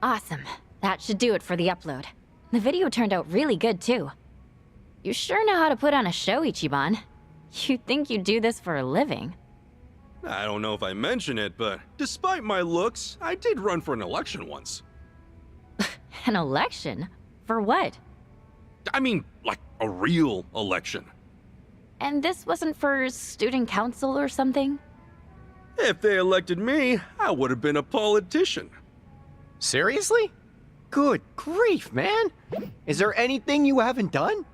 Awesome. That should do it for the upload. The video turned out really good, too. You sure know how to put on a show, Ichiban. You'd think you do this for a living. I don't know if I mention it, but despite my looks, I did run for an election once. An election? For what? I mean, like a real election. And this wasn't for student council or something? If they elected me, I would have been a politician. Seriously? Good grief, man! Is there anything you haven't done?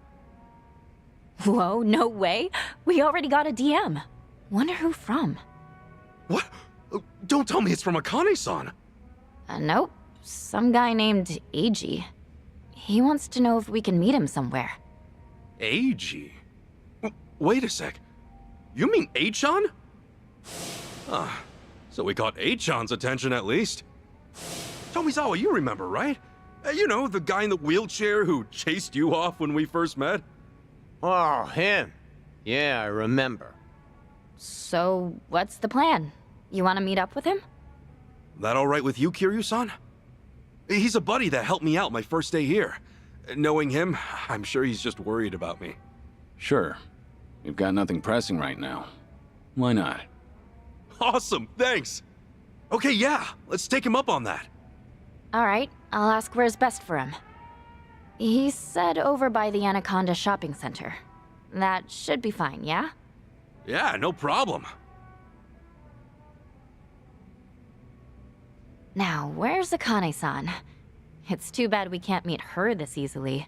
Whoa, no way. We already got a DM. Wonder who from. What? Don't tell me it's from Akane-san. Nope. Some guy named Eiji. He wants to know if we can meet him somewhere. Eiji? Wait a sec. You mean Achan? So we got Achan's attention at least. Tomizawa, you remember, right? You know, the guy in the wheelchair who chased you off when we first met? Oh, him. Yeah, I remember. So, what's the plan? You want to meet up with him? That all right with you, Kiryu-san? He's a buddy that helped me out my first day here. Knowing him, I'm sure he's just worried about me. Sure. We've got nothing pressing right now. Why not? Awesome, thanks! Okay, yeah, let's take him up on that. Alright, I'll ask where's best for him. He said over by the Anaconda Shopping Center. That should be fine, yeah? Yeah, no problem. Now, where's Akane-san? It's too bad we can't meet her this easily.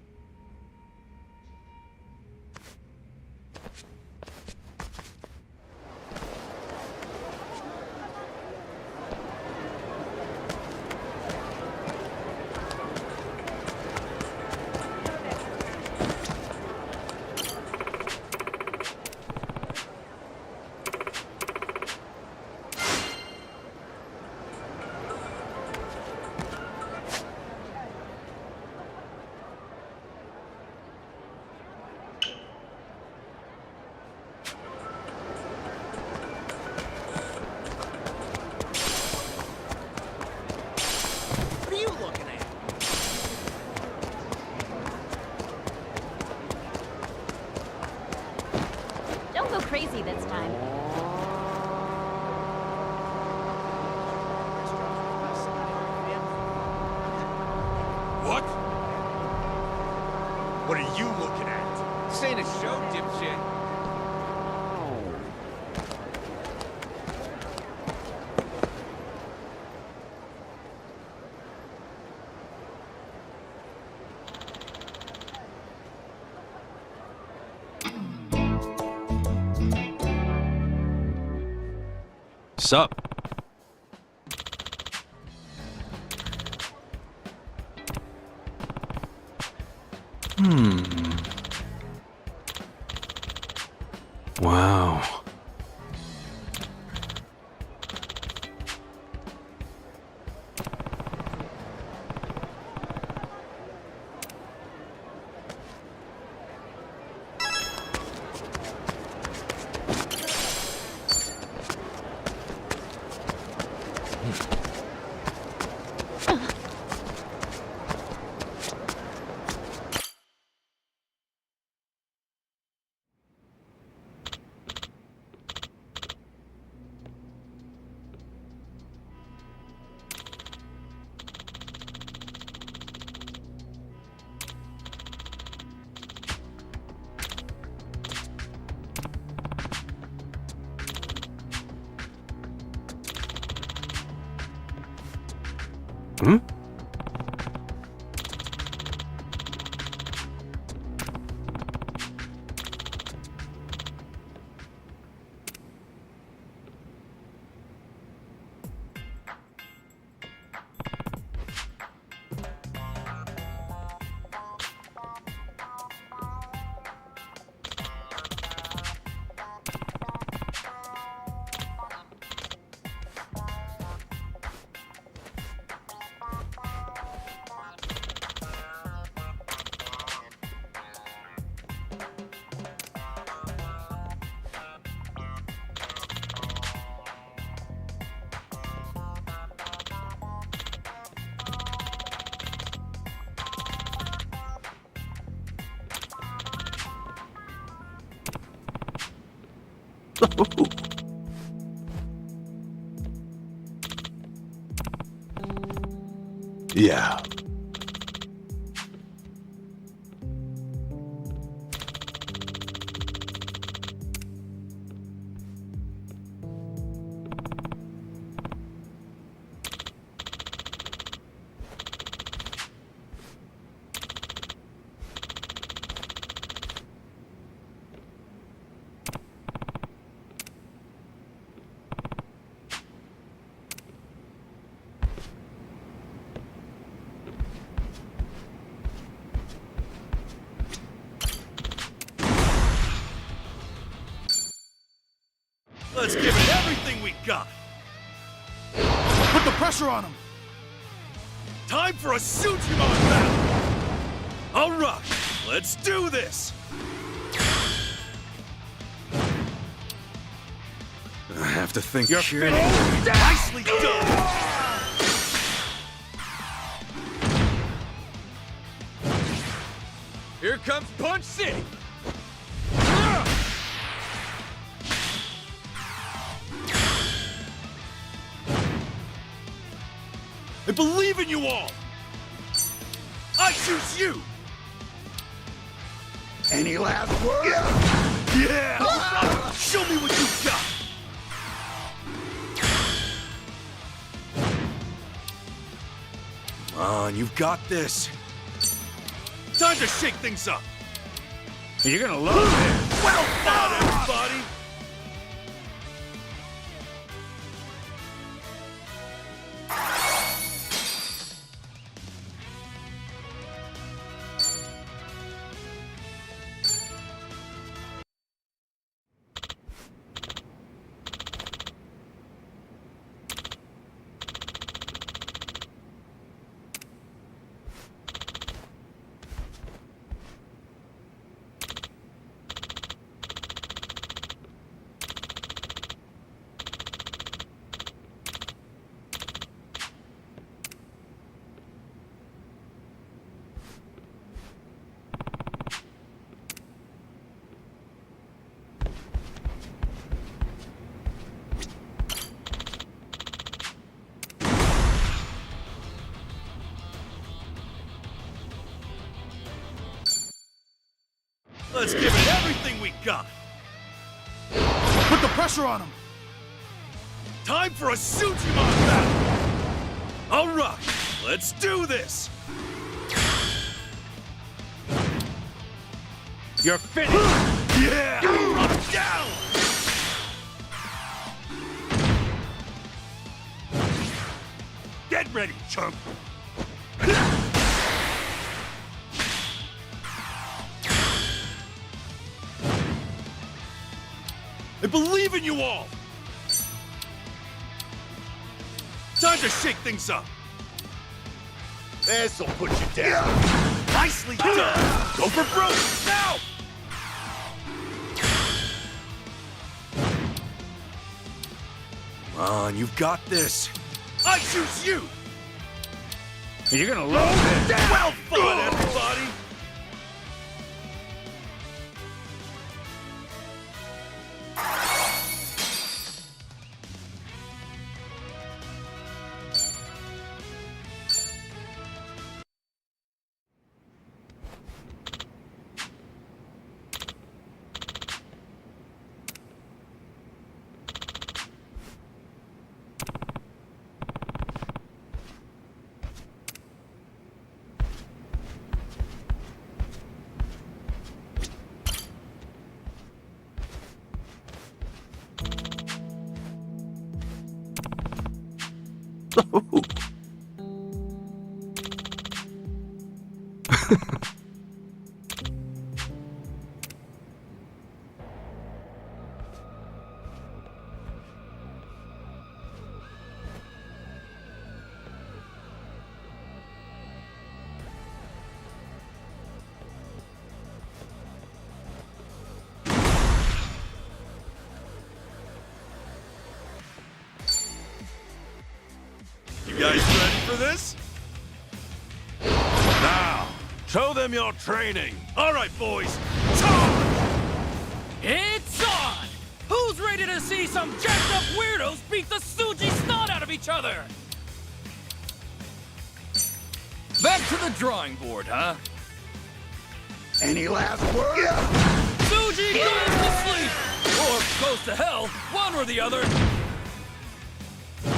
Don't go crazy this time. What? What are you looking at? This ain't a show, dipshit. Sup? Wow. Hmm? Yeah. Let's give it everything we got. Put the pressure on him. Time for a Suchimon battle. All right, let's do this. I have to think. You're finished. Nicely done. Here comes Punch City. I believe in you all! I choose you! Any last words? Yeah! Show me what you got! Come on, you've got this. Time to shake things up. You're gonna love it. Well fought, everybody! Let's give it everything we got. Put the pressure on him. Time for a Suchimon battle. All right, let's do this. You're finished. Yeah! I'm down! Get ready, chump. I believe in you all! Time to shake things up! This'll put you down. Nicely done! Go for broke! Now! Come on, you've got this! I choose you! You're gonna love it! Well fought, everybody! You guys ready for this? Now, show them your training. All right, boys, charge! It's on! Who's Who's ready to see some jacked up weirdos beat the Suji snot out of each other? Back to the drawing board, huh? Any last word? Suji goes to sleep! Or goes to hell, one or the other.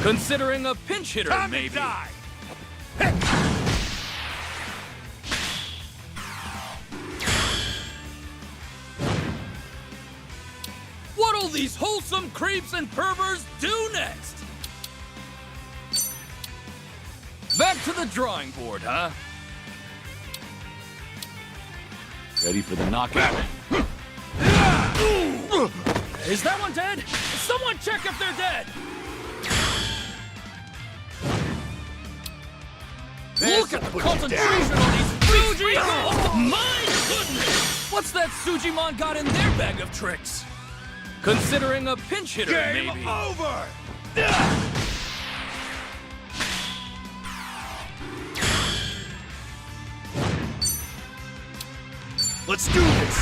Considering a pinch hitter, Time maybe. to die! What'll these wholesome creeps and perverts do next? Back to the drawing board, huh? Ready for the knockout? Is that one dead? Someone check if they're dead! Look at the put you concentration down. on these Suji! My goodness! What's that Sujimon got in their bag of tricks? Considering a pinch hitter, Game maybe. over! Let's do this!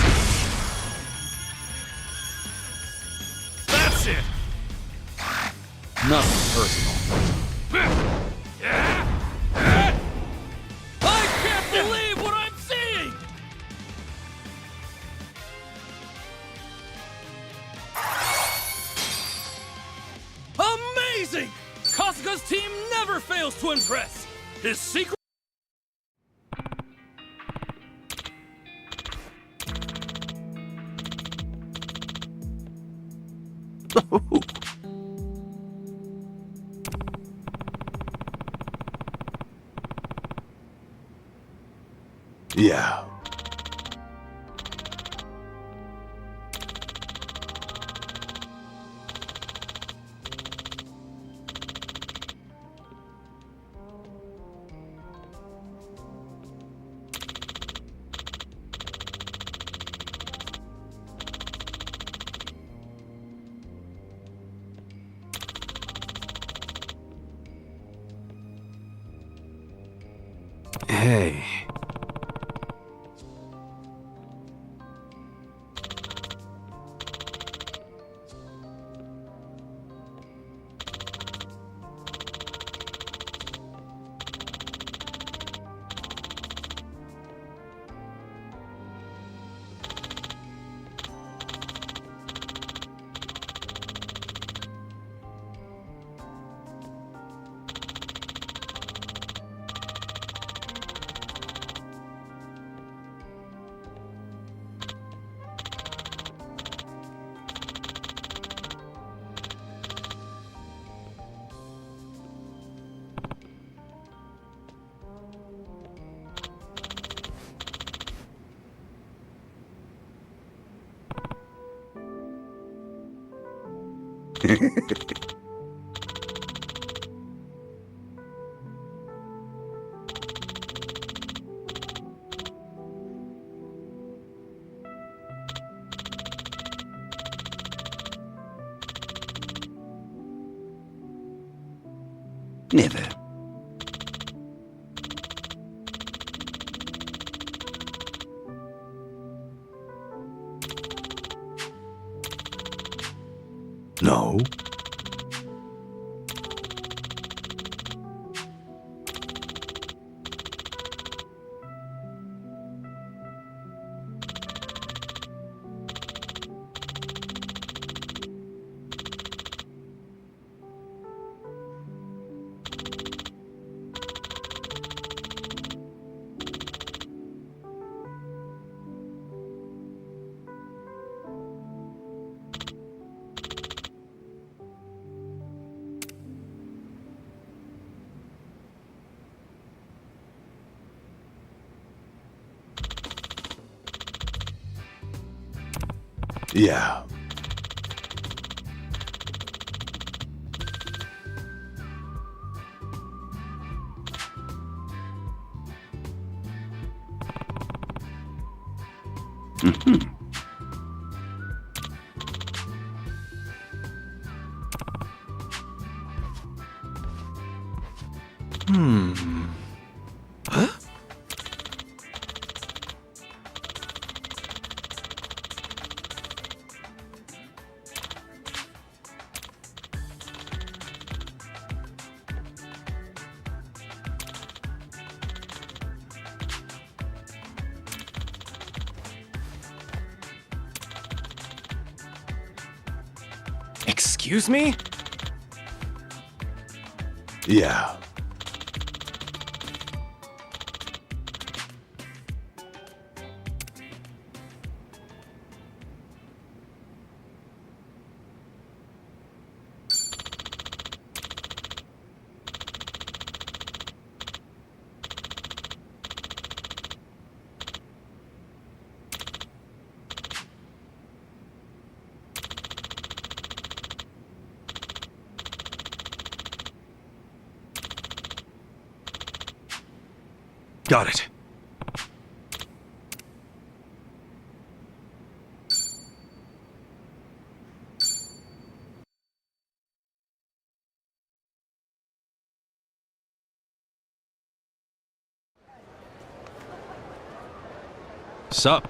That's it! Nothing personal. I can't believe what I'm seeing! Amazing! Kasuga's team never fails to impress. His secret... Yeah. Hey. Never. No. Yeah. Excuse me? Yeah. Got it. Sup?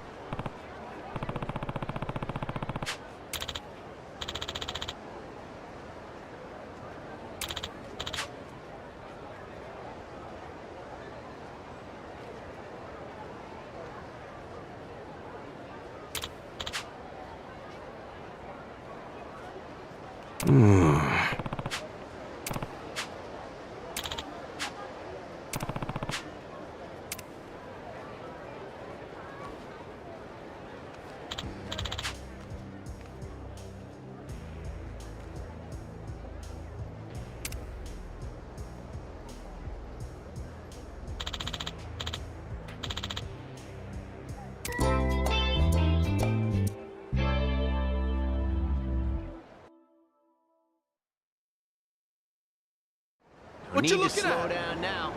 What you looking at? Slow down now.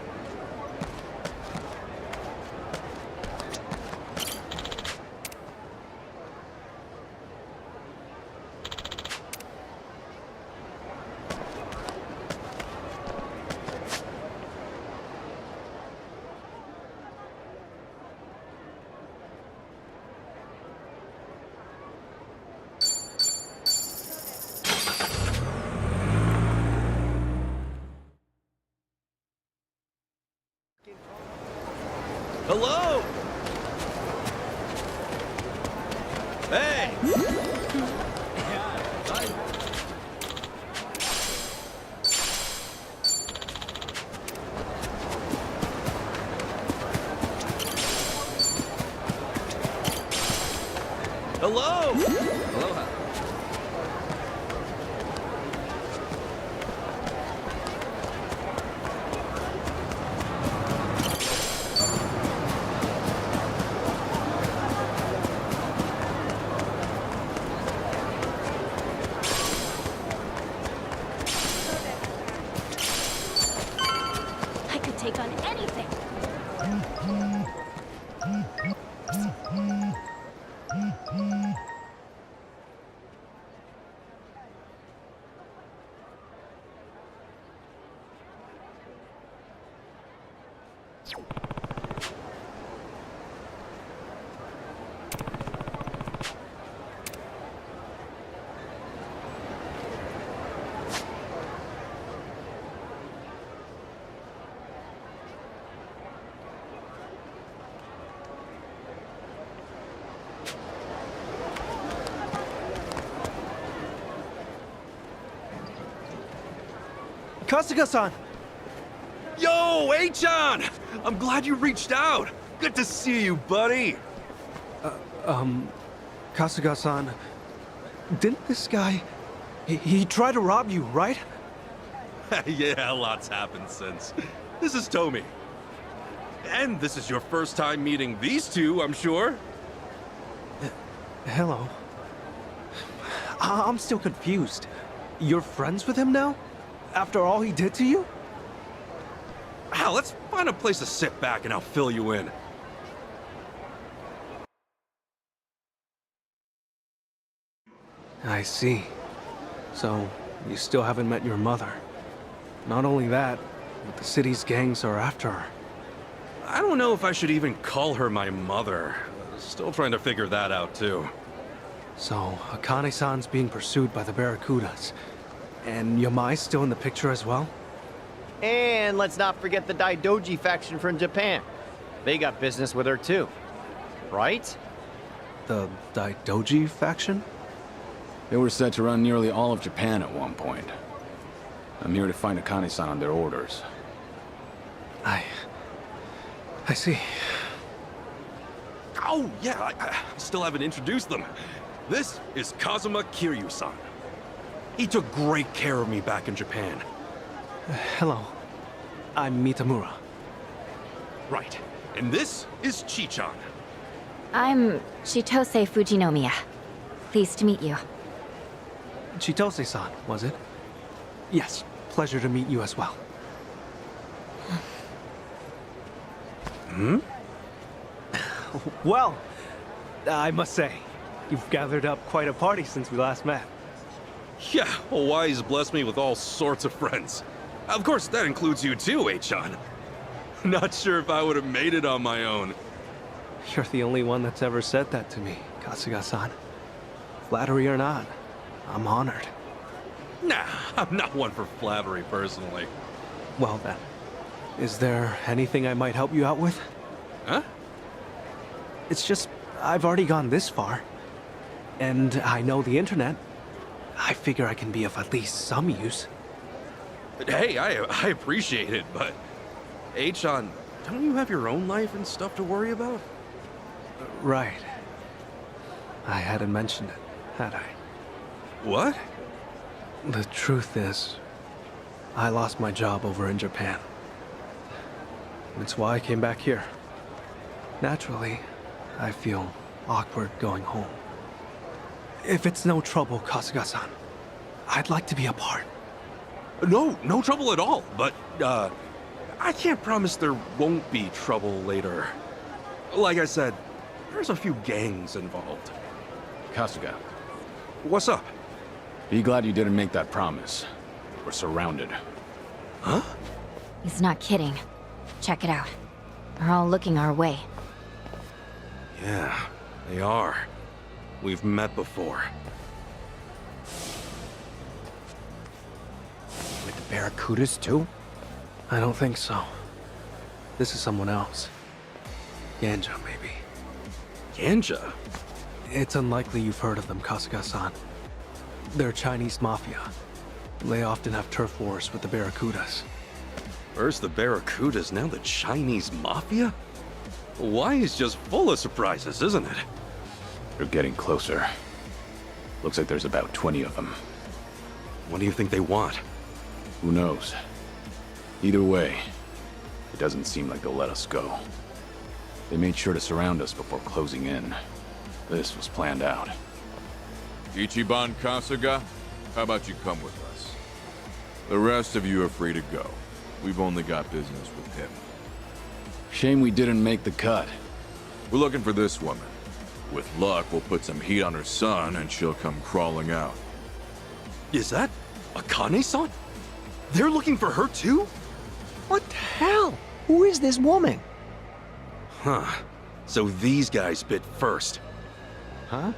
Hello? Hey! Hello? Aloha. I could take on anything. Kasuga-san! Yo, Achan! I'm glad you reached out. Good to see you, buddy. Kasuga-san, didn't this guy... He tried to rob you, right? Yeah, lots happened since. This is Tomi. And this is your first time meeting these two, I'm sure. Hello. I'm still confused. You're friends with him now? After all he did to you? Al, let's find a place to sit back and I'll fill you in. I see. So, you still haven't met your mother. Not only that, but the city's gangs are after her. I don't know if I should even call her my mother. Still trying to figure that out, too. So, Akane-san's being pursued by the Barracudas. And Yamai's still in the picture as well? And let's not forget the Daidoji faction from Japan. They got business with her too. Right? The Daidoji faction? They were set to run nearly all of Japan at one point. I'm here to find Akane-san on their orders. I see. Oh, yeah, I still haven't introduced them. This is Kazuma Kiryu-san. He took great care of me back in Japan. Hello. I'm Mitamura. Right. And this is Chi-chan. I'm Chitose Fujinomiya. Pleased to meet you. Chitose-san, was it? Yes, pleasure to meet you as well. Well, I must say, you've gathered up quite a party since we last met. Yeah, Hawaii's blessed me with all sorts of friends. Of course, that includes you too, H-chan. Not sure if I would have made it on my own. You're the only one that's ever said that to me, Kasuga-san. Flattery or not, I'm honored. Nah, I'm not one for flattery personally. Well then, is there anything I might help you out with? Huh? It's just, I've already gone this far. And I know the internet. I figure I can be of at least some use. Hey, I appreciate it, but... H-chan, don't you have your own life and stuff to worry about? Right. I hadn't mentioned it, had I? What? The truth is, I lost my job over in Japan. That's why I came back here. Naturally, I feel awkward going home. If it's no trouble, Kasuga-san, I'd like to be a part. No trouble at all, but, I can't promise there won't be trouble later. Like I said, there's a few gangs involved. Kasuga, What's up? be glad you didn't make that promise. We're surrounded. Huh? He's not kidding. Check it out. They're all looking our way. Yeah, they are. We've met before. With the Barracudas, too? I don't think so. This is someone else. Yanja, maybe. Yanja? It's unlikely you've heard of them, Kasuga-san. They're Chinese mafia. They often have turf wars with the Barracudas. First the Barracudas, now the Chinese mafia? Hawaii's just full of surprises, isn't it? They're getting closer. Looks like there's about 20 of them. What do you think they want? Who knows? Either way, it doesn't seem like they'll let us go. They made sure to surround us before closing in. This was planned out. Ichiban Kasuga, how about you come with us? The rest of you are free to go. We've only got business with him. Shame we didn't make the cut. We're looking for this woman. With luck, we'll put some heat on her son and she'll come crawling out. Is that Akane-san? They're looking for her too? What the hell? Who is this woman? Huh. So these guys bit first. Huh?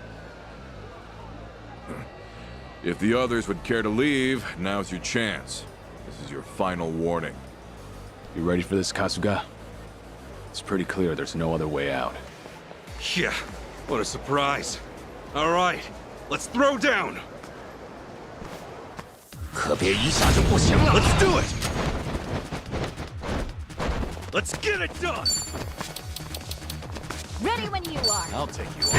If the others would care to leave, now's your chance. This is your final warning. You ready for this, Kasuga? It's pretty clear there's no other way out. Yeah, what a surprise. All right, let's throw down. Let's do it! Let's get it done! Ready when you are. I'll take you on.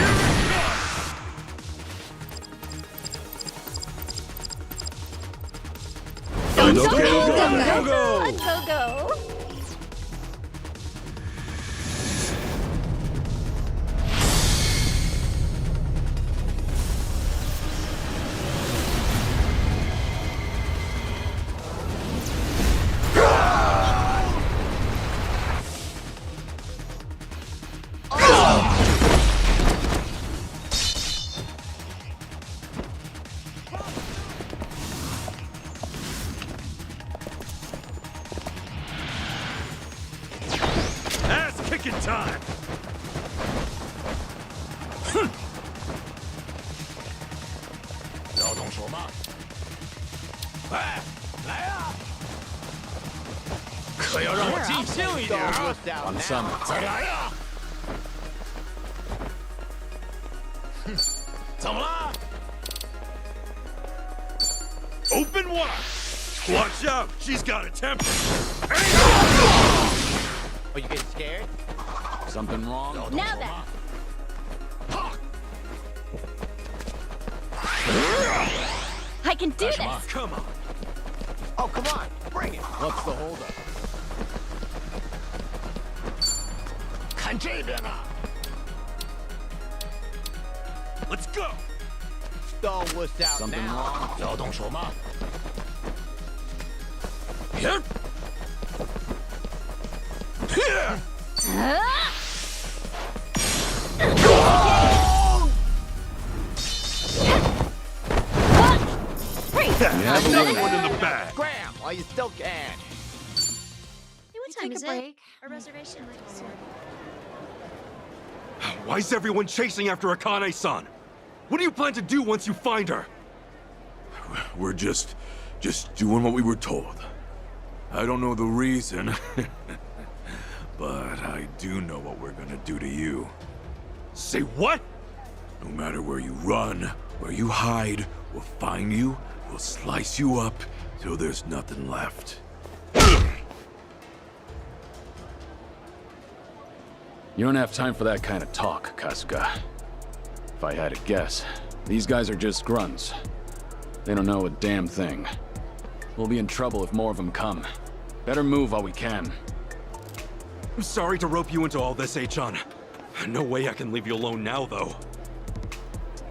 Go! Ass-kicking time! On the summit. Open wide! Watch out! She's got a temper! Oh, you getting scared? Something wrong? Now then. I can do this. Come on! Oh, come on, bring it. What's the holdup? Let's go! Don't wuss out Something now. wrong? Here! Here! Another one in the bag! Scram while you still can. Hey, what time is it? A reservation like soon. Why's everyone chasing after Akane-san? What do you plan to do once you find her? We're just doing what we were told. I don't know the reason, but I do know what we're gonna do to you. Say what? No matter where you run, where you hide, we'll find you, we'll slice you up till there's nothing left. You don't have time for that kind of talk, Kasuga. If I had to guess, these guys are just grunts. They don't know a damn thing. We'll be in trouble if more of them come. Better move while we can. I'm sorry to rope you into all this, Achan. No way I can leave you alone now, though.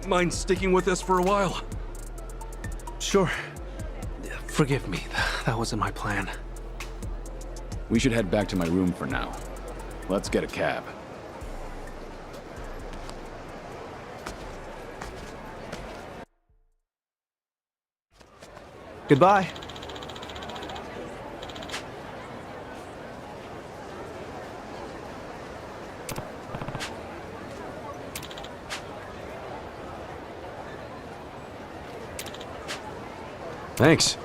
Mind sticking with us for a while? Sure. Forgive me. That wasn't my plan. We should head back to my room for now. Let's get a cab. Goodbye. Thanks.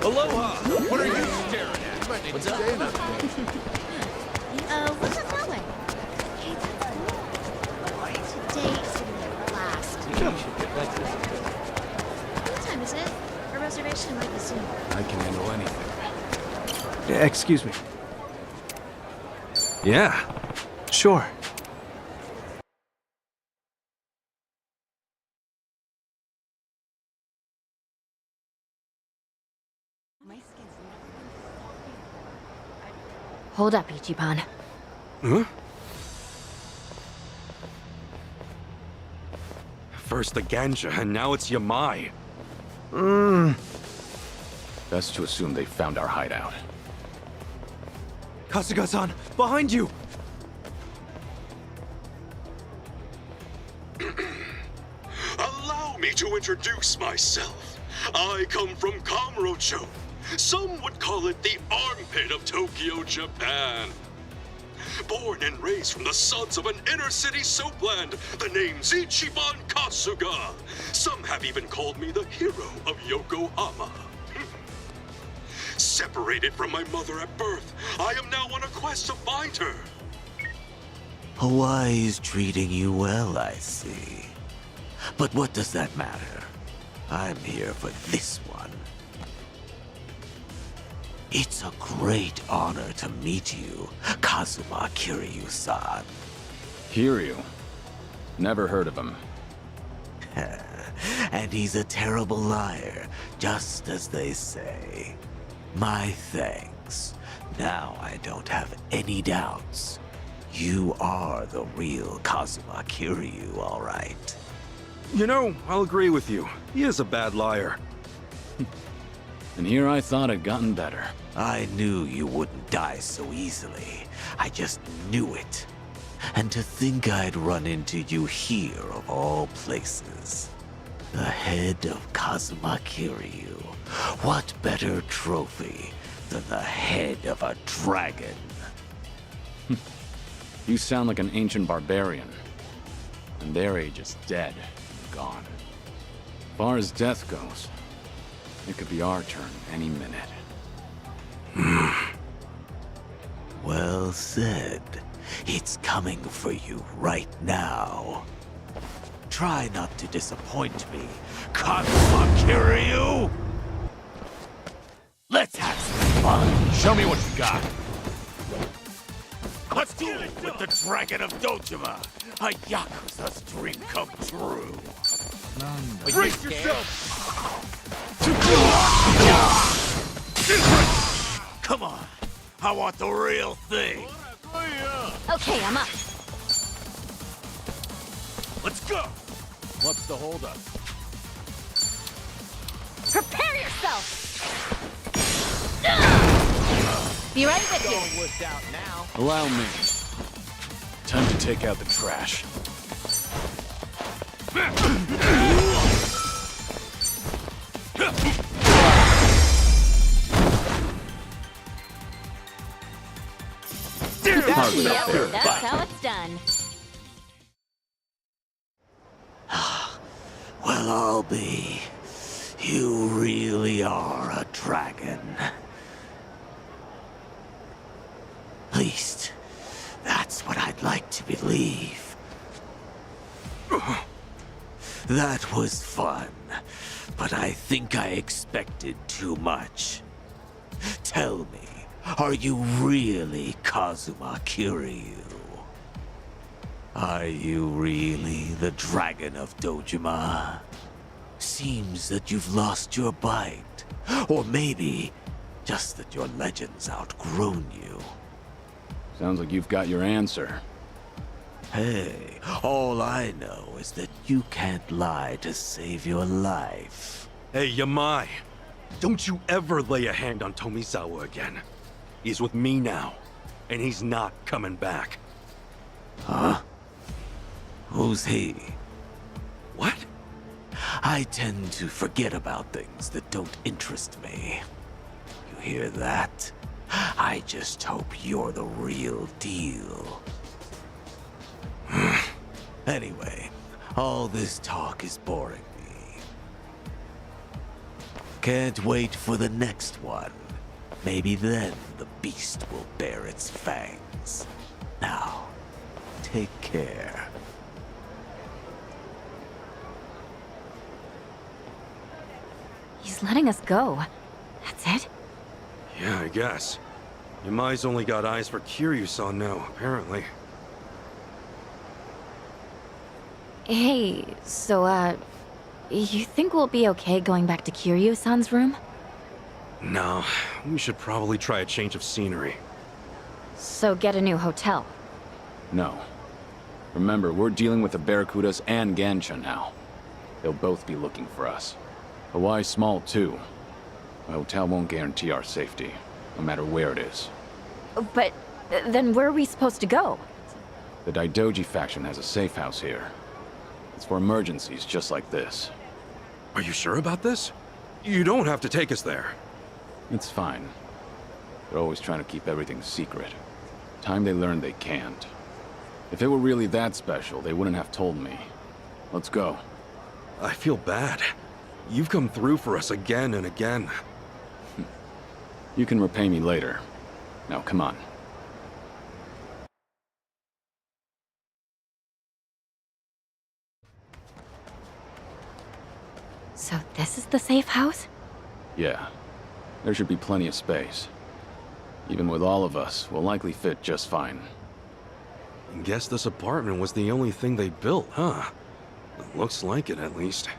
Aloha! What are you staring at? What's up? What's up that way? Hey, that's cool. Today is gonna be a blast. What time is it? A reservation might be soon. I can handle anything. Excuse me. Yeah. Sure. Hold up, Ichiban. Huh? First the Ganja, and now it's Yamai. Best to assume they found our hideout. Kasuga-san, behind you! Allow me to introduce myself. I come from Kamurocho. Some would call it the armpit of Tokyo, Japan. Born and raised from the sons of an inner-city soapland, the name's Ichiban Kasuga. Some have even called me the hero of Yokohama. Separated from my mother at birth, I am now on a quest to find her. Hawaii's treating you well, I see. But what does that matter? I'm here for this one. It's a great honor to meet you, Kazuma Kiryu-san. Kiryu? Never heard of him. And he's a terrible liar, just as they say. My thanks. Now I don't have any doubts. You are the real Kazuma Kiryu, all right. You know, I'll agree with you. He is a bad liar. And here I thought I'd gotten better. I knew you wouldn't die so easily. I just knew it. And to think I'd run into you here of all places. The head of Kazuma Kiryu. What better trophy than the head of a dragon? You sound like an ancient barbarian. And their age is dead. Gone. As far as death goes, it could be our turn any minute. Well said. It's coming for you right now. Try not to disappoint me, Kazuma Kiryu! Let's have some fun! Show me what you got. Let's do it with the Dragon of Dojima! A Yakuza's dream come true! Brace yourself! Come on! I want the real thing! Okay, I'm up. Let's go! What's the holdup? Prepare yourself! Be right with you. Allow me. Time to take out the trash. Hardly up there. That's how it's done. Well, I'll be. You really are a dragon. At least, that's what I'd like to believe. That was fun, but I think I expected too much. Tell me, are you really Kazuma Kiryu? Are you really the Dragon of Dojima? Seems that you've lost your bite. Or maybe, just that your legend's outgrown you. Sounds like you've got your answer. Hey, all I know is that you can't lie to save your life. Hey, Yamai. Don't you ever lay a hand on Tomisawa again. He's with me now, and he's not coming back. Huh? Who's he? What? I tend to forget about things that don't interest me. You hear that? I just hope you're the real deal. Anyway, all this talk is boring me. Can't wait for the next one. Maybe then the beast will bare its fangs. Now, take care. He's letting us go. That's it? Yeah, I guess. Yamai's only got eyes for Kiryu-san now, apparently. Hey, so, you think we'll be okay going back to Kiryu-san's room? No, we should probably try a change of scenery. So get a new hotel. No. Remember, we're dealing with the Barracudas and Gansha now. They'll both be looking for us. Hawaii's small, too. A hotel won't guarantee our safety, no matter where it is. But then where are we supposed to go? The Daidoji faction has a safe house here. It's for emergencies just like this. Are you sure about this? You don't have to take us there. It's fine. They're always trying to keep everything secret. Time they learn they can't. If it were really that special, they wouldn't have told me. Let's go. I feel bad. You've come through for us again and again. You can repay me later. Now, come on. So this is the safe house? Yeah. There should be plenty of space. Even with all of us, we'll likely fit just fine. Guess this apartment was the only thing they built, huh? It looks like it, at least.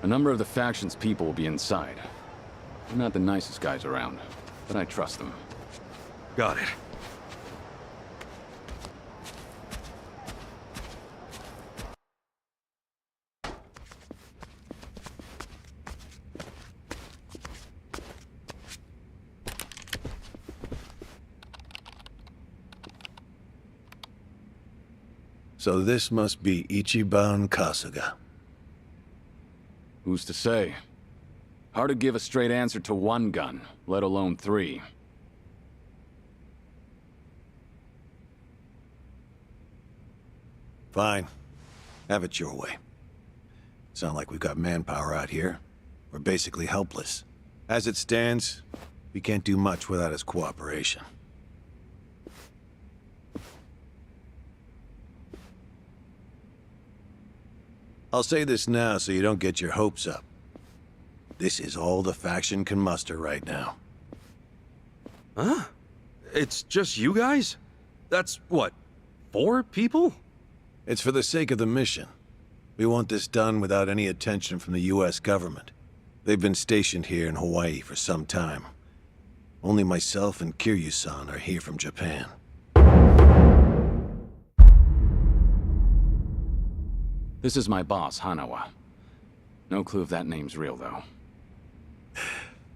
A number of the faction's people will be inside. They're not the nicest guys around, but I trust them. Got it. So this must be Ichiban Kasuga. Who's to say? Hard to give a straight answer to one gun, let alone three. Fine. Have it your way. Sound like we've got manpower out here. We're basically helpless. As it stands, we can't do much without his cooperation. I'll say this now so you don't get your hopes up. This is all the faction can muster right now. Huh? It's just you guys? That's, what, 4 people? It's for the sake of the mission. We want this done without any attention from the US government. They've been stationed here in Hawaii for some time. Only myself and Kiryu-san are here from Japan. This is my boss, Hanawa. No clue if that name's real, though.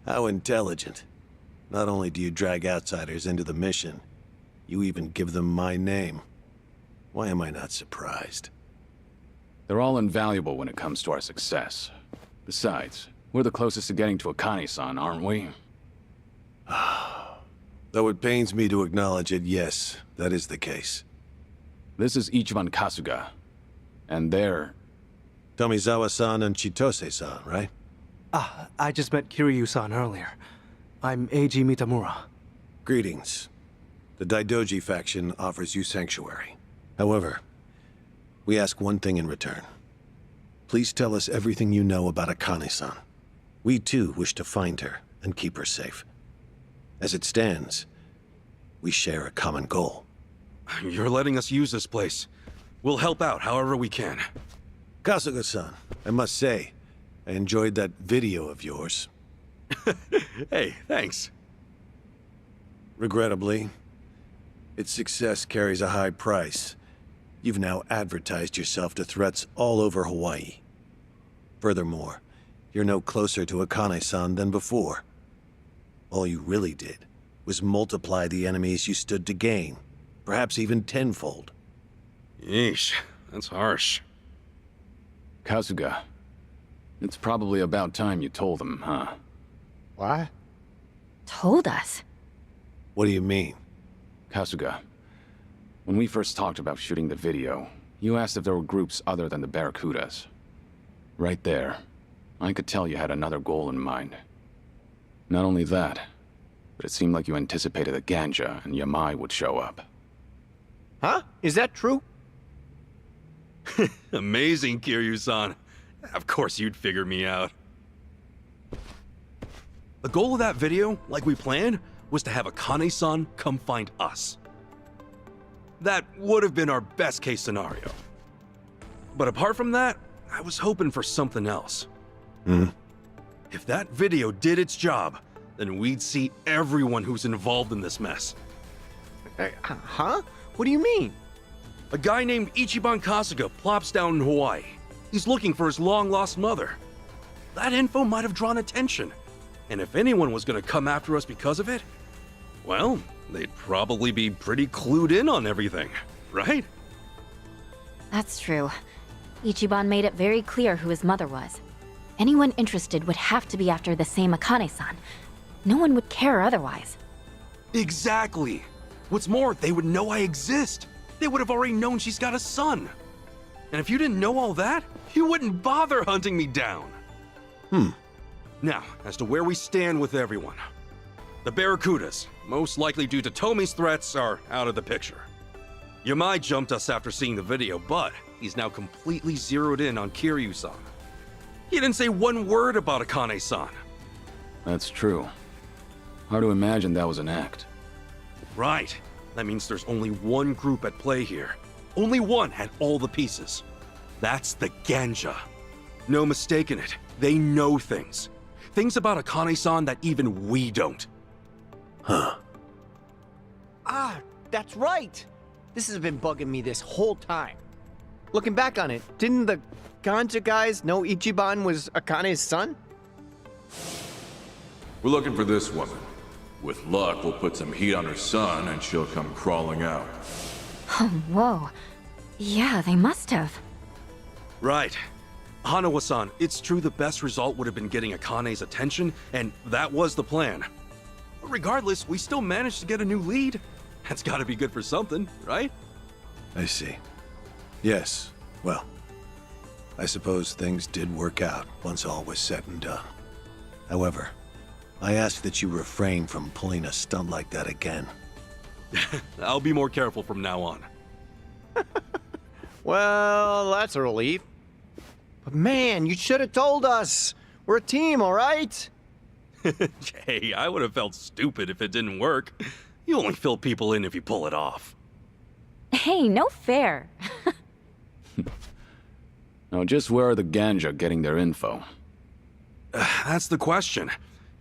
How intelligent. Not only do you drag outsiders into the mission, you even give them my name. Why am I not surprised? They're all invaluable when it comes to our success. Besides, we're the closest to getting to Akane-san, aren't we? Though it pains me to acknowledge it, yes, that is the case. This is Ichiban Kasuga. And they're... Tomizawa-san and Chitose-san, right? Ah, I just met Kiryu-san earlier. I'm Eiji Mitamura. Greetings. The Daidoji faction offers you sanctuary. However, we ask one thing in return. Please tell us everything you know about Akane-san. We too wish to find her and keep her safe. As it stands, we share a common goal. You're letting us use this place. We'll help out however we can. Kasuga-san, I must say, I enjoyed that video of yours. Hey, thanks. Regrettably, its success carries a high price. You've now advertised yourself to threats all over Hawaii. Furthermore, you're no closer to Akane-san than before. All you really did was multiply the enemies you stood to gain, perhaps even tenfold. Yeesh, that's harsh. Kasuga, it's probably about time you told them, huh? What? Told us? What do you mean? Kasuga, when we first talked about shooting the video, you asked if there were groups other than the Barracudas. Right there, I could tell you had another goal in mind. Not only that, but it seemed like you anticipated that Ganja and Yamai would show up. Huh? Is that true? Amazing, Kiryu-san. Of course you'd figure me out. The goal of that video, like we planned, was to have Akane-san come find us. That would have been our best case scenario. But apart from that, I was hoping for something else. If that video did its job, then we'd see everyone who's involved in this mess. Huh? What do you mean? A guy named Ichiban Kasuga plops down in Hawaii. He's looking for his long-lost mother. That info might have drawn attention. And if anyone was gonna come after us because of it, well, they'd probably be pretty clued in on everything, right? That's true. Ichiban made it very clear who his mother was. Anyone interested would have to be after the same Akane-san. No one would care otherwise. Exactly. What's more, they would know I exist. They would have already known she's got a son. And if you didn't know all that, you wouldn't bother hunting me down. Now, as to where we stand with everyone. The Barracudas, most likely due to Tomi's threats, are out of the picture. Yamai jumped us after seeing the video, but he's now completely zeroed in on Kiryu-san. He didn't say one word about Akane-san. That's true. Hard to imagine that was an act. Right. That means there's only one group at play here. Only one had all the pieces. That's the Ganja. No mistaking it. They know things. Things about Akane-san that even we don't. Ah, that's right. This has been bugging me this whole time. Looking back on it, didn't the Ganja guys know Ichiban was Akane's son? We're looking for this woman. With luck, we'll put some heat on her son and she'll come crawling out. Oh, whoa. Yeah, they must have. Right. Hanawa-san, it's true the best result would have been getting Akane's attention, and that was the plan. But regardless, we still managed to get a new lead. That's gotta be good for something, right? I see. Yes, well, I suppose things did work out once all was said and done. However, I ask that you refrain from pulling a stunt like that again. I'll be more careful from now on. Well, that's a relief. But man, you should have told us. We're a team, all right? Hey, I would have felt stupid if it didn't work. You only fill people in if you pull it off. Hey, no fair. Now, just where are the Ganja getting their info? That's the question.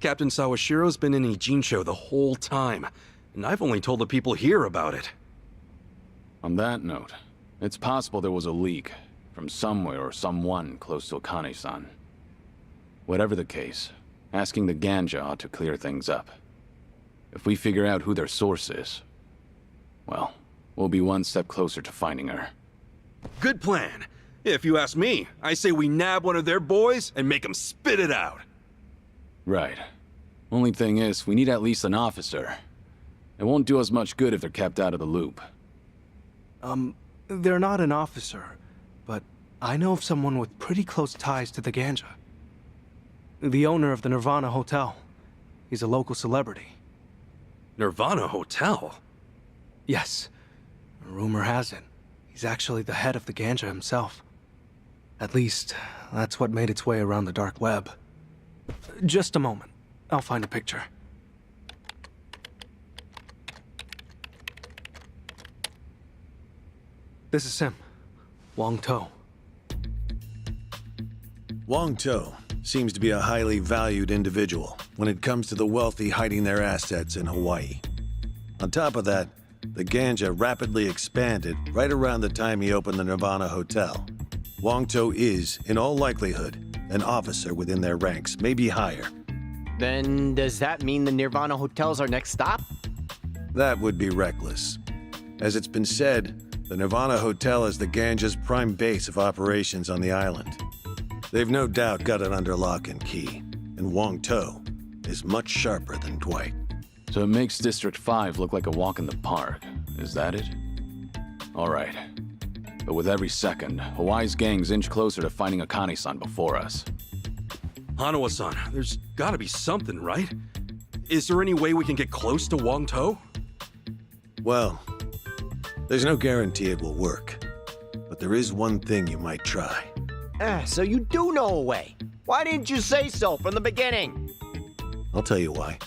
Captain Sawashiro's been in Ijincho the whole time, and I've only told the people here about it. On that note, it's possible there was a leak from somewhere or someone close to Akane-san. Whatever the case, asking the Ganja ought to clear things up. If we figure out who their source is, well, we'll be one step closer to finding her. Good plan. If you ask me, I say we nab one of their boys and make them spit it out. Right. Only thing is, we need at least an officer. It won't do us much good if they're kept out of the loop. They're not an officer, but I know of someone with pretty close ties to the Ganja. The owner of the Nirvana Hotel. He's a local celebrity. Nirvana Hotel? Yes. Rumor has it, he's actually the head of the Ganja himself. At least, that's what made its way around the dark web. Just a moment. I'll find a picture. This is him. Wong To. Wong To seems to be a highly valued individual when it comes to the wealthy hiding their assets in Hawaii. On top of that, the Ganja rapidly expanded right around the time he opened the Nirvana Hotel. Wong To is, in all likelihood, an officer within their ranks, maybe higher. Then does that mean the Nirvana Hotel's our next stop? That would be reckless. As it's been said, the Nirvana Hotel is the Ganja's prime base of operations on the island. They've no doubt got it under lock and key, and Wong To is much sharper than Dwight. So it makes District 5 look like a walk in the park. Is that it? All right. But with every second, Hawaii's gangs inch closer to finding Akane-san before us. Hanawa-san, there's gotta be something, right? Is there any way we can get close to Wong To? Well, there's no guarantee it will work. But there is one thing you might try. So you do know a way. Why didn't you say so from the beginning? I'll tell you why.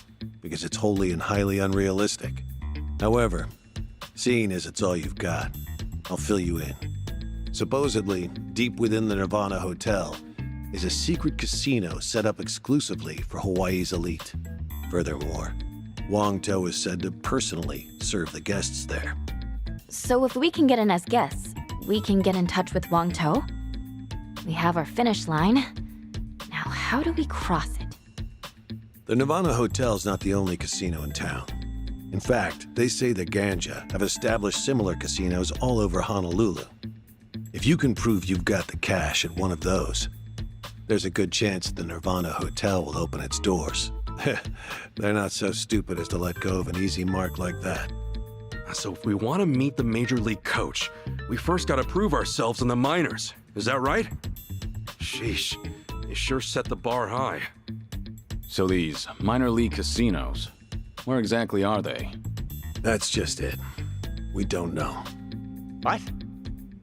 Because it's wholly and highly unrealistic. However, seeing as it's all you've got, I'll fill you in. Supposedly, deep within the Nirvana Hotel is a secret casino set up exclusively for Hawaii's elite. Furthermore, Wong To is said to personally serve the guests there. So if we can get in as guests, we can get in touch with Wong To? We have our finish line. Now, how do we cross it? The Nirvana Hotel's not the only casino in town. In fact, they say the Ganja have established similar casinos all over Honolulu. If you can prove you've got the cash at one of those, there's a good chance the Nirvana Hotel will open its doors. They're not so stupid as to let go of an easy mark like that. So if we want to meet the Major League coach, we first gotta prove ourselves in the minors. Is that right? Sheesh, they sure set the bar high. So these minor league casinos, where exactly are they? That's just it. We don't know. What?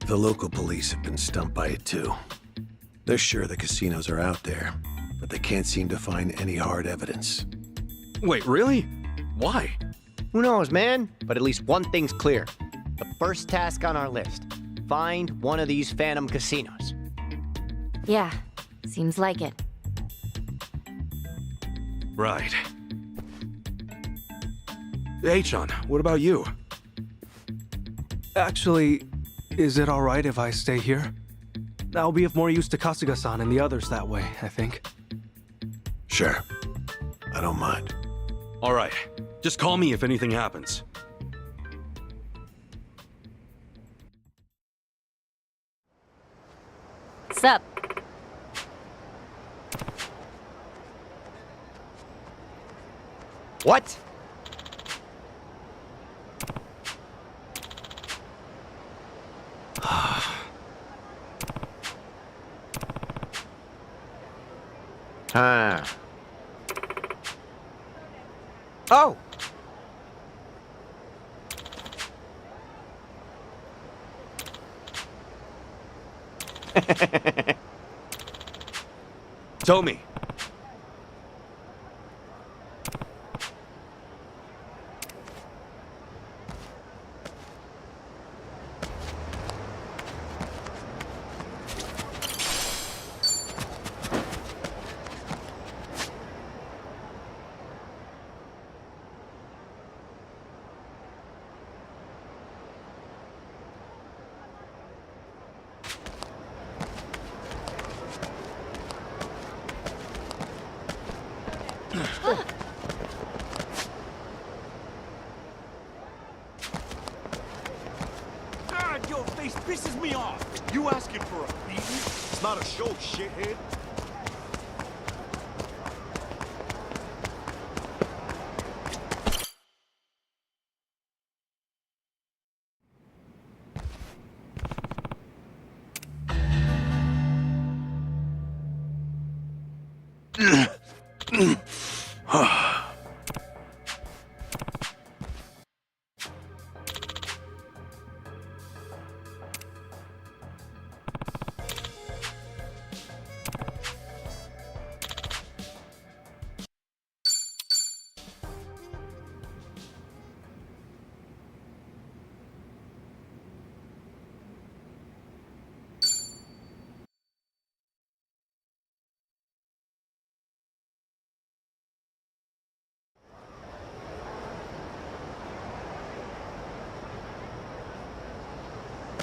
The local police have been stumped by it too. They're sure the casinos are out there, but they can't seem to find any hard evidence. Wait, really? Why? Who knows, man? But at least one thing's clear. The first task on our list. Find one of these phantom casinos. Yeah, seems like it. Right. Hey, Chan, what about you? Actually, is it alright if I stay here? I'll be of more use to Kasuga-san and the others that way, I think. Sure. I don't mind. All right, just call me if anything happens. Sup? What? Huh. Oh! Tommy. God, your face pisses me off. You asking for a beating? It's not a show, shithead.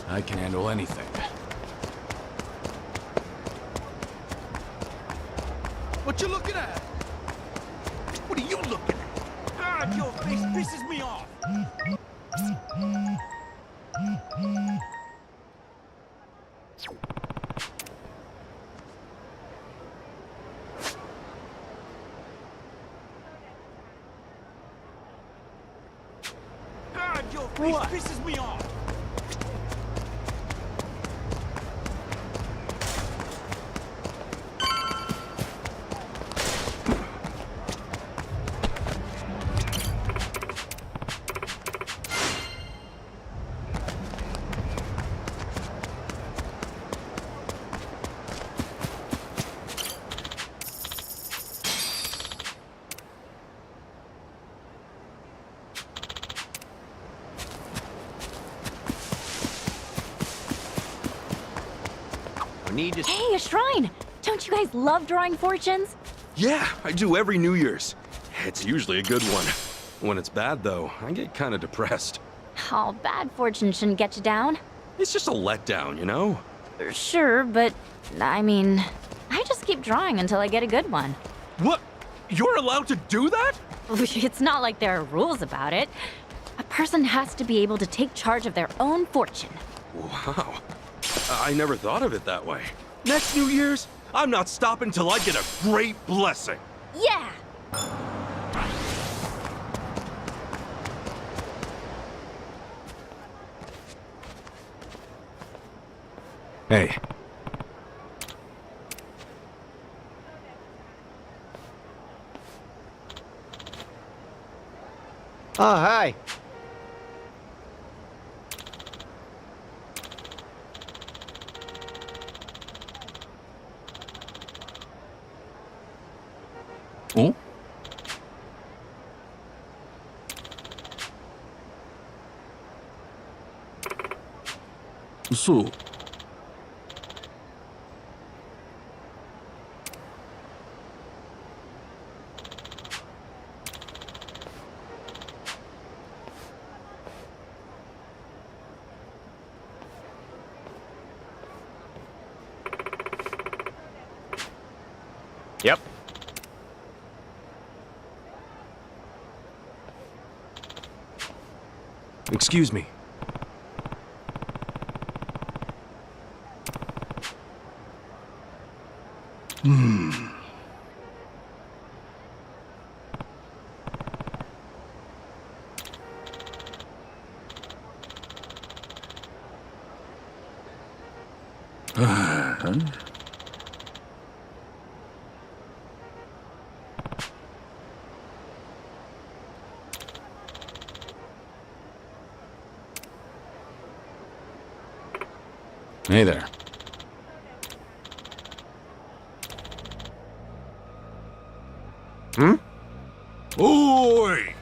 I can handle anything. What you looking at? What are you looking at? God, your face pisses me off. God, your face pisses me off. Hey, a shrine! Don't you guys love drawing fortunes? Yeah, I do every New Year's. It's usually a good one. When it's bad, though, I get kind of depressed. Oh, bad fortune shouldn't get you down. It's just a letdown, you know? Sure, but I mean, I just keep drawing until I get a good one. What? You're allowed to do that? It's not like there are rules about it. A person has to be able to take charge of their own fortune. Wow. I never thought of it that way. Next New Year's, I'm not stopping till I get a great blessing. Yeah! Hey. Oh, hi. Oh? So. Yep. Excuse me. Hey there. Hmm? Oi!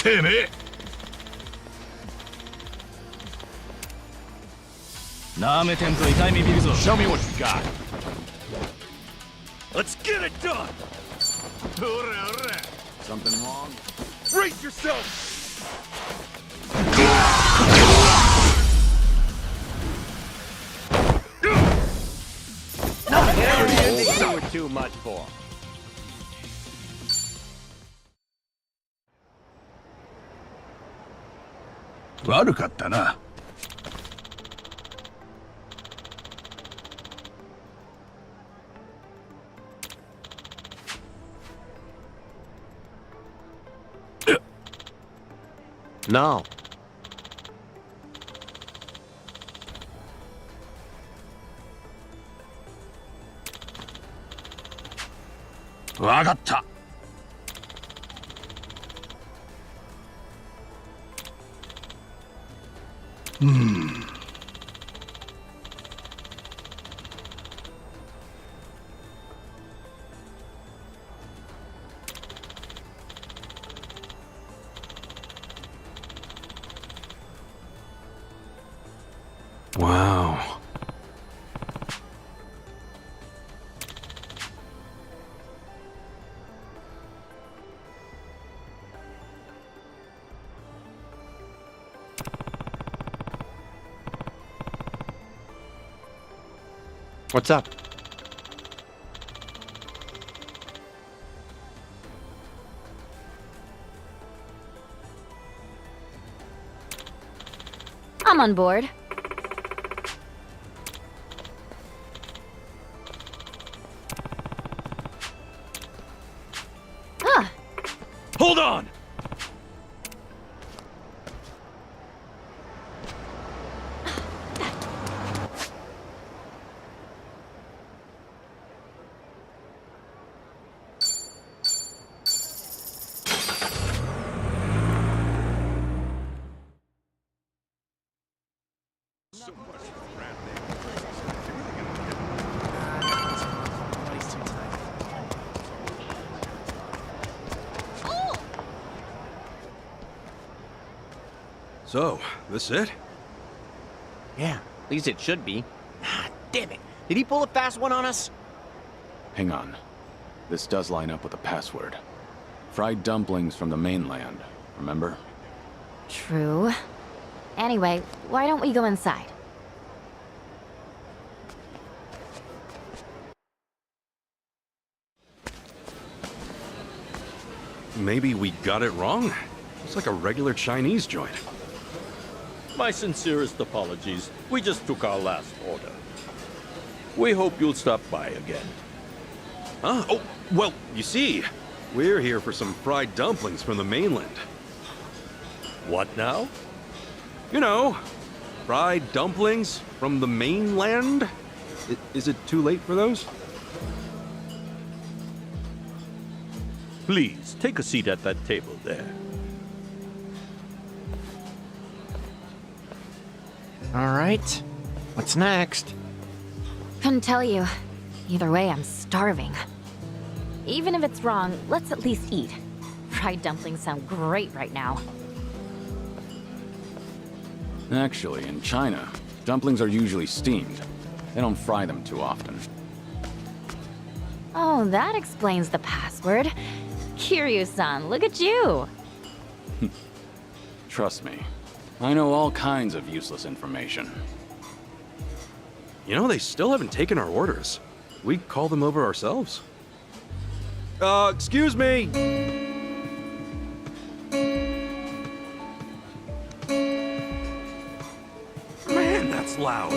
Damn it! Show me what you got. Let's get it done! Something wrong? Brace yourself! You were too much for him. No. Wow. What's up? I'm on board. Ah, Hold on! So, this it? Yeah, at least it should be. Ah, damn it. Did he pull a fast one on us? Hang on. This does line up with the password. Fried dumplings from the mainland, remember? true. Anyway, why don't we go inside? Maybe we got it wrong? It's like a regular Chinese joint. My sincerest apologies. We just took our last order. We hope you'll stop by again. Huh? Oh, well, you see, we're here for some fried dumplings from the mainland. What now? You know, fried dumplings from the mainland? Is it too late for those? Please, take a seat at that table there. All right. What's next? Couldn't tell you. Either way, I'm starving. Even if it's wrong, let's at least eat. Fried dumplings sound great right now. Actually, in China, dumplings are usually steamed. They don't fry them too often. Oh, that explains the password. Kiryu-san, look at you! Trust me, I know all kinds of useless information. You know, they still haven't taken our orders. We call them over ourselves. Excuse me! this loud.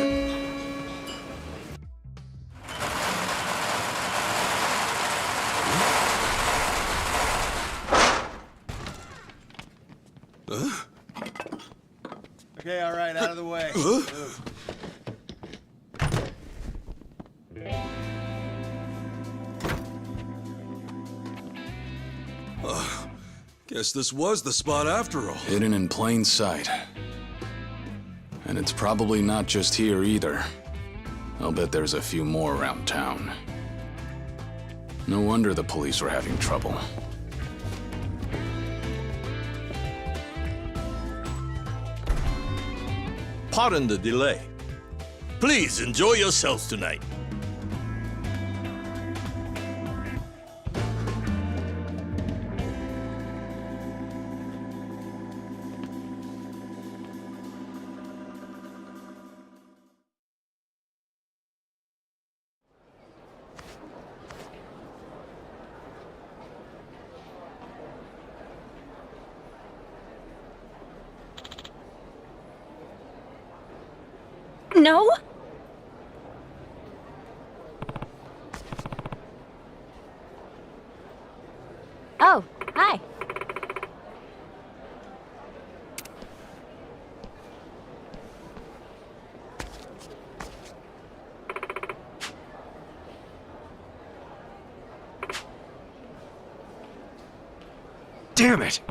Okay, all right, out of the way. Guess this was the spot after all. Hidden in plain sight. And it's probably not just here either. I'll bet there's a few more around town. No wonder the police were having trouble. Pardon the delay. Please enjoy yourselves tonight. No? Oh, hi. Damn it!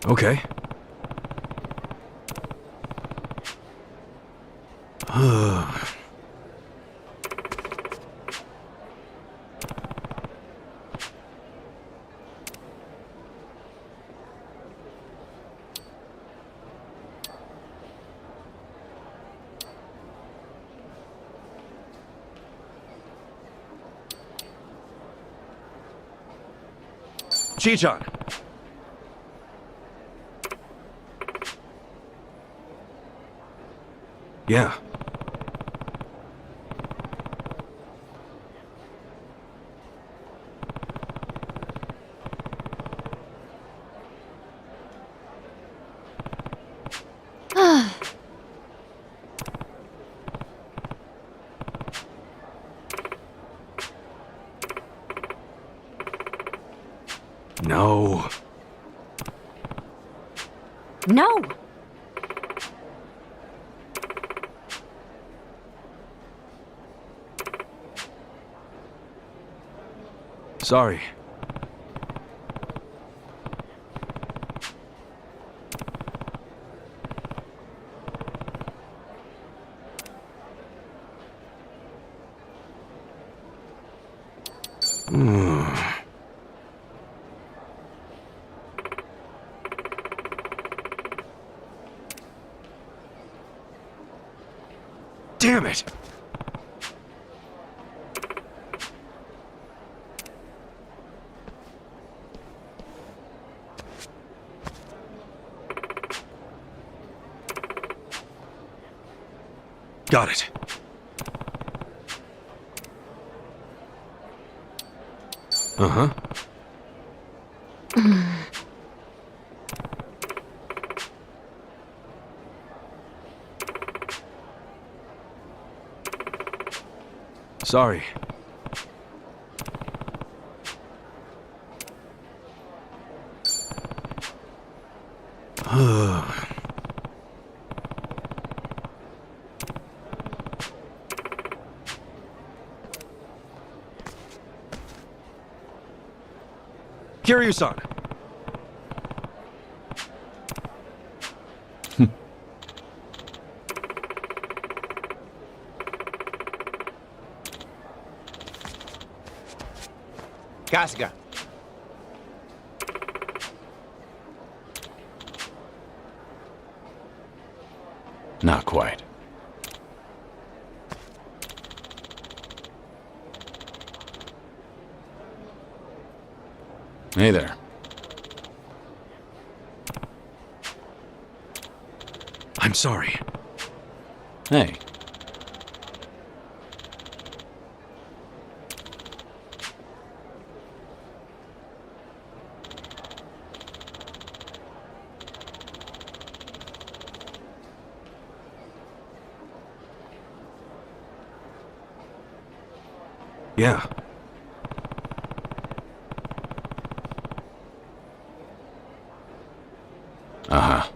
Okay. Chichan. Yeah. No. No! Sorry. Damn it! Got it. Uh-huh. Sorry. Kiryu-san. Kasuga. Not quite. Hey there. I'm sorry. Hey. Yeah. Uh-huh.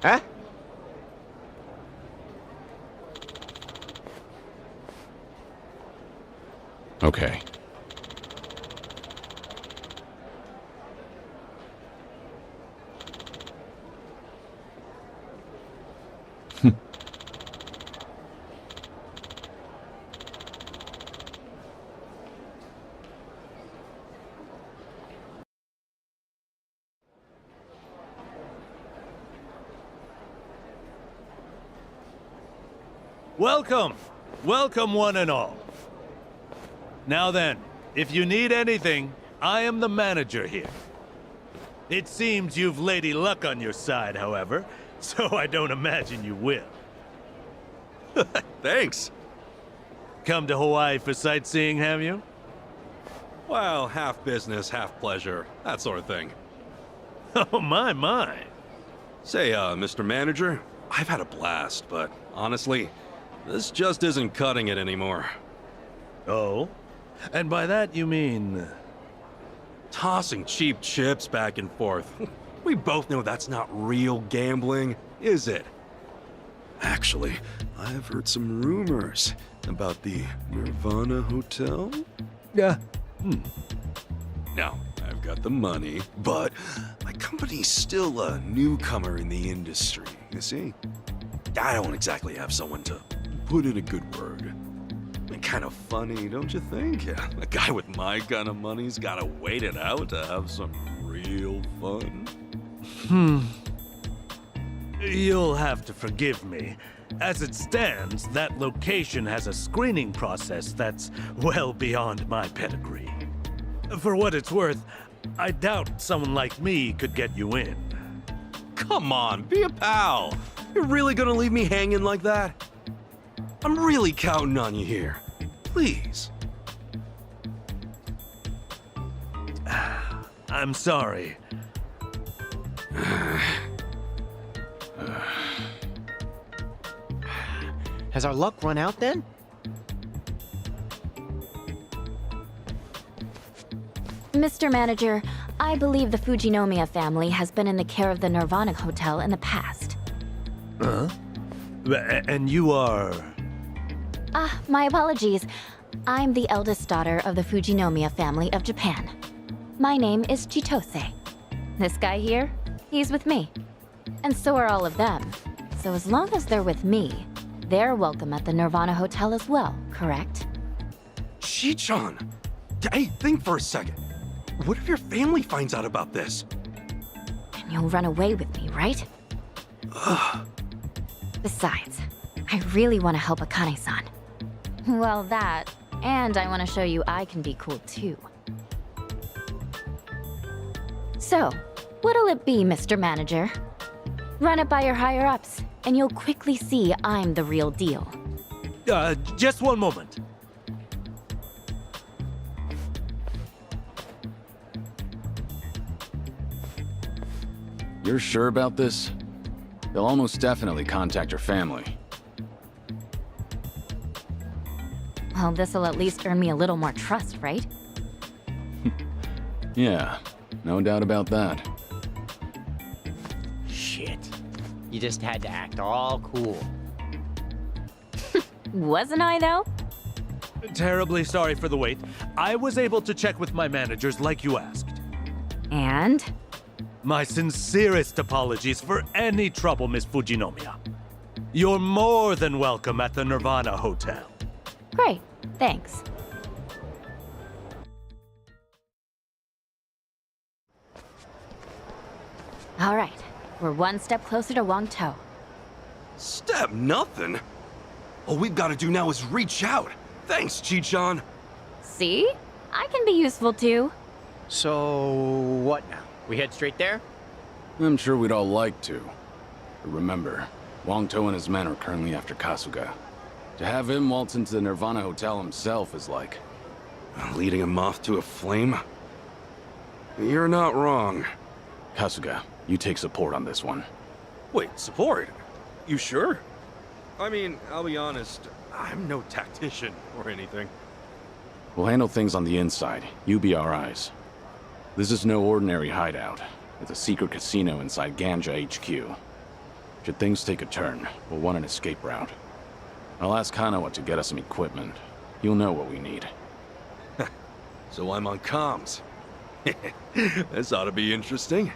Huh? Okay. Welcome! Welcome, one and all. Now then, if you need anything, I am the manager here. It seems you've Lady Luck on your side, however, so I don't imagine you will. Thanks. Come to Hawaii for sightseeing, have you? Well, half business, half pleasure. That sort of thing. Oh, my. Say, Mr. Manager, I've had a blast, but honestly, this just isn't cutting it anymore. Oh? And by that you mean... Tossing cheap chips back and forth. We both know that's not real gambling, is it? Actually, I've heard some rumors about the Nirvana Hotel. Yeah. Now, I've got the money, but my company's still a newcomer in the industry, you see? I don't exactly have someone to put in a good word. Kind of funny, don't you think? Yeah, a guy with my kind of money's gotta wait it out to have some real fun. You'll have to forgive me. As it stands, that location has a screening process that's well beyond my pedigree. For what it's worth, I doubt someone like me could get you in. Come on, be a pal. You're really gonna leave me hanging like that? I'm really counting on you here. Please. I'm sorry. Has our luck run out then? Mr. Manager, I believe the Fujinomiya family has been in the care of the Nirvana Hotel in the past. Huh? And you are... Ah, my apologies. I'm the eldest daughter of the Fujinomiya family of Japan. My name is Chitose. This guy here, he's with me. And so are all of them. So as long as they're with me, they're welcome at the Nirvana Hotel as well, correct? Chi-chan! Hey, think for a second. What if your family finds out about this? And you'll run away with me, right? Besides, I really want to help Akane-san. Well, that, and I want to show you I can be cool too. So, what'll it be, Mr. Manager? Run it by your higher-ups, and you'll quickly see I'm the real deal. Just one moment. You're sure about this? They'll almost definitely contact your family. Well, this'll at least earn me a little more trust, right? Yeah, no doubt about that. Shit. You just had to act all cool. Wasn't I, though? Terribly sorry for the wait. I was able to check with my managers like you asked. And? My sincerest apologies for any trouble, Miss Fujinomiya. You're more than welcome at the Nirvana Hotel. Great, thanks. All right, we're one step closer to Wangtou. Step nothing? All we've got to do now is reach out. Thanks, Chi-chan. See? I can be useful too. So, what now? We head straight there? I'm sure we'd all like to. But remember, Wangtou and his men are currently after Kasuga. To have him waltz into the Nirvana Hotel himself is like... Leading a moth to a flame? You're not wrong. Kasuga, you take support on this one. Wait, support? You sure? I mean, I'll be honest, I'm no tactician or anything. We'll handle things on the inside. You be our eyes. This is no ordinary hideout. It's a secret casino inside Ganja HQ. Should things take a turn, we'll want an escape route. I'll ask Hanawa to get us some equipment. He'll know what we need. So I'm on comms. This ought to be interesting.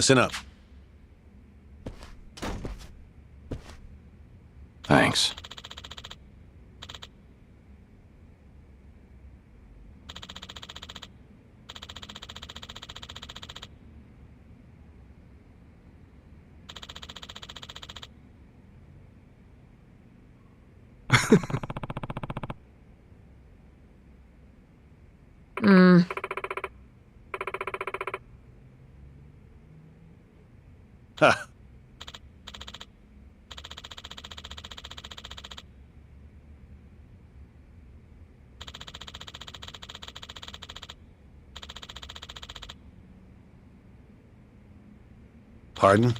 Listen up. Thanks. Ha! Pardon?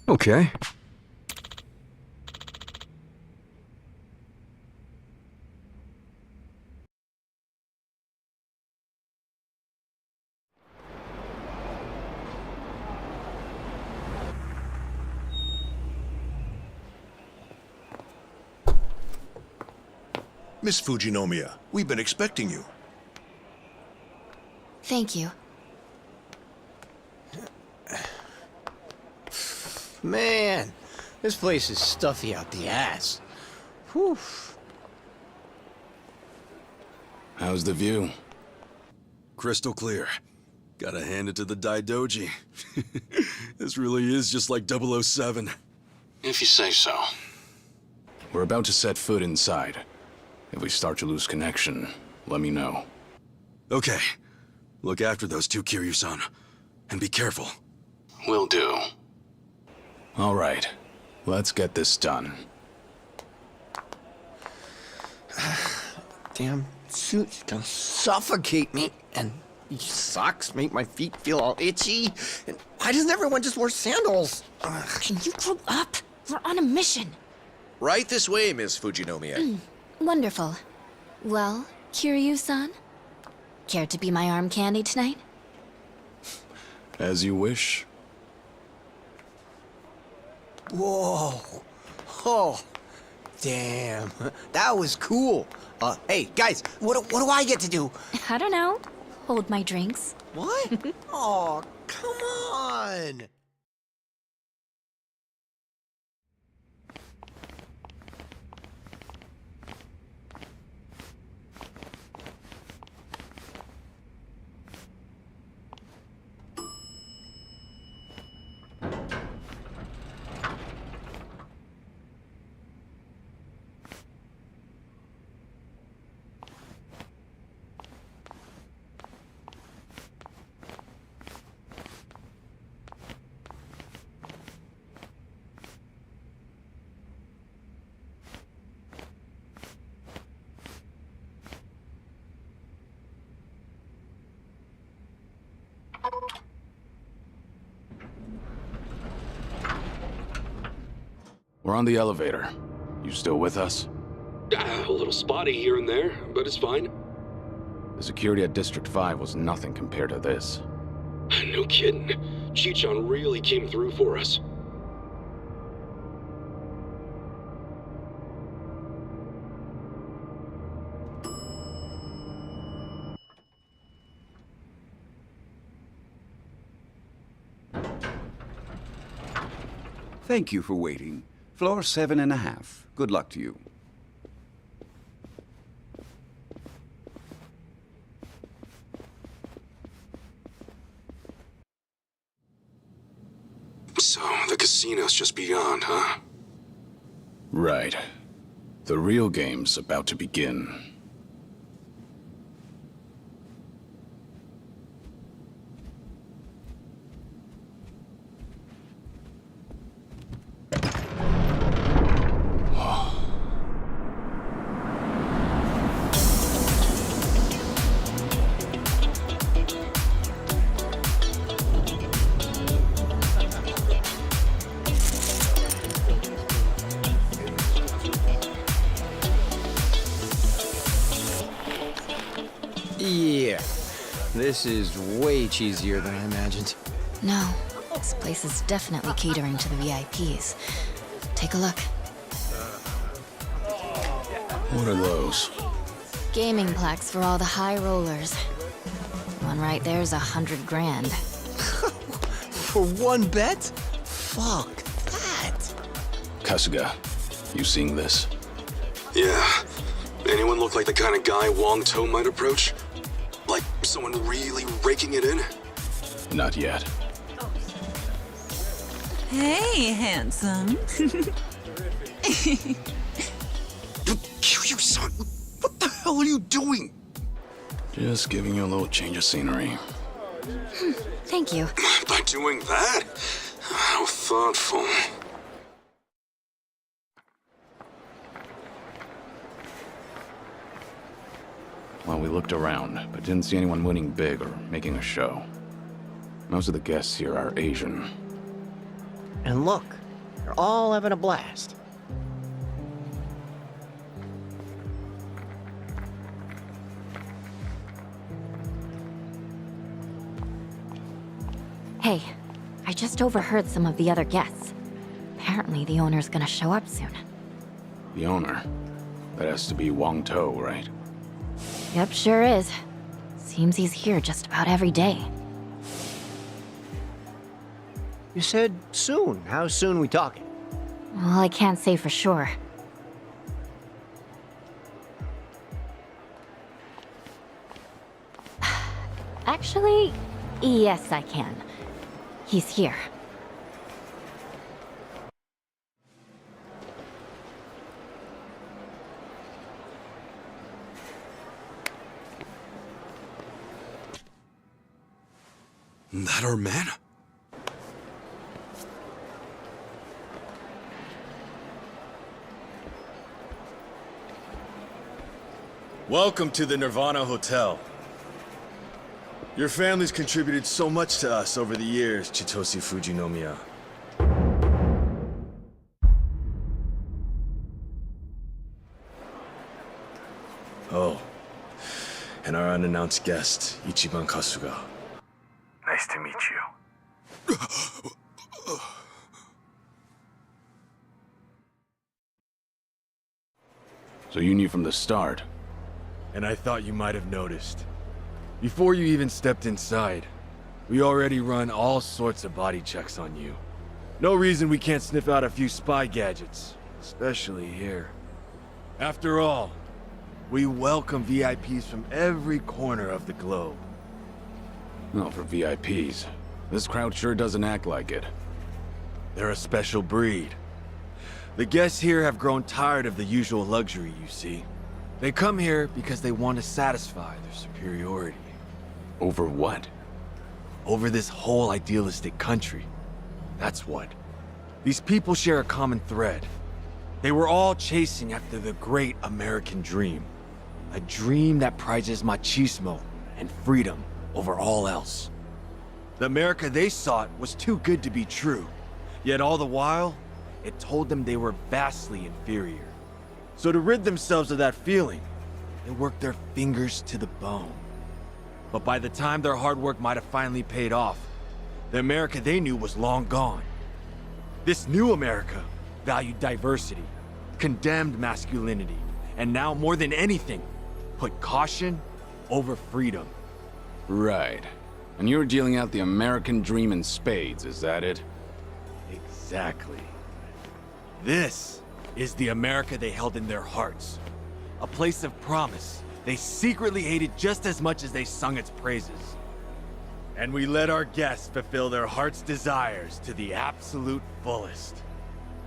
Okay. Miss Fujinomiya, we've been expecting you. Thank you. Man, this place is stuffy out the ass. Whew. How's the view? Crystal clear. Gotta hand it to the Daidoji. This really is just like 007. If you say so. We're about to set foot inside. If we start to lose connection, let me know. Okay. Look after those two, Kiryu-san. And be careful. Will do. All right. Let's get this done. Damn suit's gonna suffocate me, and these socks make my feet feel all itchy. And why doesn't everyone just wear sandals? Ugh. Can you grow up? We're on a mission. Right this way, Miss Fujinomiya. Wonderful. Well, Kiryu-san? Care to be my arm candy tonight? As you wish. Whoa. Oh. Damn. That was cool. Hey, guys, what do I get to do? I don't know. Hold my drinks. What? Oh, come on. We're on the elevator. You still with us? A little spotty here and there, but it's fine. The security at District 5 was nothing compared to this. No kidding. Chi-chan really came through for us. Thank you for waiting. Floor 7.5. Good luck to you. So, the casino's just beyond, huh? Right. The real game's about to begin. Yeah, this is way cheesier than I imagined. No, This place is definitely catering to the VIPs. Take a look. What are those? Gaming plaques for all the high rollers. One right there's 100 grand. For one bet? Fuck that. Kasuga, you seeing this? Yeah. Anyone look like the kind of guy Wong To might approach? Like someone really raking it in? Not yet. Hey, handsome. You son, what the hell are you doing? Just giving you a little change of scenery. Thank you. By doing that? How thoughtful. Well, we looked around, but didn't see anyone winning big or making a show. Most of the guests here are Asian. And look, they're all having a blast. Hey, I just overheard some of the other guests. Apparently the owner's gonna show up soon. The owner? That has to be Wong To, right? Yep, sure is. Seems he's here just about every day. You said soon. How soon we talking? Well, I can't say for sure. Actually, yes, I can. He's here. That our man? Welcome to the Nirvana Hotel. Your family's contributed so much to us over the years, Chitose Fujinomiya. Oh, and our unannounced guest, Ichiban Kasuga. Nice to meet you. So you knew from the start? And I thought you might have noticed. Before you even stepped inside, we already run all sorts of body checks on you. No reason we can't sniff out a few spy gadgets, especially here. After all, we welcome VIPs from every corner of the globe. Well, for VIPs, this crowd sure doesn't act like it. They're a special breed. The guests here have grown tired of the usual luxury, you see. They come here because they want to satisfy their superiority. Over what? Over this whole idealistic country. That's what. These people share a common thread. They were all chasing after the great American dream. A dream that prizes machismo and freedom over all else. The America they sought was too good to be true. Yet all the while, it told them they were vastly inferior. So to rid themselves of that feeling, they worked their fingers to the bone. But by the time their hard work might have finally paid off, the America they knew was long gone. This new America valued diversity, condemned masculinity, and now more than anything, put caution over freedom. Right. And you're dealing out the American dream in spades, is that it? Exactly. This is the America they held in their hearts. A place of promise they secretly hated just as much as they sung its praises. And we let our guests fulfill their heart's desires to the absolute fullest.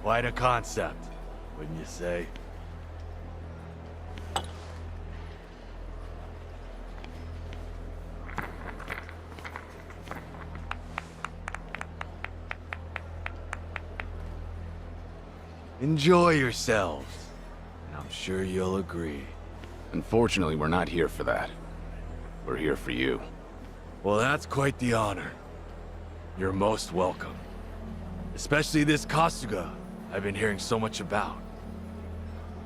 Quite a concept, wouldn't you say? Enjoy yourselves. And I'm sure you'll agree. Unfortunately, we're not here for that. We're here for you. Well, that's quite the honor. You're most welcome. Especially this Kasuga I've been hearing so much about.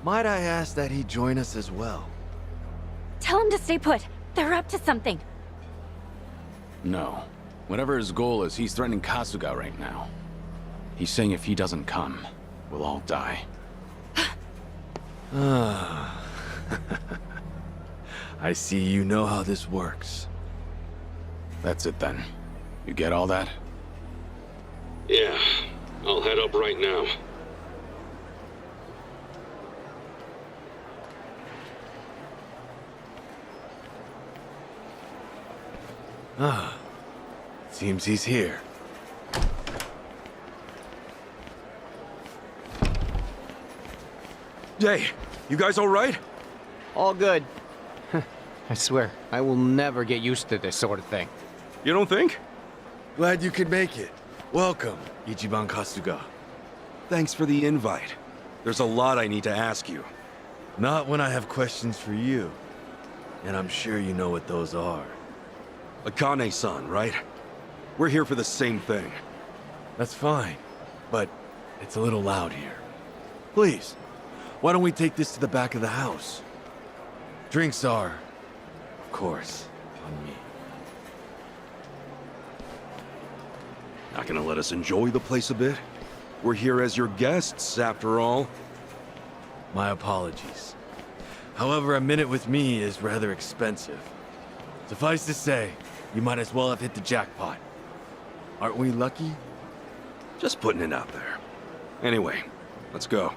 Might I ask that he join us as well? Tell him to stay put. They're up to something. No. Whatever his goal is, he's threatening Kasuga right now. He's saying if he doesn't come, we'll all die. I see you know how this works. That's it then. You get all that? Yeah, I'll head up right now. Seems he's here. Hey, you guys all right? All good. I swear, I will never get used to this sort of thing. You don't think? Glad you could make it. Welcome, Ichiban Kasuga. Thanks for the invite. There's a lot I need to ask you. Not when I have questions for you. And I'm sure you know what those are. Akane-san, right? We're here for the same thing. That's fine, but it's a little loud here. Please, why don't we take this to the back of the house? Drinks are, of course, on me. Not gonna let us enjoy the place a bit? We're here as your guests, after all. My apologies. However, a minute with me is rather expensive. Suffice to say, you might as well have hit the jackpot. Aren't we lucky? Just putting it out there. Anyway, let's go.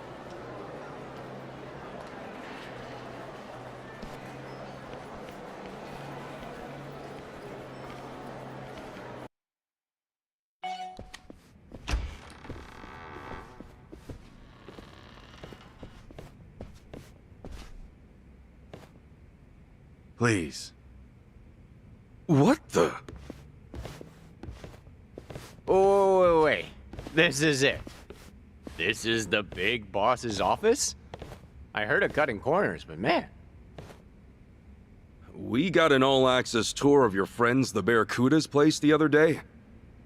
Please. What the? Oh, wait. This is it. This is the big boss's office? I heard of cutting corners, but man. We got an all-access tour of your friends the Barracuda's place the other day.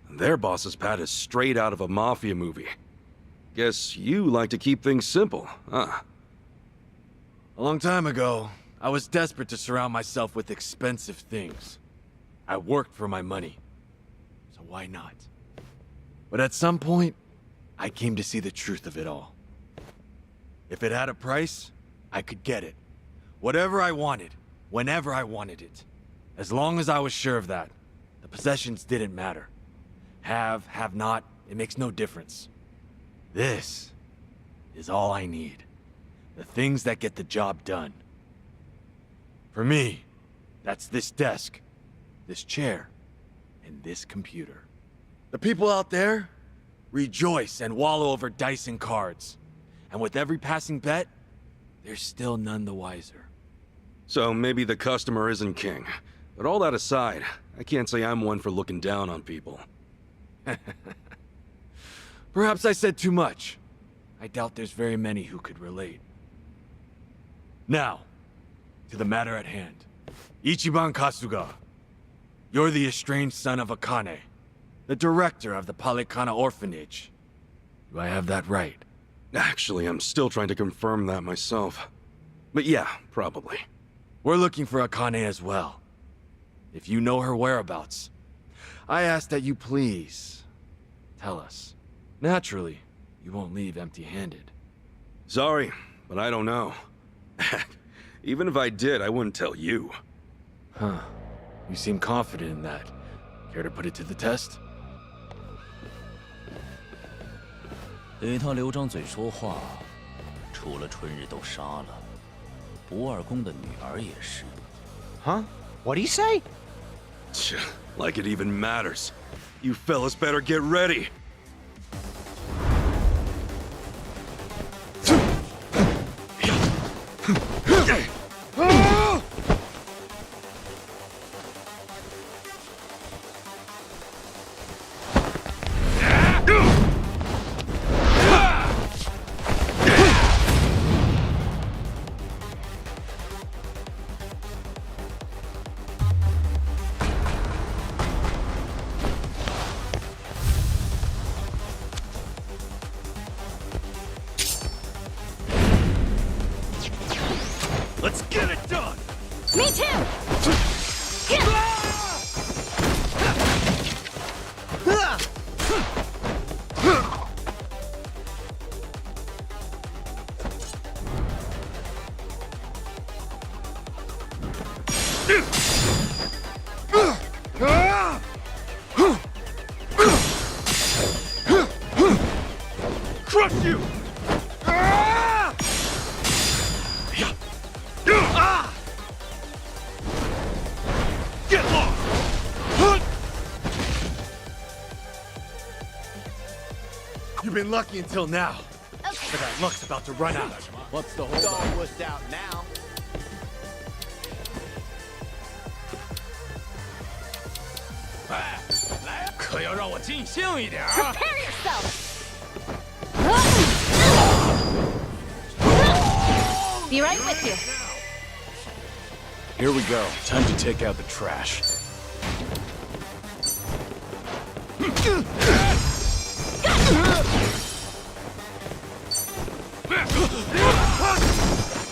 Their boss's pad is straight out of a mafia movie. Guess you like to keep things simple, huh? A long time ago, I was desperate to surround myself with expensive things. I worked for my money, so why not? But at some point, I came to see the truth of it all. If it had a price, I could get it. Whatever I wanted, whenever I wanted it. As long as I was sure of that, the possessions didn't matter. Have not, it makes no difference. This is all I need. The things that get the job done. For me, that's this desk, this chair, and this computer. The people out there rejoice and wallow over dice and cards. And with every passing bet, they're still none the wiser. So maybe the customer isn't king. But all that aside, I can't say I'm one for looking down on people. Perhaps I said too much. I doubt there's very many who could relate. Now, to the matter at hand. Ichiban Kasuga, you're the estranged son of Akane, the director of the Palikana orphanage. Do I have that right? Actually, I'm still trying to confirm that myself. But yeah, probably. We're looking for Akane as well. If you know her whereabouts, I ask that you please tell us. Naturally, you won't leave empty-handed. Sorry, but I don't know. Even if I did, I wouldn't tell you. Huh. You seem confident in that. Care to put it to the test? 对他留张嘴说话，除了春日都杀了，不二公的女儿也是。Huh? What'd he say? Like it even matters. You fellas better get ready. Let's get it done! Me too! Crush you! Get lost! You've been lucky until now. But that luck's about to run out. What's the It's all hold? wussed out now. Prepare yourself! Be right with you. Here we go. Time to take out the trash.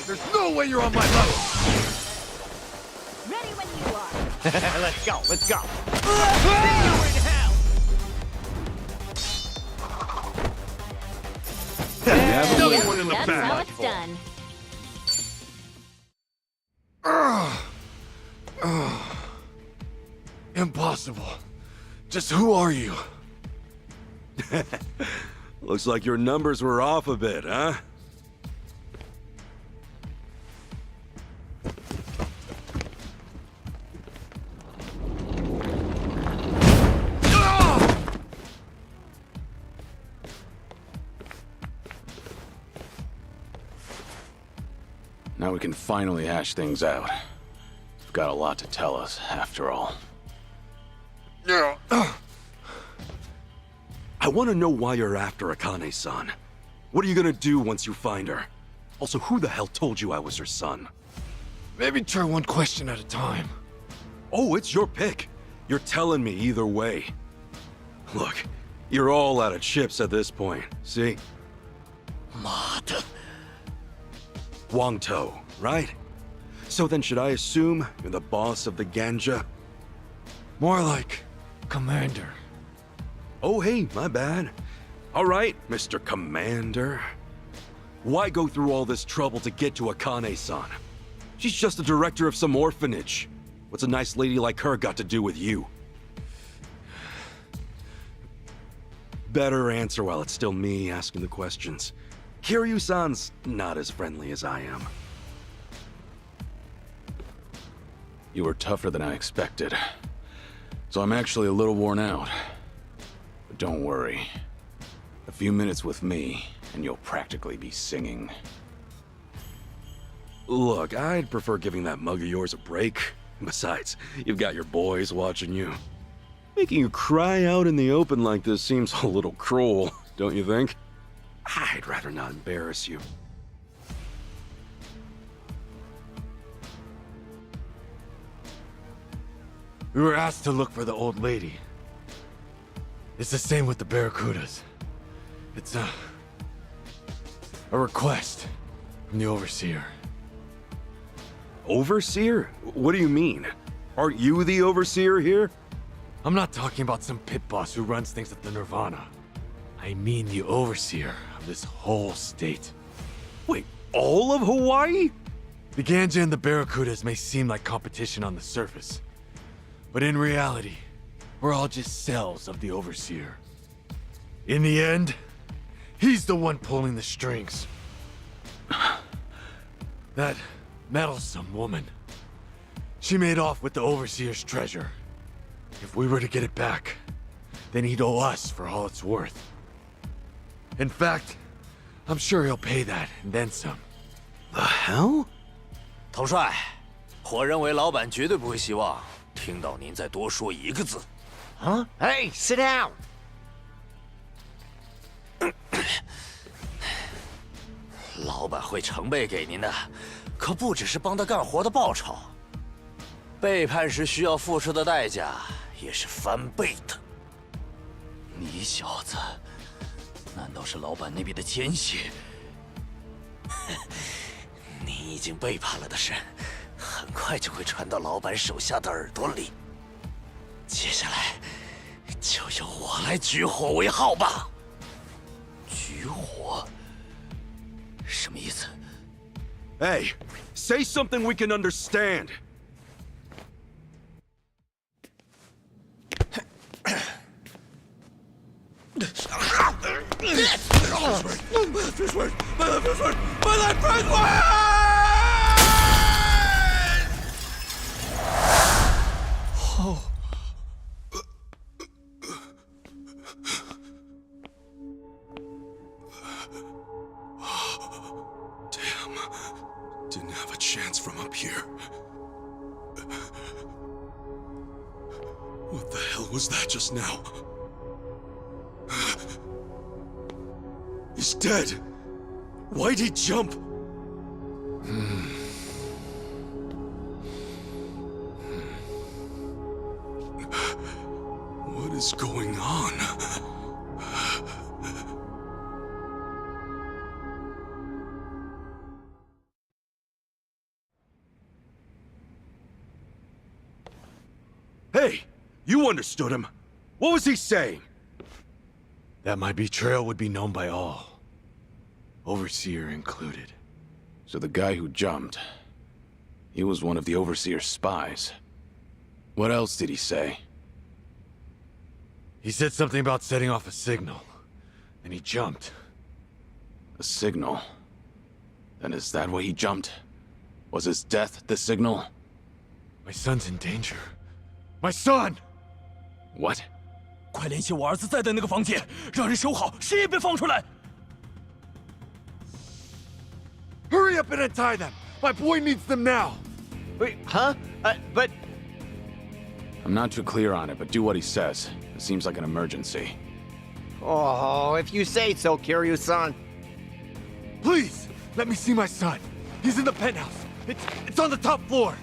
There's no way you're on my level. Ready when you are. Let's go, let's go. Yep, one in the that's back. how it's done. Impossible. Just who are you? Looks like your numbers were off a bit, huh? Now we can finally hash things out. You've got a lot to tell us, after all. I want to know why you're after Akane-san. What are you gonna do once you find her? Also, who the hell told you I was her son? Maybe try one question at a time. Oh, it's your pick. You're telling me either way. Look, you're all out of chips at this point, see? Wangto, right? So then should I assume you're the boss of the Ganja? More like commander. Oh, hey, my bad. All right, Mr. Commander. Why go through all this trouble to get to Akane-san? She's just the director of some orphanage. What's a nice lady like her got to do with you? Better answer while it's still me asking the questions. Kiryu-san's not as friendly as I am. You were tougher than I expected. So I'm actually a little worn out. But don't worry. A few minutes with me, and you'll practically be singing. Look, I'd prefer giving that mug of yours a break. Besides, you've got your boys watching you. Making you cry out in the open like this seems a little cruel, don't you think? I'd rather not embarrass you. We were asked to look for the old lady. It's the same with the Barracudas. It's a request from the Overseer. Overseer? What do you mean? Aren't you the Overseer here? I'm not talking about some pit boss who runs things at the Nirvana. I mean the Overseer of this whole state. Wait, all of Hawaii? The Ganja and the Barracudas may seem like competition on the surface, but in reality, we're all just cells of the Overseer. In the end, he's the one pulling the strings. That meddlesome woman. She made off with the Overseer's treasure. If we were to get it back, then he'd owe us for all it's worth. In fact, I'm sure he'll pay that and then some. The hell? 统帅，我认为老板绝对不会希望听到您再多说一个字。Huh? Hey, sit down. 老板会成倍给您的，可不只是帮他干活的报酬，背叛时需要付出的代价也是翻倍的。你小子，难道是老板那边的奸细？你已经背叛了的事，很快就会传到老板手下的耳朵里。接下来，就由我来举火为号吧。举火？什么意思？ Hey, say something we can understand. is worse! My life is worse! My life is worse! Oh. Damn. Didn't have a chance from up here. What the hell was that just now? He's dead. Why'd he jump? What is going on? Hey, you understood him. What was he saying? That my betrayal would be known by all. Overseer included. So the guy who jumped, he was one of the Overseer's spies. What else did he say? He said something about setting off a signal, and he jumped. A signal? Then is that why he jumped? Was his death the signal? My son's in danger. My son! What? 快联系我儿子在的那个房间，让人守好，谁也别放出来。 Hurry up and untie them! My boy needs them now! Wait, huh? But... I'm not too clear on it, but do what he says. It seems like an emergency. Oh, if you say so, Kiryu-san. Please, let me see my son. He's in the penthouse. It's on the top floor.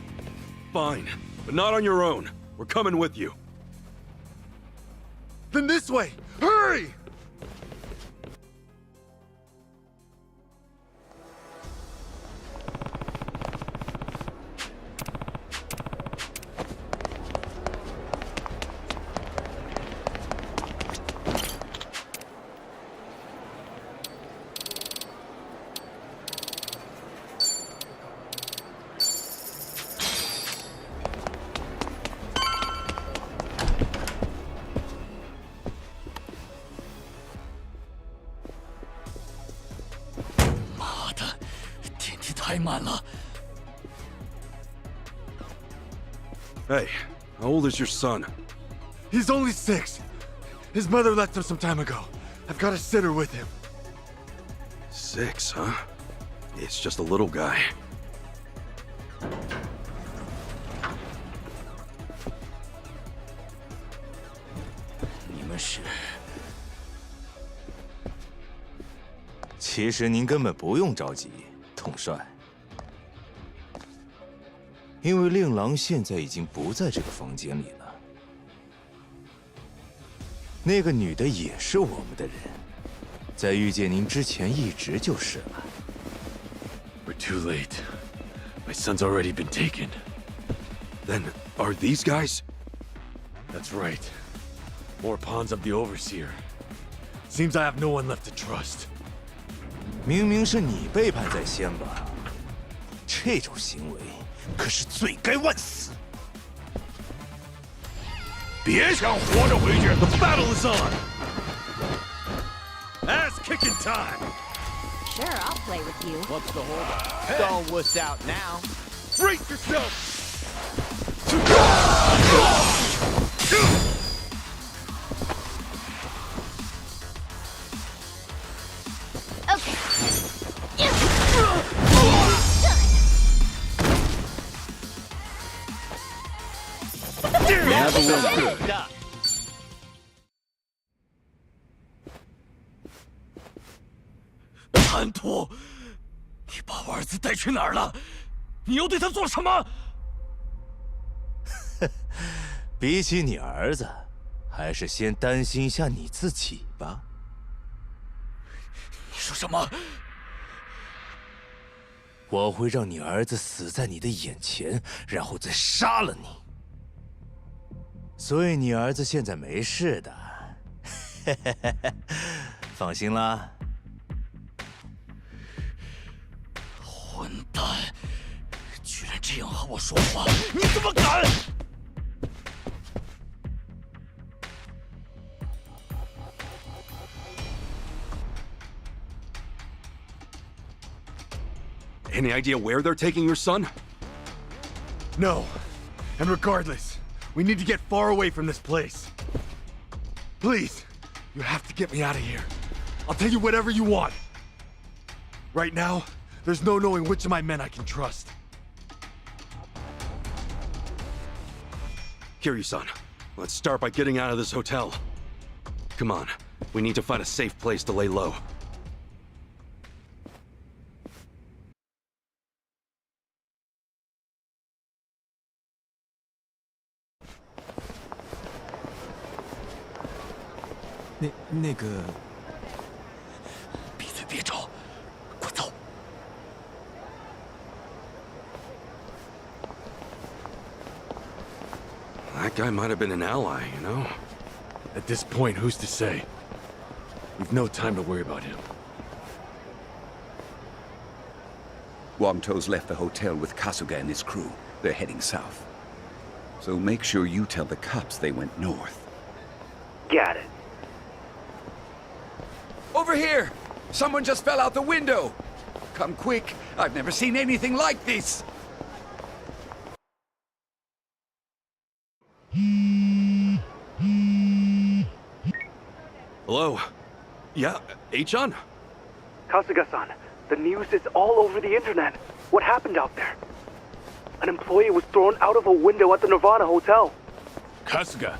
Fine, but not on your own. We're coming with you. Then this way! Hurry! Hey, how old is your son? He's only 6. His mother left him some time ago. I've got a sitter with him. 6, huh? It's just a little guy. "其实您根本不用着急，统帅，因为令郎现在已经不在这个房间里了。那个女的也是我们的人，在遇见您之前一直就是了。We're too late. My son's already been taken. Then, are these guys? That's right. More pawns of the Overseer. Seems I have no one left to trust. 明明是你背叛在先吧？这种行为可是罪该万死！别想活着回去 ！The battle is on! Ass kicking time! Sure, I'll play with you. What's the hold? Don't wuss out now. Brace yourself! Okay. Done. 叛徒！你把我儿子带去哪儿了？你又对他做什么？比起你儿子，还是先担心一下你自己吧。你说什么？我会让你儿子死在你的眼前，然后再杀了你。所以你儿子现在没事的，放心啦。混蛋！居然这样和我说话，你怎么敢？ Any idea where they're taking your son? No. And regardless, we need to get far away from this place. Please, you have to get me out of here. I'll tell you whatever you want. Right now, there's no knowing which of my men I can trust. Kiryu-san, let's start by getting out of this hotel. Come on, we need to find a safe place to lay low. That guy might have been an ally, you know? At this point, who's to say? We've no time to worry about him. Wang To's left the hotel with Kasuga and his crew. They're heading south. So make sure you tell the cops they went north. Got it. Over here! Someone just fell out the window! Come quick! I've never seen anything like this! Hello? Yeah, Achan? Kasuga-san, the news is all over the internet. What happened out there? An employee was thrown out of a window at the Nirvana Hotel. Kasuga!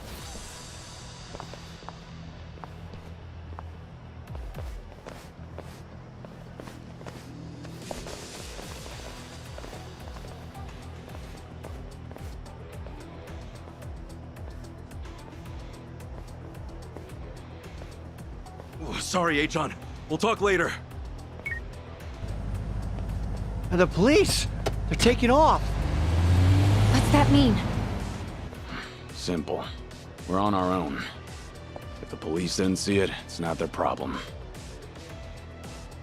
Oh, sorry, Achan. We'll talk later. The police! They're taking off! What's that mean? Simple. We're on our own. If the police didn't see it, it's not their problem.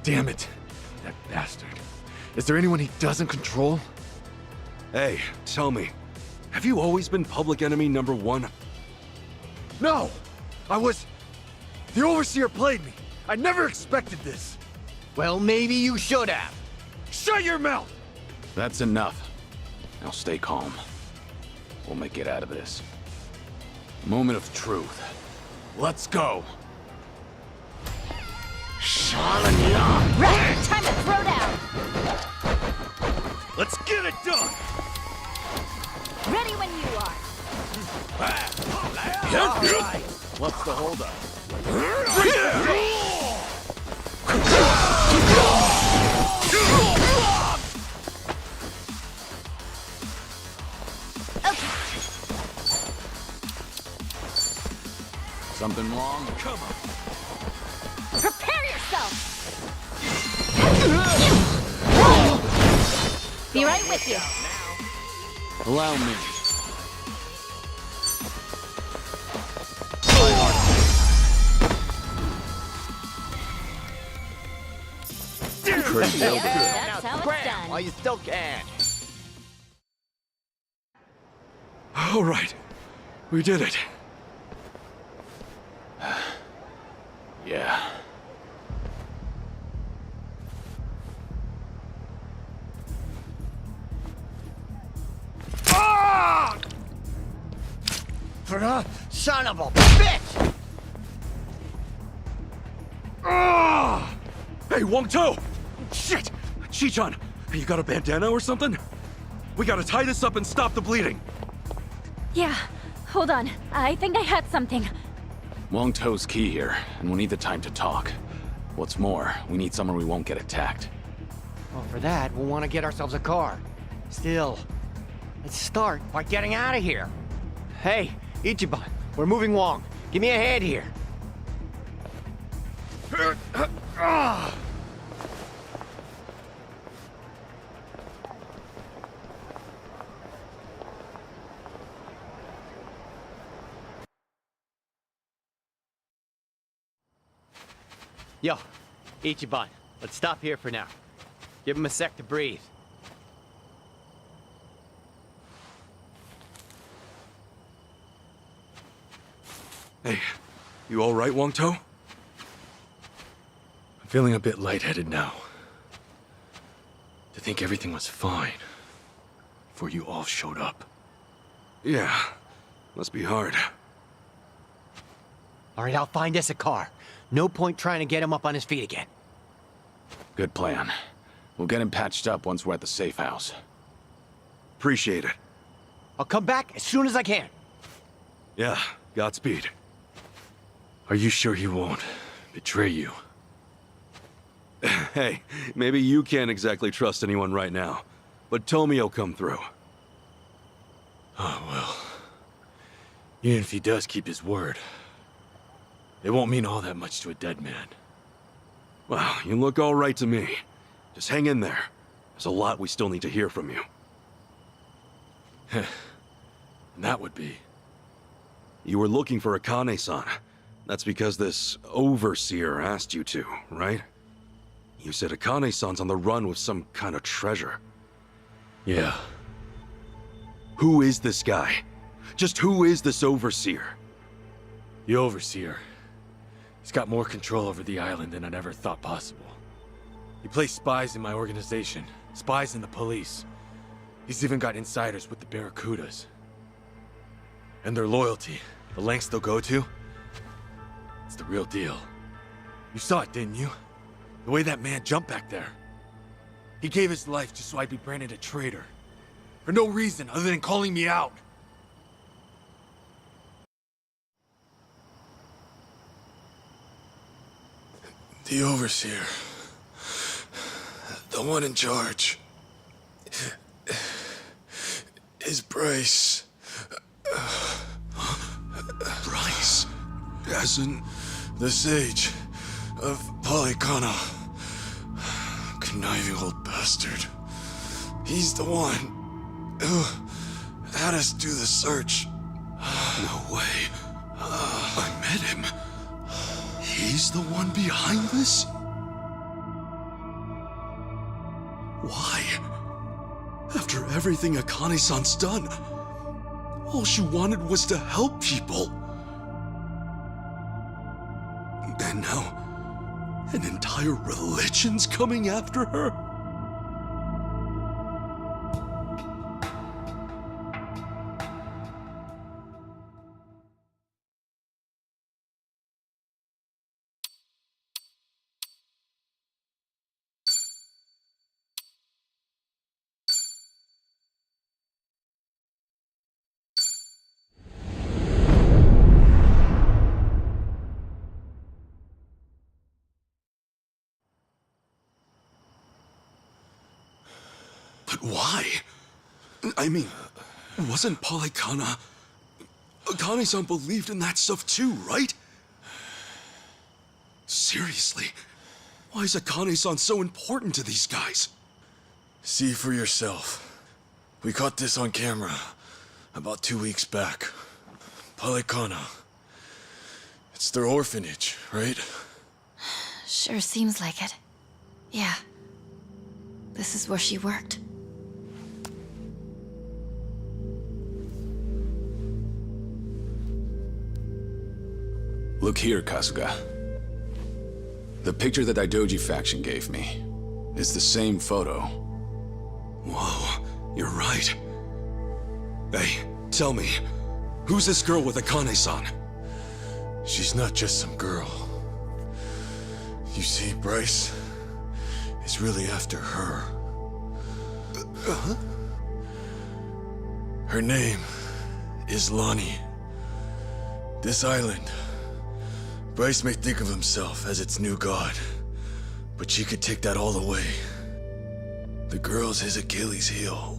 Damn it! That bastard. Is there anyone he doesn't control? Hey, tell me, have you always been public enemy number one? No! The Overseer played me. I never expected this. Well, maybe you should have. Shut your mouth! That's enough. Now stay calm. We'll make it out of this. Moment of truth. Let's go! Right, time to throw down! Let's get it done! Ready when you are. What's the holdup? Something wrong? Come on. Prepare yourself! Be right with you. Allow me. Pretty good. That's how it's done. While you still can. All right, we did it. Yeah. Ah! Son of a bitch! Ah! Hey, Wang To! Shit! Chichan, you got a bandana or something? We gotta tie this up and stop the bleeding. Yeah, hold on. I think I had something. Wang To's key here, and we'll need the time to talk. What's more, we need somewhere we won't get attacked. Well, for that, we'll want to get ourselves a car. Still, let's start by getting out of here. Hey, Ichiban, we're moving Wong. Give me a hand here. Yo, Ichiban, let's stop here for now. Give him a sec to breathe. Hey, you all right, Wang To? I'm feeling a bit lightheaded now. To think everything was fine before you all showed up. Yeah, must be hard. All right, I'll find us a car. No point trying to get him up on his feet again. Good plan. We'll get him patched up once we're at the safe house. Appreciate it. I'll come back as soon as I can. Yeah, Godspeed. Are you sure he won't betray you? Hey, maybe you can't exactly trust anyone right now, but Tomio'll come through. Oh, well. Even if he does keep his word, it won't mean all that much to a dead man. Well, you look all right to me. Just hang in there. There's a lot we still need to hear from you. And that would be? You were looking for Akane-san. That's because this overseer asked you to, right? You said Akane-san's on the run with some kind of treasure. Yeah. Who is this guy? Just who is this overseer? The overseer. He's got more control over the island than I'd ever thought possible. He plays spies in my organization, spies in the police. He's even got insiders with the Barracudas. And their loyalty, the lengths they'll go to, it's the real deal. You saw it, didn't you? The way that man jumped back there. He gave his life just so I'd be branded a traitor. For no reason other than calling me out. The overseer. The one in charge. Is Bryce. Bryce? As in... The sage of Polycana. Conniving old bastard. He's the one who had us do the search. No way. I met him. He's the one behind this? Why? After everything Akane-san's done, all she wanted was to help people. And now, an entire religion's coming after her? But why? I mean, wasn't Polycana... Akane-san believed in that stuff too, right? Seriously, why is Akane-san so important to these guys? See for yourself. We caught this on camera about 2 weeks back. Polycana. It's their orphanage, right? Sure seems like it. Yeah. This is where she worked. Look here, Kasuga. The picture the Daidoji faction gave me is the same photo. Whoa, you're right. Hey, tell me, who's this girl with Akane-san? She's not just some girl. You see, Bryce is really after her. Her name is Lonnie. This island, Bryce may think of himself as its new god, but she could take that all away. The girl's his Achilles heel.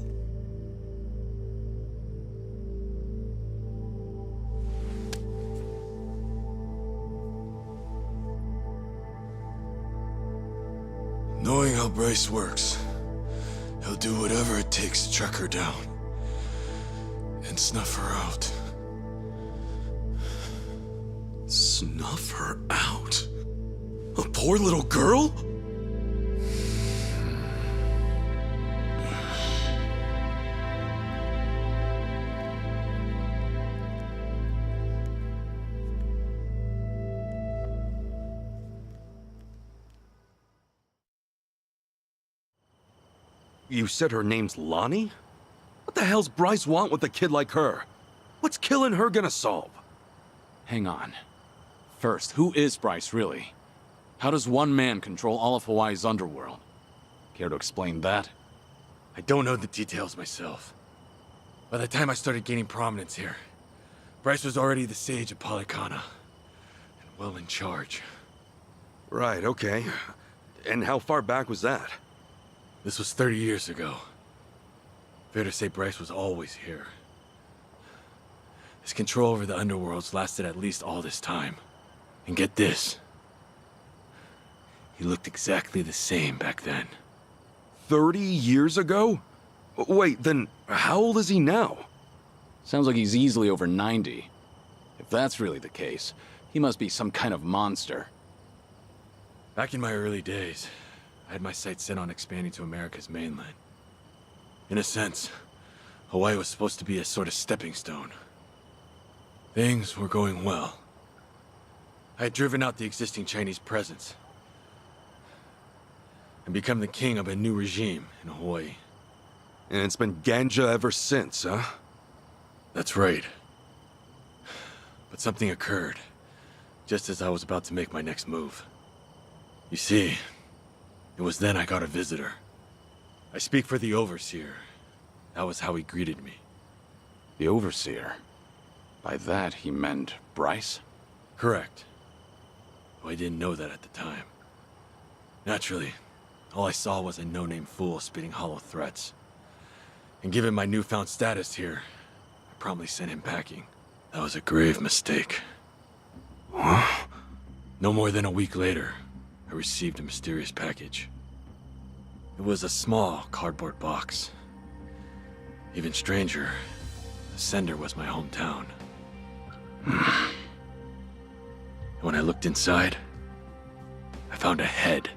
Knowing how Bryce works, he'll do whatever it takes to track her down and snuff her out. Snuff her out? A poor little girl? You said her name's Lonnie? What the hell's Bryce want with a kid like her? What's killing her gonna solve? Hang on. First, who is Bryce, really? How does one man control all of Hawaii's underworld? Care to explain that? I don't know the details myself. By the time I started gaining prominence here, Bryce was already the sage of Polycana, and well in charge. Right, okay. And how far back was that? This was 30 years ago. Fair to say Bryce was always here. His control over the underworlds lasted at least all this time. And get this. He looked exactly the same back then. 30 years ago? Wait, then how old is he now? Sounds like he's easily over 90. If that's really the case, he must be some kind of monster. Back in my early days, I had my sights set on expanding to America's mainland. In a sense, Hawaii was supposed to be a sort of stepping stone. Things were going well. I had driven out the existing Chinese presence and become the king of a new regime in Hawaii. And it's been ganja ever since, huh? That's right. But something occurred, just as I was about to make my next move. You see, it was then I got a visitor. I speak for the Overseer. That was how he greeted me. The Overseer? By that, he meant Bryce? Correct. Though I didn't know that at the time. Naturally, all I saw was a no-name fool spitting hollow threats. And given my newfound status here, I promptly sent him packing. That was a grave mistake. Huh? No more than a week later, I received a mysterious package. It was a small cardboard box. Even stranger, the sender was my hometown. And when I looked inside, I found a head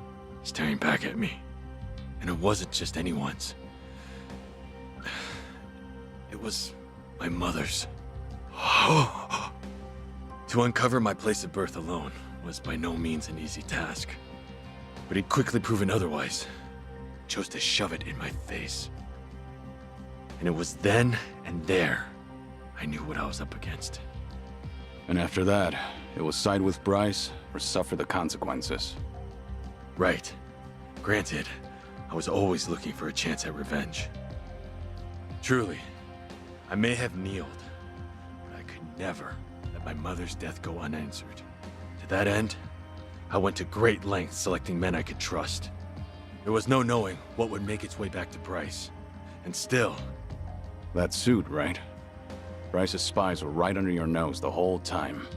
staring back at me. And it wasn't just anyone's. It was my mother's. To uncover my place of birth alone was by no means an easy task. But he'd quickly proven otherwise. Chose to shove it in my face. And it was then and there I knew what I was up against. And after that, it was side with Bryce or suffer the consequences. Right. Granted, I was always looking for a chance at revenge. Truly, I may have kneeled, but I could never let my mother's death go unanswered. To that end, I went to great lengths selecting men I could trust. There was no knowing what would make its way back to Bryce. And still... That suit, right? Bryce's spies were right under your nose the whole time.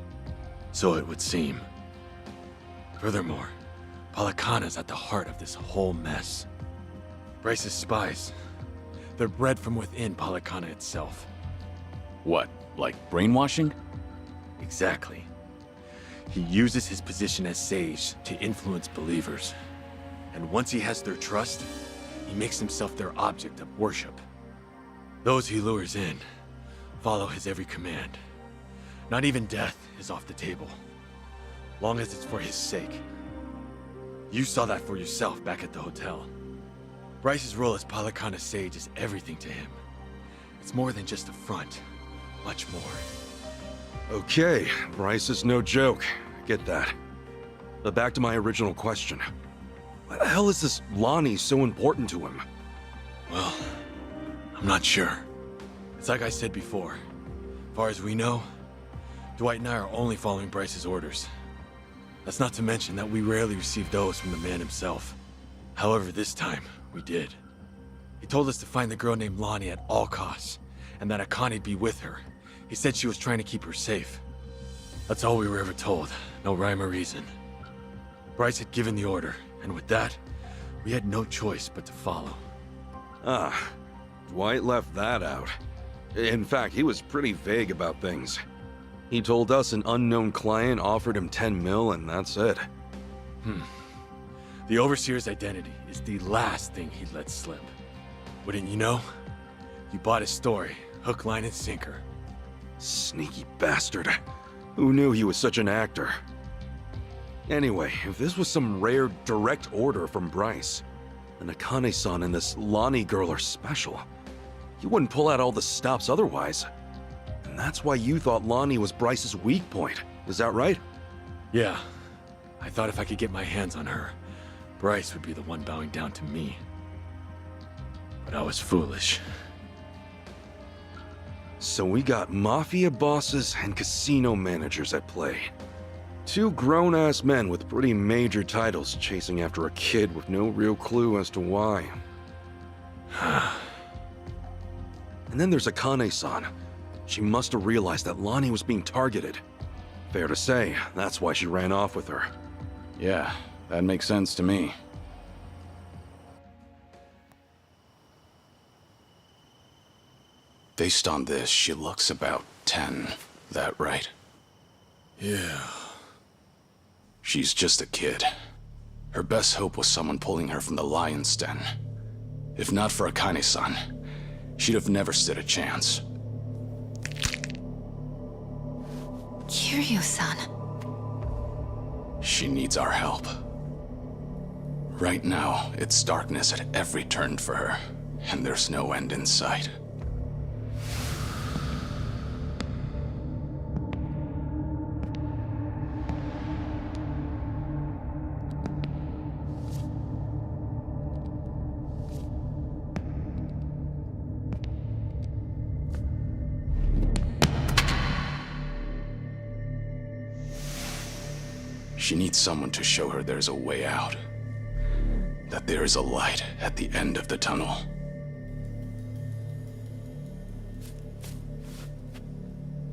So it would seem. Furthermore, Polycana's at the heart of this whole mess. Bryce's spies, they're bred from within Polycana itself. What, like brainwashing? Exactly. He uses his position as sage to influence believers. And once he has their trust, he makes himself their object of worship. Those he lures in follow his every command. Not even death is off the table, long as it's for his sake. You saw that for yourself back at the hotel. Bryce's role as Polycana's sage is everything to him. It's more than just a front, much more. Okay, Bryce is no joke. I get that. But back to my original question. Why the hell is this Lonnie so important to him? Well, I'm not sure. It's like I said before. As far as we know, Dwight and I are only following Bryce's orders. That's not to mention that we rarely receive those from the man himself. However, this time, we did. He told us to find the girl named Lonnie at all costs, and that Akani'd be with her. He said she was trying to keep her safe. That's all we were ever told. No rhyme or reason. Bryce had given the order, and with that, we had no choice but to follow. Ah, Dwight left that out. In fact, he was pretty vague about things. He told us an unknown client offered him 10 mil, and that's it. The Overseer's identity is the last thing he'd let slip. Wouldn't you know? He bought his story, hook, line, and sinker. Sneaky bastard. Who knew he was such an actor? Anyway, if this was some rare direct order from Bryce, And Akane-san and this Lonnie girl are special. You wouldn't pull out all the stops otherwise. And that's why you thought Lonnie was Bryce's weak point. Is that right? Yeah. I thought if I could get my hands on her, Bryce would be the one bowing down to me. But I was foolish. So we got mafia bosses and casino managers at play. Two grown-ass men with pretty major titles chasing after a kid with no real clue as to why. And then there's Akane-san. She must have realized that Lonnie was being targeted. Fair to say, that's why she ran off with her. Yeah, that makes sense to me. Based on this, she looks about 10. That right? Yeah. She's just a kid. Her best hope was someone pulling her from the lion's den. If not for Akane-san, she'd have never stood a chance. Kiryu-san. She needs our help. Right now, it's darkness at every turn for her, and there's no end in sight. She needs someone to show her there's a way out. That there is a light at the end of the tunnel.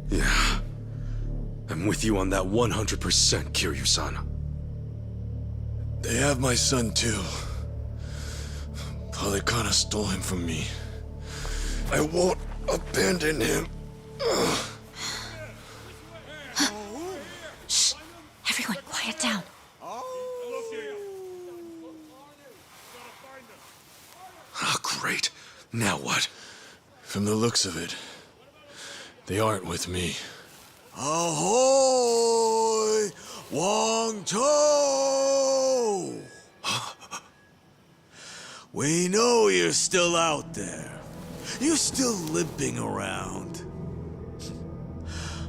Yeah. I'm with you on that 100%, Kiryu-san. They have my son too. Polycana stole him from me. I won't abandon him. Shh! Everyone, quiet down. Oh, great. Now what? From the looks of it, they aren't with me. Ahoy! Wong To! We know you're still out there. You're still limping around.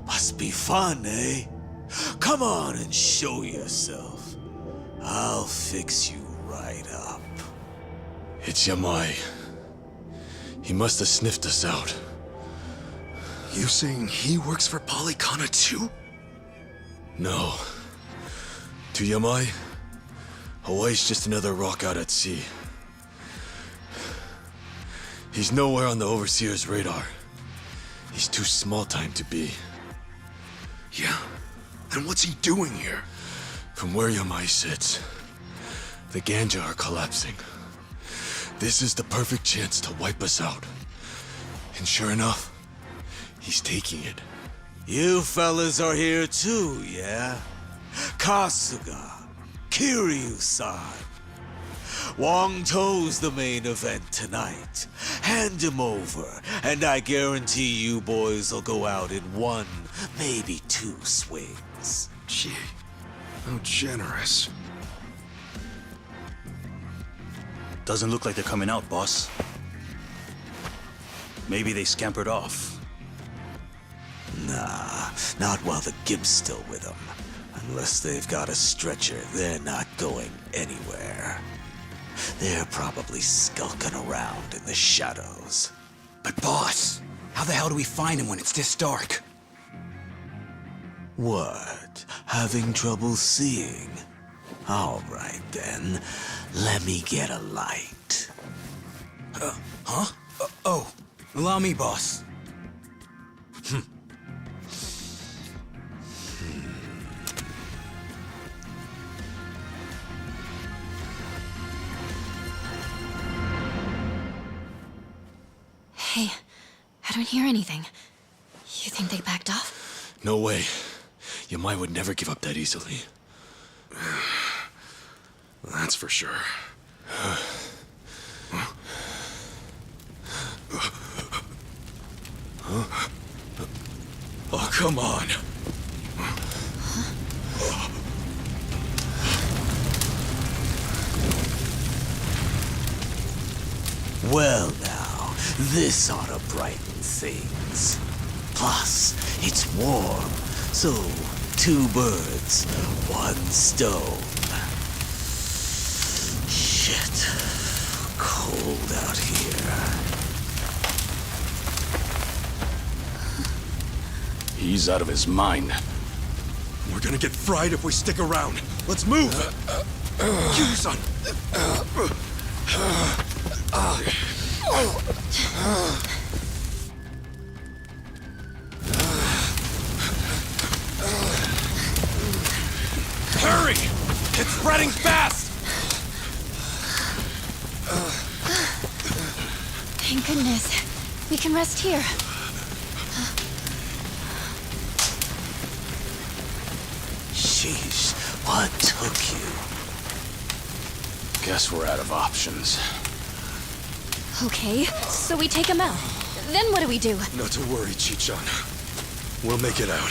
Must be fun, eh? Come on and show yourself. I'll fix you right up. It's Yamai. He must have sniffed us out. You saying he works for Polycana too? No. To Yamai, Hawaii's just another rock out at sea. He's nowhere on the Overseer's radar. He's too small time to be. Yeah? Then what's he doing here? From where Yamai sits, the Ganja are collapsing. This is the perfect chance to wipe us out. And sure enough, he's taking it. You fellas are here too, yeah? Kasuga, Kiryu-san. Wong To's the main event tonight. Hand him over, and I guarantee you boys will go out in one, maybe two swings. Gee, how generous. Doesn't look like they're coming out, boss. Maybe they scampered off. Nah, not while the Gimp's still with them. Unless they've got a stretcher, they're not going anywhere. They're probably skulking around in the shadows. But boss, how the hell do we find him when it's this dark? What? Having trouble seeing? All right then, let me get a light. Huh? Oh, allow me, boss. Hey, I don't hear anything. You think they backed off? No way. Yamai would never give up that easily. That's for sure. Oh, come on. Well now, this ought to brighten things. Plus, it's warm, so 2 birds, 1 stone. Shit, cold out here. He's out of his mind. We're gonna get fried if we stick around. Let's move! Kiryu-san! Hurry! It's spreading fast! Thank goodness. We can rest here. Sheesh, what took you? Guess we're out of options. Okay, so we take him out. Then what do we do? Not to worry, Chi-chan. We'll make it out.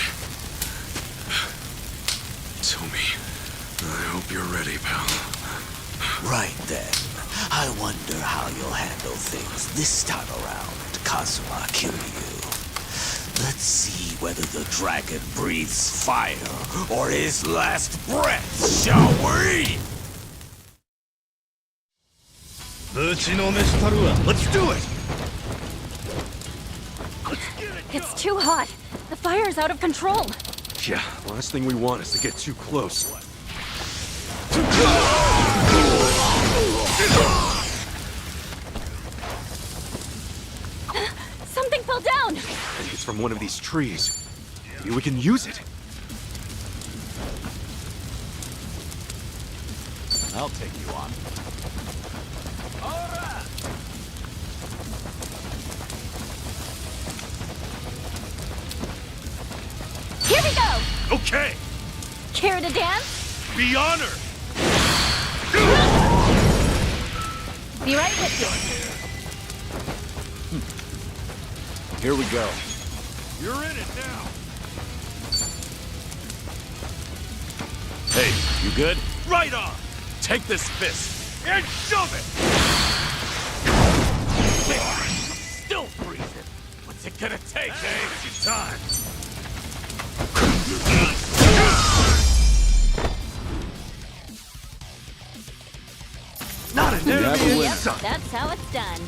Tomi, I hope you're ready, pal. Right then. I wonder how you'll handle things this time around, Kazuma Kiryu. Let's see whether the dragon breathes fire or his last breath, shall we? Let's do it! It's too hot. The fire's out of control. Yeah, last thing we want is to get too close. Something fell down! I think it's from one of these trees. Maybe we can use it. I'll take you on. Here we go! Okay! Care to dance? Be honored! Be right with you. Here we go. You're in it now! Hey, you good? Right on! Take this fist. And shove it! Still freezing. What's it gonna take, Take your time. Not an We have a enemy in winner. sight. That's how it's done.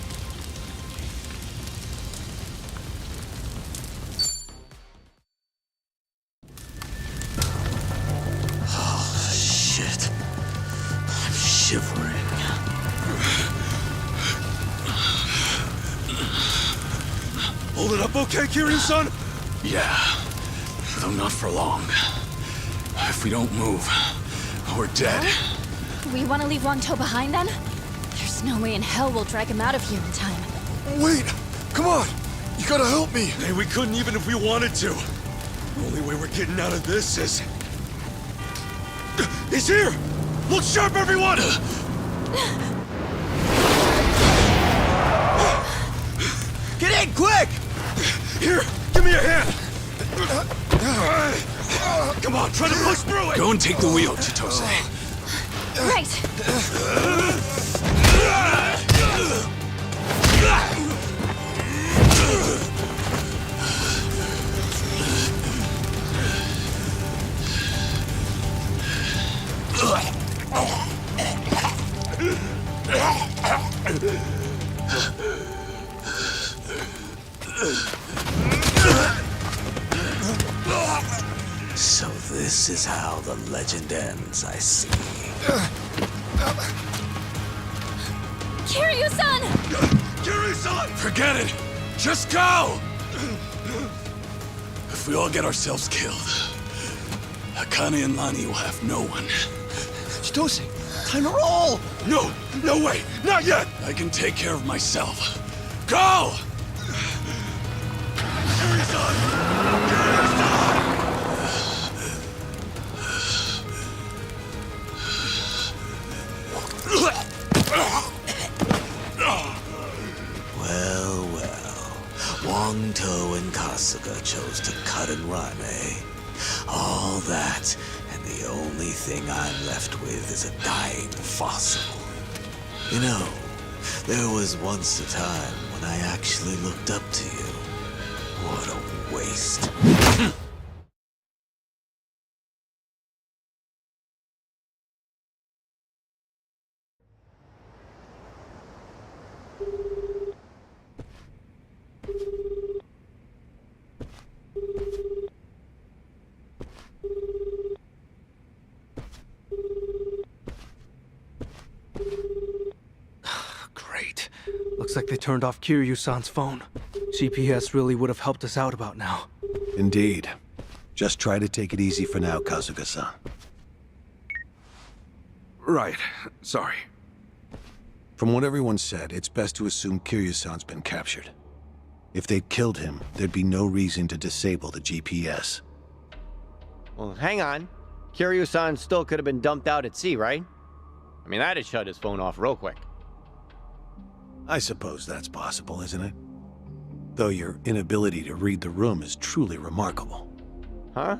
Oh, shit. I'm shivering. Hold it up okay, Kiryu-san? Yeah, though not for long. If we don't move, we're dead. We want to leave Wangto behind then? There's no way in hell we'll drag him out of here in time. Wait! Come on! You gotta help me! Hey, we couldn't even if we wanted to. The only way we're getting out of this is... He's here! Look sharp, everyone! Get in, quick! Here, give me a hand! Come on, try to push through it! Go and take the wheel, Chitose. Right. So this is how the legend ends, I see. Kiryu-san! Kiryu-san! Forget it! Just go! If we all get ourselves killed, Akane and Lani will have no one. Chitose, time to roll! No, no way, not yet! I can take care of myself. Go! Kiryu-san! Kiryu-san! Well, well. Wangto and Kasuga chose to cut and run, eh? All that, and the only thing I'm left with is a dying fossil. You know, There was once a time when I actually looked up to you. What a waste. Great. Looks like they turned off Kiryu-san's phone. GPS really would have helped us out about now. Indeed. Just try to take it easy for now, Kasuga-san. Right. Sorry. From what everyone said, it's best to assume Kiryu-san's been captured. If they'd killed him, there'd be no reason to disable the GPS. Well, hang on. Kiryu-san still could have been dumped out at sea, right? I mean, that'd shut his phone off real quick. I suppose that's possible, isn't it? Though your inability to read the room is truly remarkable. Huh?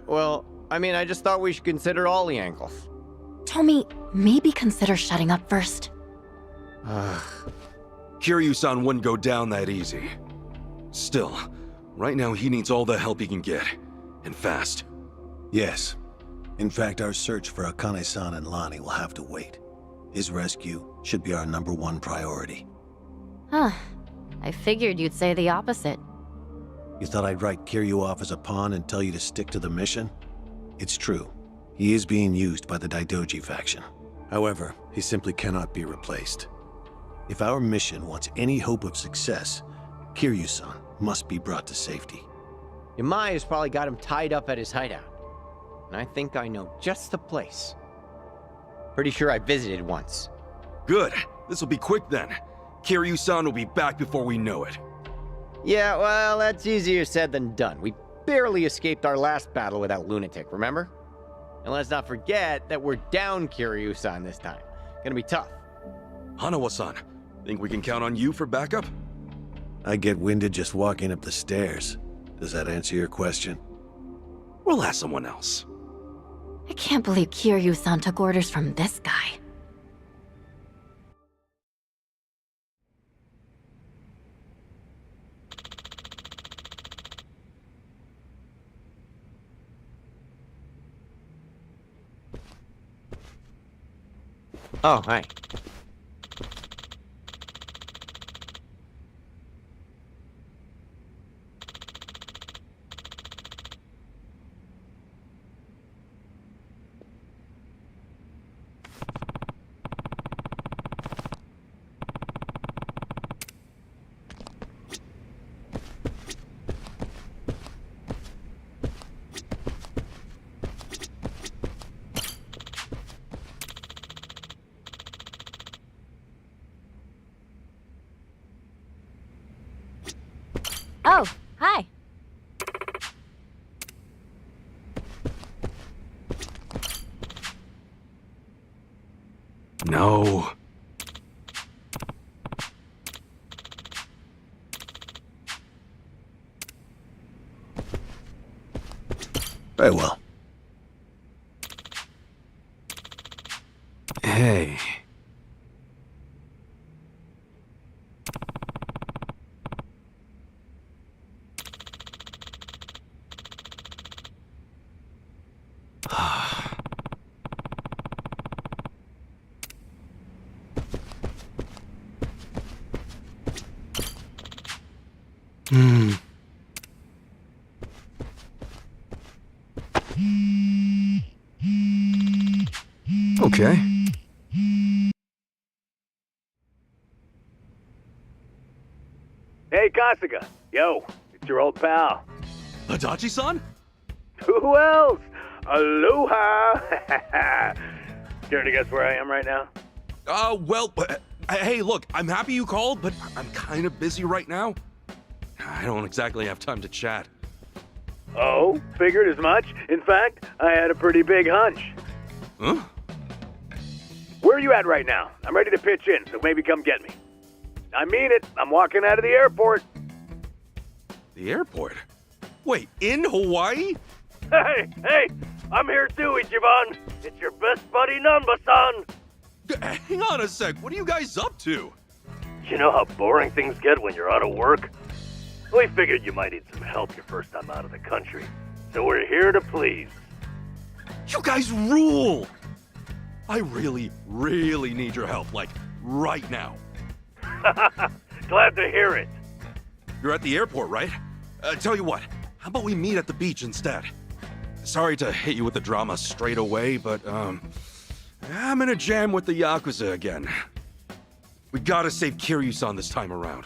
Well, I mean, I just thought we should consider all the angles. Tommy, maybe consider shutting up first. Kiryu-san wouldn't go down that easy. Still, right now he needs all the help he can get. And fast. Yes. In fact, our search for Akane-san and Lani will have to wait. His rescue should be our #1 priority. Huh. I figured you'd say the opposite. You thought I'd write Kiryu off as a pawn and tell you to stick to the mission? It's true. He is being used by the Daidoji faction. However, he simply cannot be replaced. If our mission wants any hope of success, Kiryu-san must be brought to safety. Yamai has probably got him tied up at his hideout. And I think I know just the place. Pretty sure I visited once. Good. This'll be quick then. Kiryu-san will be back before we know it. Yeah, well, that's easier said than done. We barely escaped our last battle with that lunatic, remember? And let's not forget that we're down Kiryu-san this time. Gonna be tough. Hanawa-san, think we can count on you for backup? I get winded just walking up the stairs. Does that answer your question? We'll ask someone else. I can't believe Kiryu-san took orders from this guy. Oh, hi. Oh, hi. No. Very well. Hey. Okay. Hey, Kasuga. Yo, it's your old pal. Adachi-san? Who else? Aloha! Care to guess where I am right now? Hey, look, I'm happy you called, but I'm kind of busy right now. I don't exactly have time to chat. Oh, figured as much. In fact, I had a pretty big hunch. Huh? Where are you at right now? I'm ready to pitch in, so maybe come get me. I mean it. I'm walking out of the airport. The airport? Wait, in Hawaii? Hey, I'm here too, Ichiban. It's your best buddy, Nanba-san. Hang on a sec, what are you guys up to? You know how boring things get when you're out of work? We figured you might need some help your first time out of the country, so we're here to please. You guys rule! I really, really need your help, like, right now. Glad to hear it. You're at the airport, right? Tell you what, how about we meet at the beach instead? Sorry to hit you with the drama straight away, but, I'm in a jam with the Yakuza again. We gotta save Kiryu-san this time around.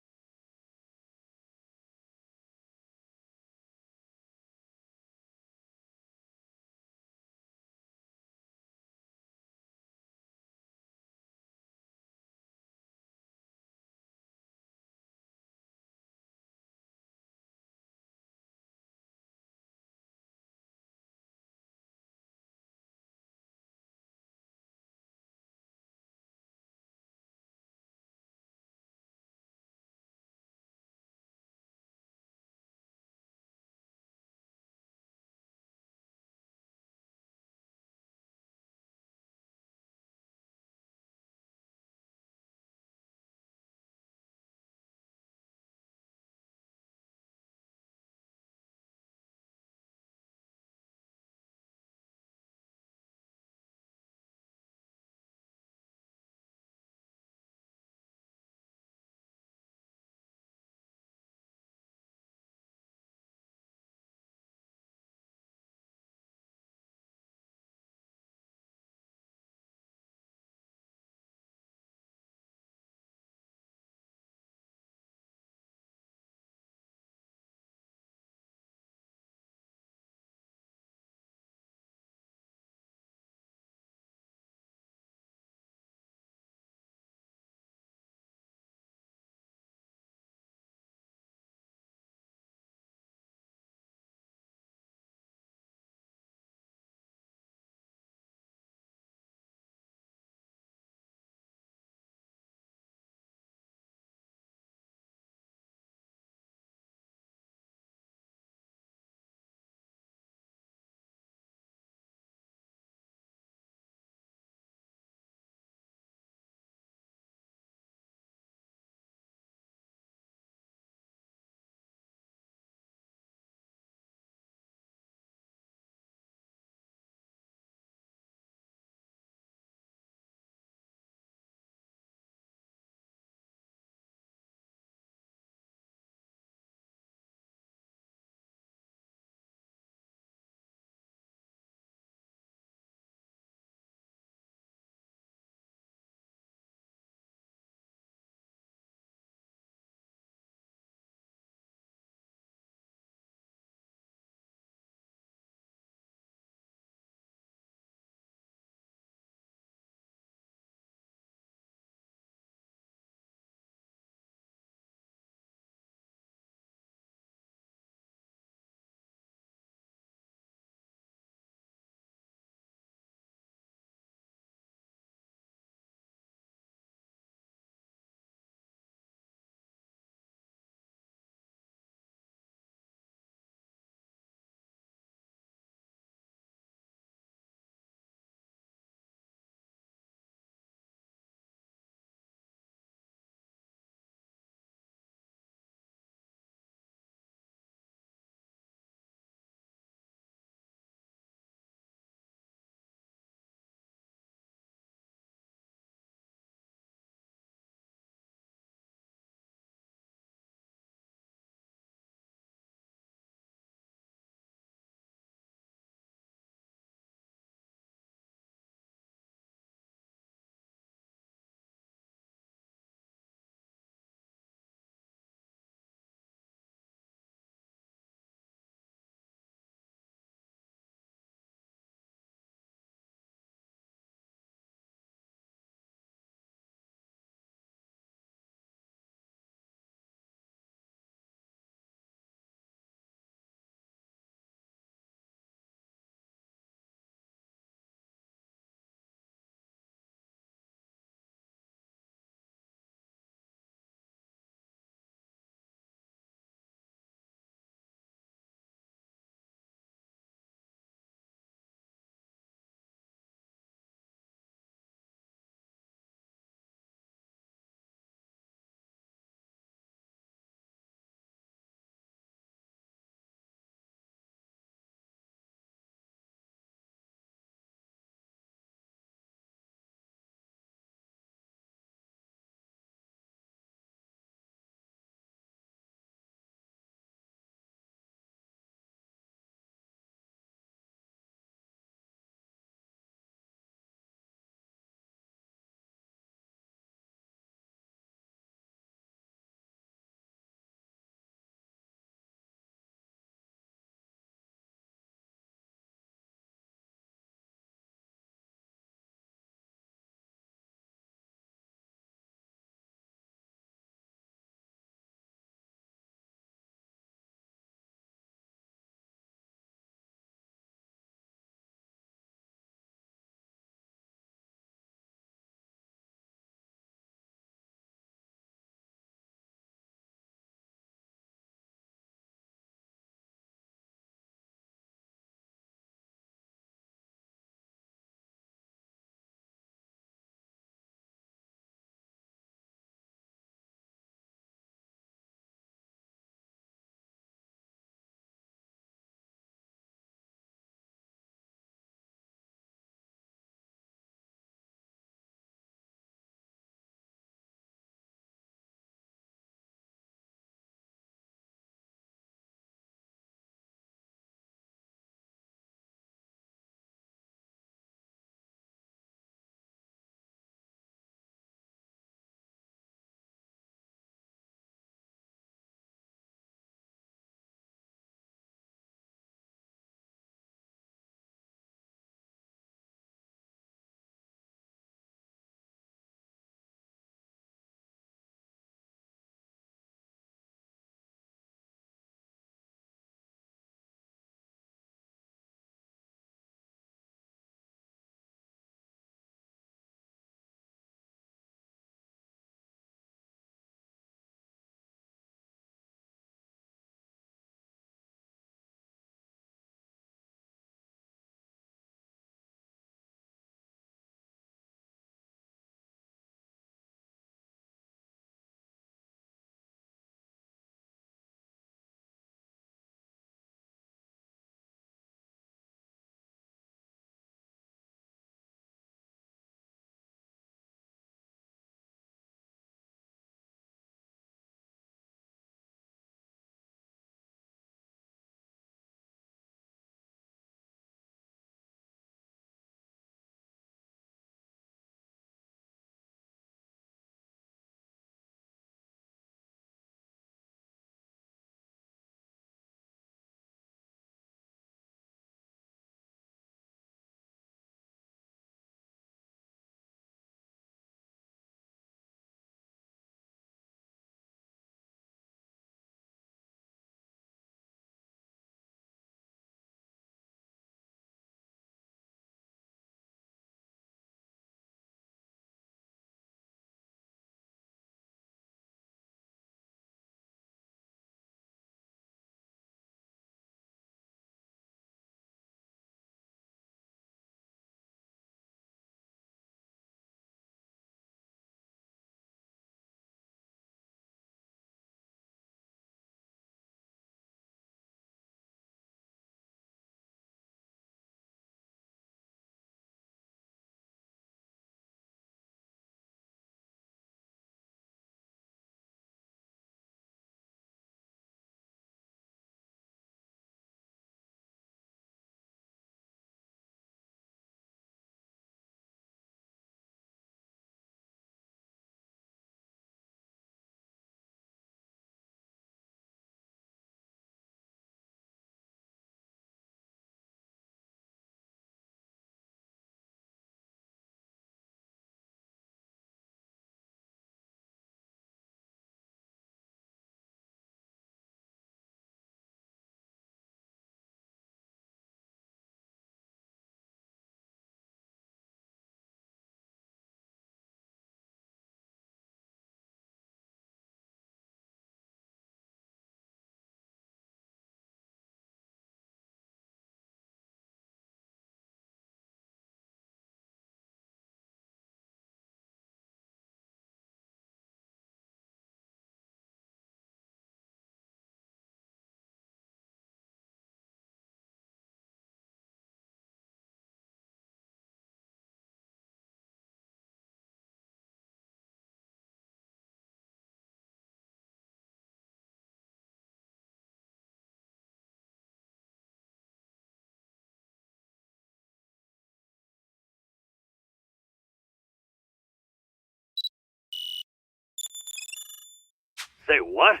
Say what?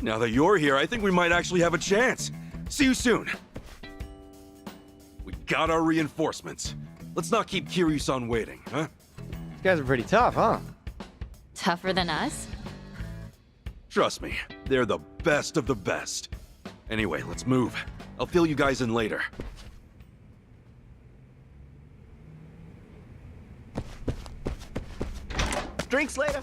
Now that you're here, I think we might actually have a chance. See you soon. We got our reinforcements. Let's not keep Kiryu-san waiting, huh? These guys are pretty tough, huh? Tougher than us? Trust me, they're the best of the best. Anyway, let's move. I'll fill you guys in later. Drinks later.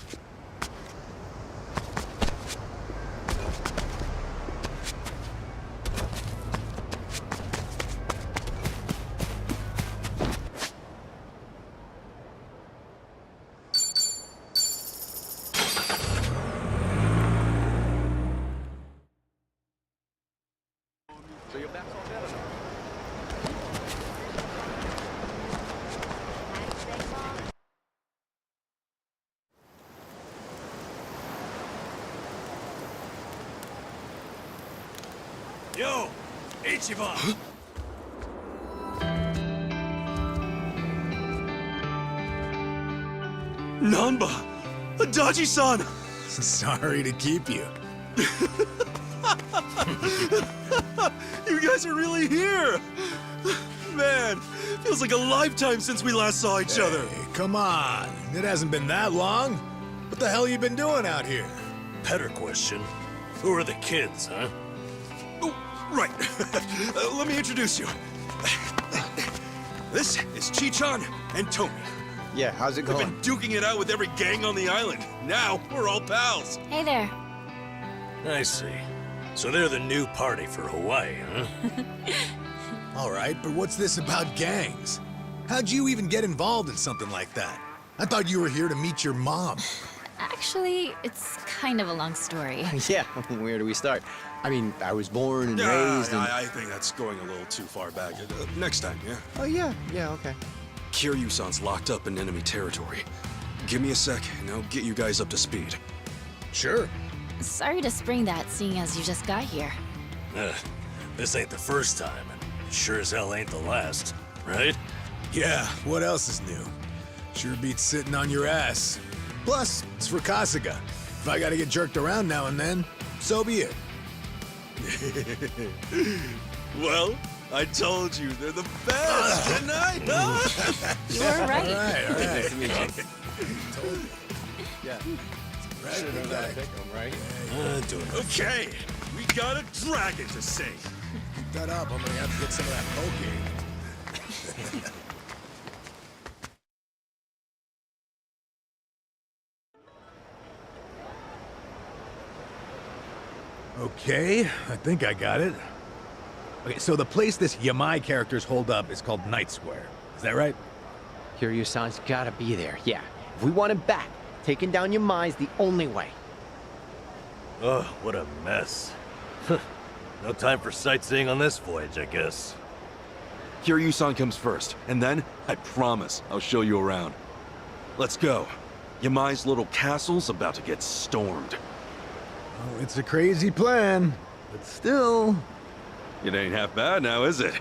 Yo, Ichiban! Nanba! Adachi-san! Sorry to keep you. You guys are really here! Man, feels like a lifetime since we last saw each other. Come on, it hasn't been that long. What the hell you been doing out here? Better question. Who are the kids, huh? Oh, right. Let me introduce you. This is Chi-chan and Tomi. Yeah, how's it going? We've been duking it out with every gang on the island. Now, we're all pals. Hey there. I see. So they're the new party for Hawaii, huh? All right, but what's this about gangs? How'd you even get involved in something like that? I thought you were here to meet your mom. Actually, it's kind of a long story. Yeah, where do we start? I mean, I was born and raised in... I think that's going a little too far back. Next time, yeah? Oh, yeah, okay. Kiryu-san's locked up in enemy territory. Give me a sec, and I'll get you guys up to speed. Sure. Sorry to spring that, seeing as you just got here. This ain't the first time, and sure as hell ain't the last, right? Yeah, what else is new? Sure beats sitting on your ass. Plus, it's for Kasuga. If I gotta get jerked around now and then, so be it. Well, I told you, they're the best, didn't I? You were right. All right. Nice to meet you. Told you. Yeah. Right, Pick 'em, right? Doing it. Okay, we got a dragon to sing. Keep that up, I'm gonna have to get some of that poke. Okay, I think I got it. Okay, so the place this Yamai characters hold up is called Night Square. Is that right? Kiryu-san's gotta be there, yeah. If we want him back, taking down Yamai's the only way. Oh, what a mess. No time for sightseeing on this voyage, I guess. Kiryu-san comes first, and then, I promise, I'll show you around. Let's go. Yamai's little castle's about to get stormed. Well, it's a crazy plan, but still... It ain't half bad now, is it?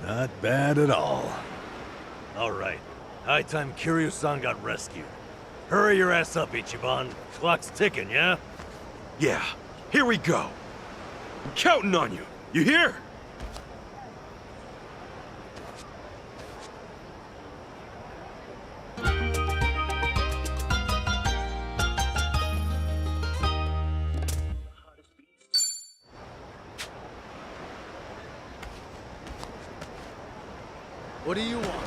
Not bad at all. All right. High time Kiryu-san got rescued. Hurry your ass up, Ichiban. Clock's ticking, yeah? Yeah, here we go. I'm counting on you. You hear? What do you want?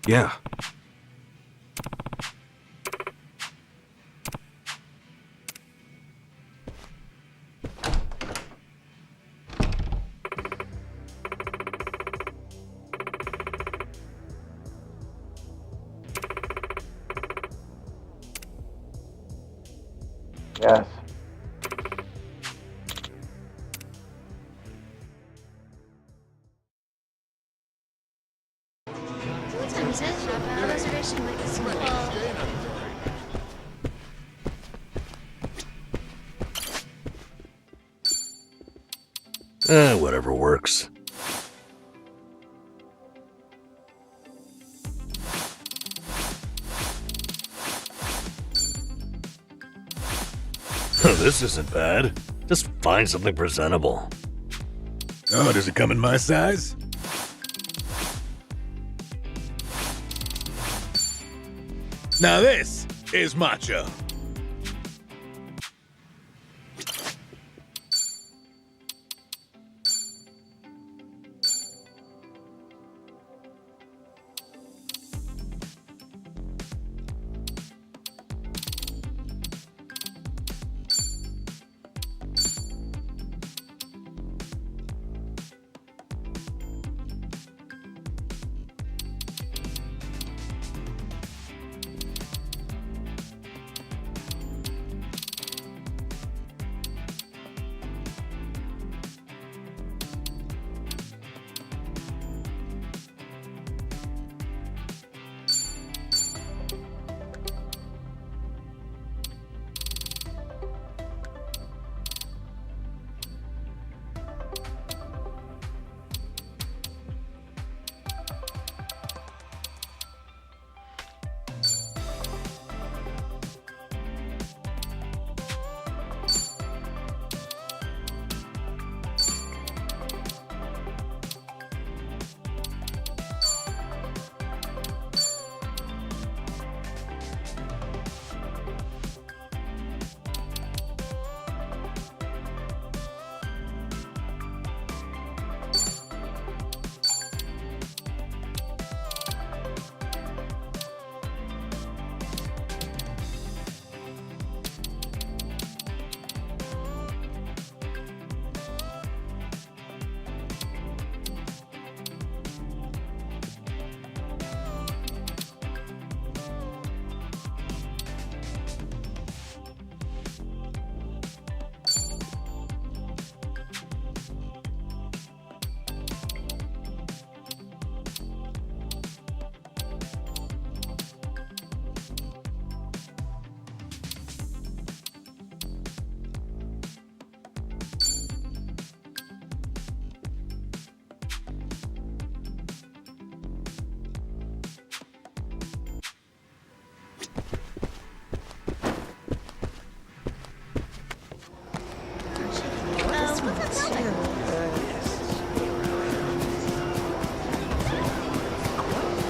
Yeah. Yes. What time is it? A reservation might be small. Whatever works. This isn't bad. Just find something presentable. Oh, does it come in my size? Now this is macho.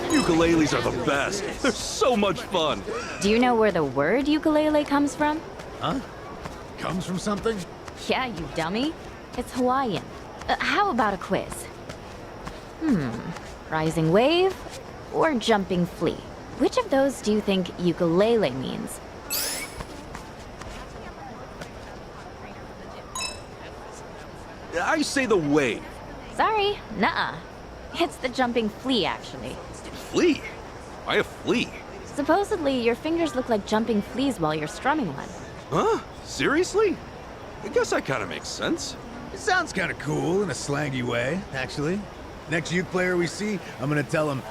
Ukuleles are the best. They're so much fun. Do you know where the word ukulele comes from? Huh? Comes from something? Yeah, you dummy. It's Hawaiian. How about a quiz? Rising wave or jumping flea? Which of those do you think ukulele means? I say the wave. Sorry, nuh-uh. It's the jumping flea, actually. Flea? Why a flea? Supposedly, your fingers look like jumping fleas while you're strumming one. Huh? Seriously? I guess that kind of makes sense. It sounds kind of cool in a slangy way, actually. Next uke player we see, I'm gonna tell him,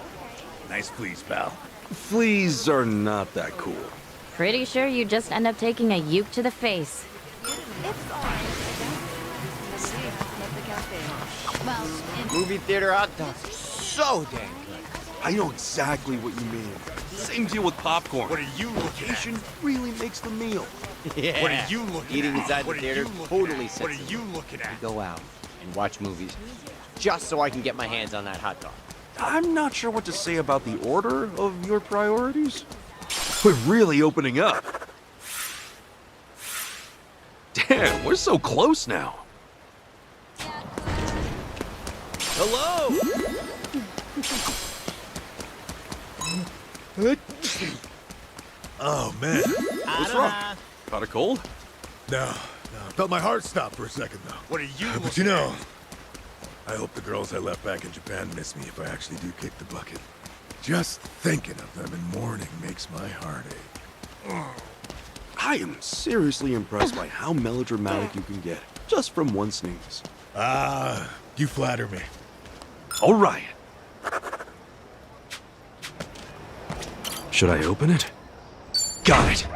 nice fleas, pal. Fleas are not that cool. Pretty sure you just end up taking a uke to the face. Movie theater hot dogs. So dang good. I know exactly what you mean. Same deal with popcorn. What are you looking at? Location really makes the meal. Yeah. What are you looking Eating at? inside the What are theater you looking totally at? sets What it. are you looking at? Go out and watch movies just so I can get my hands on that hot dog. I'm not sure what to say about the order of your priorities. We're really opening up. Damn, we're so close now. Hello! Oh, man. What's wrong? Caught a cold? No. Felt my heart stop for a second, though. What are you But you know, I hope the girls I left back in Japan miss me if I actually do kick the bucket. Just thinking of them in mourning makes my heart ache. I am seriously impressed by how melodramatic you can get, just from one sneeze. You flatter me. All right. Should I open it? Got it.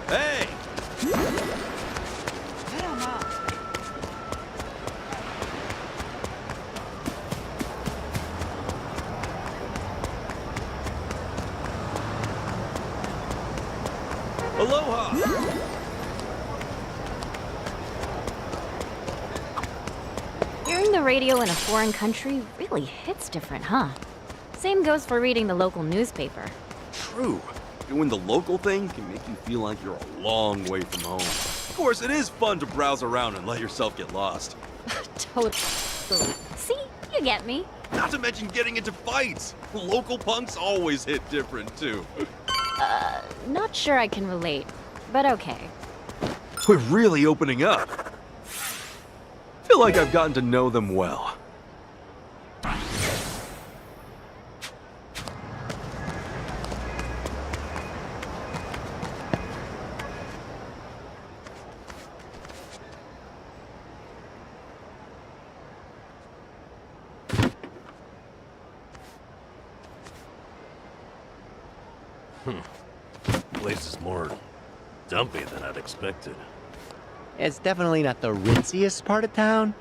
Hey! Aloha! Hearing the radio in a foreign country really hits different, huh? Same goes for reading the local newspaper. True. Doing the local thing can make you feel like you're a long way from home. Of course, it is fun to browse around and let yourself get lost. Totally. See? You get me. Not to mention getting into fights. Local punks always hit different, too. Not sure I can relate, but okay. We're really opening up. Feel like I've gotten to know them well. Place is more dumpy than I'd expected. It's definitely not the ritziest part of town.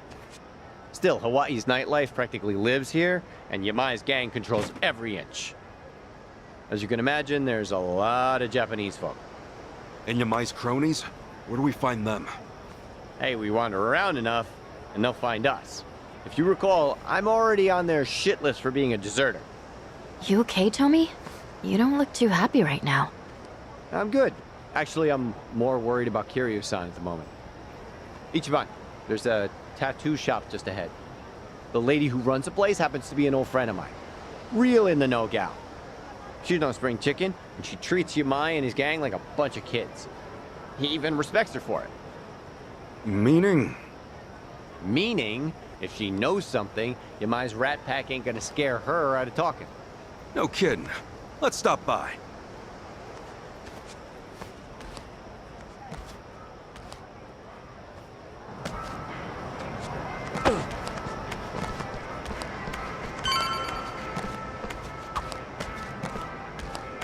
Still, Hawaii's nightlife practically lives here, and Yamai's gang controls every inch. As you can imagine, there's a lot of Japanese folk. And Yamai's cronies? Where do we find them? Hey, we wander around enough, and they'll find us. If you recall, I'm already on their shit list for being a deserter. You okay, Tommy? You don't look too happy right now. I'm good. Actually, I'm more worried about Kiryu-san at the moment. Ichiban, there's a tattoo shop just ahead. The lady who runs the place happens to be an old friend of mine. Real in the know gal. She's no spring chicken, and she treats Yamai and his gang like a bunch of kids. He even respects her for it. Meaning? Meaning, if she knows something, Yamai's rat pack ain't gonna scare her out of talking. No kidding. Let's stop by.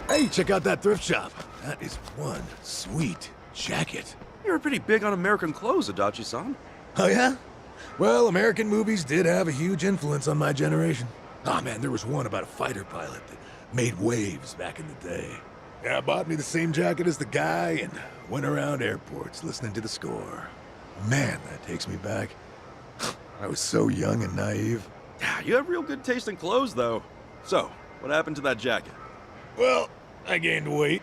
Hey, check out that thrift shop. That is one sweet jacket. You're pretty big on American clothes, Adachi-san. Oh, yeah? Well, American movies did have a huge influence on my generation. Oh, man, there was one about a fighter pilot that made waves back in the day. Yeah, bought me the same jacket as the guy and went around airports listening to the score. Man, that takes me back. I was so young and naive. Yeah, you have real good taste in clothes, though. So, what happened to that jacket? Well, I gained weight,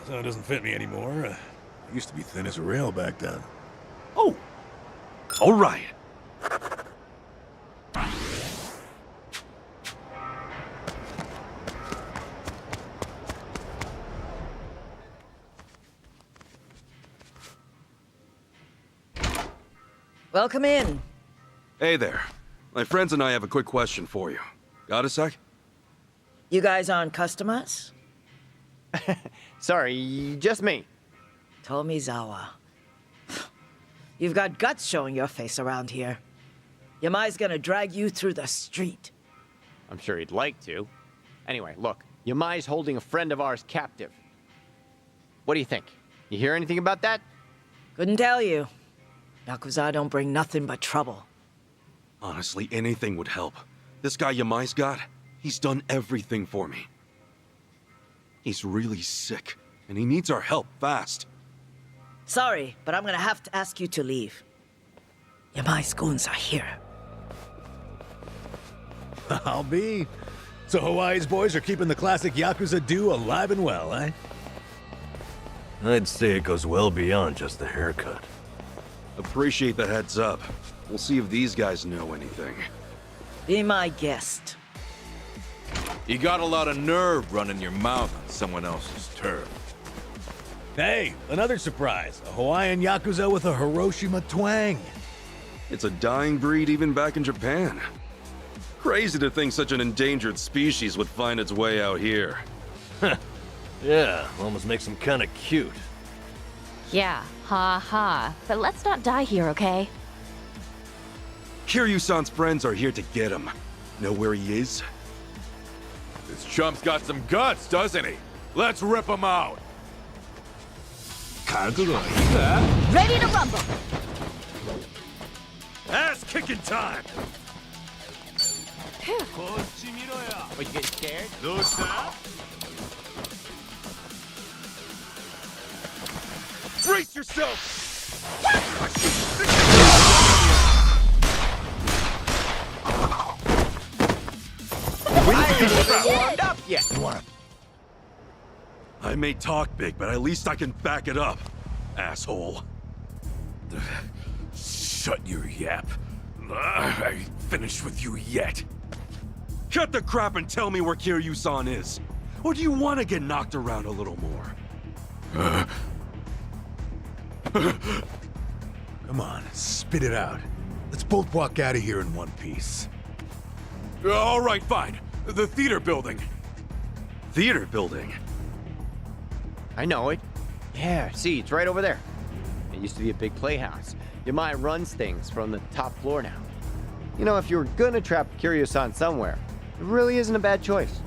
so it doesn't fit me anymore. I used to be thin as a rail back then. Oh, all right. Welcome in. Hey there. My friends and I have a quick question for you. Got a sec? You guys aren't customers? Sorry, just me. Tomizawa. You've got guts showing your face around here. Yamai's gonna drag you through the street. I'm sure he'd like to. Anyway, look, Yamai's holding a friend of ours captive. What do you think? You hear anything about that? Couldn't tell you. Yakuza don't bring nothing but trouble. Honestly, anything would help. This guy Yamai's got, he's done everything for me. He's really sick, and he needs our help fast. Sorry, but I'm gonna have to ask you to leave. Yamai's goons are here. I'll be. So Hawaii's boys are keeping the classic Yakuza do alive and well, eh? I'd say it goes well beyond just the haircut. Appreciate the heads up. We'll see if these guys know anything. Be my guest. You got a lot of nerve running your mouth on someone else's turf. Hey, another surprise. A Hawaiian Yakuza with a Hiroshima twang. It's a dying breed even back in Japan. Crazy to think such an endangered species would find its way out here. Yeah, almost makes him kinda cute. Yeah, ha ha. But let's not die here, okay? Kiryu-san's friends are here to get him. Know where he is? This chump's got some guts, doesn't he? Let's rip him out. Ready to rumble! Ass-kicking time! Are you getting scared? Brace yourself! I ain't even warmed up yet. I may talk big, but at least I can back it up, asshole. Shut your yap. I ain't finished with you yet. Cut the crap and tell me where Kiryu-san is. Or do you want to get knocked around a little more? Come on, spit it out. Let's both walk out of here in one piece. All right, fine. The theater building. Theater building? I know it. Yeah, see, it's right over there. It used to be a big playhouse. Yamai runs things from the top floor now. You know, if you were gonna trap Kiryu-san somewhere, it really isn't a bad choice.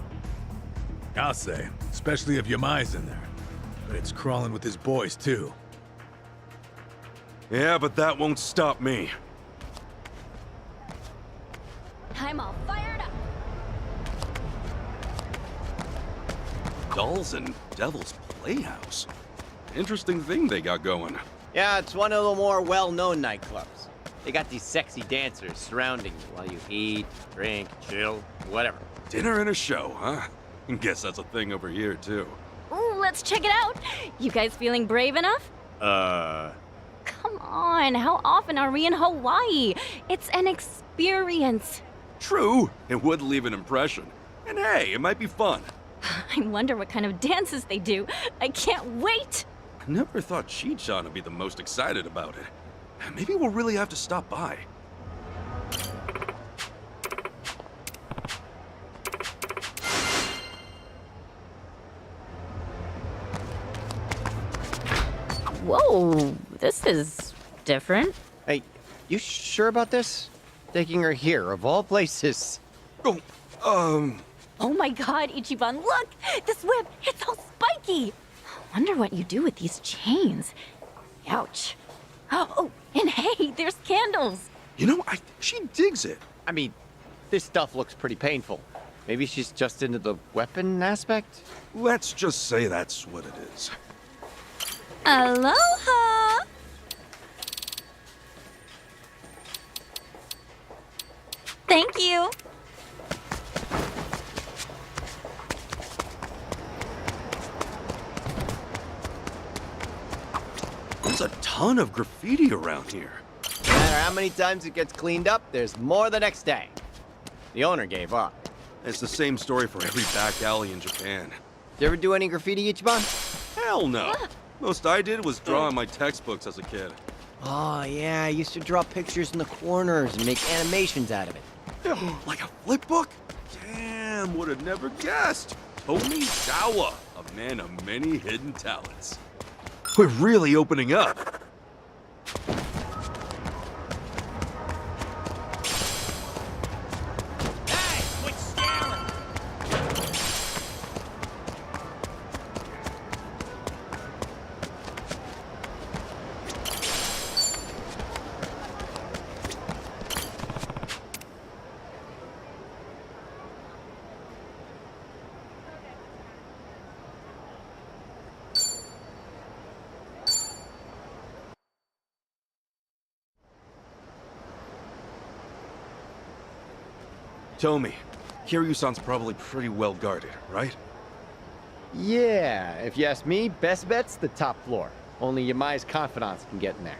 I'll say, especially if Yamai's in there. But it's crawling with his boys, too. Yeah, but that won't stop me. I'm all fired up. Dolls and Devil's Playhouse. Interesting thing they got going. Yeah, it's one of the more well-known nightclubs. They got these sexy dancers surrounding you while you eat, drink, chill, whatever. Dinner and a show, huh? Guess that's a thing over here, too. Ooh, let's check it out. You guys feeling brave enough? Come on, how often are we in Hawaii? It's an experience. True, it would leave an impression. And hey, it might be fun. I wonder what kind of dances they do. I can't wait. I never thought Chi-chan would be the most excited about it. Maybe we'll really have to stop by. Whoa, this is different. Hey, you sure about this? Taking her here, of all places. Oh my god, Ichiban, look! This whip, it's all spiky! I wonder what you do with these chains. Ouch. Oh, and hey, there's candles! You know, she digs it. I mean, this stuff looks pretty painful. Maybe she's just into the weapon aspect? Let's just say that's what it is. Aloha! Thank you! There's a ton of graffiti around here. No matter how many times it gets cleaned up, there's more the next day. The owner gave up. It's the same story for every back alley in Japan. You ever do any graffiti, Ichiban? Hell no. Most I did was draw in my textbooks as a kid. Oh, yeah, I used to draw pictures in the corners and make animations out of it. Like a flip book? Damn, would have never guessed. Tomi Sawa, a man of many hidden talents. We're really opening up. Tomi, Kiryu-san's probably pretty well guarded, right? Yeah, if you ask me, best bet's the top floor. Only Yamai's confidants can get in there.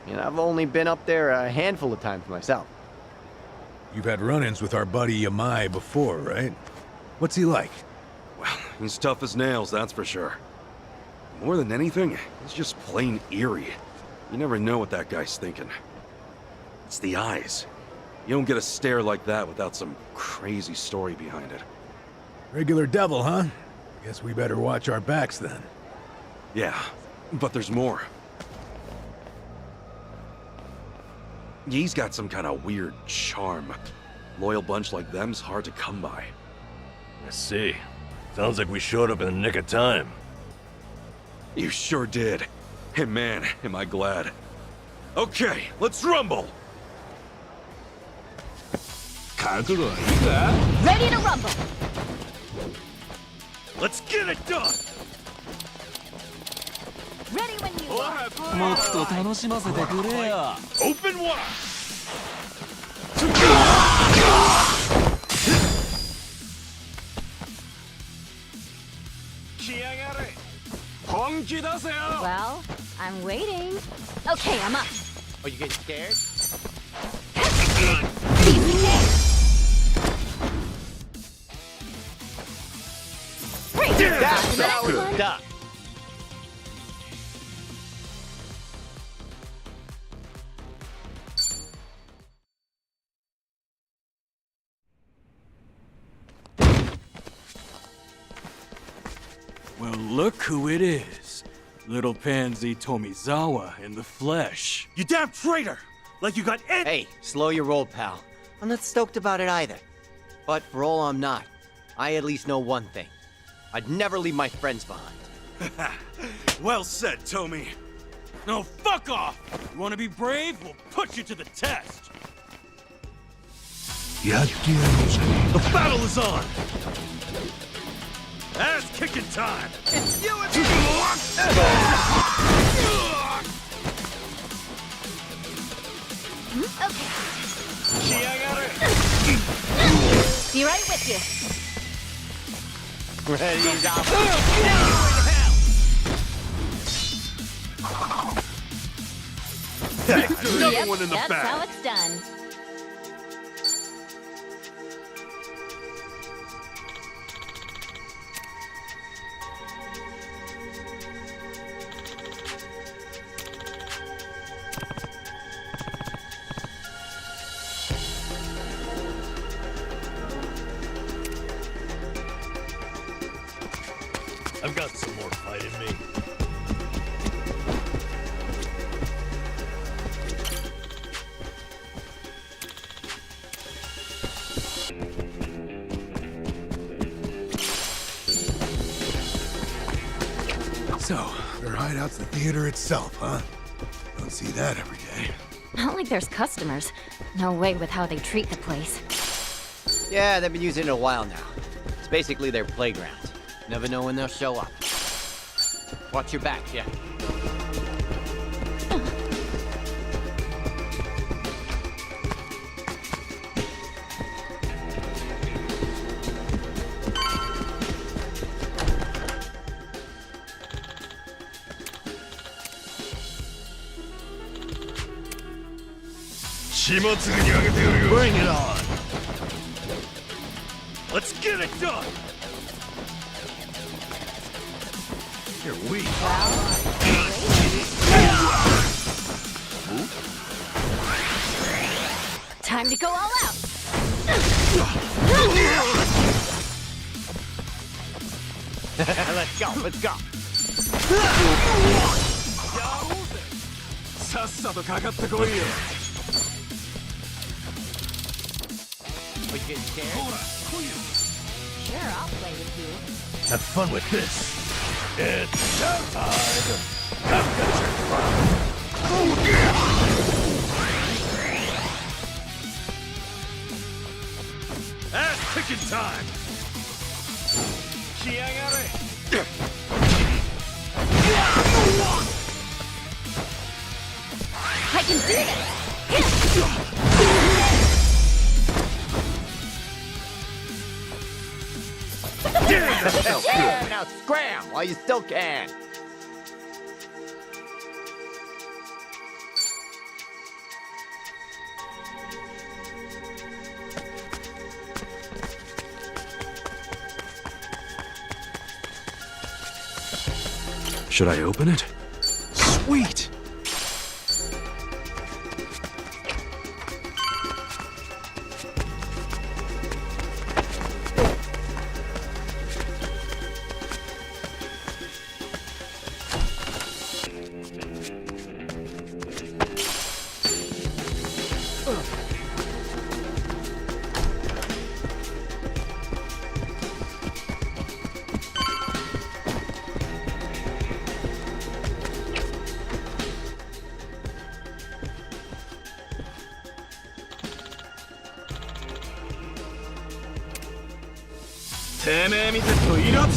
You know, I've only been up there a handful of times myself. You've had run-ins with our buddy Yamai before, right? What's he like? Well, he's tough as nails, that's for sure. More than anything, he's just plain eerie. You never know what that guy's thinking. It's the eyes. You don't get a stare like that without some crazy story behind it. Regular devil, huh? Guess we better watch our backs then. Yeah, but there's more. He's got some kind of weird charm. Loyal bunch like them's hard to come by. I see. Sounds like we showed up in the nick of time. You sure did. And man, am I glad. Okay, let's rumble! Ready to rumble! Let's get it done! Ready when you are! Open wide! Well, I'm waiting. Okay, I'm up. Oh, you getting scared? That's good. Duh. Well, look who it is. Little Pansy Tomizawa in the flesh. You damn traitor! Like you got any— Hey, slow your roll, pal. I'm not stoked about it either. But for all I'm not, I at least know one thing. I'd never leave my friends behind. Well said, Tommy. No, fuck off! You wanna be brave? We'll put you to the test! The battle is on! Ass-kicking time! It's you and Be right with you. Ready, Another one in the That's back! how it's done. I've got some more fight in me. So, their hideout's the theater itself, huh? Don't see that every day. Not like there's customers. No way with how they treat the place. Yeah, they've been using it a while now. It's basically their playground. Never know when they'll show up. Watch your back, Jack. Bring it on! Let's get it done! You're weak. Time to go all out. Let's go, let's go. We get scared? Sure, I'll play with you. Have fun with this. It's showtime! I've got your Ass-kicking time! I can do this! Yeah, now scram while you still can. Should I open it? Sweet!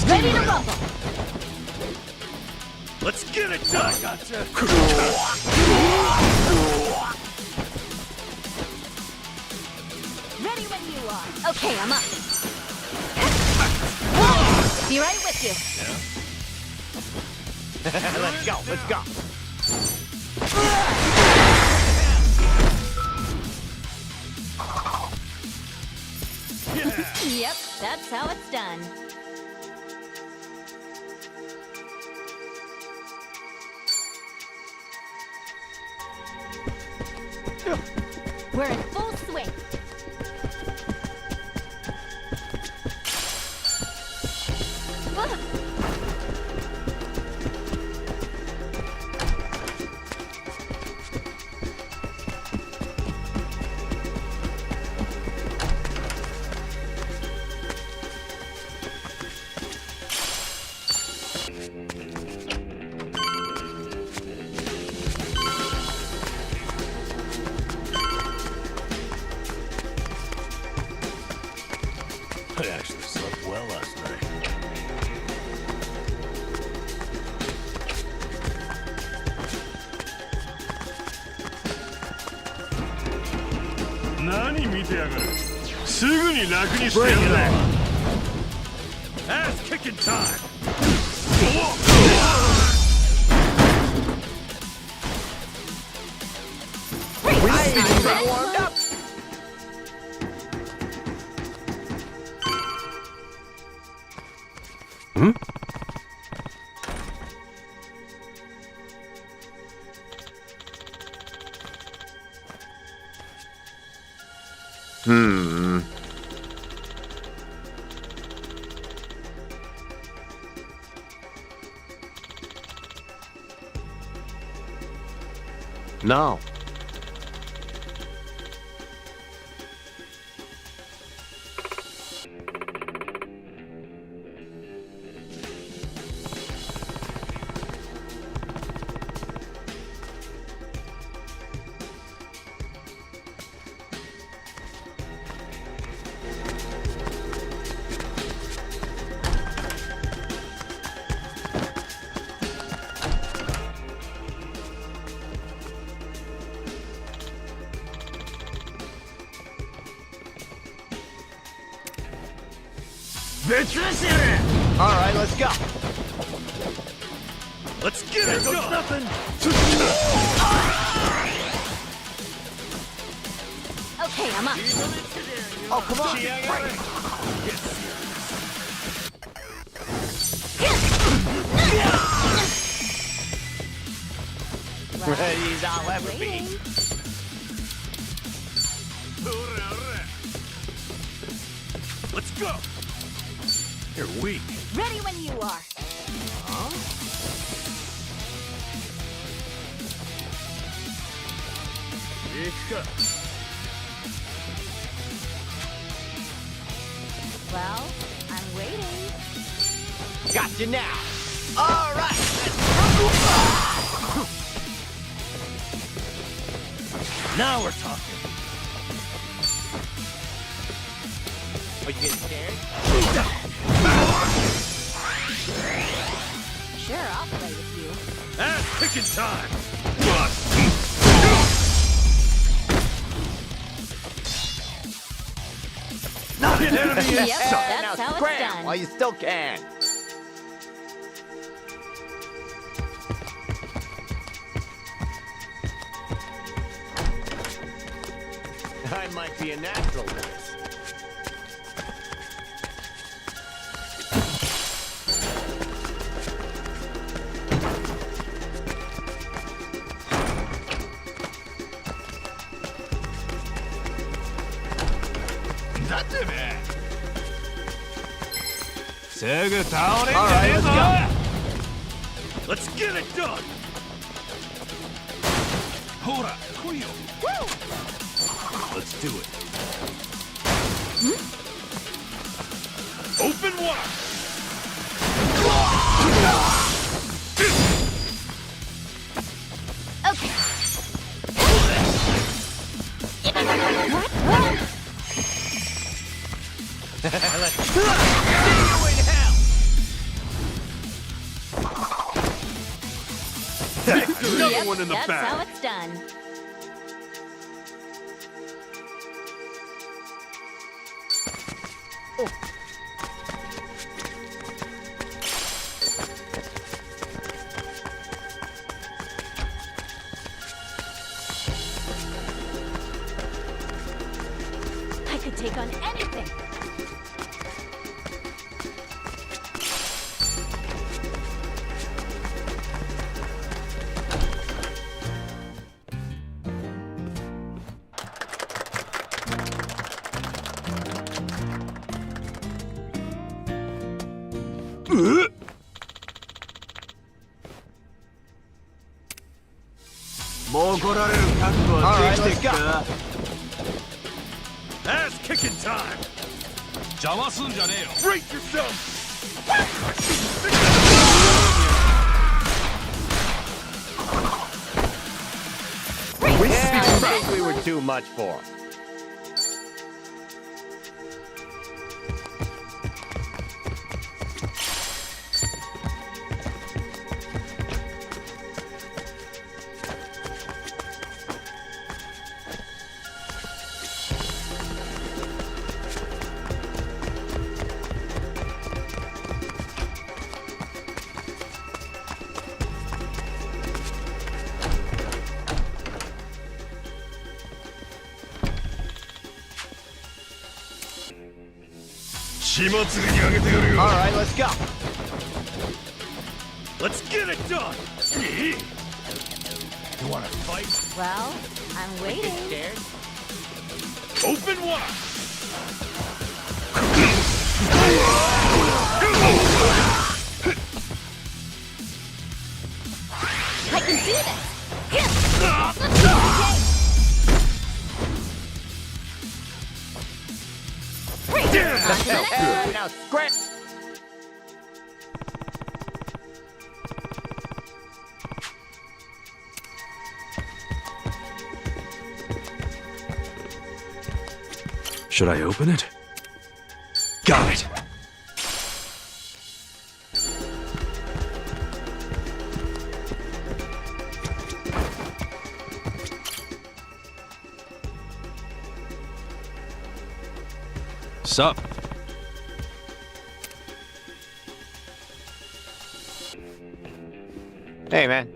Ready to rumble! Let's get it done! Gotcha! Ready when you are. Okay, I'm up. Be right with you. Let's go, let's go. Yep, that's how it's done. We're in full swing. I actually slept well last night. Nani mite yagaru? Sugu ni raku ni shite yaru da. Ass kicking time. Warmed up. Hmm? No. All right, let's go. Let's get it done. Nothing. Okay, I'm up. Oh, come on. Ready as I'll ever be. Let's go. You're weak. Ready when you are. Well, I'm waiting. Got you now. All right. Now we're talking. Are you getting scared? Sure, I'll play with you. Ass kicking time. Not an enemy in Yep, sight. that's Now how it's scram done. while you still can. I might be a natural at this. All right, let's go. Let's get it done. Hora, Kuyo. Let's do it. Open wide. See you in hell. Another Yep, one in the that's bag. how it's done. I could take on anything. All right, let's go. Ass kicking time. Brace yourself. Yeah, I think we were too much for him. All right, let's go. Let's get it done. You want to fight? Well, I'm waiting. Scared? Open wide. I can do this. Now scram. Should I open it? Got it. Sup? Hey, man.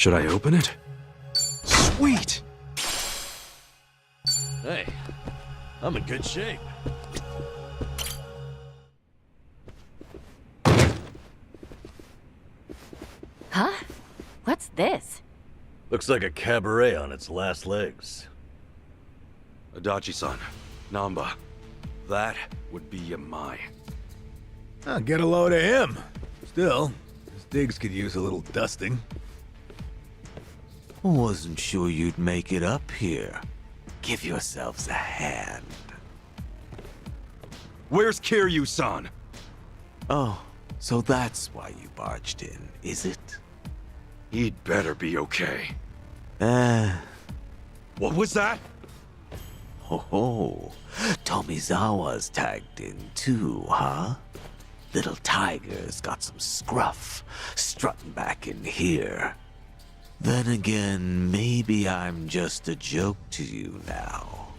Should I open it? Sweet! Hey, I'm in good shape. Huh? What's this? Looks like a cabaret on its last legs. Adachi-san, Namba, that would be Yamai. I'll get a load of him. Still, his digs could use a little dusting. Wasn't sure you'd make it up here. Give yourselves a hand. Where's Kiryu-san? Oh, so that's why you barged in, is it? He'd better be okay. What was that? Oh, Tomizawa's tagged in too, huh? Little tiger's got some scruff, strutting back in here. Then again, maybe I'm just a joke to you now.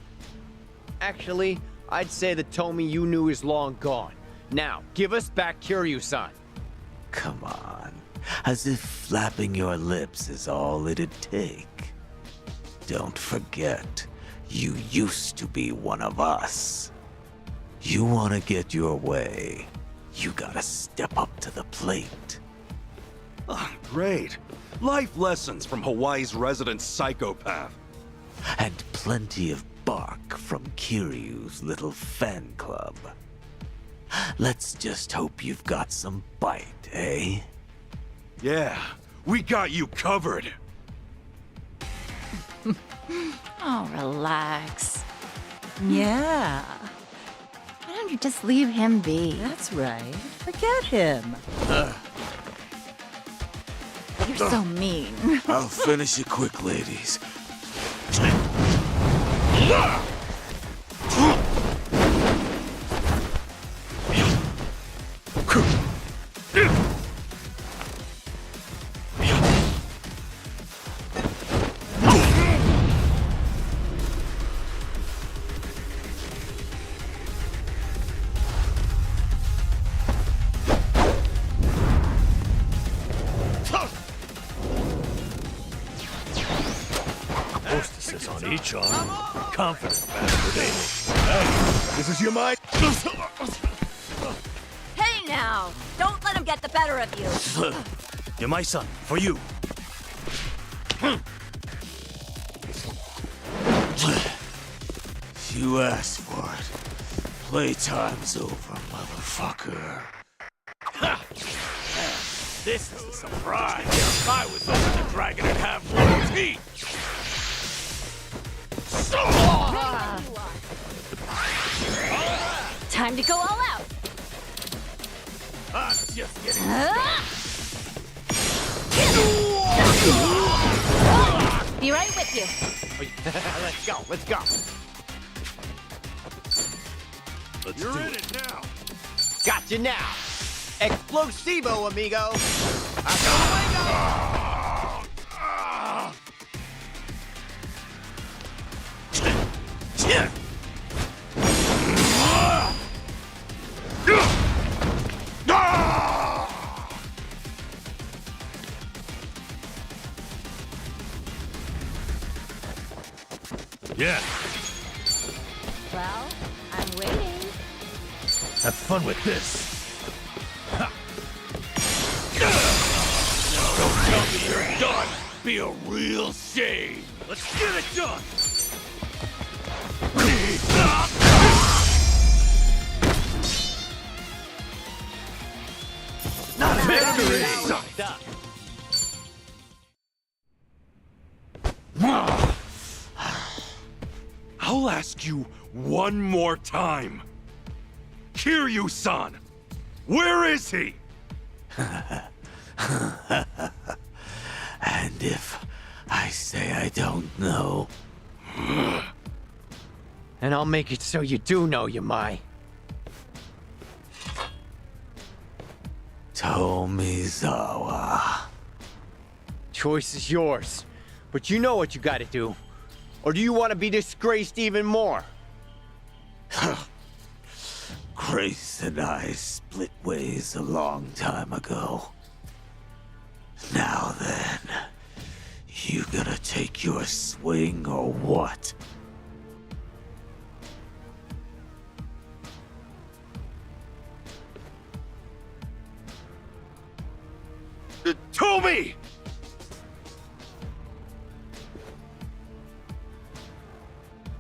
Actually, I'd say the Tomy you knew is long gone. Now, give us back Kiryu-san. Come on, as if flapping your lips is all it'd take. Don't forget, you used to be one of us. You want to get your way, you gotta step up to the plate. Oh, great. Life lessons from Hawaii's resident psychopath. And plenty of bark from Kiryu's little fan club. Let's just hope you've got some bite, eh? Yeah, we got you covered. Oh, relax. Yeah. Why don't you just leave him be? That's right. Forget him. You're so mean. I'll finish it quick, ladies. Hostesses on each arm. Confident bastard, ain't he? Hey, this is your mind? Hey now! Don't let him get the better of you! You're my son, for you. You asked for it. Playtime's over, motherfucker. This is a surprise. If I was over the dragon and have one teeth. Time to go all out. I'm just getting Be right with you. Let's go, let's go. You're in it now. Gotcha now. Explosivo, amigo. Yeah, Well, I'm waiting. have fun with this. Don't tell me you're done. Be a real shame. Let's get it done. Victory! I'll ask you one more time. Kiryu-san, where is he? And if I say I don't know... And I'll make it so you do know, Yamai. Tomizawa. Choice is yours. But you know what you gotta do. Or do you want to be disgraced even more? Grace and I split ways a long time ago. Now then, You gonna take your swing or what? Toby!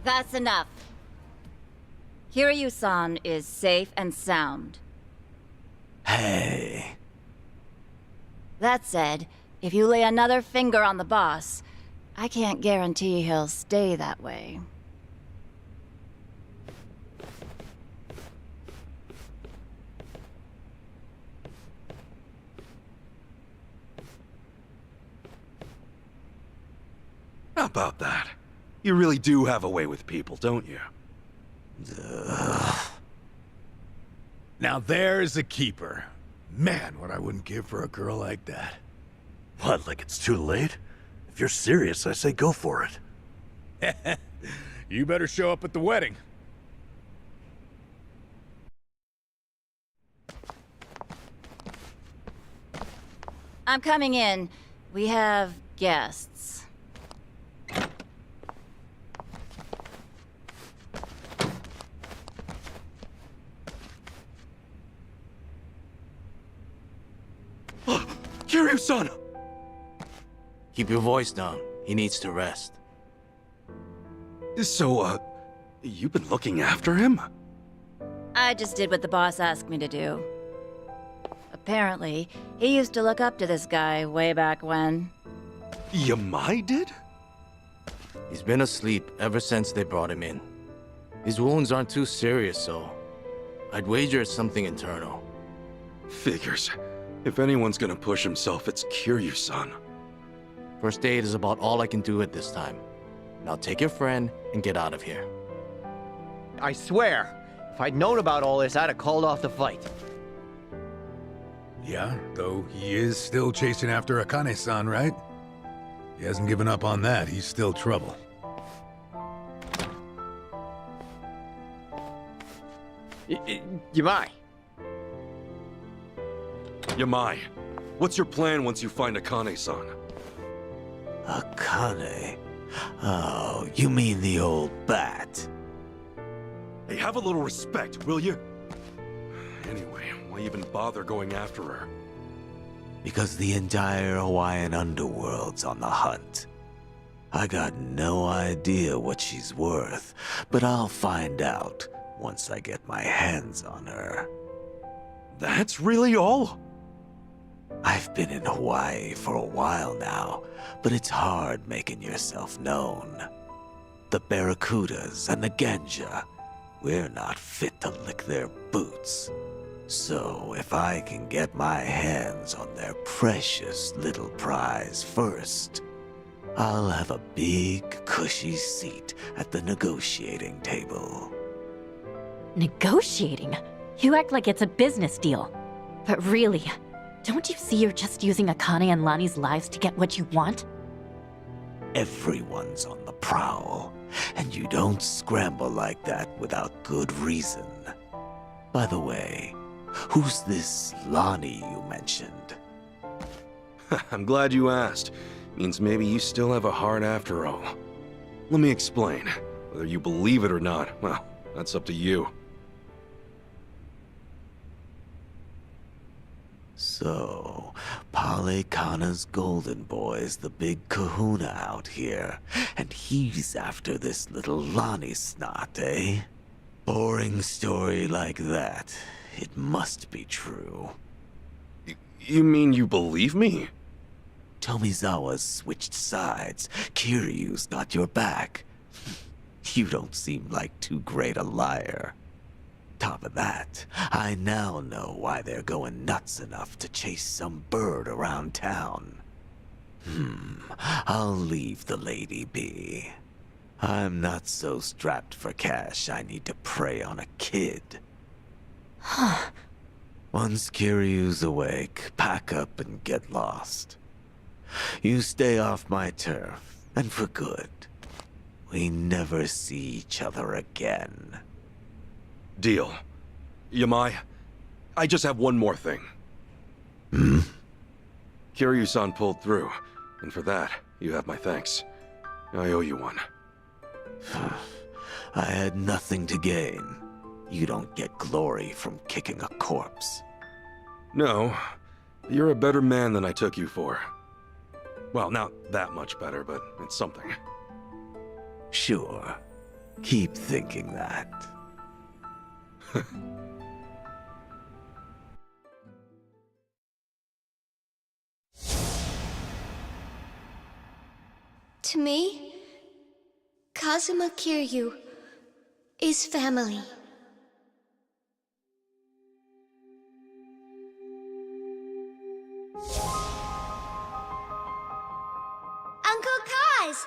That's enough. Kiryu-san is safe and sound. Hey. That said, if you lay another finger on the boss, I can't guarantee he'll stay that way. How about that? You really do have a way with people, don't you? Now there's a keeper. Man, what I wouldn't give for a girl like that. What, like it's too late? If you're serious, I say go for it. You better show up at the wedding. I'm coming in. We have guests. Kiryu-san! Keep your voice down. He needs to rest. So, you've been looking after him? I just did what the boss asked me to do. Apparently, he used to look up to this guy way back when. Yamai did? He's been asleep ever since they brought him in. His wounds aren't too serious, so I'd wager it's something internal. Figures. If anyone's gonna push himself, it's Kiryu-san. First aid is about all I can do at this time. Now take your friend and get out of here. I swear, if I'd known about all this, I'd have called off the fight. Yeah, though he is still chasing after Akane-san, right? He hasn't given up on that. He's still trouble. Yamai. Yamai, what's your plan once you find Akane-san? Akane? Oh, you mean the old bat? Hey, have a little respect, will you? Anyway, why even bother going after her? Because the entire Hawaiian underworld's on the hunt. I got no idea what she's worth, but I'll find out once I get my hands on her. That's really all? I've been in Hawaii for a while now, but it's hard making yourself known. The Barracudas and the Ganja, we're not fit to lick their boots. So if I can get my hands on their precious little prize first, I'll have a big, cushy seat at the negotiating table. Negotiating? You act like it's a business deal. But really, don't you see you're just using Akane and Lani's lives to get what you want? Everyone's on the prowl, and you don't scramble like that without good reason. By the way, who's this Lani you mentioned? I'm glad you asked. Means maybe you still have a heart after all. Let me explain. Whether you believe it or not, well, that's up to you. So, Pale Kana's golden boy's the big kahuna out here, and he's after this little Lani snot, eh? Boring story like that. It must be true. You mean you believe me? Tomizawa's switched sides. Kiryu's got your back. You don't seem like too great a liar. Top of that, I now know why they're going nuts enough to chase some bird around town. I'll leave the lady be. I'm not so strapped for cash I need to prey on a kid. Once Kiryu's awake, pack up and get lost. You stay off my turf, and for good. We never see each other again. Deal. Yamai, I just have one more thing. Kiryu-san pulled through, and for that, you have my thanks. I owe you one. I had nothing to gain. You don't get glory from kicking a corpse. No, you're a better man than I took you for. Well, not that much better, but it's something. Sure. Keep thinking that. To me, Kazuma Kiryu is family. Uncle Kaz!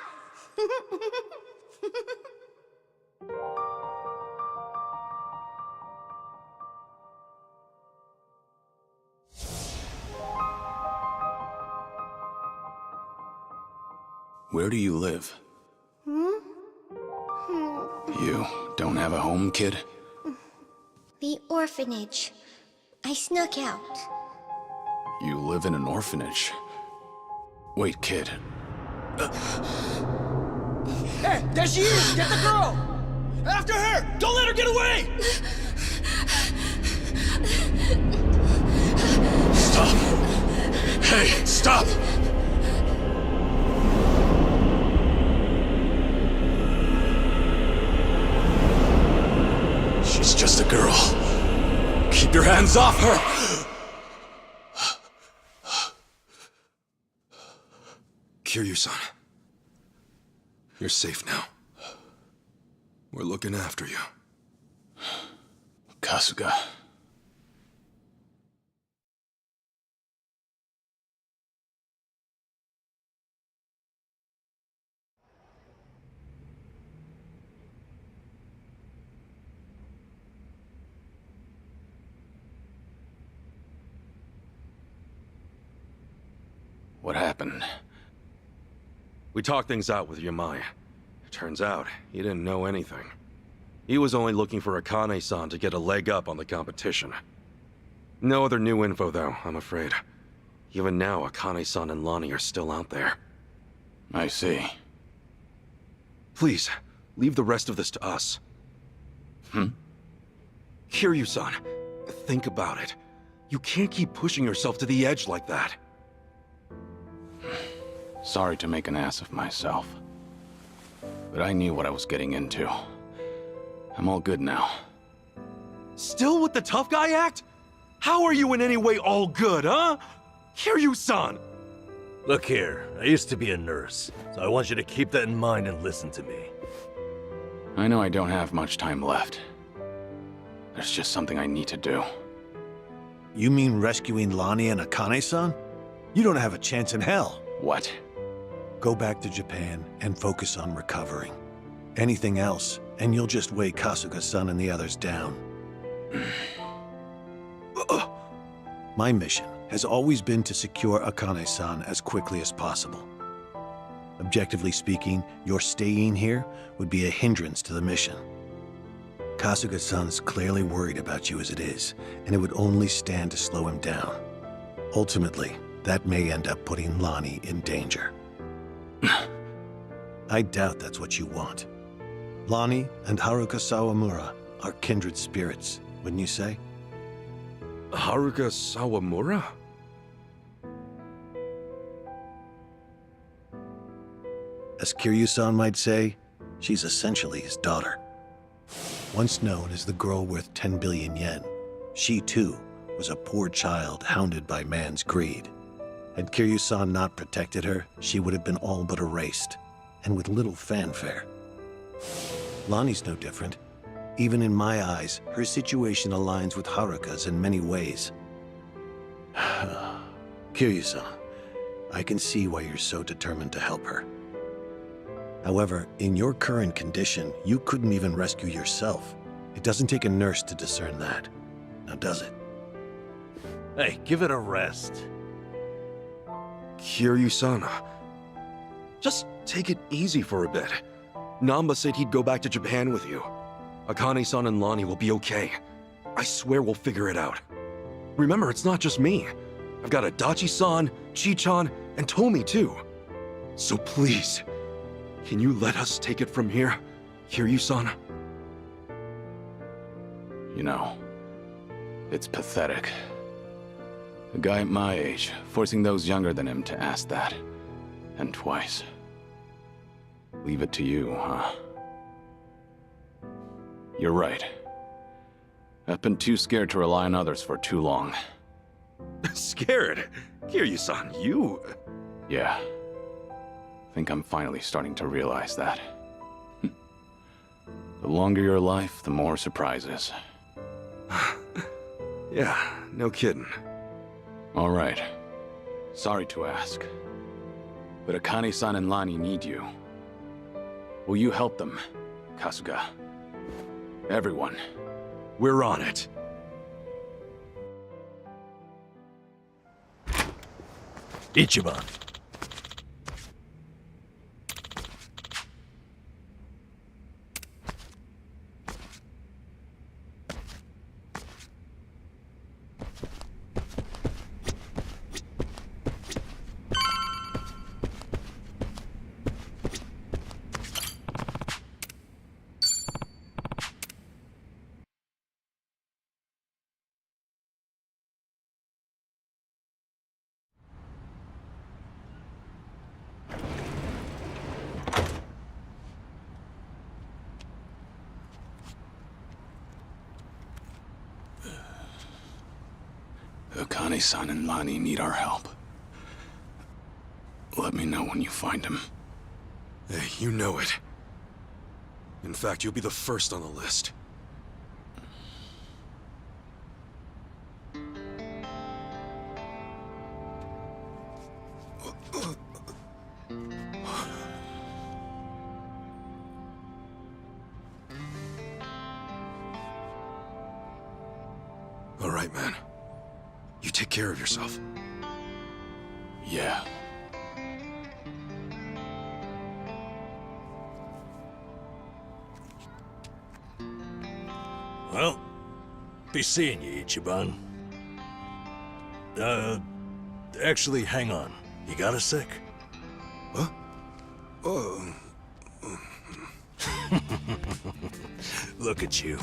Where do you live? You don't have a home, kid? The orphanage. I snuck out. You live in an orphanage. Wait, kid. Hey, there she is! Get the girl! After her! Don't let her get away! Stop! Hey, stop! She's just a girl. Keep your hands off her! Kiryu-san. You're safe now. We're looking after you. Kasuga. What happened? We talked things out with Yamai. Turns out, he didn't know anything. He was only looking for Akane-san to get a leg up on the competition. No other new info, though, I'm afraid. Even now, Akane-san and Lonnie are still out there. I see. Please, leave the rest of this to us. Kiryu-san, think about it. You can't keep pushing yourself to the edge like that. Sorry to make an ass of myself. But I knew what I was getting into. I'm all good now. Still with the tough guy act? How are you in any way all good, huh? Kiryu-san! Look here, I used to be a nurse, so I want you to keep that in mind and listen to me. I know I don't have much time left. There's just something I need to do. You mean rescuing Lonnie and Akane-san? You don't have a chance in hell. What? Go back to Japan and focus on recovering. Anything else, and you'll just weigh Kasuga-san and the others down. My mission has always been to secure Akane-san as quickly as possible. Objectively speaking, your staying here would be a hindrance to the mission. Kasuga-san's clearly worried about you as it is, and it would only stand to slow him down. Ultimately, that may end up putting Lonnie in danger. I doubt that's what you want. Lonnie and Haruka Sawamura are kindred spirits, wouldn't you say? Haruka Sawamura? As Kiryu-san might say, she's essentially his daughter. Once known as the girl worth 10 billion yen, she too was a poor child hounded by man's greed. Had Kiryu-san not protected her, she would have been all but erased, and with little fanfare. Lonnie's no different. Even in my eyes, her situation aligns with Haruka's in many ways. Kiryu-san, I can see why you're so determined to help her. However, in your current condition, you couldn't even rescue yourself. It doesn't take a nurse to discern that. Now does it? Hey, give it a rest. Kiryu-san, just take it easy for a bit. Namba said he'd go back to Japan with you. Akane-san and Lonnie will be okay. I swear we'll figure it out. Remember, it's not just me. I've got Adachi-san, Chi-chan, and Tomi too. So please, can you let us take it from here? Kiryu-san? You know, it's pathetic. A guy at my age, forcing those younger than him to ask that. And twice. Leave it to you, huh? You're right. I've been too scared to rely on others for too long. Scared? Kiryu-san, you... Yeah. I think I'm finally starting to realize that. The longer your life, the more surprises. Yeah, no kidding. All right. Sorry to ask. But Akane-san and Lani need you. Will you help them, Kasuga? Everyone. We're on it. Ichiban. Akane-san and Lani need our help. Let me know when you find him. Hey, you know it. In fact, you'll be the first on the list. All right, man. You take care of yourself. Yeah. Well, be seeing you, Ichiban. Actually, hang on. You got a sec? Huh? Oh. Look at you.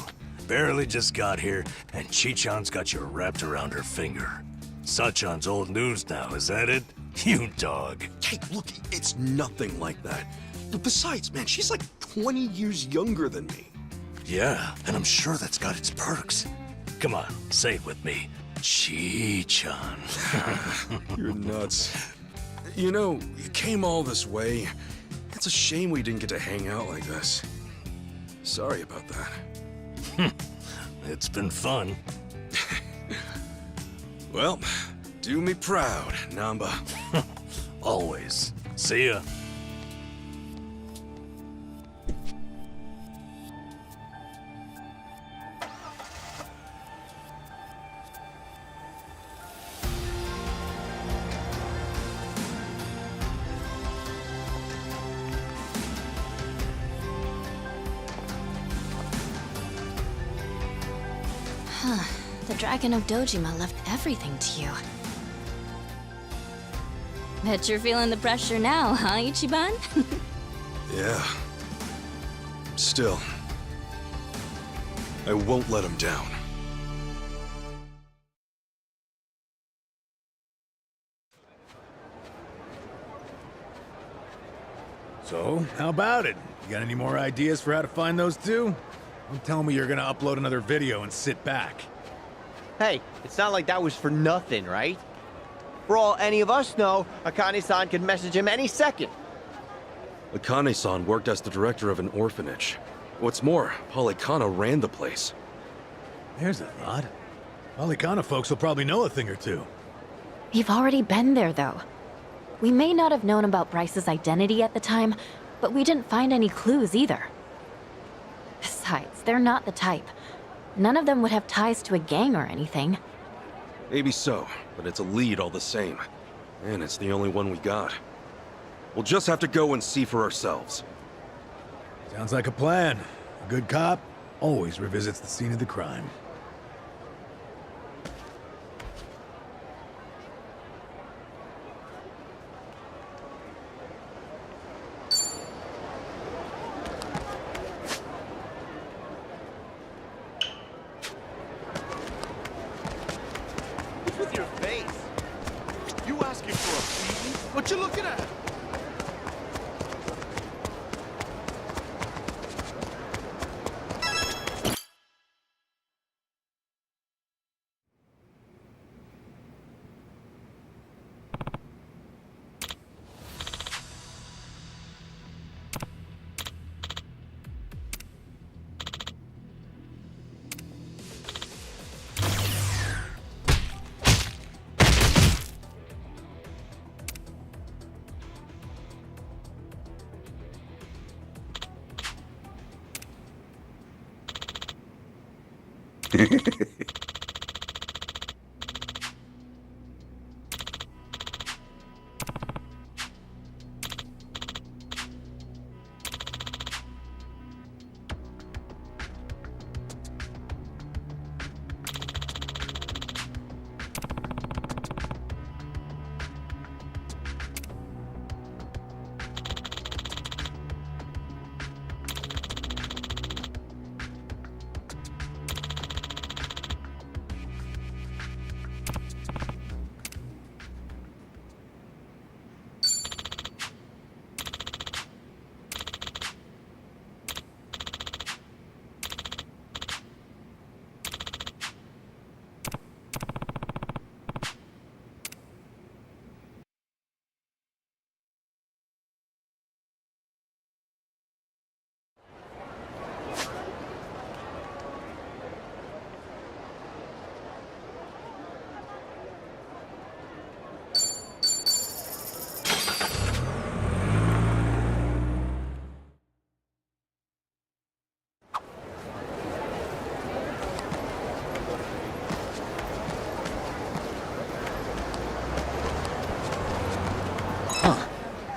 Barely just got here, and Chi-chan's got you wrapped around her finger. Sachan's old news now, is that it? You dog. Hey, look, it's nothing like that. Besides, man, she's like 20 years younger than me. Yeah, and I'm sure that's got its perks. Come on, say it with me. Chi-chan. You're nuts. You know, you came all this way. It's a shame we didn't get to hang out like this. Sorry about that. It's been fun. Well, do me proud, Namba. Always. See ya. The Dragon of Dojima left everything to you. Bet you're feeling the pressure now, huh, Ichiban? Yeah. Still, I won't let him down. So, how about it? You got any more ideas for how to find those two? Don't tell me you're gonna upload another video and sit back. Hey, it's not like that was for nothing, right? For all any of us know, Akane-san could message him any second. Akane-san worked as the director of an orphanage. What's more, Polycana ran the place. There's a thought. Polycana folks will probably know a thing or two. We've already been there, though. We may not have known about Bryce's identity at the time, but we didn't find any clues either. Besides, they're not the type. None of them would have ties to a gang or anything. Maybe so, but it's a lead all the same. And it's the only one we got. We'll just have to go and see for ourselves. Sounds like a plan. A good cop always revisits the scene of the crime. What you looking at?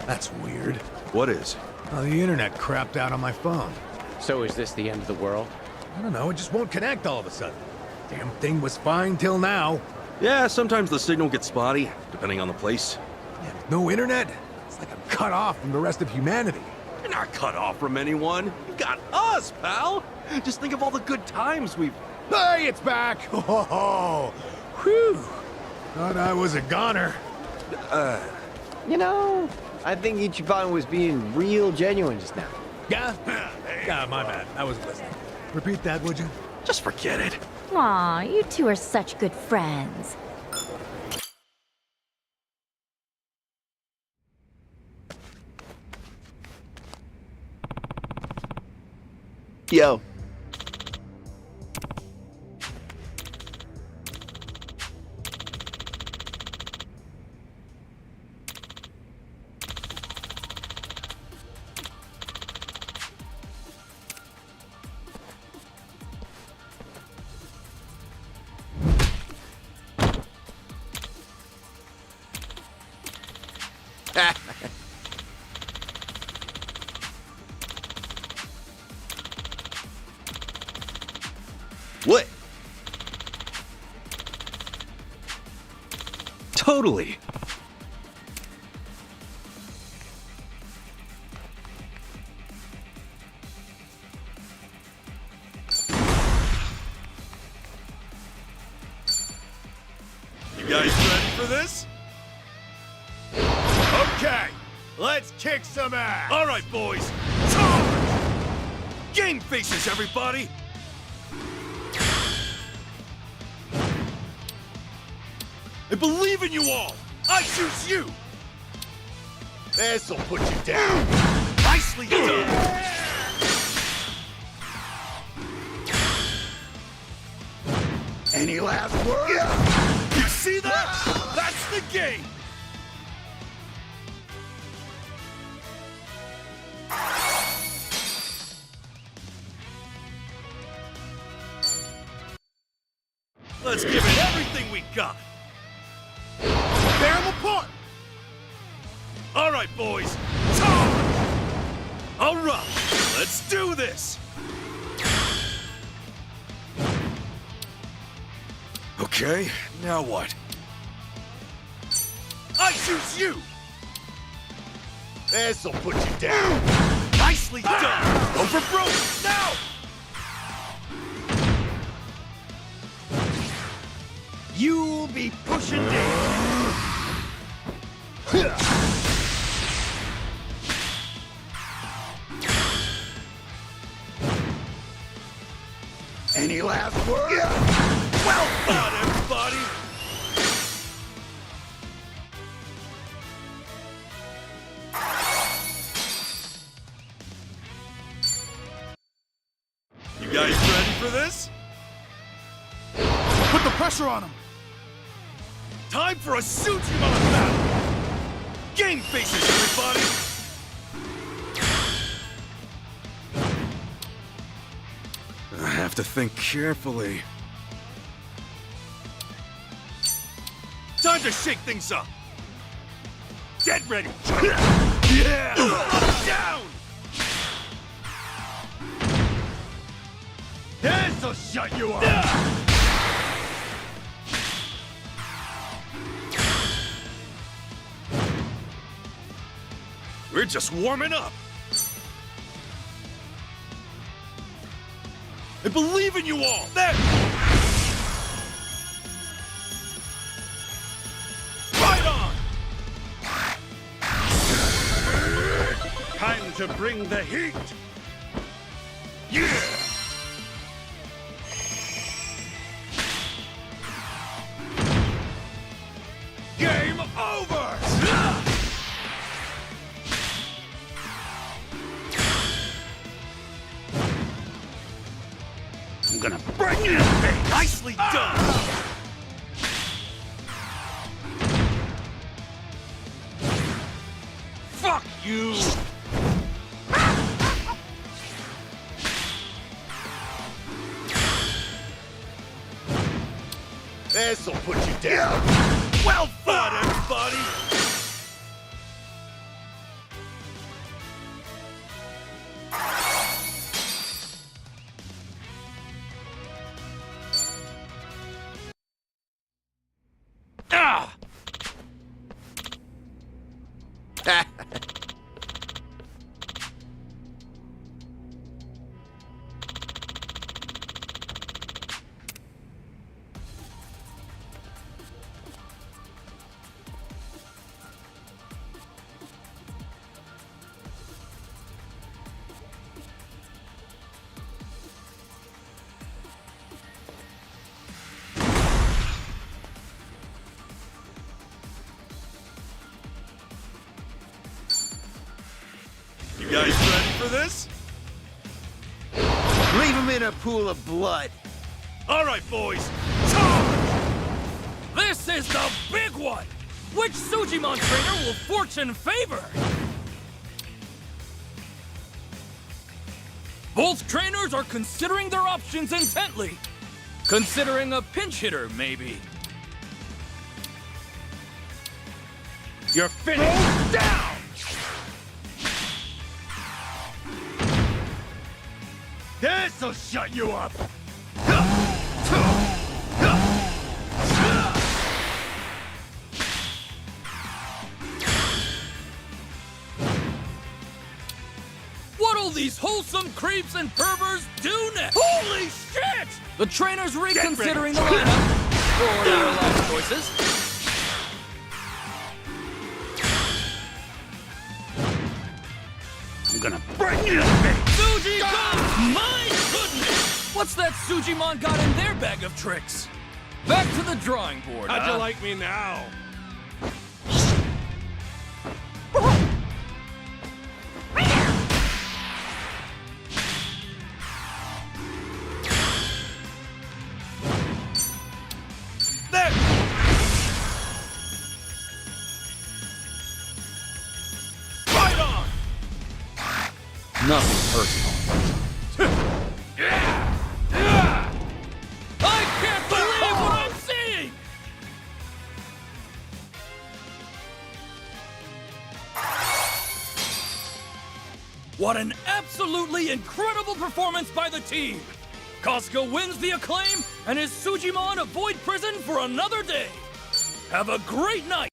That's weird. What is? Oh, the internet crapped out on my phone. So is this the end of the world? I don't know, it just won't connect all of a sudden. Damn thing was fine till now. Yeah, sometimes the signal gets spotty, depending on the place. Yeah, no internet? It's like I'm cut off from the rest of humanity. You're not cut off from anyone. You got us, pal. Just think of all the good times we've... Hey, it's back! Oh, whew. Thought I was a goner. You know, I think Ichiban was being real genuine just now. Yeah? Yeah, my bad. I wasn't listening. Repeat that, would you? Just forget it. Aw, you two are such good friends. Yo. What? Totally. You guys ready for this? Okay, let's kick some ass. All right, boys. Charge! Game faces, everybody. I believe in you all. I choose you. This'll put you down. Nicely done. Any last words? You see that? That's the game. Let's give it everything we got. Tear 'em apart. All right, boys. Charge! All right, let's do this. Okay, now what? I choose you! This'll put you down. Nicely done! Go for broke, now! You'll be pushing down. Any last words? Well done, everybody! You guys ready for this? Put the pressure on him! Time for a Sujimon battle! Game faces, everybody! I have to think carefully. Time to shake things up! Get ready! Yeah! Down! This'll shut you up! We're just warming up! I believe in you all! There! Right on! Time to bring the heat! Yeah! Game over! I'm gonna break your face! Nicely done! Fuck you! This'll put you down! Well fought, everybody! Ah! You guys ready for this? Leave him in a pool of blood. All right, boys. Charge! This is the big one! Which Sujimon trainer will fortune favor? Both trainers are considering their options intently. Considering a pinch hitter, maybe. You're finished! Go down! This'll shut you up! What'll these wholesome creeps and perverts do next? Holy shit! The trainer's reconsidering the lineup. Or their life choices. I'm gonna break your face! Sujimon! My goodness! What's that Sujimon got in their bag of tricks? Back to the drawing board, How'd huh? you like me now? There! Right on! Nothing personal. I can't believe what I'm seeing! What an absolutely incredible performance by the team! Casca wins the acclaim, and his Sujimon avoid prison for another day! Have a great night!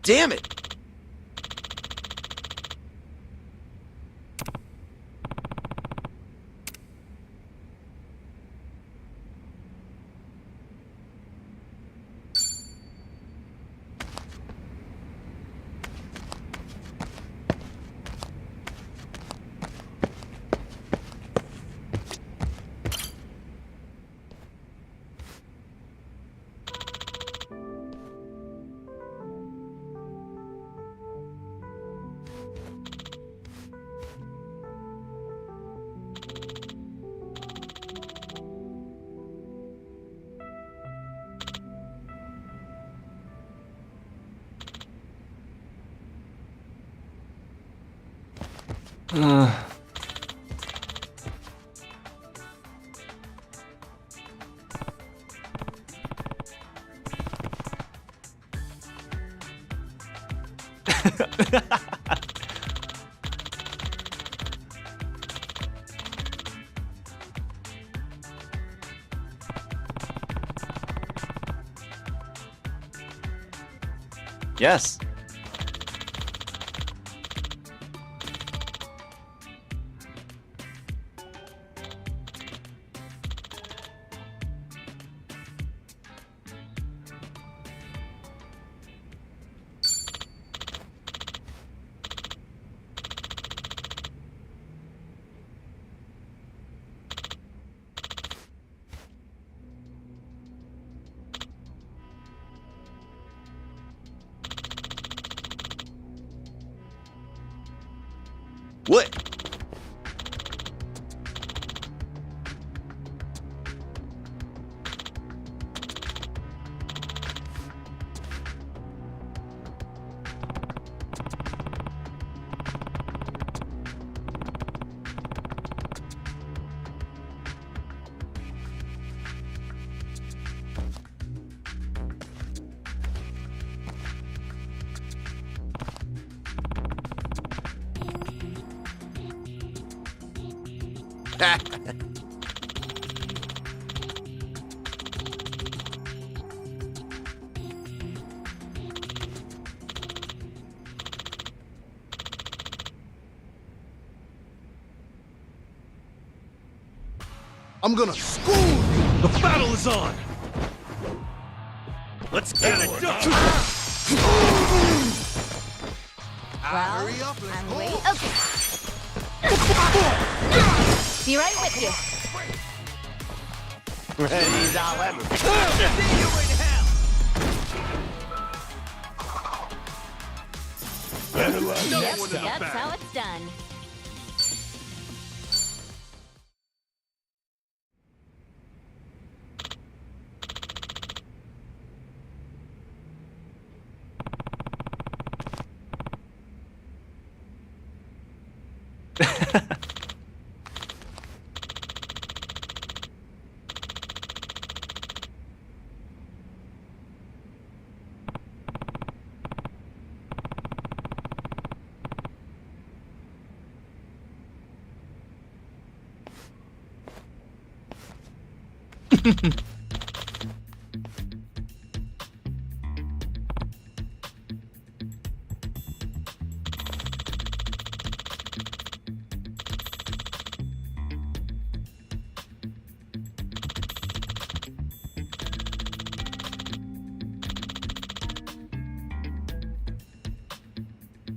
Damn it! Yes. What? I'm gonna school you! The battle is on! Let's get it done! Well, I'm waiting. Okay. Be right with you. He's all ever. See you in hell! Better luck Yep, next time. that's how it's done.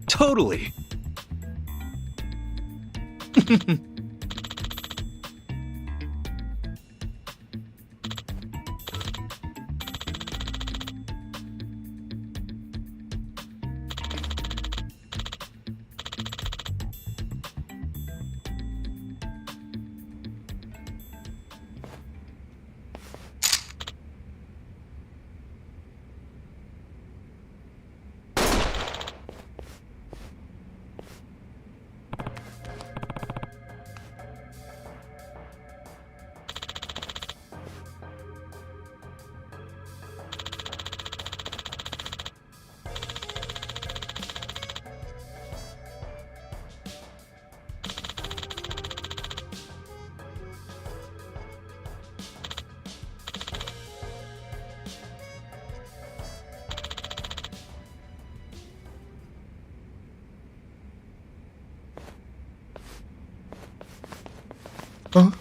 Totally. Huh?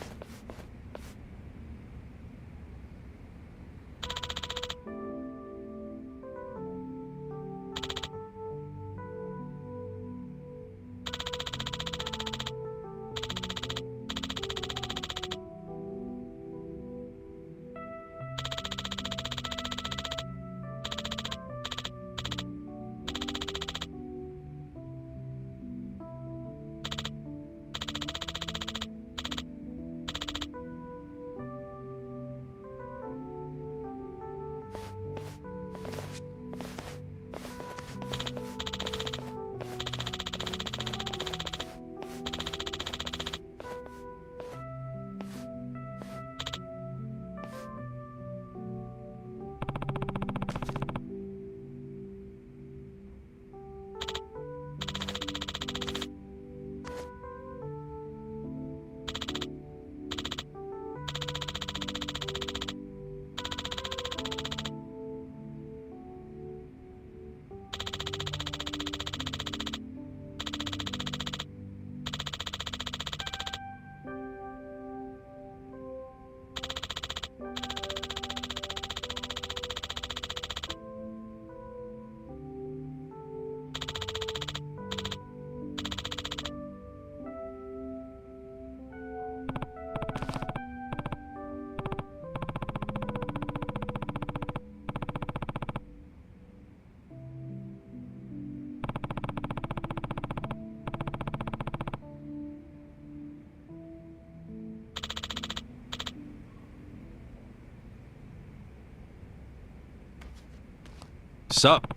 Sup?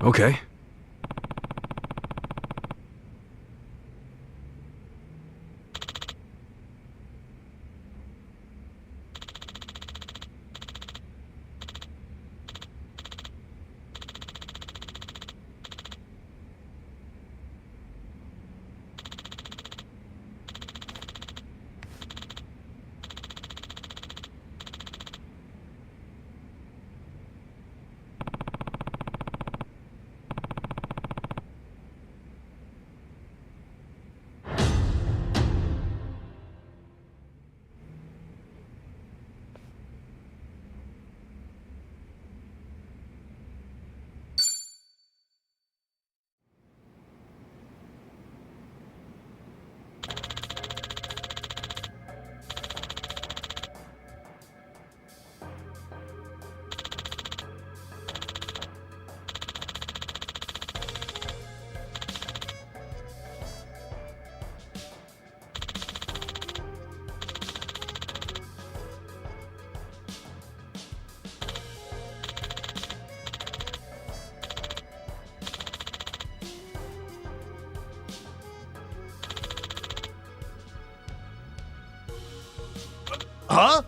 Okay. Huh?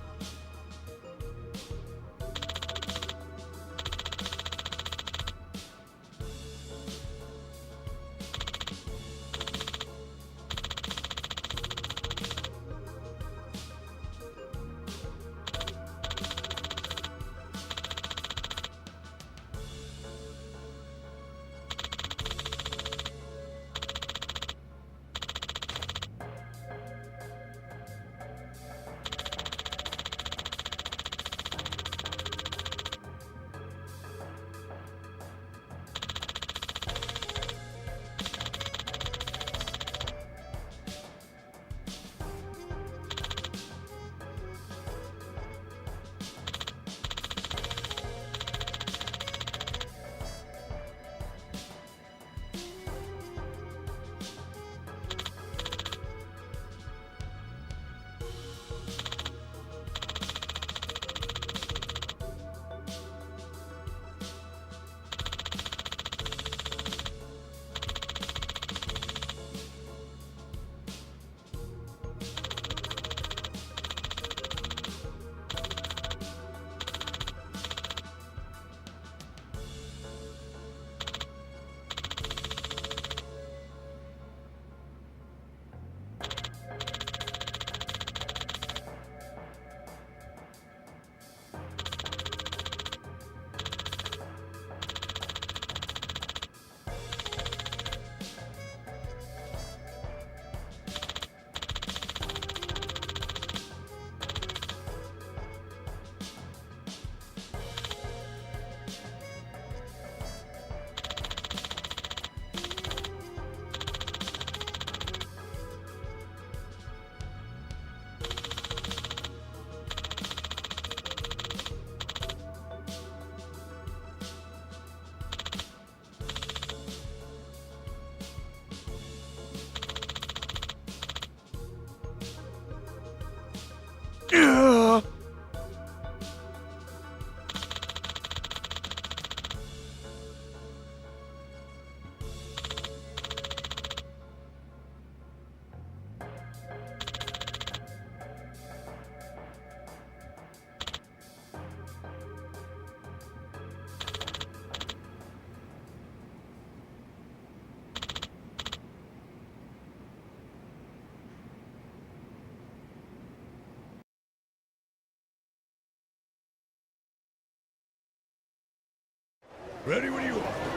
Ready when you are.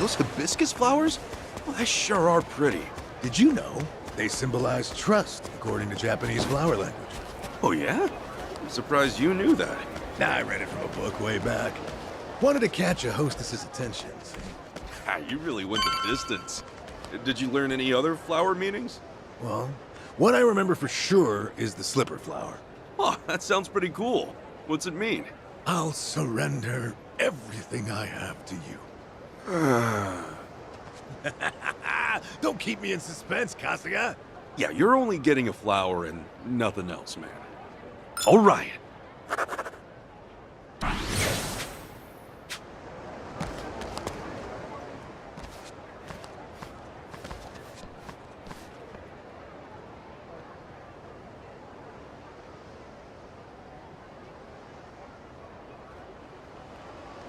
those hibiscus flowers? Well, they sure are pretty. Did you know they symbolize trust, according to Japanese flower language? Oh, yeah? I'm surprised you knew that. I read it from a book way back. Wanted to catch a hostess's attention, see? You really went the distance. Did you learn any other flower meanings? Well, what I remember for sure is the slipper flower. Oh, that sounds pretty cool. What's it mean? I'll surrender everything I have to you. Don't keep me in suspense, Kasuga. Yeah, you're only getting a flower and nothing else, man. All right.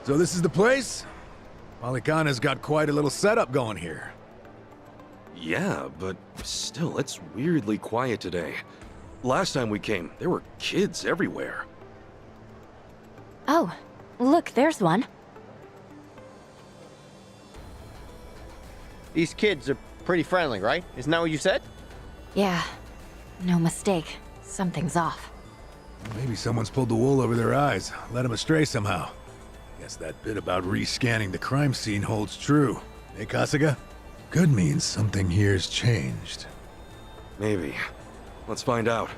So this is the place? Polycana's got quite a little setup going here. Yeah, but still, it's weirdly quiet today. Last time we came, there were kids everywhere. Oh, look, there's one. These kids are pretty friendly, right? Isn't that what you said? Yeah, no mistake. Something's off. Maybe someone's pulled the wool over their eyes, led them astray somehow. Guess that bit about rescanning the crime scene holds true. Hey, Kasuga? Could mean something here's changed. Maybe. Let's find out.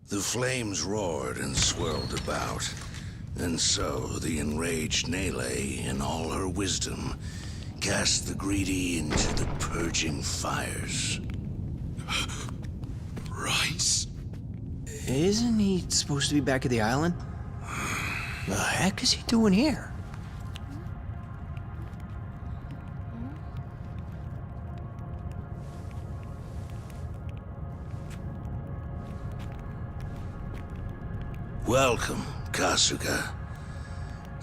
The flames roared and swirled about, and so the enraged Nele, in all her wisdom, cast the greedy into the purging fires. Rice? Isn't he supposed to be back at the island? The heck is he doing here? Welcome, Kasuga.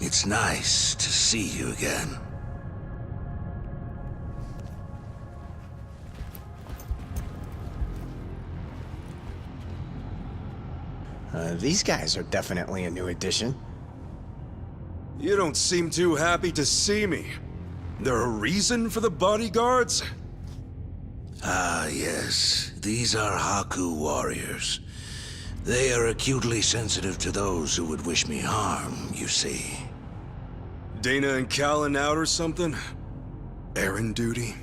It's nice to see you again. These guys are definitely a new addition. You don't seem too happy to see me. There a reason for the bodyguards? Ah, yes. These are Haku warriors. They are acutely sensitive to those who would wish me harm, you see. Dana and Callan out or something? Errand duty?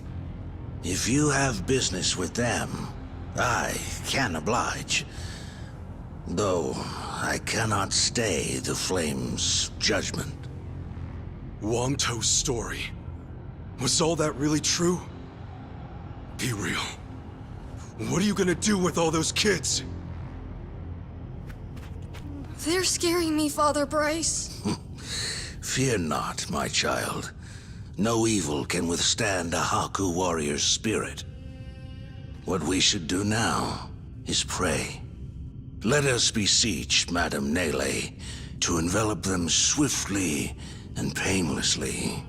If you have business with them, I can oblige. Though, I cannot stay the Flame's judgment. Wangto's story. Was all that really true? Be real. What are you gonna do with all those kids? They're scaring me, Father Bryce. Fear not, my child. No evil can withstand a Haku warrior's spirit. What we should do now is pray. Let us beseech Madame Nele to envelop them swiftly and painlessly.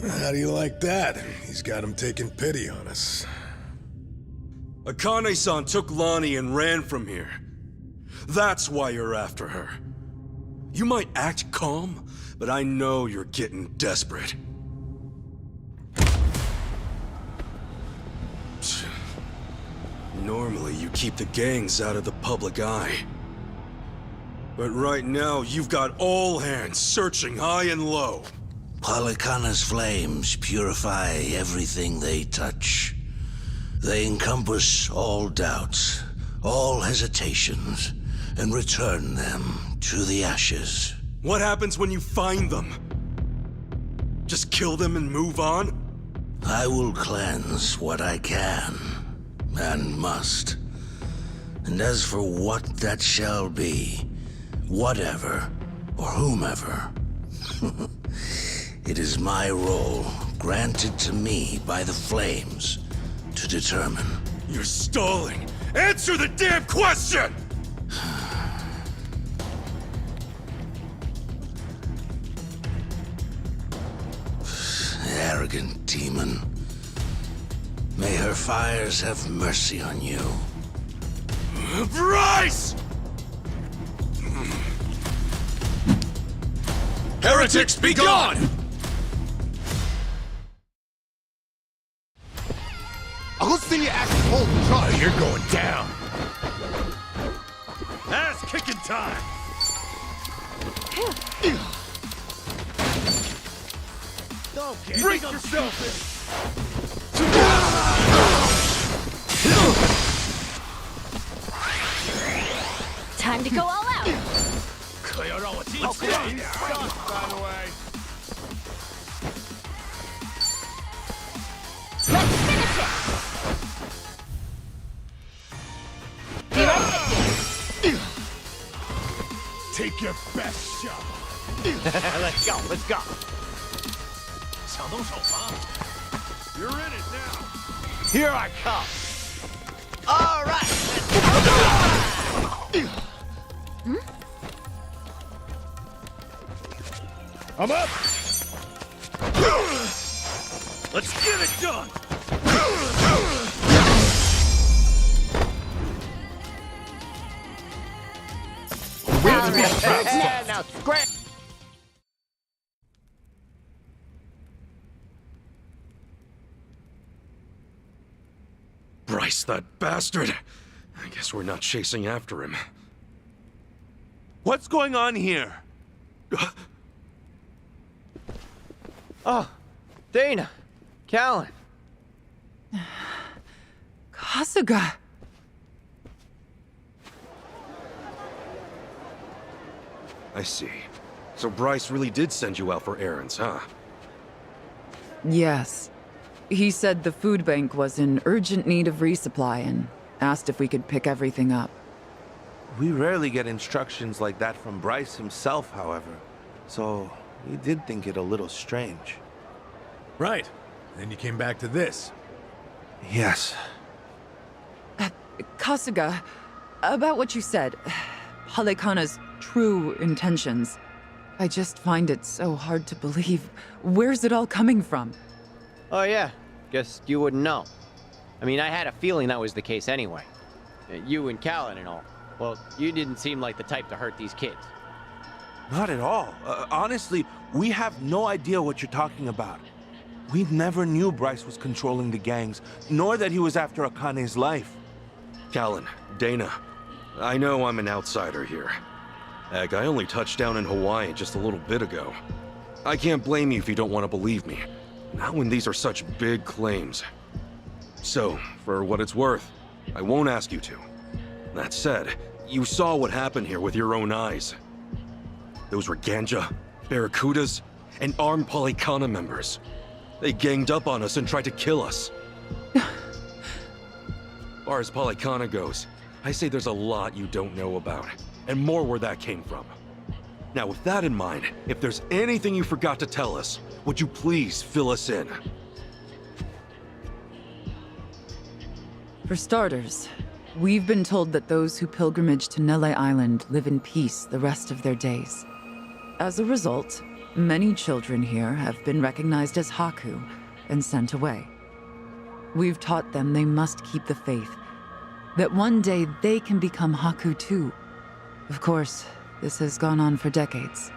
How do you like that? He's got him taking pity on us. Akane-san took Lonnie and ran from here. That's why you're after her. You might act calm, but I know you're getting desperate. Normally, you keep the gangs out of the public eye. But right now, you've got all hands searching high and low. Polycana's flames purify everything they touch. They encompass all doubts, all hesitations, and return them to the ashes. What happens when you find them? Just kill them and move on? I will cleanse what I can, and must. And as for what that shall be, whatever, or whomever, it is my role, granted to me by the Flames, to determine. You're stalling! Answer the damn question! Arrogant demon. May her fires have mercy on you. Bryce! Heretics, be gone! I'll send you act hold try. You're going down. Ass kicking time! Break yourself! Time to go all out. Let's go! By the way. Let's finish it. Be right with you. Take your best shot. Let's go, let's go. You're in it now. Here I come. All right. I'm up. Let's get it done! Now scram. Bryce, that bastard. I guess we're not chasing after him. What's going on here? Oh, Dana, Callan. Kasuga. I see. So Bryce really did send you out for errands, huh? Yes. He said the food bank was in urgent need of resupply and asked if we could pick everything up. We rarely get instructions like that from Bryce himself, however. So, we did think it a little strange. Right. Then you came back to this. Yes. Kasuga, about what you said, Halekana's true intentions. I just find it so hard to believe. Where's it all coming from? Oh yeah, guess you wouldn't know. I mean, I had a feeling that was the case anyway. You and Callan and all. Well, you didn't seem like the type to hurt these kids. Not at all. Honestly, we have no idea what you're talking about. We never knew Bryce was controlling the gangs, nor that he was after Akane's life. Callan, Dana, I know I'm an outsider here. Heck, I only touched down in Hawaii just a little bit ago. I can't blame you if you don't want to believe me. Not when these are such big claims. So, for what it's worth, I won't ask you to. That said, you saw what happened here with your own eyes. Those were Ganja, Barracudas, and armed Polycana members. They ganged up on us and tried to kill us. As far as Polycana goes, I say there's a lot you don't know about, and more where that came from. Now, with that in mind, if there's anything you forgot to tell us, would you please fill us in? For starters, we've been told that those who pilgrimage to Nele Island live in peace the rest of their days. As a result, many children here have been recognized as Haku and sent away. We've taught them they must keep the faith, that one day they can become Haku too. Of course, this has gone on for decades.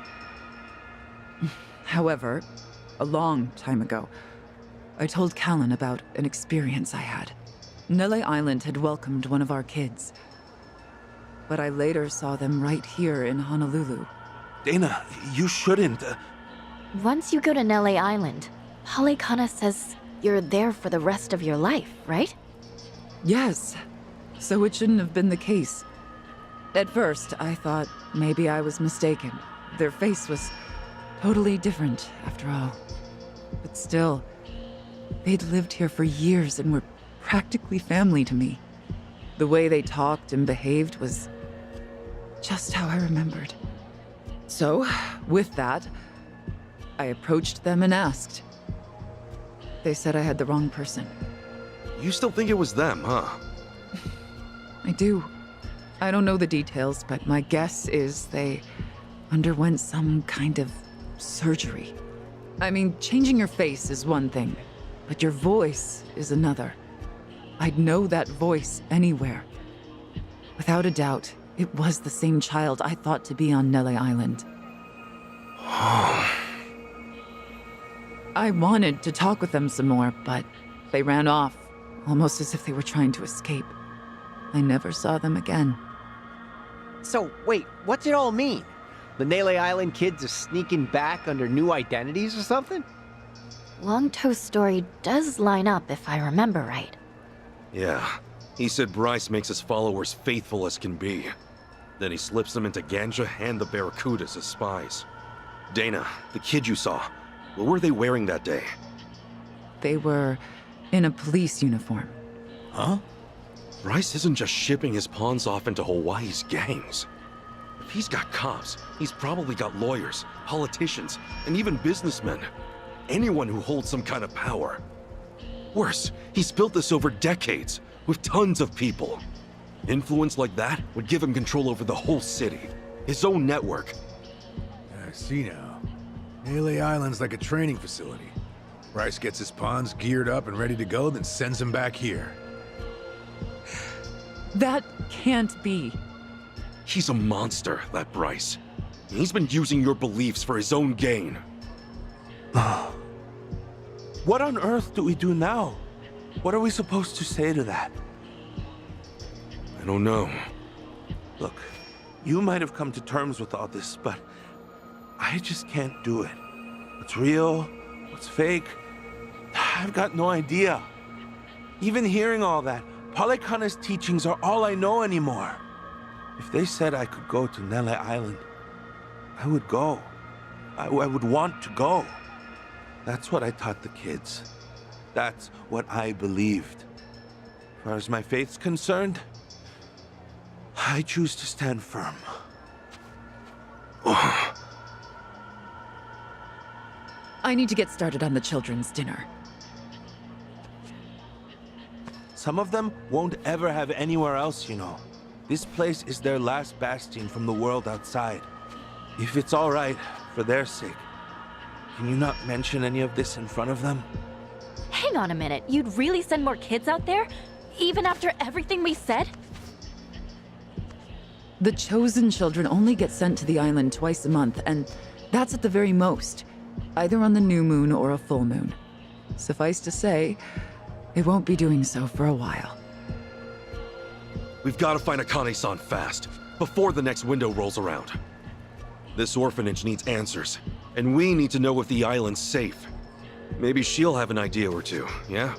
However, a long time ago, I told Callan about an experience I had. Nele Island had welcomed one of our kids, but I later saw them right here in Honolulu. Dana, you shouldn't. Once you go to Nele Island, Polycana says you're there for the rest of your life, right? Yes, so it shouldn't have been the case. At first, I thought maybe I was mistaken. Their face was totally different, after all. But still, they'd lived here for years and were practically family to me. The way they talked and behaved was just how I remembered. So, with that, I approached them and asked. They said I had the wrong person. You still think it was them, huh? I do. I don't know the details, but my guess is they underwent some kind of surgery. I mean, changing your face is one thing, but your voice is another. I'd know that voice anywhere. Without a doubt, it was the same child I thought to be on Nele Island. I wanted to talk with them some more, but they ran off, almost as if they were trying to escape. I never saw them again. So, wait, what's it all mean? The Nele Island kids are sneaking back under new identities or something? Longtoe's story does line up if I remember right. Yeah. He said Bryce makes his followers faithful as can be. Then he slips them into Ganja and the Barracudas as spies. Dana, the kid you saw, what were they wearing that day? They were in a police uniform. Huh? Bryce isn't just shipping his pawns off into Hawaii's gangs. If he's got cops, he's probably got lawyers, politicians, and even businessmen. Anyone who holds some kind of power. Worse, he's built this over decades, with tons of people. Influence like that would give him control over the whole city. His own network. I see now. Nele Island's like a training facility. Bryce gets his pawns geared up and ready to go, then sends them back here. That can't be. He's a monster, that Bryce. He's been using your beliefs for his own gain. What on earth do we do now? What are we supposed to say to that? I don't know. Look, you might have come to terms with all this, but I just can't do it. What's real? What's fake? I've got no idea. Even hearing all that, Palikana's teachings are all I know anymore. If they said I could go to Nele Island, I would go. I would want to go. That's what I taught the kids. That's what I believed. As far as my faith's concerned, I choose to stand firm. I need to get started on the children's dinner. Some of them won't ever have anywhere else, you know. This place is their last bastion from the world outside. If it's all right, for their sake, can you not mention any of this in front of them? Hang on a minute, you'd really send more kids out there? Even after everything we said? The chosen children only get sent to the island twice a month, and that's at the very most. Either on the new moon or a full moon. Suffice to say, they won't be doing so for a while. We've got to find Akane-san fast, before the next window rolls around. This orphanage needs answers, and we need to know if the island's safe. Maybe she'll have an idea or two, yeah?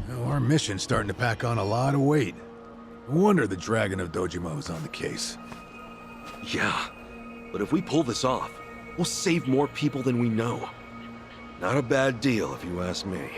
Well, our mission's starting to pack on a lot of weight. No wonder the Dragon of Dojima on the case. Yeah, but if we pull this off, we'll save more people than we know. Not a bad deal, if you ask me.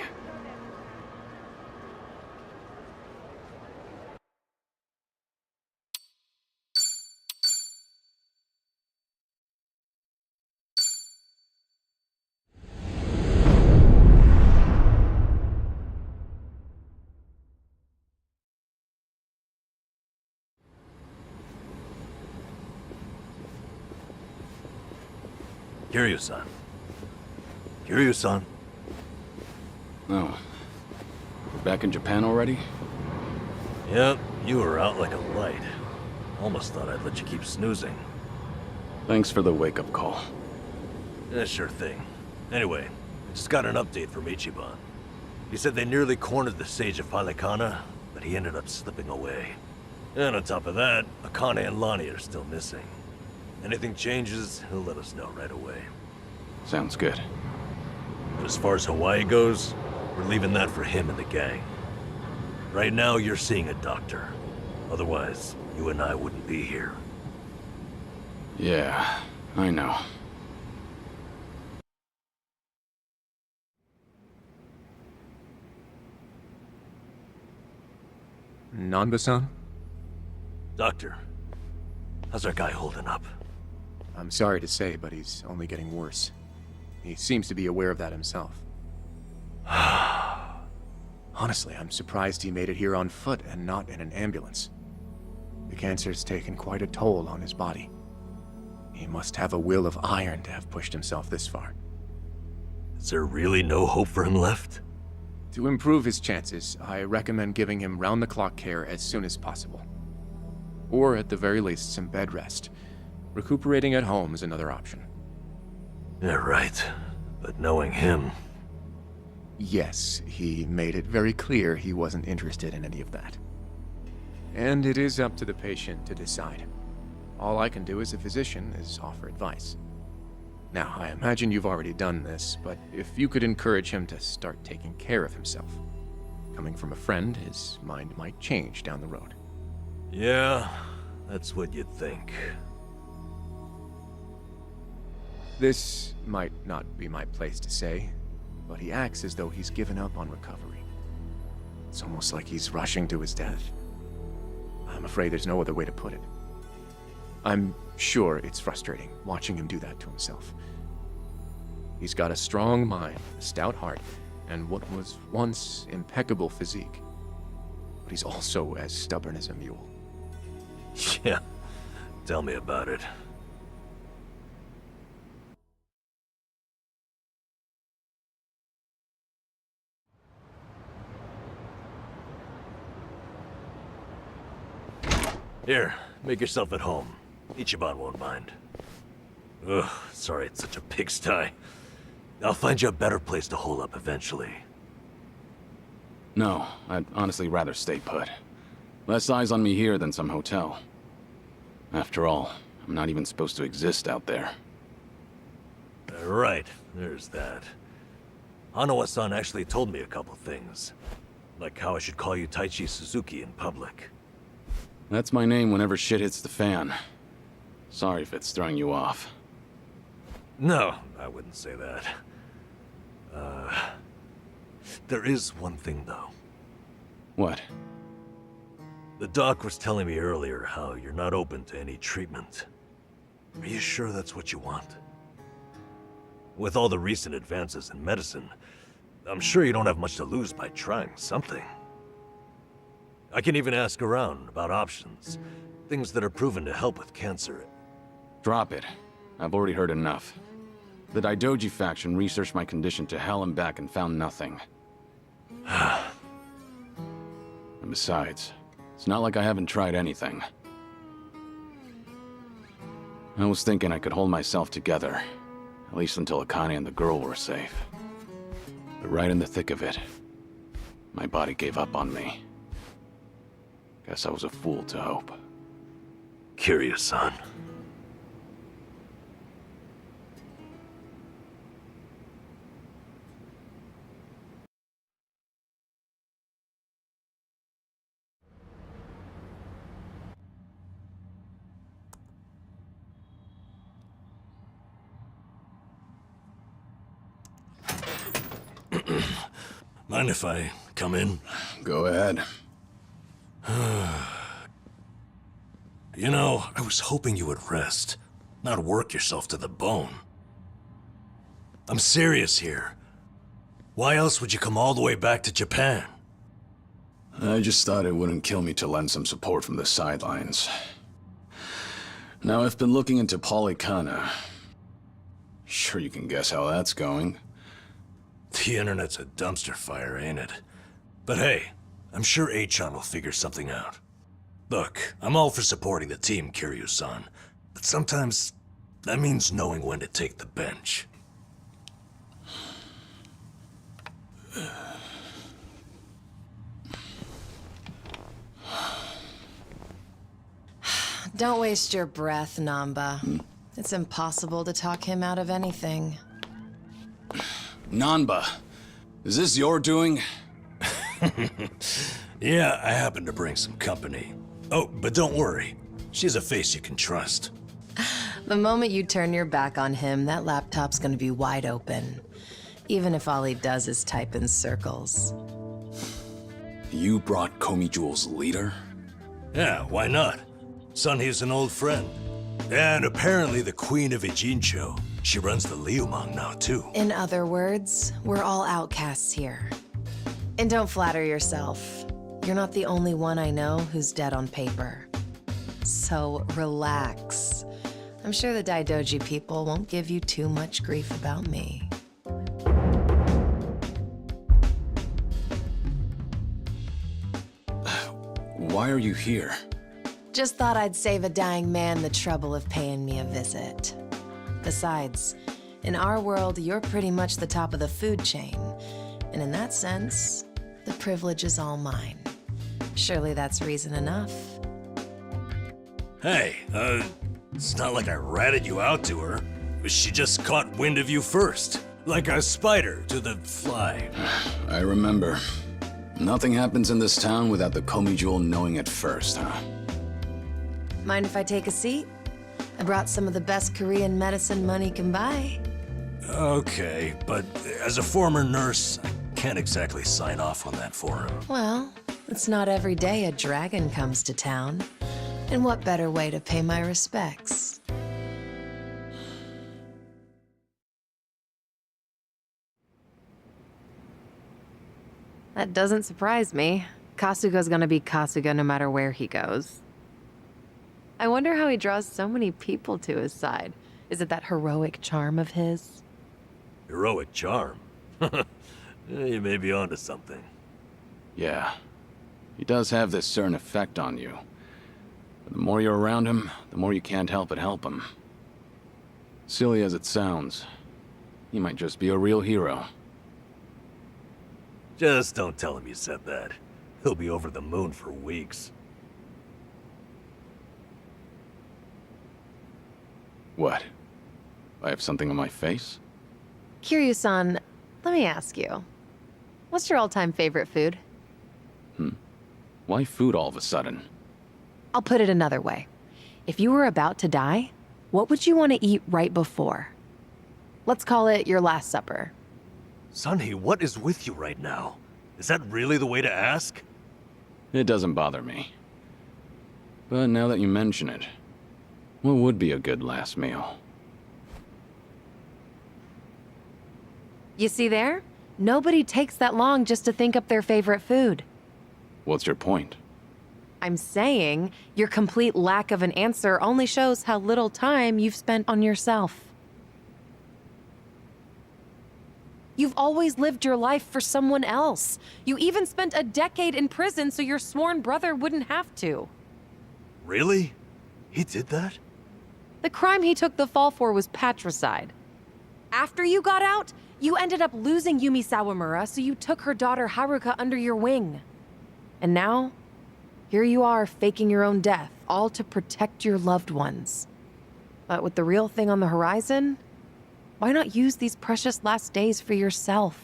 Kiryu-san. Kiryu-san. Oh. We're back in Japan already? Yep, you were out like a light. Almost thought I'd let you keep snoozing. Thanks for the wake-up call. Yeah, sure thing. Anyway, I just got an update from Ichiban. He said they nearly cornered the Sage of Palikana, but he ended up slipping away. And on top of that, Akane and Lonnie are still missing. Anything changes, he'll let us know right away. Sounds good. But as far as Hawaii goes, we're leaving that for him and the gang. Right now, you're seeing a doctor. Otherwise, you and I wouldn't be here. Yeah, I know. Nanba-san? Doctor, how's our guy holding up? I'm sorry to say, but he's only getting worse. He seems to be aware of that himself. Honestly, I'm surprised he made it here on foot and not in an ambulance. The cancer's taken quite a toll on his body. He must have a will of iron to have pushed himself this far. Is there really no hope for him left? To improve his chances, I recommend giving him round-the-clock care as soon as possible. Or at the very least, some bed rest. Recuperating at home is another option. Yeah, right. But knowing him... Yes, he made it very clear he wasn't interested in any of that. And it is up to the patient to decide. All I can do as a physician is offer advice. Now, I imagine you've already done this, but if you could encourage him to start taking care of himself. Coming from a friend, his mind might change down the road. Yeah, that's what you'd think. This might not be my place to say, but he acts as though he's given up on recovery. It's almost like he's rushing to his death. I'm afraid there's no other way to put it. I'm sure it's frustrating watching him do that to himself. He's got a strong mind, a stout heart, and what was once impeccable physique. But he's also as stubborn as a mule. Yeah, tell me about it. Here, make yourself at home. Ichiban won't mind. Ugh, sorry it's such a pigsty. I'll find you a better place to hole up eventually. No, I'd honestly rather stay put. Less eyes on me here than some hotel. After all, I'm not even supposed to exist out there. Right, there's that. Hanawa-san actually told me a couple things. Like how I should call you Taichi Suzuki in public. That's my name whenever shit hits the fan. Sorry if it's throwing you off. No, I wouldn't say that. There is one thing though. What? The doc was telling me earlier how you're not open to any treatment. Are you sure that's what you want? With all the recent advances in medicine, I'm sure you don't have much to lose by trying something. I can even ask around about options. Things that are proven to help with cancer. Drop it. I've already heard enough. The Daidoji faction researched my condition to hell and back and found nothing. And besides, it's not like I haven't tried anything. I was thinking I could hold myself together, at least until Akane and the girl were safe. But right in the thick of it, my body gave up on me. Guess I was a fool to hope. Kiryu-san. Mind if I come in? Go ahead. You know, I was hoping you would rest, not work yourself to the bone. I'm serious here. Why else would you come all the way back to Japan? I just thought it wouldn't kill me to lend some support from the sidelines. Now, I've been looking into Polycana. Sure you can guess how that's going. The internet's a dumpster fire, ain't it? But hey, I'm sure Achan will figure something out. Look, I'm all for supporting the team, Kiryu-san, but sometimes that means knowing when to take the bench. Don't waste your breath, Namba. It's impossible to talk him out of anything. Nanba, is this your doing? Yeah, I happen to bring some company. Oh, but don't worry. She's a face you can trust. The moment you turn your back on him, that laptop's gonna be wide open. Even if all he does is type in circles. You brought Komi Jewel's leader? Yeah, why not? Sunhee's an old friend. And apparently the Queen of Ijincho. She runs the Liumang now, too. In other words, we're all outcasts here. And don't flatter yourself. You're not the only one I know who's dead on paper. So relax. I'm sure the Daidoji people won't give you too much grief about me. Why are you here? Just thought I'd save a dying man the trouble of paying me a visit. Besides, in our world, you're pretty much the top of the food chain. And in that sense, the privilege is all mine. Surely that's reason enough. Hey, it's not like I ratted you out to her. She just caught wind of you first, like a spider to the fly. I remember. Nothing happens in this town without the Komi Jewel knowing it first, huh? Mind if I take a seat? I brought some of the best Korean medicine money can buy. Okay, but as a former nurse, I can't exactly sign off on that for him. Well, it's not every day a dragon comes to town. And what better way to pay my respects? That doesn't surprise me. Kasuga's gonna be Kasuga no matter where he goes. I wonder how he draws so many people to his side. Is it that heroic charm of his? Heroic charm? You may be onto something. Yeah. He does have this certain effect on you. But the more you're around him, the more you can't help but help him. Silly as it sounds, he might just be a real hero. Just don't tell him you said that. He'll be over the moon for weeks. What? I have something on my face? Kiryu-san, let me ask you. What's your all-time favorite food? Why food all of a sudden? I'll put it another way. If you were about to die, what would you want to eat right before? Let's call it your last supper. Sunhee, what is with you right now? Is that really the way to ask? It doesn't bother me. But now that you mention it, what would be a good last meal? You see there? Nobody takes that long just to think up their favorite food. What's your point? I'm saying your complete lack of an answer only shows how little time you've spent on yourself. You've always lived your life for someone else. You even spent a decade in prison so your sworn brother wouldn't have to. Really? He did that? The crime he took the fall for was patricide. After you got out, you ended up losing Yumi Sawamura, so you took her daughter Haruka under your wing. And now, here you are faking your own death, all to protect your loved ones. But with the real thing on the horizon, why not use these precious last days for yourself?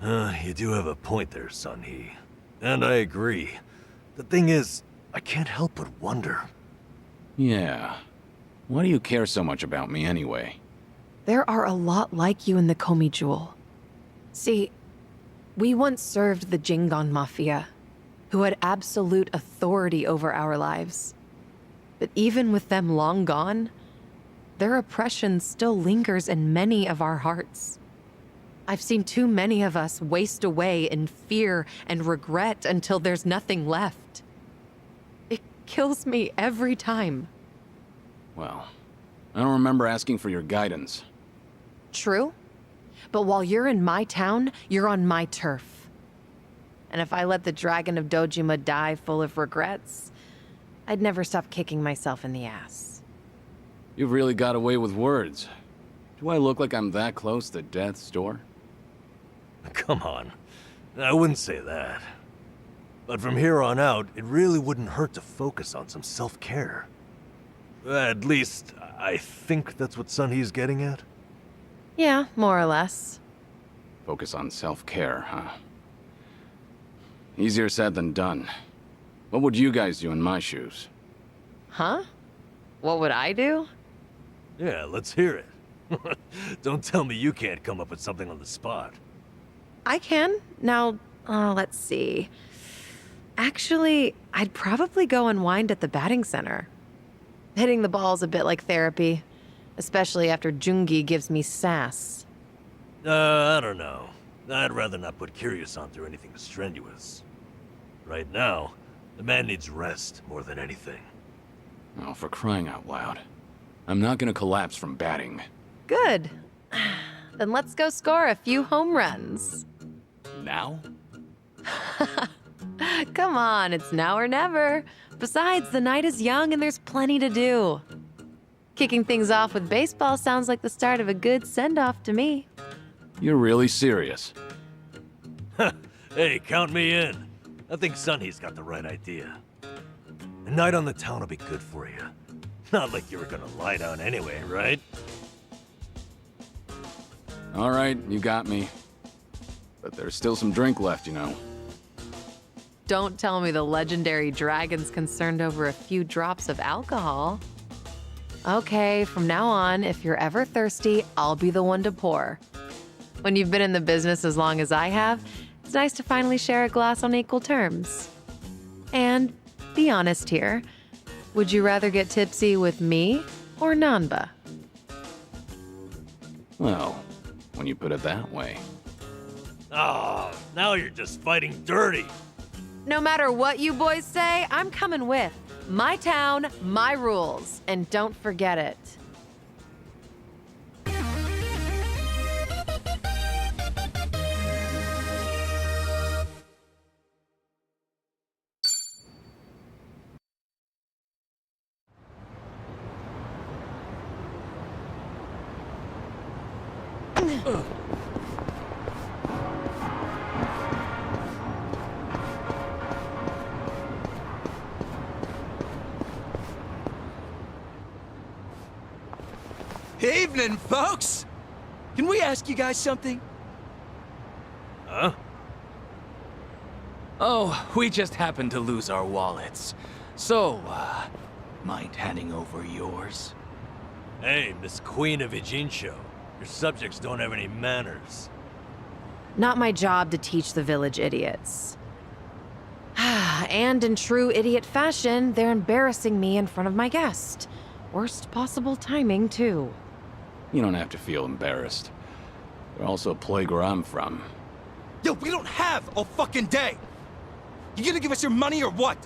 You do have a point there, Sunhee. And I agree. The thing is, I can't help but wonder. Yeah. Why do you care so much about me anyway? There are a lot like you in the Komi Jewel. See, we once served the Jingon Mafia, who had absolute authority over our lives. But even with them long gone, their oppression still lingers in many of our hearts. I've seen too many of us waste away in fear and regret until there's nothing left. It kills me every time. Well, I don't remember asking for your guidance. True, but while you're in my town, you're on my turf. And if I let the Dragon of Dojima die full of regrets, I'd never stop kicking myself in the ass. You've really got away with words. Do I look like I'm that close to death's door? Come on. I wouldn't say that. But from here on out, it really wouldn't hurt to focus on some self-care. At least, I think that's what Sunhee's getting at. Yeah, more or less. Focus on self-care, huh? Easier said than done. What would you guys do in my shoes? Huh? What would I do? Yeah, let's hear it. Don't tell me you can't come up with something on the spot. I can. Now, let's see. Actually, I'd probably go unwind at the batting center. Hitting the ball's a bit like therapy, especially after Jungi gives me sass. I don't know. I'd rather not put Kiryu-san through anything strenuous. Right now, the man needs rest more than anything. Oh, for crying out loud. I'm not gonna collapse from batting. Good. Then let's go score a few home runs. Now? Come on, it's now or never. Besides, the night is young and there's plenty to do. Kicking things off with baseball sounds like the start of a good send-off to me. You're really serious? Hey, count me in. I think Sonny's got the right idea. A night on the town will be good for you. Not like you were gonna lie down anyway, right? All right, you got me. But there's still some drink left, you know. Don't tell me the legendary dragon's concerned over a few drops of alcohol. Okay, from now on, if you're ever thirsty, I'll be the one to pour. When you've been in the business as long as I have, it's nice to finally share a glass on equal terms. And be honest here, would you rather get tipsy with me or Nanba? Well, when you put it that way. Oh, now you're just fighting dirty. No matter what you boys say, I'm coming with. My town, my rules, and don't forget it. Evening, folks! Can we ask you guys something? Huh? Oh, we just happened to lose our wallets. So, mind handing over yours? Hey, Miss Queen of Ijincho. Your subjects don't have any manners. Not my job to teach the village idiots. And in true idiot fashion, they're embarrassing me in front of my guest. Worst possible timing, too. You don't have to feel embarrassed. They're also a plague where I'm from. Yo, we don't have a fucking day! You gonna give us your money or what?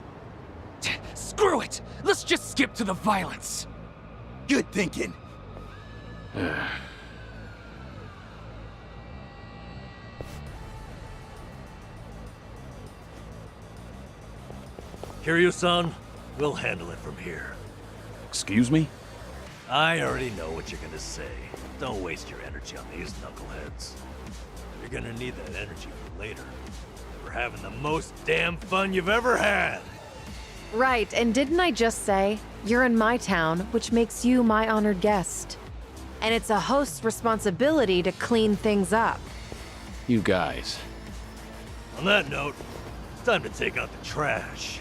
Screw it! Let's just skip to the violence! Good thinking. Kiryu-san, we'll handle it from here. Excuse me? I already know what you're gonna say. Don't waste your energy on these knuckleheads. You're gonna need that energy for later. For having the most damn fun you've ever had! Right, and didn't I just say, you're in my town, which makes you my honored guest. And it's a host's responsibility to clean things up. You guys. On that note, it's time to take out the trash.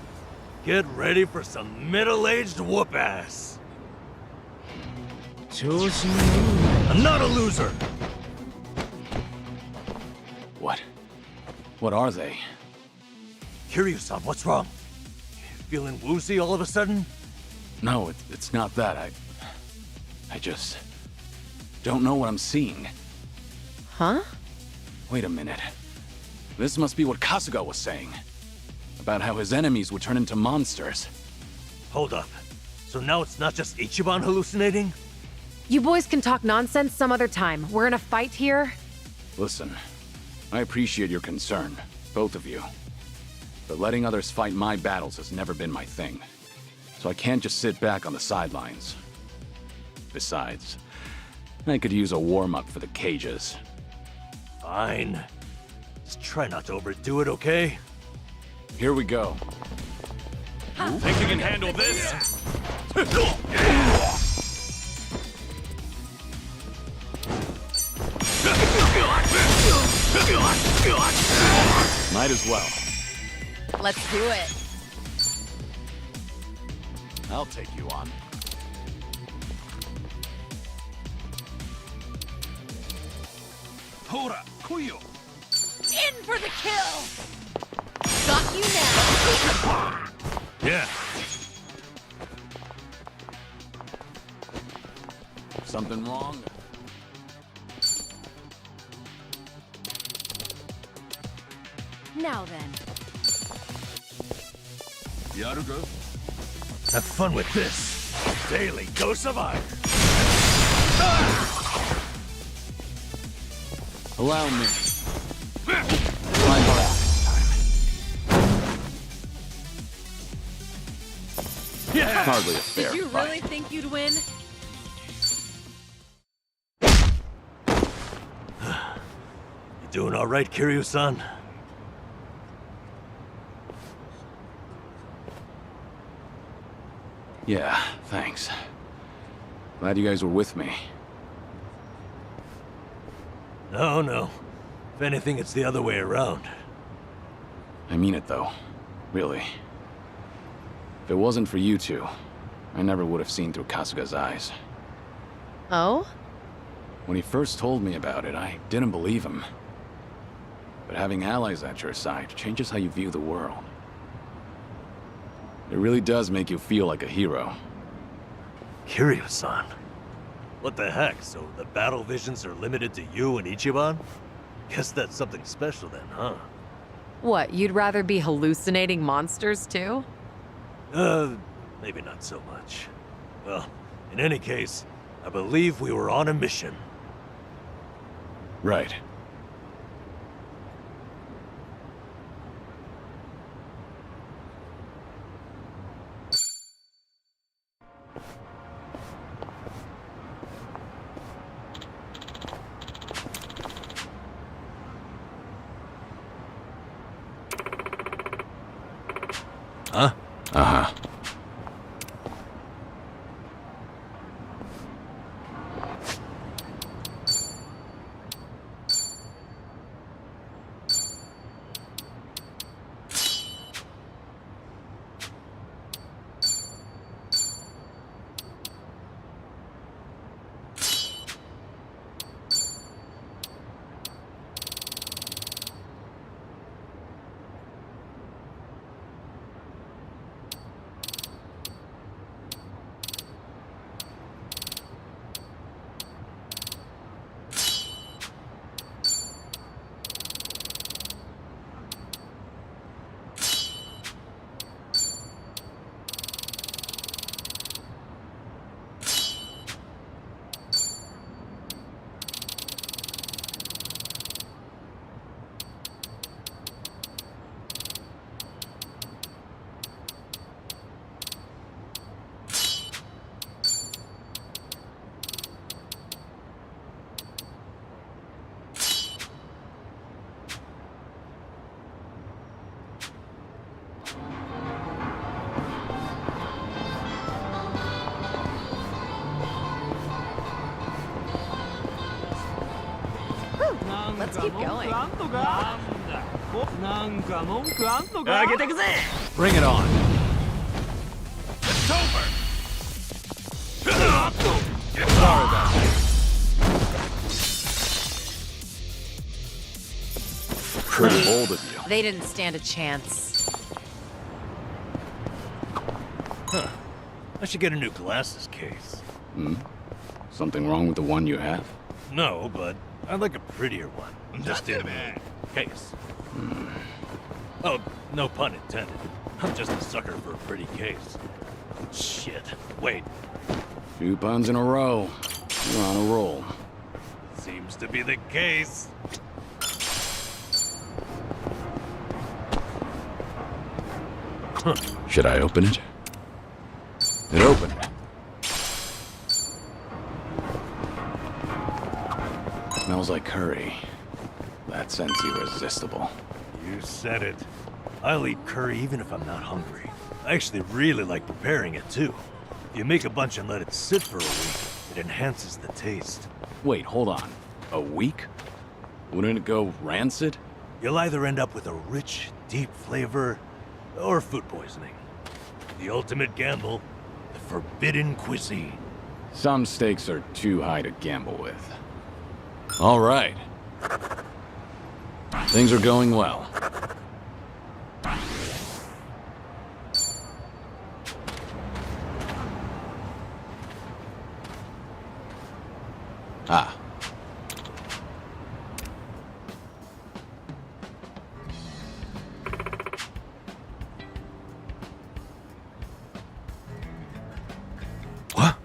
Get ready for some middle-aged whoop-ass. I'm not a loser! What? What are they? Kiryu-san, what's wrong? Feeling woozy all of a sudden? No, it's not that. I just don't know what I'm seeing. Huh? Wait a minute. This must be what Kasuga was saying. About how his enemies would turn into monsters. Hold up. So now it's not just Ichiban hallucinating? You boys can talk nonsense some other time. We're in a fight here. Listen, I appreciate your concern, both of you. But letting others fight my battles has never been my thing. So I can't just sit back on the sidelines. Besides, I could use a warm-up for the cages. Fine. Just try not to overdo it, okay? Here we go. Think you can handle this? Might as well. Let's do it. I'll take you on. Hora, Kuyo! In for the kill! Got you now. Yeah. Something wrong? Now then. Yaruga? Have fun with this. Daily dose of iron. Allow me. Try hard this time. Hardly a fair Did you fight. really think you'd win? You doing all right, Kiryu-san? Yeah, thanks. Glad you guys were with me. No, no. If anything, it's the other way around. I mean it, though. Really. If it wasn't for you two, I never would have seen through Kasuga's eyes. Oh? When he first told me about it, I didn't believe him. But having allies at your side changes how you view the world. It really does make you feel like a hero. Kiryu-san? What the heck? So the battle visions are limited to you and Ichiban? Guess that's something special then, huh? What, you'd rather be hallucinating monsters too? Maybe not so much. Well, in any case, I believe we were on a mission. Right. Huh? Uh-huh. Let's keep going. Bring it on. It's over! Sorry about that. Pretty bold of you. They didn't stand a chance. Huh. I should get a new glasses case. Hmm? Something wrong with the one you have? No, but I'd like a prettier one. Just in a case. Oh, no pun intended. I'm just a sucker for a pretty case. Shit. Wait. 2 puns in a row. You're on a roll. Seems to be the case. Should I open it? It opened. Smells like curry. That scent's irresistible. You said it. I'll eat curry even if I'm not hungry. I actually really like preparing it too. If you make a bunch and let it sit for a week, it enhances the taste. Wait, hold on. A week? Wouldn't it go rancid? You'll either end up with a rich, deep flavor, or food poisoning. The ultimate gamble, the forbidden cuisine. Some stakes are too high to gamble with. All right. Things are going well. Ah. What?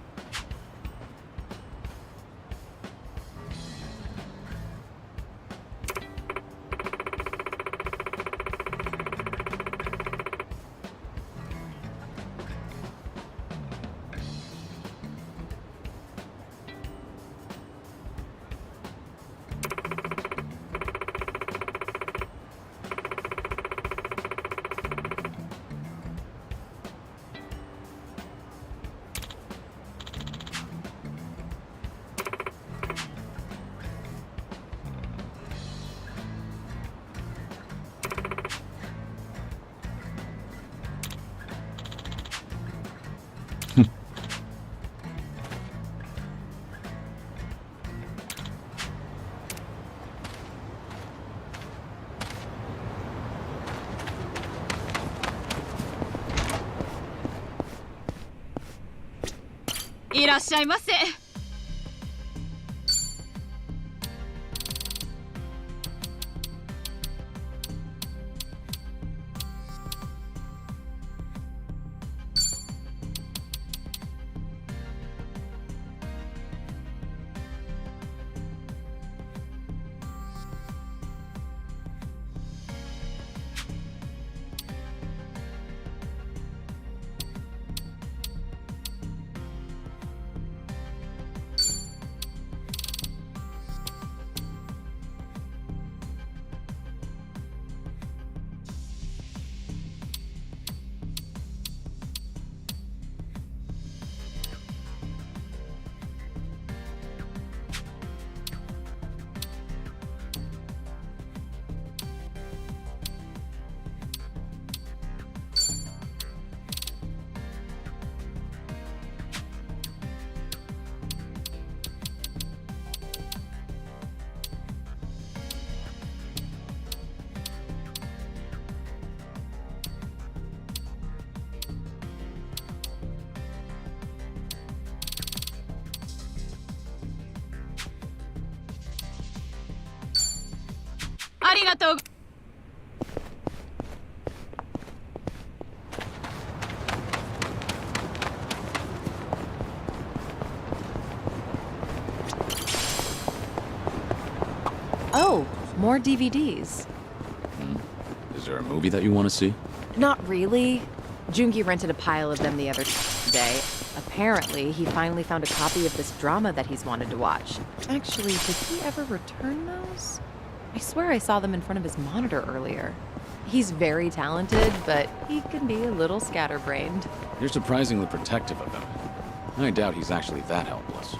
いらっしゃいませ。ありがとう。Oh, more DVDs. Is there a movie that you want to see? Not really. Jungi rented a pile of them the other day. Apparently, he finally found a copy of this drama that he's wanted to watch. Actually, did he ever return those? I swear I saw them in front of his monitor earlier. He's very talented, but he can be a little scatterbrained. You're surprisingly protective of him. I doubt he's actually that helpless.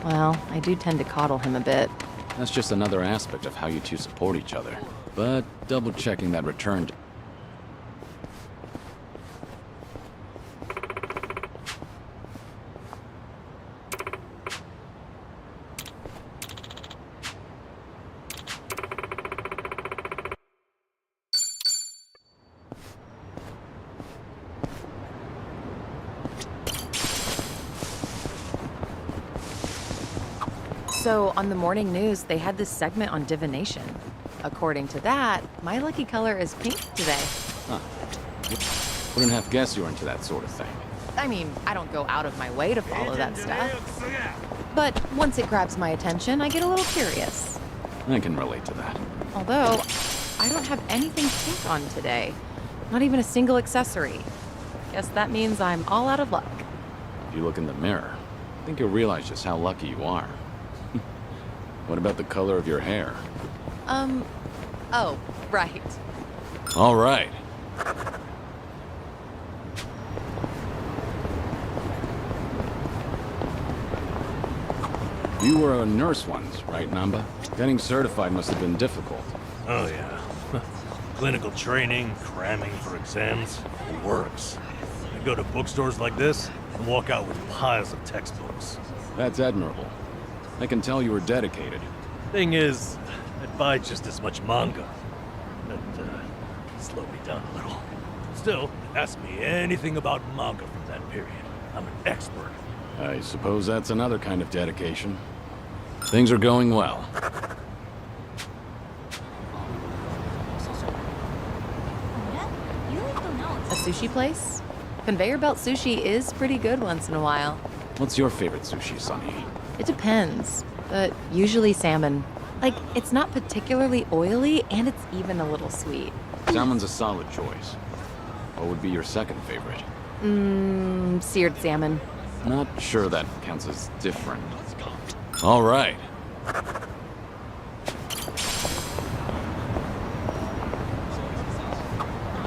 Well, I do tend to coddle him a bit. That's just another aspect of how you two support each other. But double-checking that return... So, on the morning news, they had this segment on divination. According to that, my lucky color is pink today. Huh. Wouldn't have guessed you were into that sort of thing. I mean, I don't go out of my way to follow that stuff. But once it grabs my attention, I get a little curious. I can relate to that. Although, I don't have anything pink on today. Not even a single accessory. Guess that means I'm all out of luck. If you look in the mirror, I think you'll realize just how lucky you are. What about the color of your hair? Oh, right. All right. You were a nurse once, right, Namba? Getting certified must have been difficult. Oh, yeah. Clinical training, cramming for exams. It works. I go to bookstores like this and walk out with piles of textbooks. That's admirable. I can tell you were dedicated. Thing is, I'd buy just as much manga. That slowed me down a little. Still, ask me anything about manga from that period. I'm an expert. I suppose that's another kind of dedication. Things are going well. A sushi place? Conveyor belt sushi is pretty good once in a while. What's your favorite sushi, Sunny? It depends, but usually salmon. Like, it's not particularly oily, and it's even a little sweet. Salmon's a solid choice. What would be your second favorite? Seared salmon. Not sure that counts as different. All right.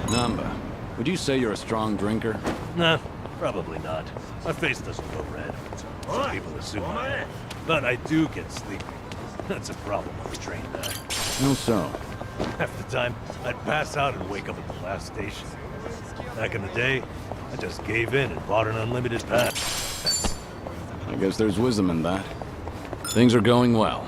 Namba, would you say you're a strong drinker? Nah, probably not. My face doesn't go red. Some people assume I am. But I do get sleepy. That's a problem when we train that. No so. Half the time, I'd pass out and wake up at the last station. Back in the day, I just gave in and bought an unlimited pass. I guess there's wisdom in that. Things are going well.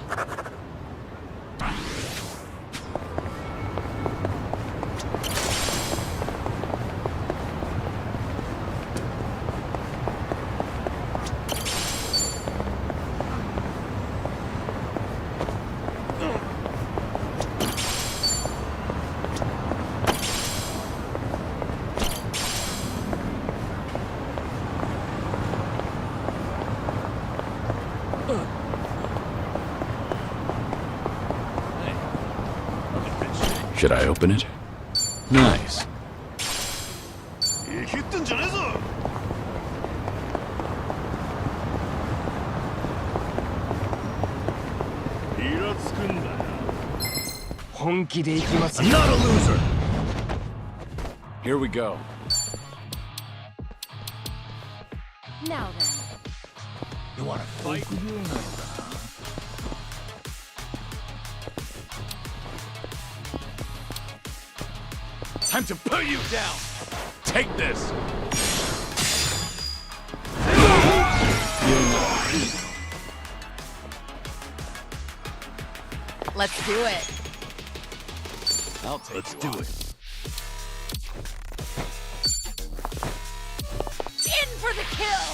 Should I open it? Nice. I'm not a loser! Here we go. Now then. You wanna fight? Time to put you down! Take this! Let's do it. Let's do it. In for the kill!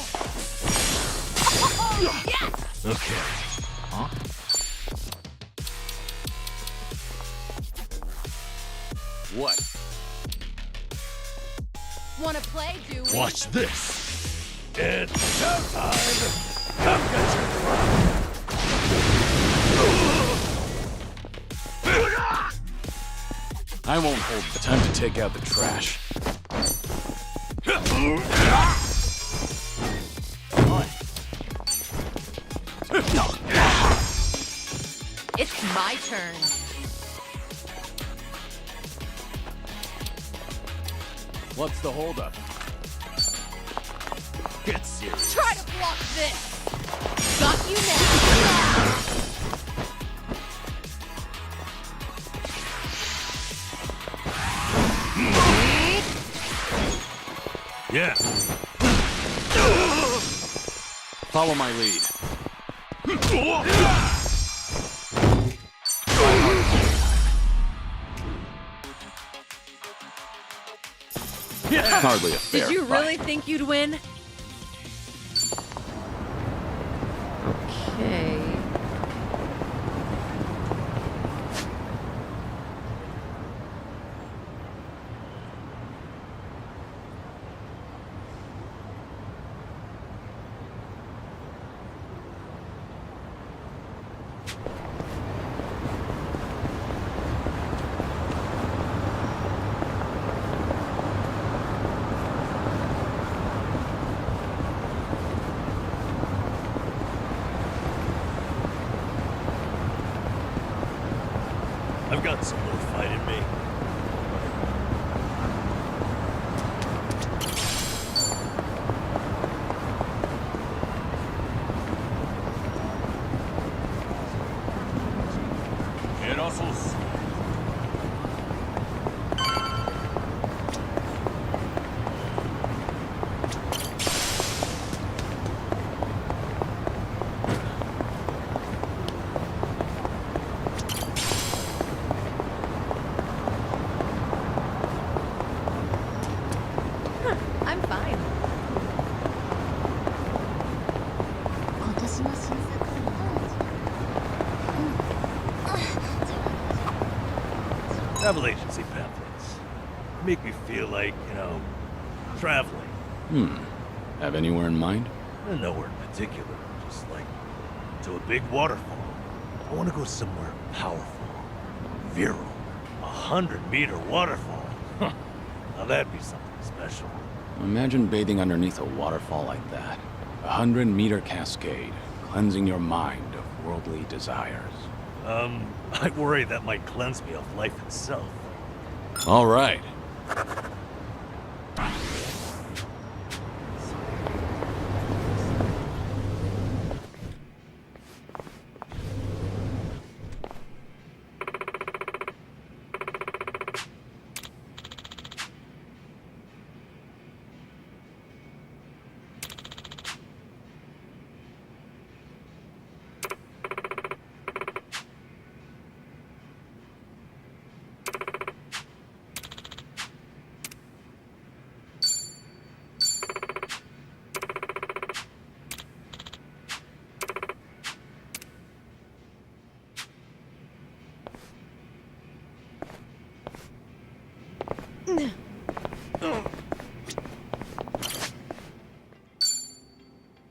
Oh, yes! Okay. Huh? What? Wanna play, do we? Watch this! It's showtime! Come get your prize! I won't hold the time to take out the trash. It's my turn. What's the holdup? Get serious. Try to block this. Got you now. Yeah. Follow my lead. Hardly a fair Did you fight. really think you'd win? Okay. I've got some more fight in me. I'm fine. Travel agency pamphlets. Make me feel like, traveling. Have anywhere in mind? Nowhere in particular. Just like to a big waterfall. I want to go somewhere powerful, virile. 100-meter waterfall. Now that'd be something special. Imagine bathing underneath a waterfall like that. 100-meter cascade, cleansing your mind of worldly desires. I worry that might cleanse me of life itself. All right.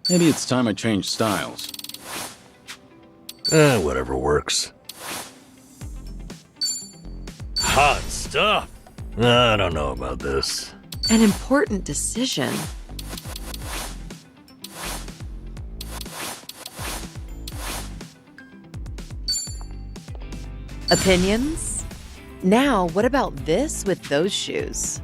Maybe it's time I change styles. Whatever works. Ha! stuff. I don't know about this. An important decision. Opinions? Now, what about this with those shoes?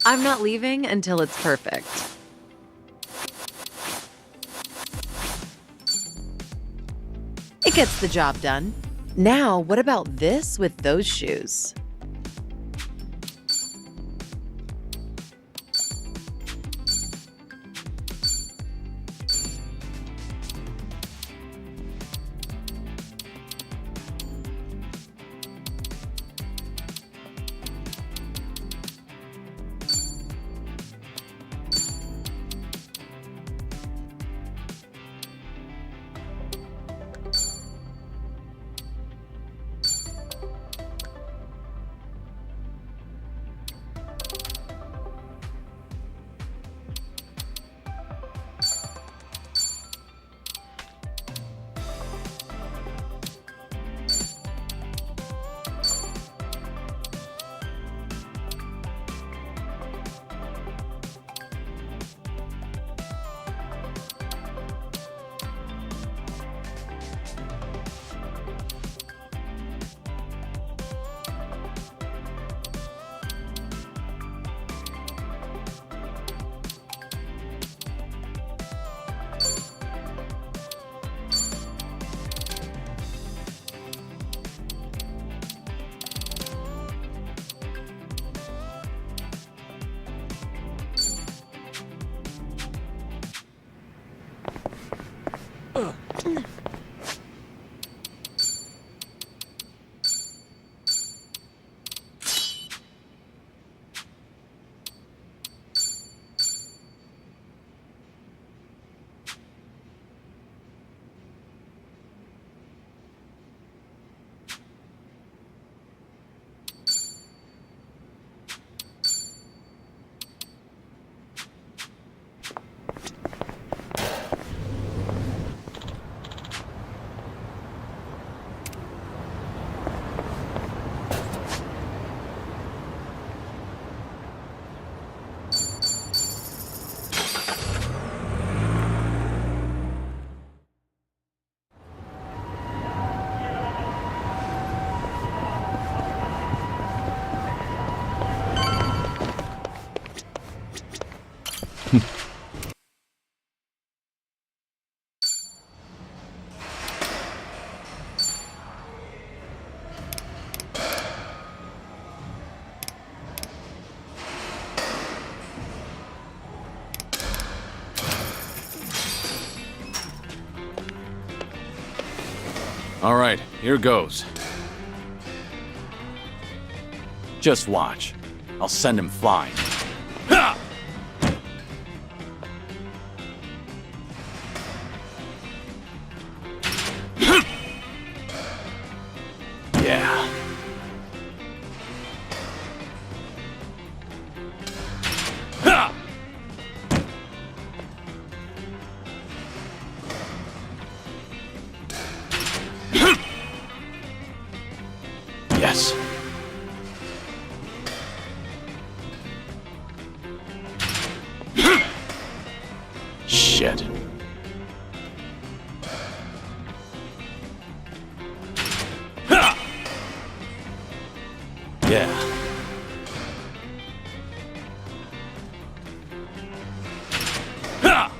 I'm not leaving until it's perfect. It gets the job done. Now, what about this with those shoes? All right, here goes. Just watch. I'll send him flying. Ha! Yeah. Ha! Yes. Shit. Ha! Yeah. Ha!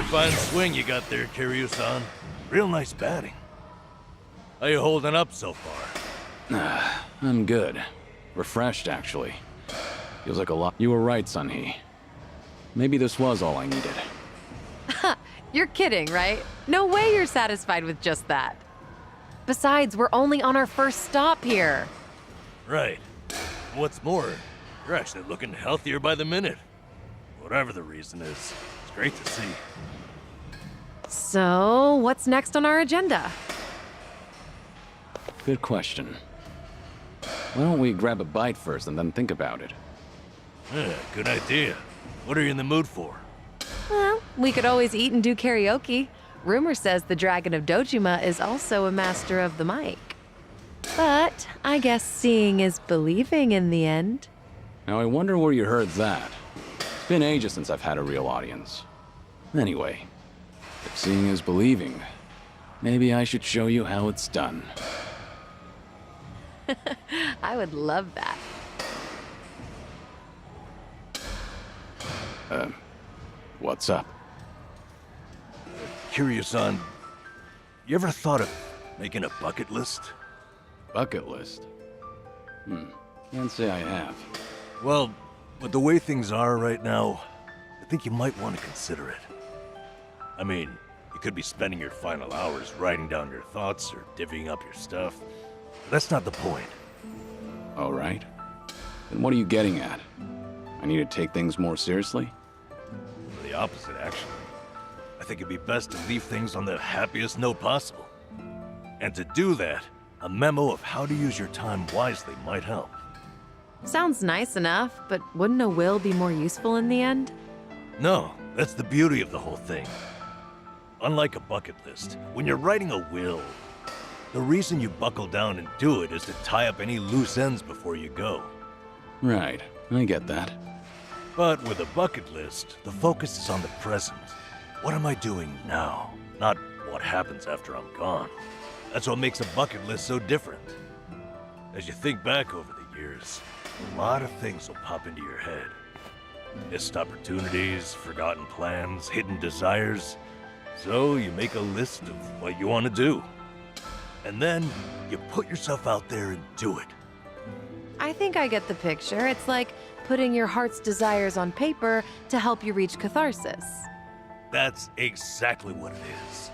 fine swing you got there, Kiryu-san. Real nice batting. How you holding up so far? I'm good. Refreshed, actually. Feels like a lot. You were right, Sunhee. Maybe this was all I needed. You're kidding, right? No way you're satisfied with just that. Besides, we're only on our first stop here. Right. What's more, you're actually looking healthier by the minute. Whatever the reason is, it's great to see. So, what's next on our agenda? Good question. Why don't we grab a bite first and then think about it? Yeah, good idea. What are you in the mood for? Well, we could always eat and do karaoke. Rumor says the Dragon of Dojima is also a master of the mic. But I guess seeing is believing in the end. Now I wonder where you heard that. It's been ages since I've had a real audience. Anyway, if seeing is believing, maybe I should show you how it's done. I would love that. What's up? Kiryu-san, you ever thought of making a bucket list? Bucket list? Can't say I have. Well, with the way things are right now, I think you might want to consider it. I mean, you could be spending your final hours writing down your thoughts or divvying up your stuff. But that's not the point. All right. Then what are you getting at? I need to take things more seriously? The opposite, actually. I think it'd be best to leave things on the happiest note possible. And to do that, a memo of how to use your time wisely might help. Sounds nice enough, but wouldn't a will be more useful in the end? No, that's the beauty of the whole thing. Unlike a bucket list, when you're writing a will, the reason you buckle down and do it is to tie up any loose ends before you go. Right, I get that. But with a bucket list, the focus is on the present. What am I doing now? Not what happens after I'm gone. That's what makes a bucket list so different. As you think back over the years, a lot of things will pop into your head. Missed opportunities, forgotten plans, hidden desires. So you make a list of what you want to do. And then you put yourself out there and do it. I think I get the picture. It's like putting your heart's desires on paper to help you reach catharsis. That's exactly what it is.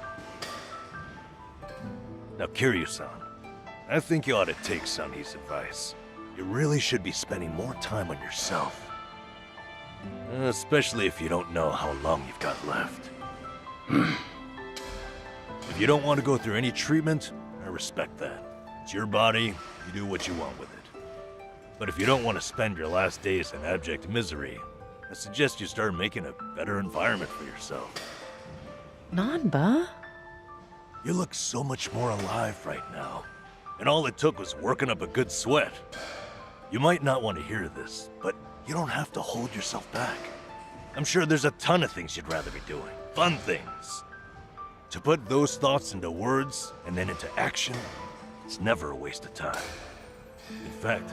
Now, Kiryu-san, I think you ought to take Sunny's advice. You really should be spending more time on yourself. Especially if you don't know how long you've got left. If you don't want to go through any treatment, I respect that. It's your body, you do what you want with it. But if you don't want to spend your last days in abject misery, I suggest you start making a better environment for yourself. Nanba? You look so much more alive right now. And all it took was working up a good sweat. You might not want to hear this, but you don't have to hold yourself back. I'm sure there's a ton of things you'd rather be doing. Fun things. To put those thoughts into words and then into action, it's never a waste of time. In fact,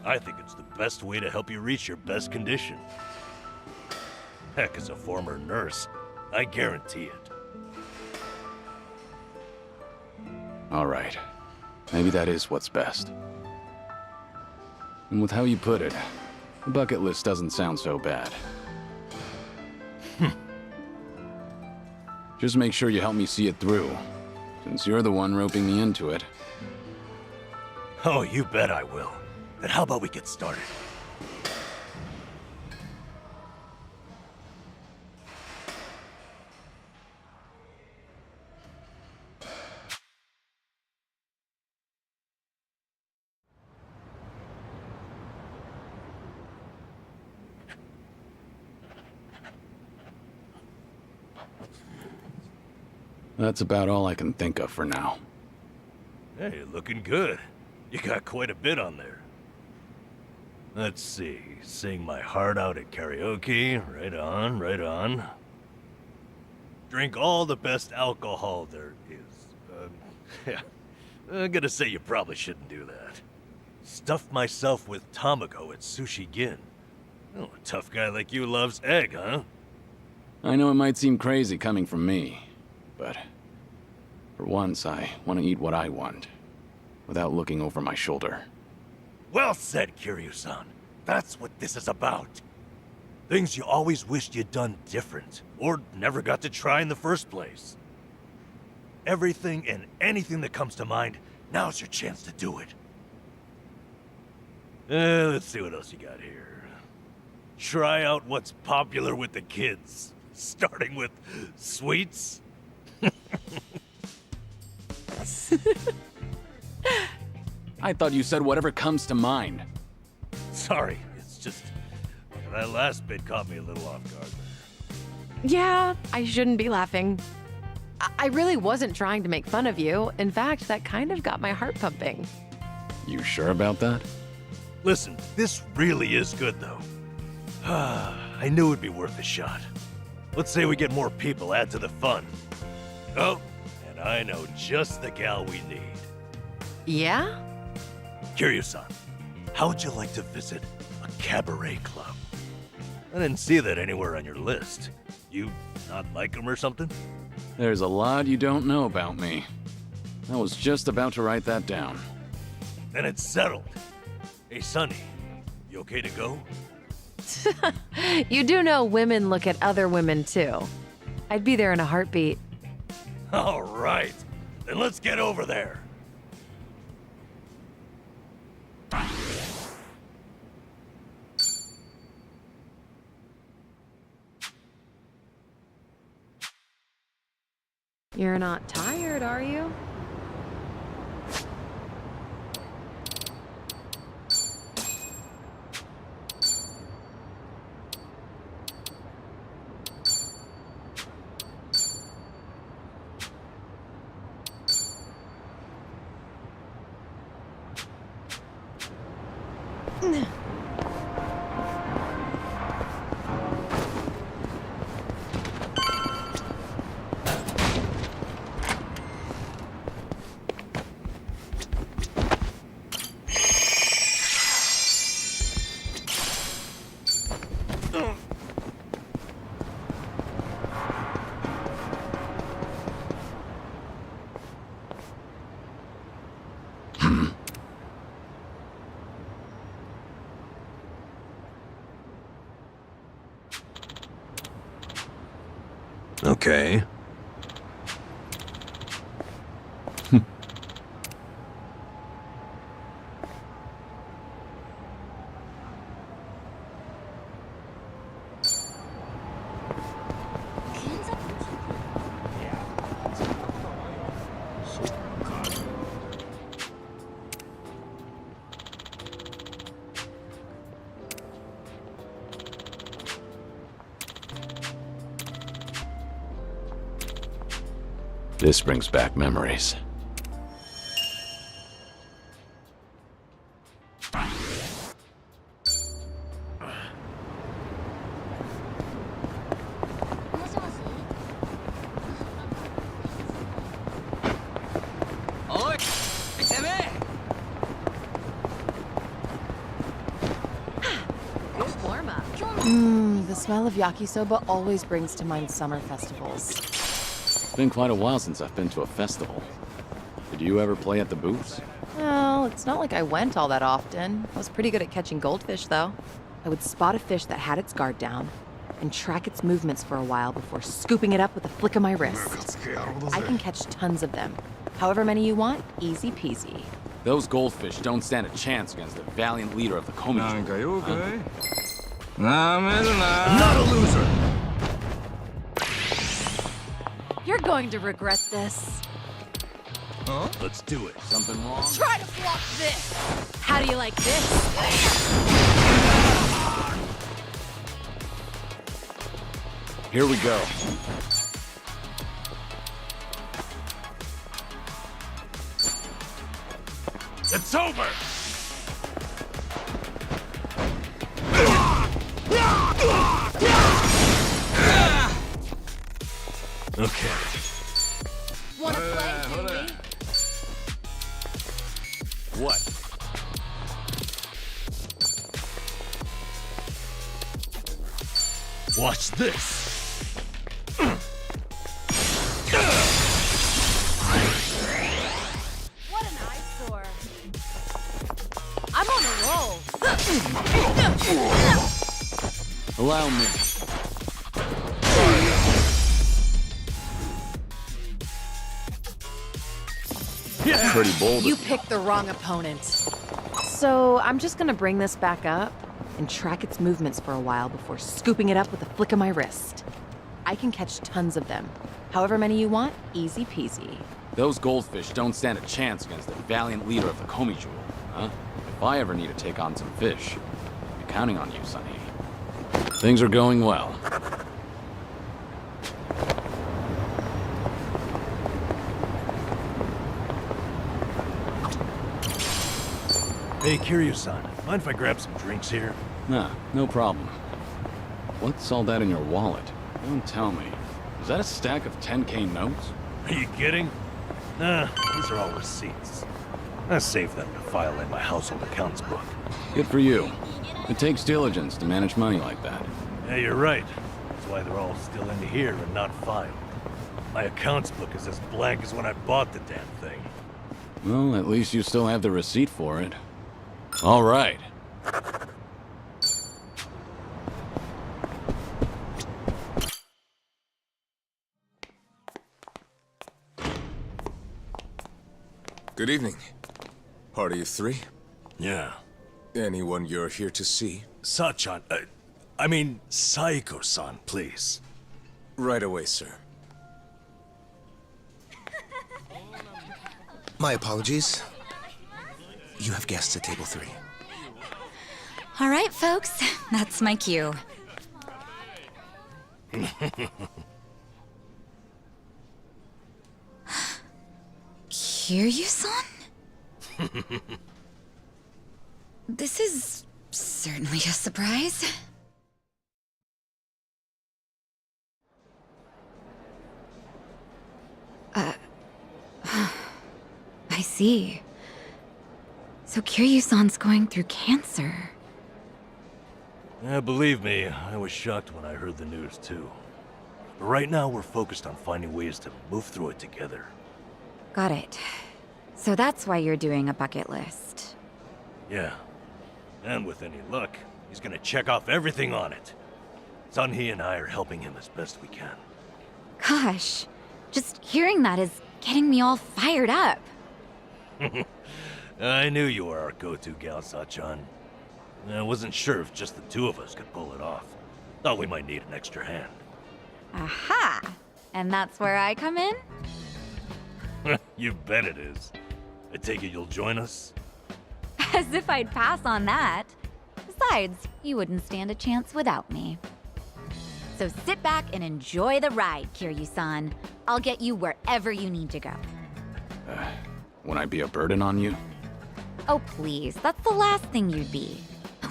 I think it's the best way to help you reach your best condition. Heck, as a former nurse, I guarantee it. All right. Maybe that is what's best. And with how you put it, the bucket list doesn't sound so bad. Just make sure you help me see it through, since you're the one roping me into it. Oh, you bet I will. Then how about we get started? That's about all I can think of for now. Hey, looking good. You got quite a bit on there. Let's see. Sing my heart out at karaoke. Right on, right on. Drink all the best alcohol there is. Yeah. I'm gonna say you probably shouldn't do that. Stuff myself with tamago at Sushi Gin. Oh, a tough guy like you loves egg, huh? I know it might seem crazy coming from me, but for once I want to eat what I want, without looking over my shoulder. Well said, Kiryu-san. That's what this is about. Things you always wished you'd done different, or never got to try in the first place. Everything and anything that comes to mind, now's your chance to do it. Let's see what else you got here. Try out what's popular with the kids, starting with sweets. I thought you said whatever comes to mind. Sorry, it's just that last bit caught me a little off guard. Yeah, I shouldn't be laughing. I really wasn't trying to make fun of you. In fact, that kind of got my heart pumping. You sure about that? Listen, this really is good, though. I knew it'd be worth a shot. Let's say we get more people, add to the fun. Oh, and I know just the gal we need. Yeah? Kiryu-san, how would you like to visit a cabaret club? I didn't see that anywhere on your list. You not like them or something? There's a lot you don't know about me. I was just about to write that down. Then it's settled. Hey, Sonny, you okay to go? You do know women look at other women, too. I'd be there in a heartbeat. All right, then let's get over there. You're not tired, are you? Okay. This brings back memories. The smell of yakisoba always brings to mind summer festivals. It's been quite a while since I've been to a festival. Did you ever play at the booths? Well, it's not like I went all that often. I was pretty good at catching goldfish, though. I would spot a fish that had its guard down and track its movements for a while before scooping it up with a flick of my wrist. I can catch tons of them. However many you want, easy peasy. Those goldfish don't stand a chance against the valiant leader of the Komi. I'm not a loser! You're going to regret this. Huh? Let's do it. Something wrong? Try to block this. How do you like this? Here we go. It's over! Okay. Wanna play, do we? What? Watch this! Allow me. Pretty bold. You picked the wrong opponent. So I'm just gonna bring this back up and track its movements for a while before scooping it up with a flick of my wrist. I can catch tons of them. However many you want, easy peasy. Those goldfish don't stand a chance against the valiant leader of the Komi Jewel, huh? If I ever need to take on some fish, I'll be counting on you, Sonny. Things are going well. Hey, Kiryu-san, mind if I grab some drinks here? Nah, no problem. What's all that in your wallet? Don't tell me. Is that a stack of 10K notes? Are you kidding? Nah, these are all receipts. I saved them to file in my household accounts book. Good for you. It takes diligence to manage money like that. Yeah, you're right. That's why they're all still in here and not filed. My accounts book is as blank as when I bought the damn thing. Well, at least you still have the receipt for it. All right. Good evening. Party of three? Yeah. Anyone you're here to see? Sachan, I mean, Saiko-san, please. Right away, sir. My apologies. You have guests at table 3. All right, folks. That's my cue. Kiryu-san? This is certainly a surprise. I see. So Kiryu-san's going through cancer. Yeah, believe me, I was shocked when I heard the news too. But right now we're focused on finding ways to move through it together. Got it. So that's why you're doing a bucket list. Yeah. And with any luck, he's gonna check off everything on it. Sunhee and I are helping him as best we can. Gosh, just hearing that is getting me all fired up. I knew you were our go-to gal, Sachan. I wasn't sure if just the two of us could pull it off. Thought we might need an extra hand. Aha! And that's where I come in? You bet it is. I take it you'll join us? As if I'd pass on that. Besides, you wouldn't stand a chance without me. So sit back and enjoy the ride, Kiryu-san. I'll get you wherever you need to go. Won't I be a burden on you? Oh, please, that's the last thing you'd be.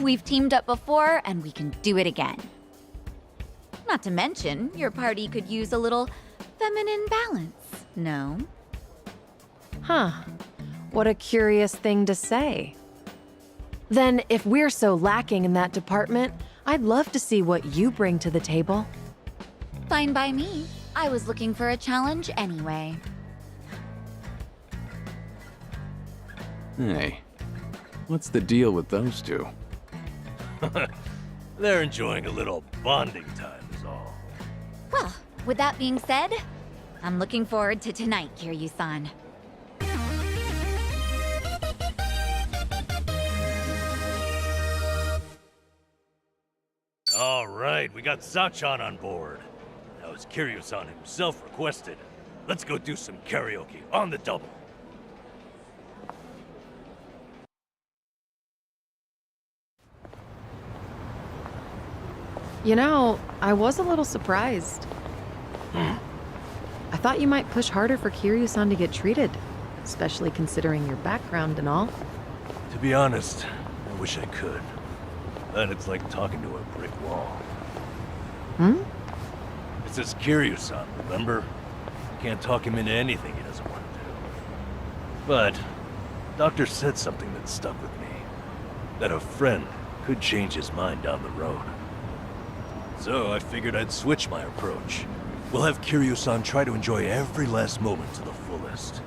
We've teamed up before, and we can do it again. Not to mention, your party could use a little feminine balance, no? Huh. What a curious thing to say. Then, if we're so lacking in that department, I'd love to see what you bring to the table. Fine by me. I was looking for a challenge anyway. Hey, what's the deal with those two? They're enjoying a little bonding time is all. Well, with that being said, I'm looking forward to tonight, Kiryu-san. All right, we got Sachan on board. Now, as Kiryu-san himself requested, let's go do some karaoke on the double. You know, I was a little surprised. I thought you might push harder for Kiryu-san to get treated, especially considering your background and all. To be honest, I wish I could. But it's like talking to a brick wall. Hmm? It's this Kiryu-san, remember? Can't talk him into anything he doesn't want to do. But, Doctor said something that stuck with me. That a friend could change his mind down the road. So I figured I'd switch my approach. We'll have Kiryu-san try to enjoy every last moment to the fullest.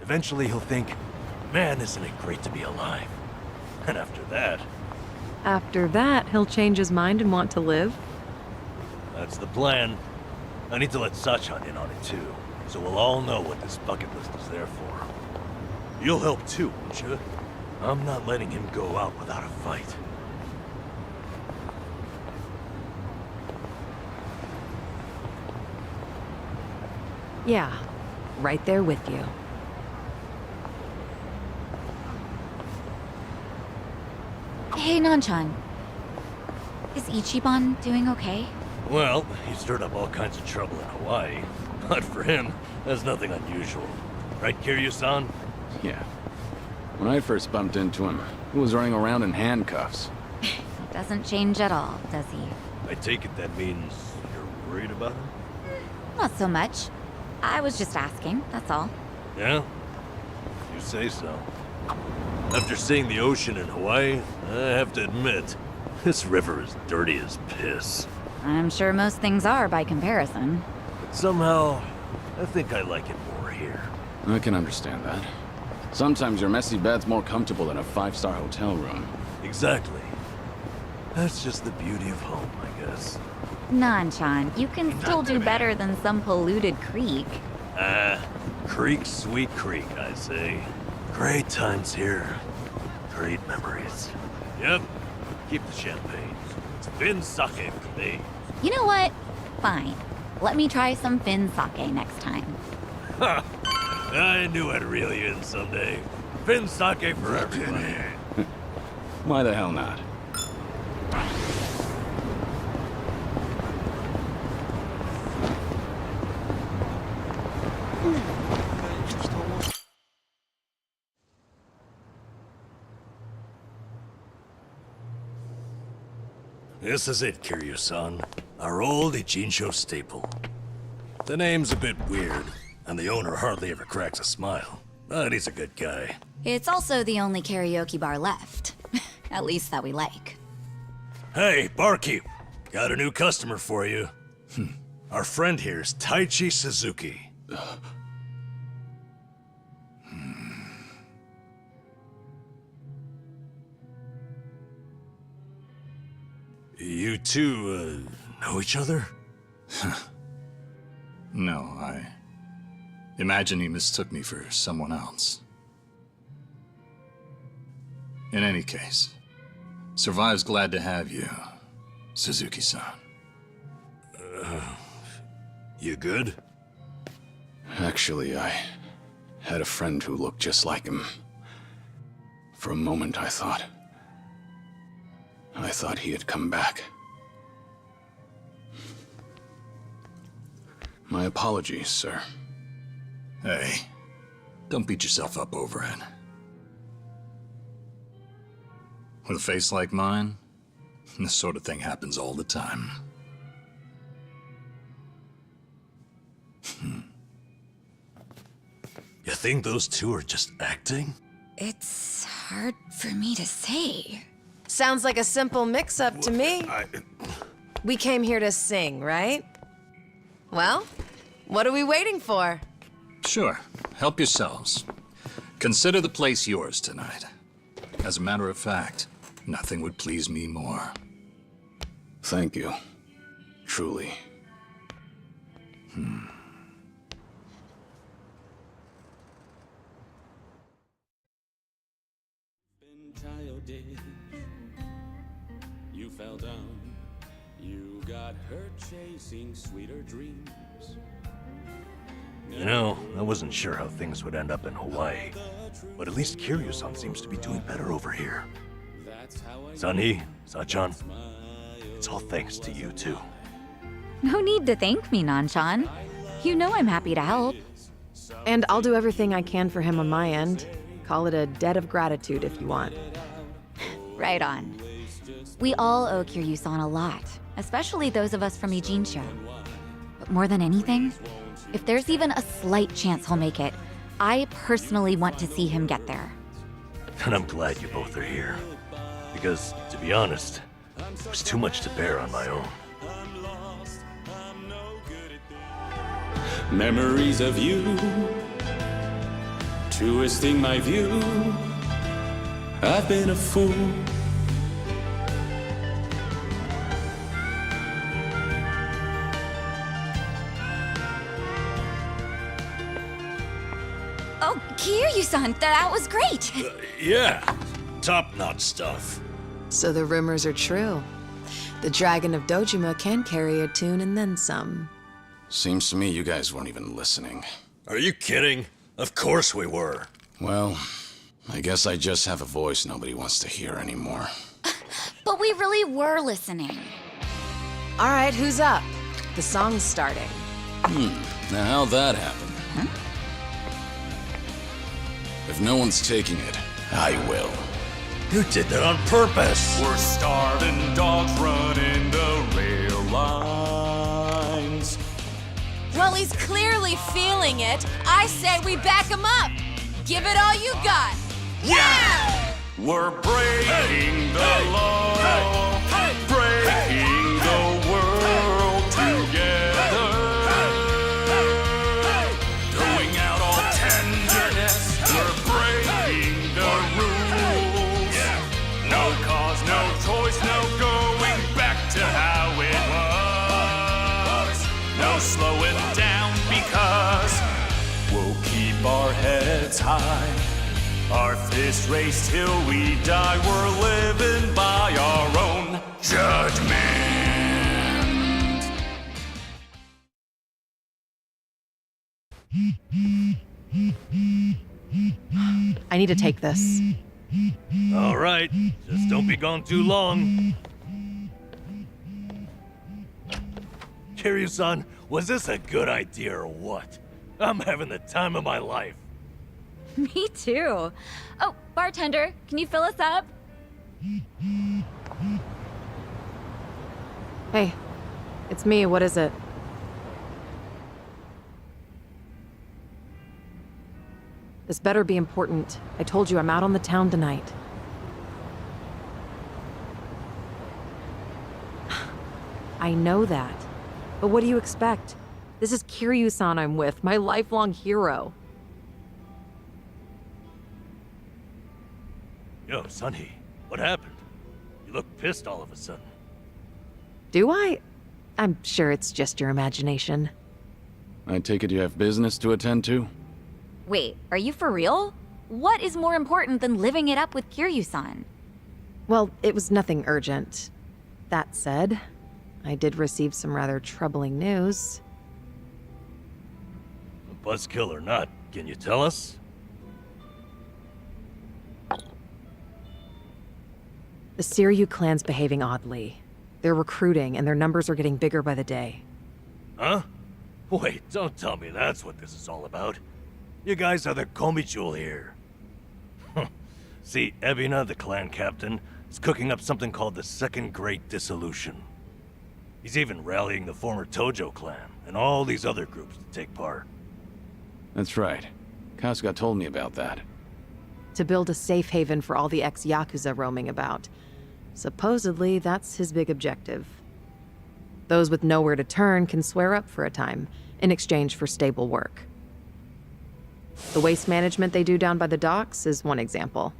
Eventually he'll think, man, isn't it great to be alive? And after that, After that, he'll change his mind and want to live? that's the plan. I need to let Sachan in on it too, so we'll all know what this bucket list is there for. You'll help too, won't you? I'm not letting him go out without a fight. Yeah, right there with you. Hey, Nanchan. Is Ichiban doing okay? Well, he stirred up all kinds of trouble in Hawaii. But for him, that's nothing unusual. Right, Kiryu-san? Yeah. When I first bumped into him, he was running around in handcuffs. Doesn't change at all, does he? I take it that means you're worried about him? Not so much. I was just asking, that's all. Yeah? You say so. After seeing the ocean in Hawaii, I have to admit, this river is dirty as piss. I'm sure most things are by comparison. But somehow, I think I like it more here. I can understand that. Sometimes your messy bed's more comfortable than a five-star hotel room. Exactly. That's just the beauty of home, I guess. Nanchan, you can still do better than some polluted creek. Creek, sweet creek, I say. Great times here. Great memories. Yep. Keep the champagne. It's Finn sake for me. You know what? Fine. Let me try some Finn sake next time. Ha! I knew I'd reel you in someday. Finn sake for everybody. Why the hell not? This is it, Kiryu-san. Our old Ichinsho staple. The name's a bit weird, and the owner hardly ever cracks a smile. But he's a good guy. It's also the only karaoke bar left. At least that we like. Hey, barkeep. Got a new customer for you. Our friend here's Taichi Suzuki. You two, know each other? No, I imagine he mistook me for someone else. In any case, Survive's glad to have you, Suzuki-san. You good? Actually, I had a friend who looked just like him. For a moment, I thought he had come back. My apologies, sir. Hey, don't beat yourself up over it. With a face like mine, this sort of thing happens all the time. You think those two are just acting? It's hard for me to say. Sounds like a simple mix-up to me. We came here to sing, right? Well, what are we waiting for? Sure, help yourselves. Consider the place yours tonight. As a matter of fact, nothing would please me more. Thank you. Truly. Childish, you fell down, you got hurt chasing sweeter dreams. You know, I wasn't sure how things would end up in Hawaii, but at least Kiryu-san seems to be doing better over here. Sunny, Sachan, it's all thanks to you two. No need to thank me, Nanchan. You know I'm happy to help. And I'll do everything I can for him on my end. Call it a debt of gratitude if you want. Right on. We all owe Kiryu-san a lot, especially those of us from Ijinsho. But more than anything, if there's even a slight chance he'll make it, I personally want to see him get there. And I'm glad you both are here. Because, to be honest, it was too much to bear on my own. Memories of you Twisting my view, I've been a fool. Oh, Kiryu-san, that was great. Yeah, top-notch stuff. So the rumors are true. The Dragon of Dojima can carry a tune and then some. Seems to me you guys weren't even listening. Are you kidding? Of course we were. Well, I guess I just have a voice nobody wants to hear anymore. But we really were listening. All right, who's up? The song's starting. Now how'd that happen? If no one's taking it, I will. You did that on purpose. We're starving dogs running the rail lines. Well, he's clearly feeling it. I say we back him up. Give it all you got. Yeah! We're breaking the law, breaking the world together. Going out all tenderness, we're breaking the rules. No cause, no choice, no going back to how it was. No slowing down because we'll keep our heads high. Our fist raised till we die. We're living by our own judgment. I need to take this. All right, just don't be gone too long. Kiryu-san, was this a good idea or what? I'm having the time of my life. Me too. Oh, bartender, can you fill us up? Hey, it's me. What is it? This better be important. I told you I'm out on the town tonight. I know that. But what do you expect? This is Kiryu-san I'm with, my lifelong hero. Yo, Sunny, what happened? You look pissed all of a sudden. Do I? I'm sure it's just your imagination. I take it you have business to attend to? Wait, are you for real? What is more important than living it up with Kiryu-san? Well, it was nothing urgent. That said, I did receive some rather troubling news. Buzzkill or not, can you tell us? The Seiryu clan's behaving oddly. They're recruiting, and their numbers are getting bigger by the day. Huh? Wait, don't tell me that's what this is all about. You guys are the Komijul here. See, Ebina, the clan captain, is cooking up something called the Second Great Dissolution. He's even rallying the former Tojo clan and all these other groups to take part. That's right. Kasuga told me about that. To build a safe haven for all the ex-Yakuza roaming about. Supposedly, that's his big objective. Those with nowhere to turn can swear up for a time, in exchange for stable work. The waste management they do down by the docks is one example.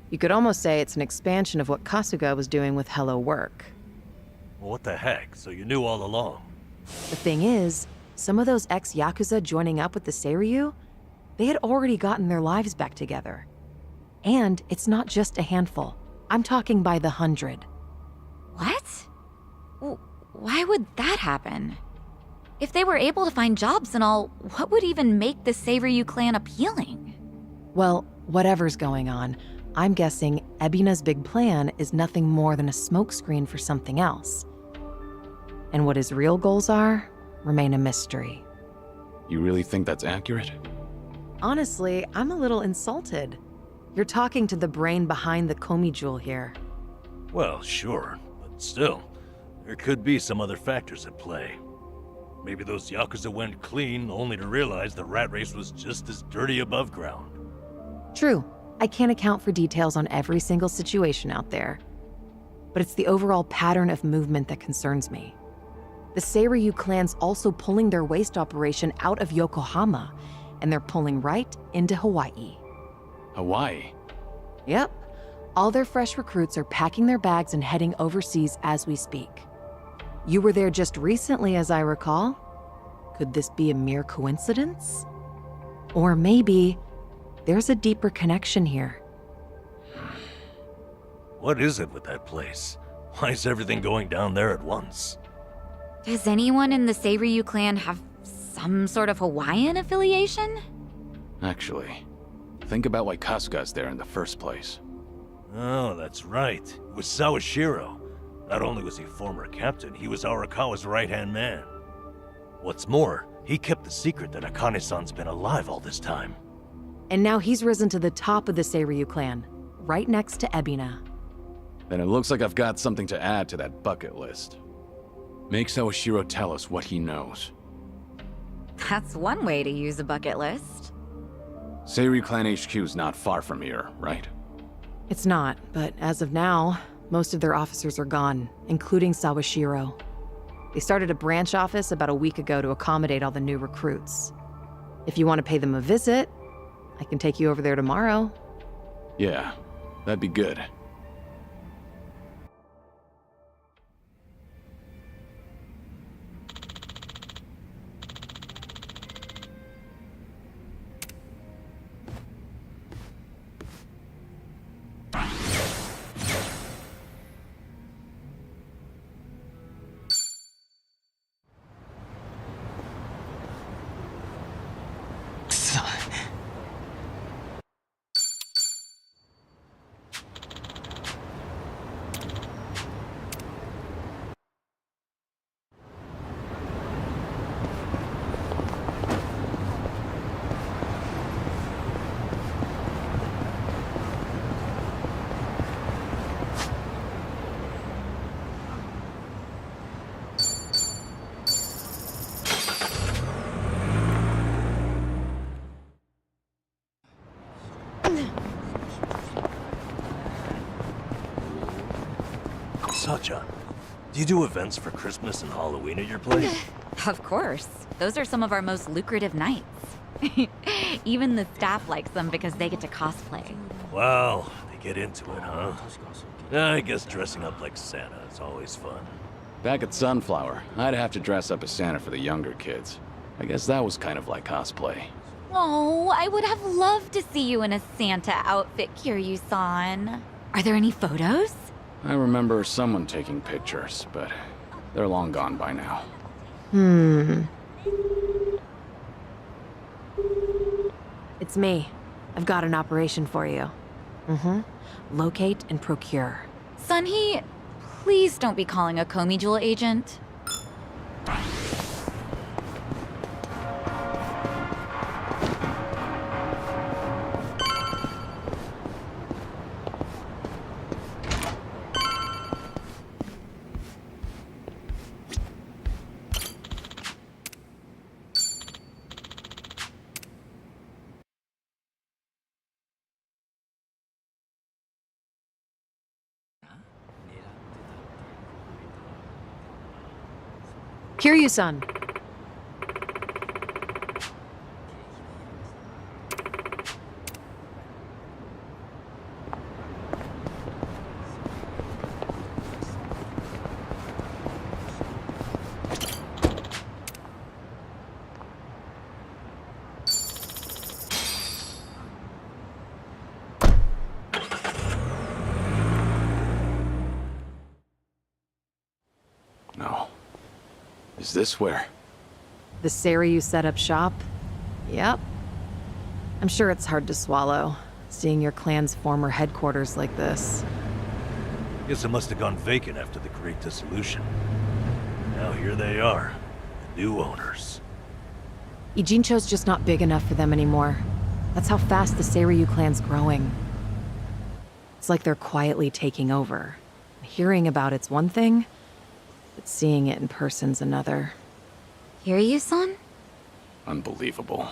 You could almost say it's an expansion of what Kasuga was doing with Hello Work. Well, what the heck? So you knew all along? The thing is, some of those ex-Yakuza joining up with the Seiryu, they had already gotten their lives back together. And it's not just a handful. I'm talking by the 100. What? Why would that happen? If they were able to find jobs and all, what would even make the Seiryu clan appealing? Well, whatever's going on, I'm guessing Ebina's big plan is nothing more than a smokescreen for something else. And what his real goals are remain a mystery. You really think that's accurate? Honestly, I'm a little insulted. You're talking to the brain behind the Komijul here. Well, sure, but still, there could be some other factors at play. Maybe those Yakuza went clean only to realize the rat race was just as dirty above ground. True, I can't account for details on every single situation out there. But it's the overall pattern of movement that concerns me. The Seiryu clan's also pulling their waste operation out of Yokohama, and they're pulling right into Hawaii. Hawaii? Yep. All their fresh recruits are packing their bags and heading overseas as we speak. You were there just recently, as I recall. Could this be a mere coincidence? Or maybe there's a deeper connection here. What is it with that place? Why is everything going down there at once? Does anyone in the Seiryu clan have some sort of Hawaiian affiliation? Actually, think about why Kasuga's there in the first place. Oh, that's right. It was Sawashiro. Not only was he former captain, he was Arakawa's right-hand man. What's more, he kept the secret that Akane-san's been alive all this time. And now he's risen to the top of the Seiryu clan, right next to Ebina. Then it looks like I've got something to add to that bucket list. Make Sawashiro tell us what he knows. That's one way to use a bucket list. Seiryu Clan HQ's not far from here, right? It's not, but as of now, most of their officers are gone, including Sawashiro. They started a branch office about a week ago to accommodate all the new recruits. If you want to pay them a visit, I can take you over there tomorrow. Yeah, that'd be good. Sacha, do you do events for Christmas and Halloween at your place? Of course. Those are some of our most lucrative nights. Even the staff likes them because they get to cosplay. Wow, they get into it, huh? I guess dressing up like Santa is always fun. Back at Sunflower, I'd have to dress up as Santa for the younger kids. I guess that was kind of like cosplay. Oh, I would have loved to see you in a Santa outfit, Kiryu-san. Are there any photos? I remember someone taking pictures, but they're long gone by now. It's me. I've got an operation for you. Locate and procure. Sunhee, please don't be calling a Komi Jewel agent. Kiryu-san. No. Is this where? The Seiryu set up shop? Yep. I'm sure it's hard to swallow, seeing your clan's former headquarters like this. Guess it must have gone vacant after the Great Dissolution. Now here they are, the new owners. Ijincho's just not big enough for them anymore. That's how fast the Seiryu clan's growing. It's like they're quietly taking over. Hearing about it's one thing, but seeing it in person's another. Kiryu-san? Unbelievable.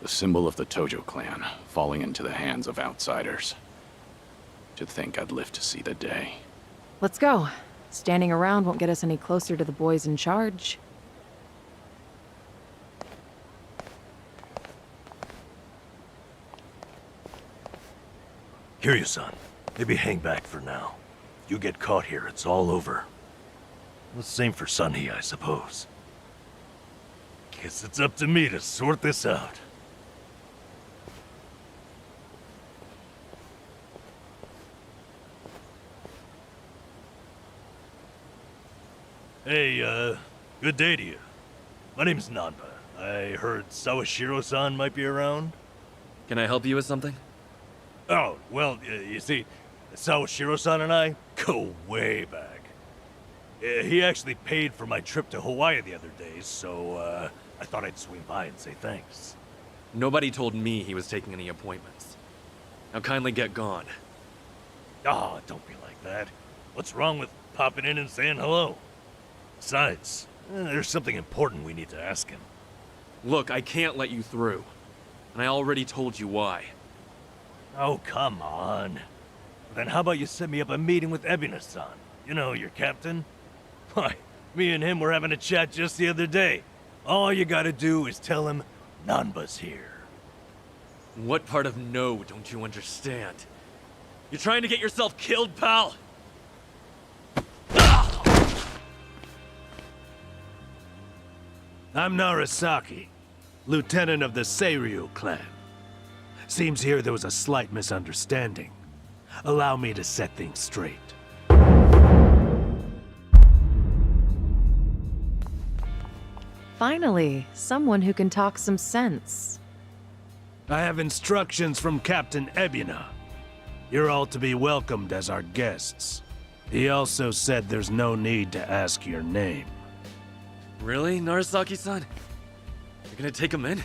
The symbol of the Tojo clan, falling into the hands of outsiders. To think I'd live to see the day. Let's go. Standing around won't get us any closer to the boys in charge. Kiryu-san, maybe hang back for now. You get caught here, it's all over. The same for Sunhee, I suppose. Guess it's up to me to sort this out. Hey, good day to you. My name's Nanba. I heard Sawashiro-san might be around. Can I help you with something? Oh, well, you see, Sawashiro-san and I go way back. He actually paid for my trip to Hawaii the other day, so I thought I'd swing by and say thanks. Nobody told me he was taking any appointments. Now kindly get gone. Oh, don't be like that. What's wrong with popping in and saying hello? Besides, there's something important we need to ask him. Look, I can't let you through. And I already told you why. Oh, come on. Then how about you set me up a meeting with Ebina-san? You know, your captain? Why, me and him were having a chat just the other day. All you gotta do is tell him Nanba's here. What part of no don't you understand? You're trying to get yourself killed, pal? I'm Narasaki, lieutenant of the Seiryu clan. Seems here there was a slight misunderstanding. Allow me to set things straight. Finally, someone who can talk some sense. I have instructions from Captain Ebina. You're all to be welcomed as our guests. He also said there's no need to ask your name. Really, Narasaki-san? You're gonna take him in?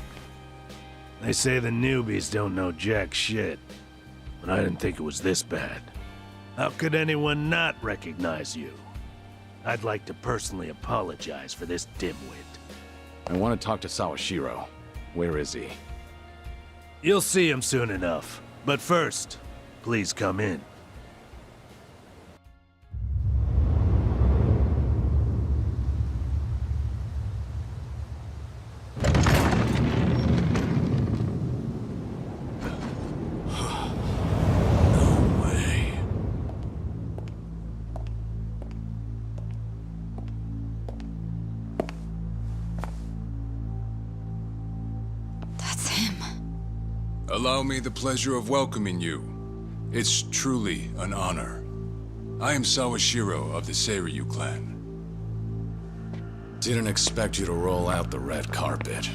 They say the newbies don't know jack shit, but I didn't think it was this bad. How could anyone not recognize you? I'd like to personally apologize for this dimwit. I want to talk to Sawashiro. Where is he? You'll see him soon enough. But first, please come in. Allow me the pleasure of welcoming you. It's truly an honor. I am Sawashiro of the Seiryu clan. Didn't expect you to roll out the red carpet.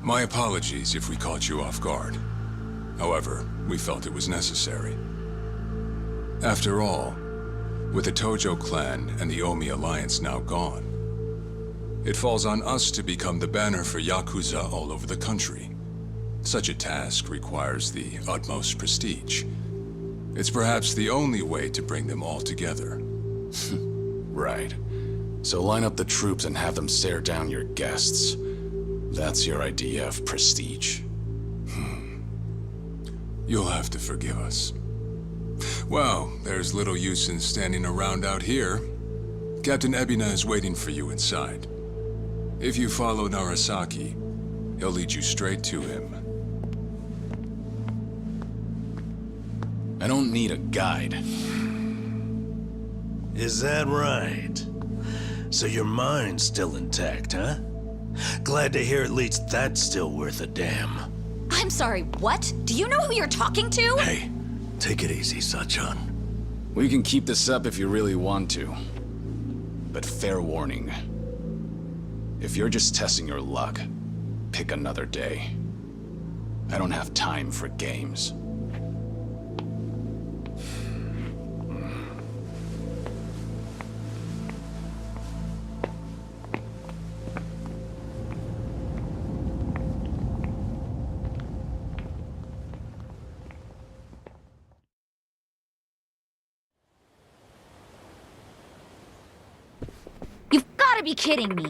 My apologies if we caught you off guard. However, we felt it was necessary. After all, with the Tojo clan and the Omi alliance now gone, it falls on us to become the banner for Yakuza all over the country. Such a task requires the utmost prestige. It's perhaps the only way to bring them all together. Right. So line up the troops and have them stare down your guests. That's your idea of prestige. You'll have to forgive us. Well, there's little use in standing around out here. Captain Ebina is waiting for you inside. If you follow Narasaki, he'll lead you straight to him. I don't need a guide. Is that right? So your mind's still intact, huh? Glad to hear at least that's still worth a damn. I'm sorry, what? Do you know who you're talking to? Hey, take it easy, Sachan. We can keep this up if you really want to. But fair warning. If you're just testing your luck, pick another day. I don't have time for games. You've got to be kidding me.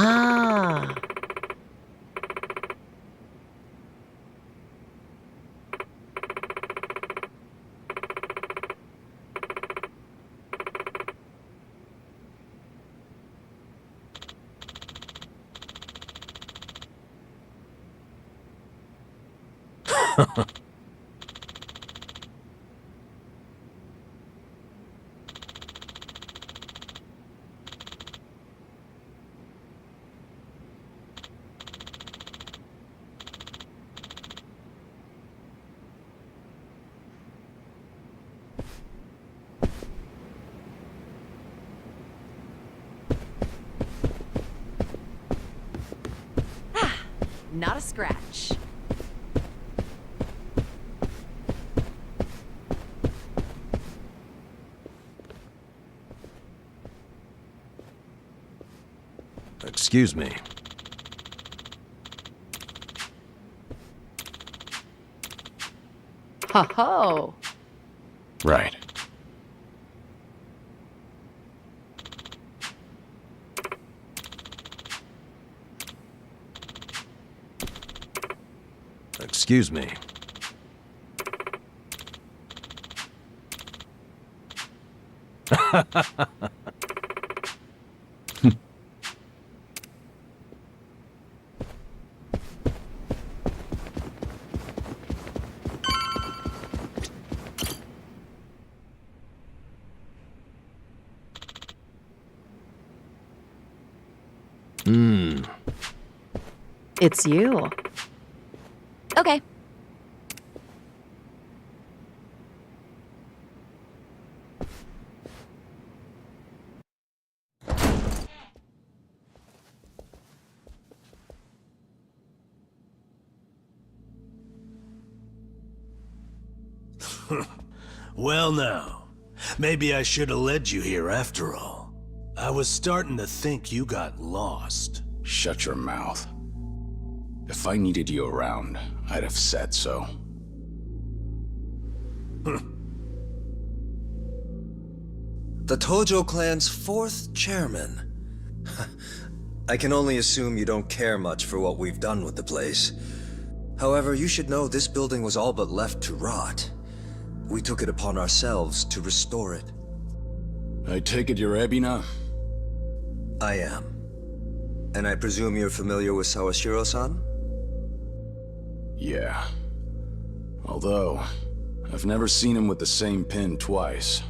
Ah. Not a scratch. Excuse me. Ho ho. Right. Excuse me. It's you. Okay. Well now, maybe I should have led you here after all. I was starting to think you got lost. Shut your mouth. If I needed you around, I'd have said so. The Tojo clan's 4th chairman. I can only assume you don't care much for what we've done with the place. However, you should know this building was all but left to rot. We took it upon ourselves to restore it. I take it you're Ebina? I am. And I presume you're familiar with Sawashiro-san? Yeah. Although, I've never seen him with the same pin twice.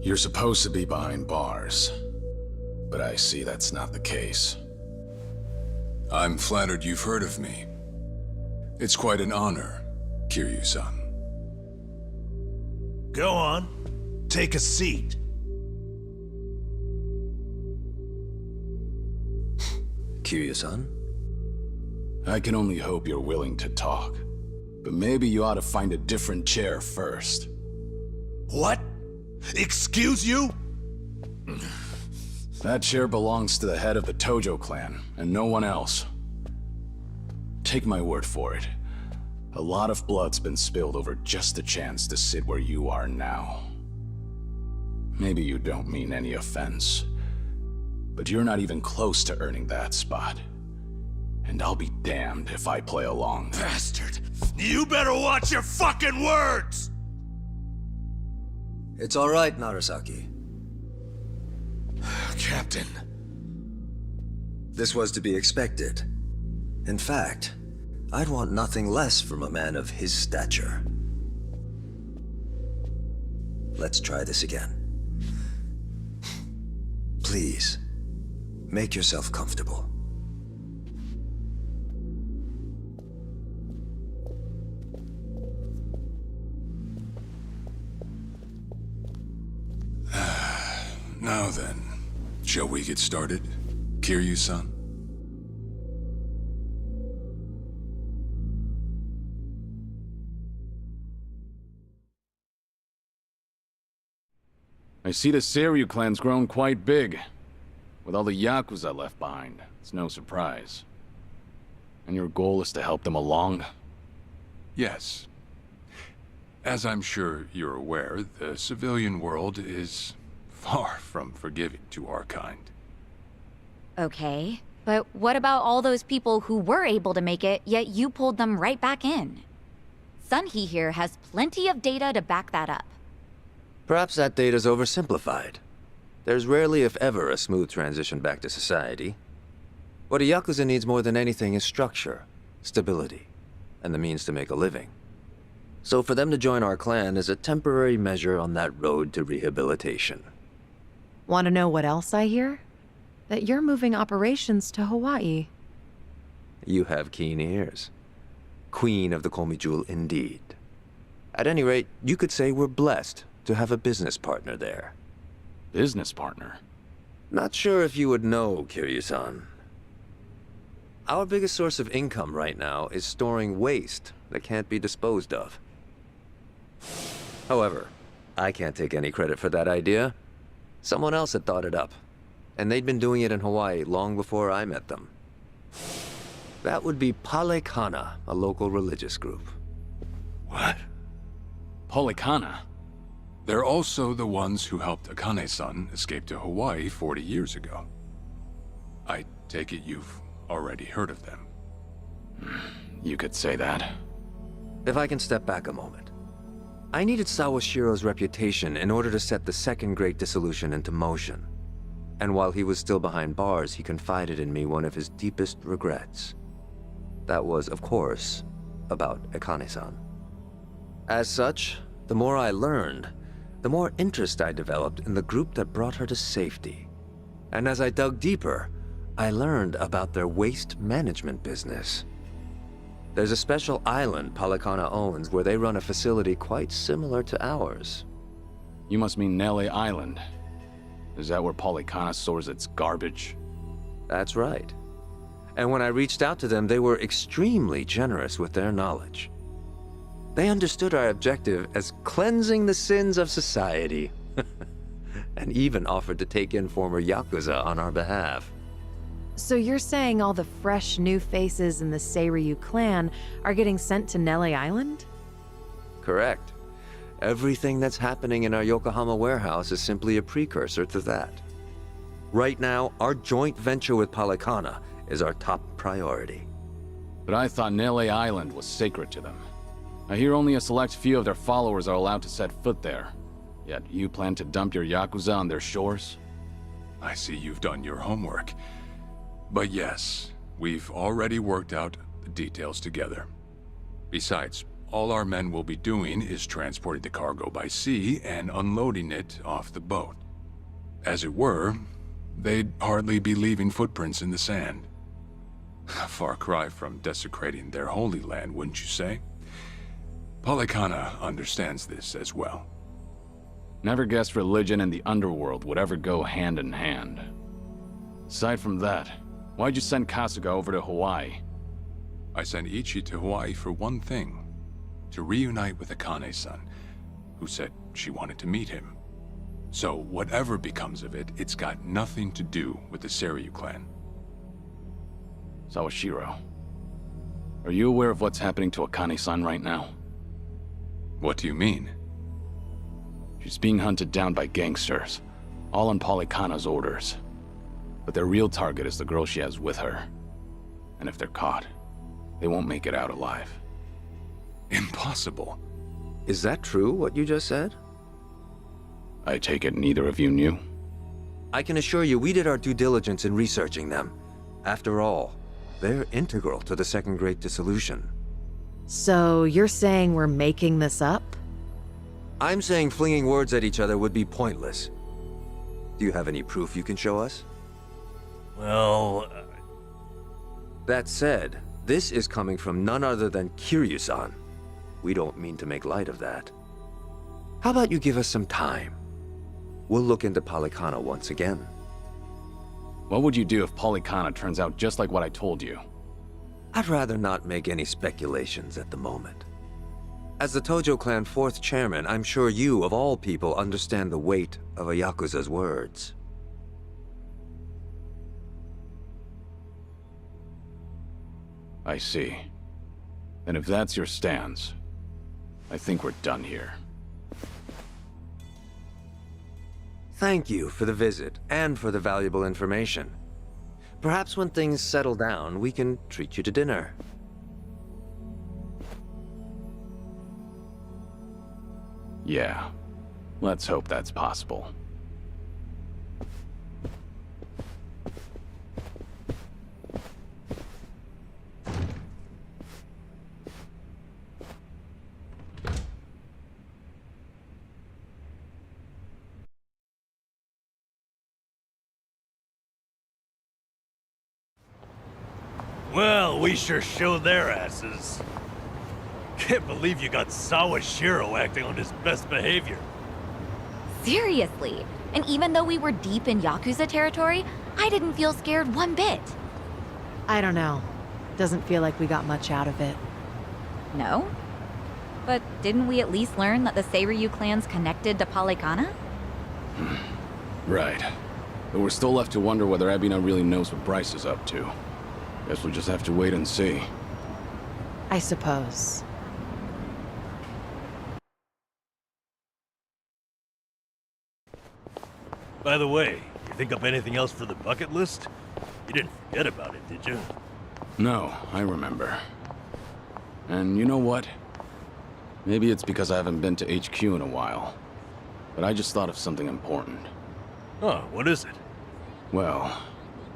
You're supposed to be behind bars. But I see that's not the case. I'm flattered you've heard of me. It's quite an honor, Kiryu-san. Go on. Take a seat. Kiryu-san? I can only hope you're willing to talk. But maybe you ought to find a different chair first. What? Excuse you? That chair belongs to the head of the Tojo clan, and no one else. Take my word for it. A lot of blood's been spilled over just a chance to sit where you are now. Maybe you don't mean any offense, but you're not even close to earning that spot. And I'll be damned if I play along. Bastard! You better watch your fucking words! It's all right, Narasaki. Captain. This was to be expected. In fact, I'd want nothing less from a man of his stature. Let's try this again. Please, make yourself comfortable. Now then, shall we get started, Kiryu-san? I see the Seiryu clan's grown quite big. With all the Yakuza left behind, it's no surprise. And your goal is to help them along? Yes. As I'm sure you're aware, the civilian world is far from forgiving to our kind. Okay, but what about all those people who were able to make it, yet you pulled them right back in? Sunhee here has plenty of data to back that up. Perhaps that data's oversimplified. There's rarely, if ever, a smooth transition back to society. What a Yakuza needs more than anything is structure, stability, and the means to make a living. So for them to join our clan is a temporary measure on that road to rehabilitation. Want to know what else I hear? That you're moving operations to Hawaii. You have keen ears. Queen of the Komi Jewel indeed. At any rate, you could say we're blessed to have a business partner there. Business partner? Not sure if you would know, Kiryu-san. Our biggest source of income right now is storing waste that can't be disposed of. However, I can't take any credit for that idea. Someone else had thought it up, and they'd been doing it in Hawaii long before I met them. That would be Palekana, a local religious group. What? Polikana? They're also the ones who helped Akane-san escape to Hawaii 40 years ago. I take it you've already heard of them. You could say that. If I can step back a moment. I needed Sawashiro's reputation in order to set the second Great Dissolution into motion. And while he was still behind bars, he confided in me one of his deepest regrets. That was, of course, about Akane-san. As such, the more I learned, the more interest I developed in the group that brought her to safety. And as I dug deeper, I learned about their waste management business. There's a special island Palekana owns where they run a facility quite similar to ours. You must mean Nele Island. Is that where Polikana stores its garbage? That's right. And when I reached out to them, they were extremely generous with their knowledge. They understood our objective as cleansing the sins of society, and even offered to take in former Yakuza on our behalf. So you're saying all the fresh new faces in the Seiryu clan are getting sent to Nele Island? Correct. Everything that's happening in our Yokohama warehouse is simply a precursor to that. Right now, our joint venture with Palekana is our top priority. But I thought Nele Island was sacred to them. I hear only a select few of their followers are allowed to set foot there. Yet you plan to dump your Yakuza on their shores? I see you've done your homework. But yes, we've already worked out the details together. Besides, all our men will be doing is transporting the cargo by sea and unloading it off the boat. As it were, they'd hardly be leaving footprints in the sand. A far cry from desecrating their holy land, wouldn't you say? Palekana understands this as well. Never guessed religion and the underworld would ever go hand in hand. Aside from that, why'd you send Kasuga over to Hawaii? I sent Ichi to Hawaii for one thing. To reunite with Akane-san, who said she wanted to meet him. So whatever becomes of it, it's got nothing to do with the Seiryu clan. Sawashiro, are you aware of what's happening to Akane-san right now? What do you mean? She's being hunted down by gangsters, all on Polikana's orders. But their real target is the girl she has with her. And if they're caught, they won't make it out alive. Impossible. Is that true, what you just said? I take it neither of you knew? I can assure you we did our due diligence in researching them. After all, they're integral to the Second Great Dissolution. So you're saying we're making this up? I'm saying flinging words at each other would be pointless. Do you have any proof you can show us? Well... That said, this is coming from none other than Kiryu-san. We don't mean to make light of that. How about you give us some time? We'll look into Palekana once again. What would you do if Polikana turns out just like what I told you? I'd rather not make any speculations at the moment. As the Tojo clan 4th chairman, I'm sure you, of all people, understand the weight of a Yakuza's words. I see. And if that's your stance, I think we're done here. Thank you for the visit and for the valuable information. Perhaps when things settle down, we can treat you to dinner. Yeah. Let's hope that's possible. Well, we sure showed their asses. Can't believe you got Sawashiro acting on his best behavior. Seriously. And even though we were deep in Yakuza territory, I didn't feel scared one bit. I don't know. Doesn't feel like we got much out of it. No? But didn't we at least learn that the Seiryu clan's connected to Palikana? Right. But we're still left to wonder whether Ebina really knows what Bryce is up to. Guess we'll just have to wait and see. I suppose. By the way, you think up anything else for the bucket list? You didn't forget about it, did you? No, I remember. And you know what? Maybe it's because I haven't been to HQ in a while. But I just thought of something important. Oh, what is it? Well,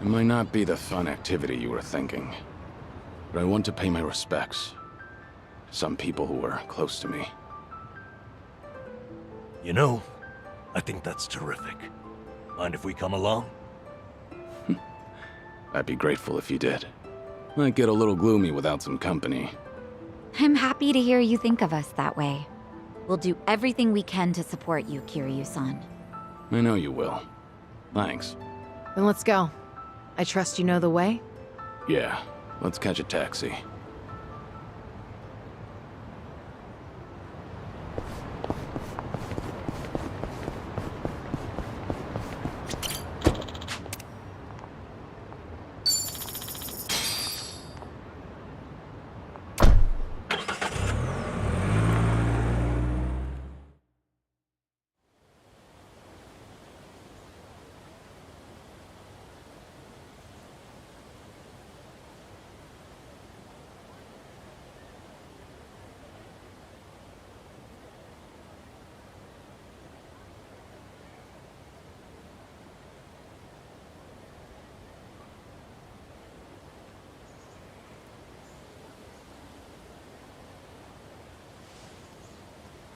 it might not be the fun activity you were thinking. But I want to pay my respects to some people who were close to me. You know, I think that's terrific. Mind if we come along? I'd be grateful if you did. Might get a little gloomy without some company. I'm happy to hear you think of us that way. We'll do everything we can to support you, Kiryu-san. I know you will. Thanks. Then let's go. I trust you know the way? Yeah, let's catch a taxi.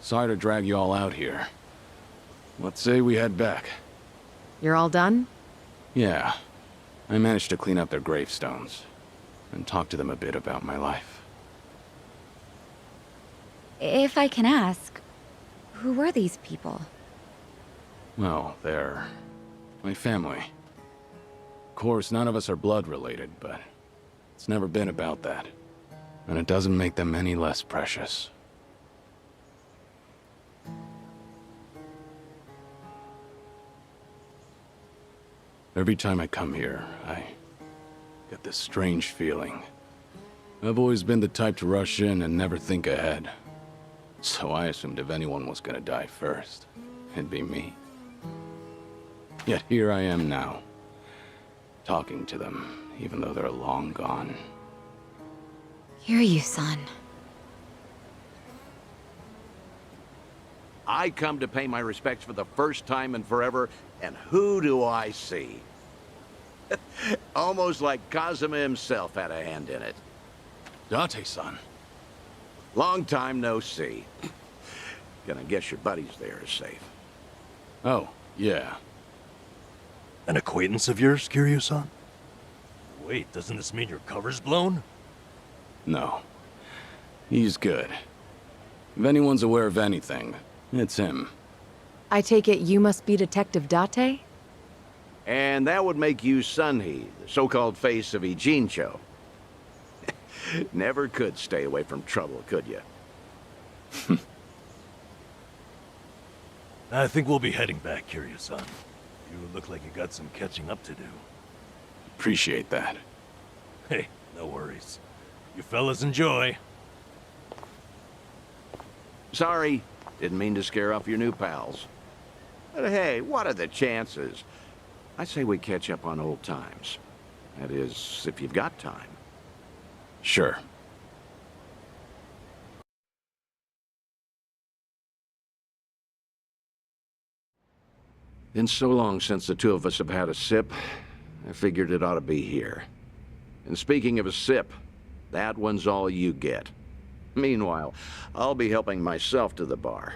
Sorry to drag you all out here. Let's say we head back. You're all done? Yeah. I managed to clean up their gravestones and talk to them a bit about my life. If I can ask, who were these people? Well, they're my family. Of course, none of us are blood related, but it's never been about that. And it doesn't make them any less precious. Every time I come here, I get this strange feeling. I've always been the type to rush in and never think ahead. So I assumed if anyone was gonna die first, it'd be me. Yet here I am now, talking to them, even though they're long gone. Kiryu-san. I come to pay my respects for the first time in forever, and who do I see? Almost like Kazuma himself had a hand in it. Date-san. Long time no see. Gonna guess your buddies there are safe. Oh, yeah. An acquaintance of yours, Kiryu-san? Wait, doesn't this mean your cover's blown? No. He's good. If anyone's aware of anything, it's him. I take it you must be Detective Date? And that would make you Sunhee, the so-called face of Ijincho. Never could stay away from trouble, could you? I think we'll be heading back, Kiryu-san. You look like you got some catching up to do. Appreciate that. Hey, no worries. You fellas enjoy. Sorry, didn't mean to scare off your new pals. But hey, what are the chances? I say we catch up on old times. That is, if you've got time. Sure. Been so long since the two of us have had a sip, I figured it ought to be here. And speaking of a sip, that one's all you get. Meanwhile, I'll be helping myself to the bar.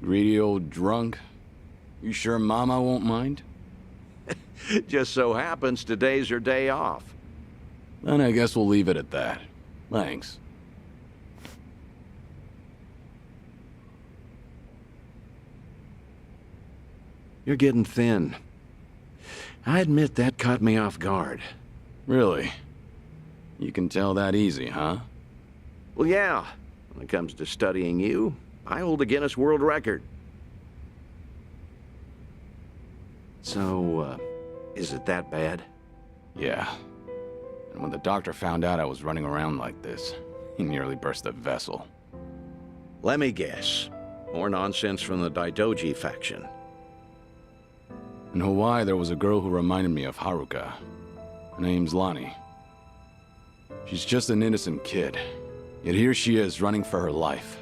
Greedy old drunk? You sure Mama won't mind? Just so happens today's her day off. Then I guess we'll leave it at that. Thanks. You're getting thin. I admit that caught me off guard. Really? You can tell that easy, huh? Well, yeah. When it comes to studying you, I hold a Guinness World Record. So, is it that bad? Yeah. And when the doctor found out I was running around like this, he nearly burst a vessel. Let me guess. More nonsense from the Daidoji faction. In Hawaii, there was a girl who reminded me of Haruka. Her name's Lonnie. She's just an innocent kid. Yet here she is, running for her life.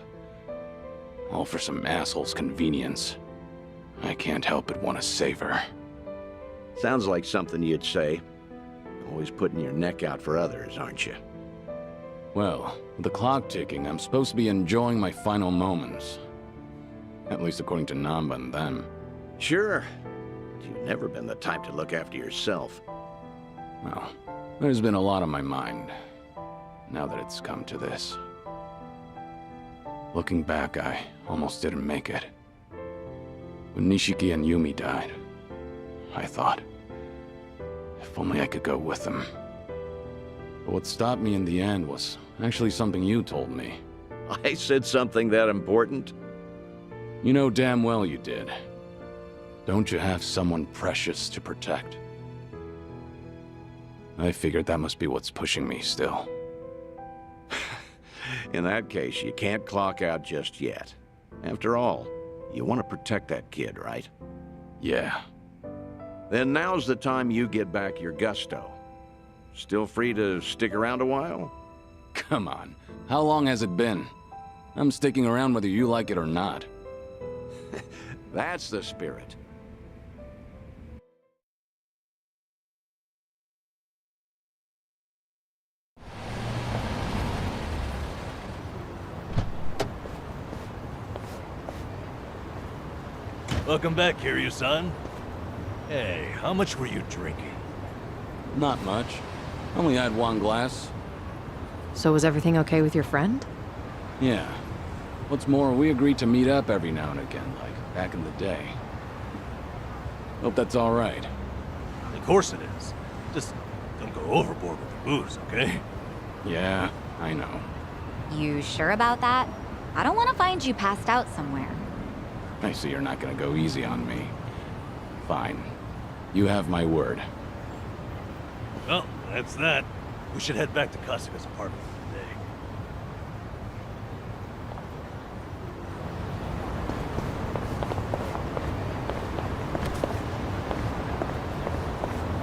All for some asshole's convenience. I can't help but want to save her. Sounds like something you'd say. Always putting your neck out for others, aren't you? Well, with the clock ticking, I'm supposed to be enjoying my final moments. At least according to Namba and them. Sure. You've never been the type to look after yourself. Well, there's been a lot on my mind, now that it's come to this. Looking back, I almost didn't make it. When Nishiki and Yumi died, I thought, if only I could go with them. But what stopped me in the end was actually something you told me. I said something that important? You know damn well you did. Don't you have someone precious to protect? I figured that must be what's pushing me still. In that case, you can't clock out just yet. After all, you want to protect that kid, right? Yeah. Then now's the time you get back your gusto. Still free to stick around a while? Come on. How long has it been? I'm sticking around whether you like it or not. That's the spirit. Welcome back, Kiryu-san. Hey, how much were you drinking? Not much. Only had one glass. So was everything okay with your friend? Yeah. What's more, we agreed to meet up every now and again, like back in the day. Hope that's all right. Of course it is. Just don't go overboard with the booze, okay? Yeah, I know. You sure about that? I don't want to find you passed out somewhere. I see you're not gonna go easy on me. Fine. You have my word. Well, that's that. We should head back to Kasuga's apartment for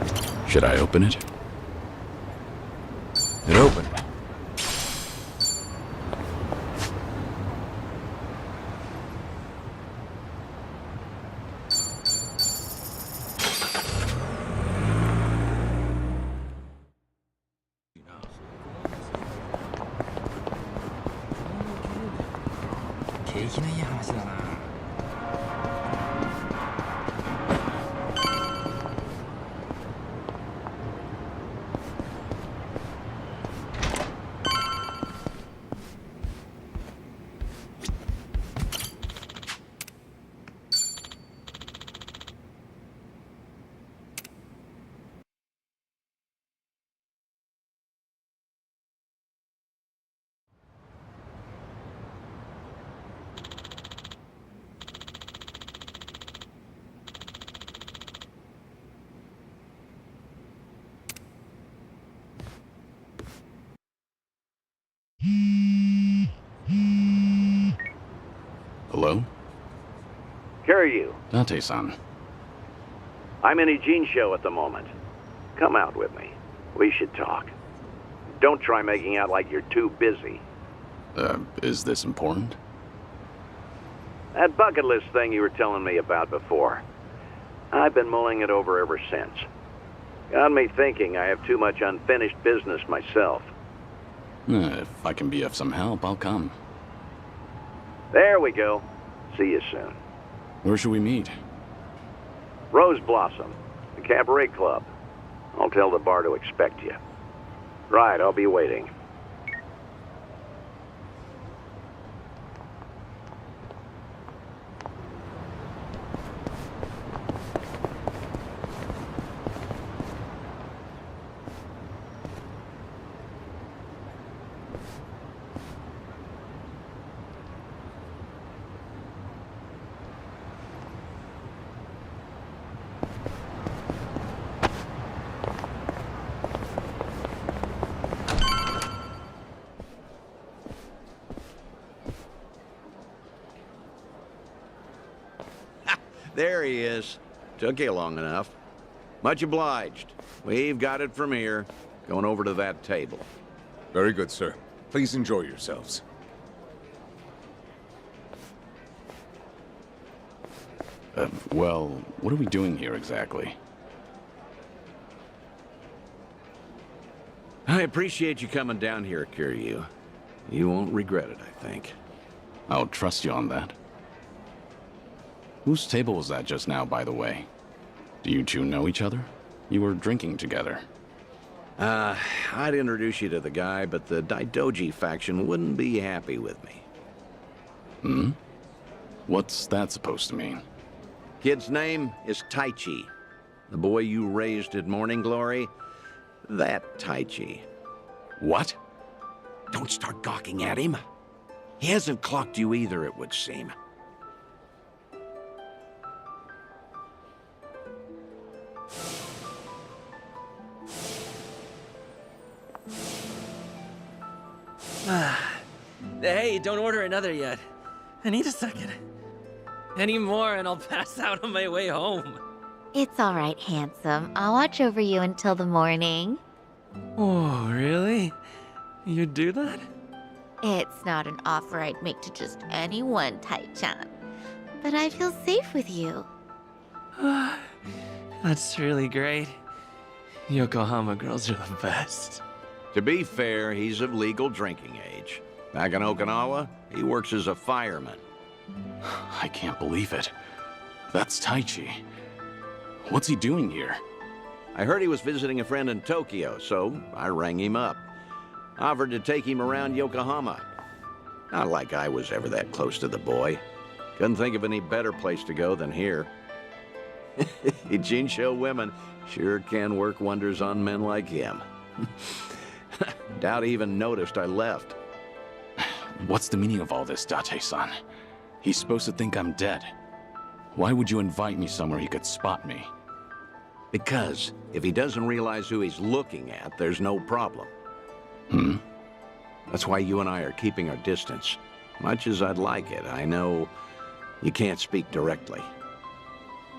the day. Should I open it? It opened. Hello? Kiryu. Dante-san. I'm in Ijin show at the moment. Come out with me. We should talk. Don't try making out like you're too busy. Is this important? That bucket list thing you were telling me about before. I've been mulling it over ever since. Got me thinking I have too much unfinished business myself. If I can be of some help, I'll come. There we go. See you soon. Where should we meet? Rose Blossom, the cabaret club. I'll tell the bar to expect you. Right, I'll be waiting. There he is. Took you long enough. Much obliged. We've got it from here. Going over to that table. Very good, sir. Please enjoy yourselves. Well, what are we doing here exactly? I appreciate you coming down here, Kiryu. You won't regret it, I think. I'll trust you on that. Whose table was that just now, by the way? Do you two know each other? You were drinking together. I'd introduce you to the guy, but the Daidoji faction wouldn't be happy with me. Hmm? What's that supposed to mean? Kid's name is Taichi. The boy you raised at Morning Glory, that Taichi. What? Don't start gawking at him. He hasn't clocked you either, it would seem. Hey, don't order another yet. I need a second. Any more and I'll pass out on my way home. It's all right, handsome. I'll watch over you until the morning. Oh, really? You'd do that? It's not an offer I'd make to just anyone, Tai-chan. But I feel safe with you. That's really great. Yokohama girls are the best. To be fair, he's of legal drinking age. Back in Okinawa, he works as a fireman. I can't believe it. That's Taichi. What's he doing here? I heard he was visiting a friend in Tokyo, so I rang him up. Offered to take him around Yokohama. Not like I was ever that close to the boy. Couldn't think of any better place to go than here. Jinsho women sure can work wonders on men like him. Doubt he even noticed I left. What's the meaning of all this, Date-san? He's supposed to think I'm dead. Why would you invite me somewhere he could spot me? Because if he doesn't realize who he's looking at, there's no problem. Hmm? That's why you and I are keeping our distance. Much as I'd like it, I know you can't speak directly.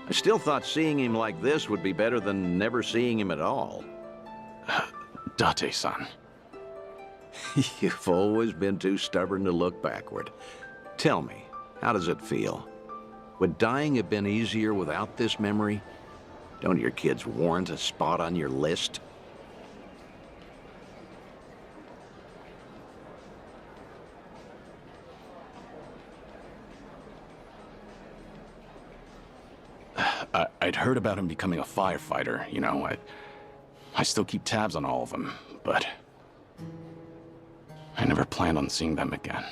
I still thought seeing him like this would be better than never seeing him at all. Date-san. You've always been too stubborn to look backward. Tell me, how does it feel? Would dying have been easier without this memory? Don't your kids warrant a spot on your list? I'd heard about him becoming a firefighter, you know. I still keep tabs on all of them, but I never planned on seeing them again.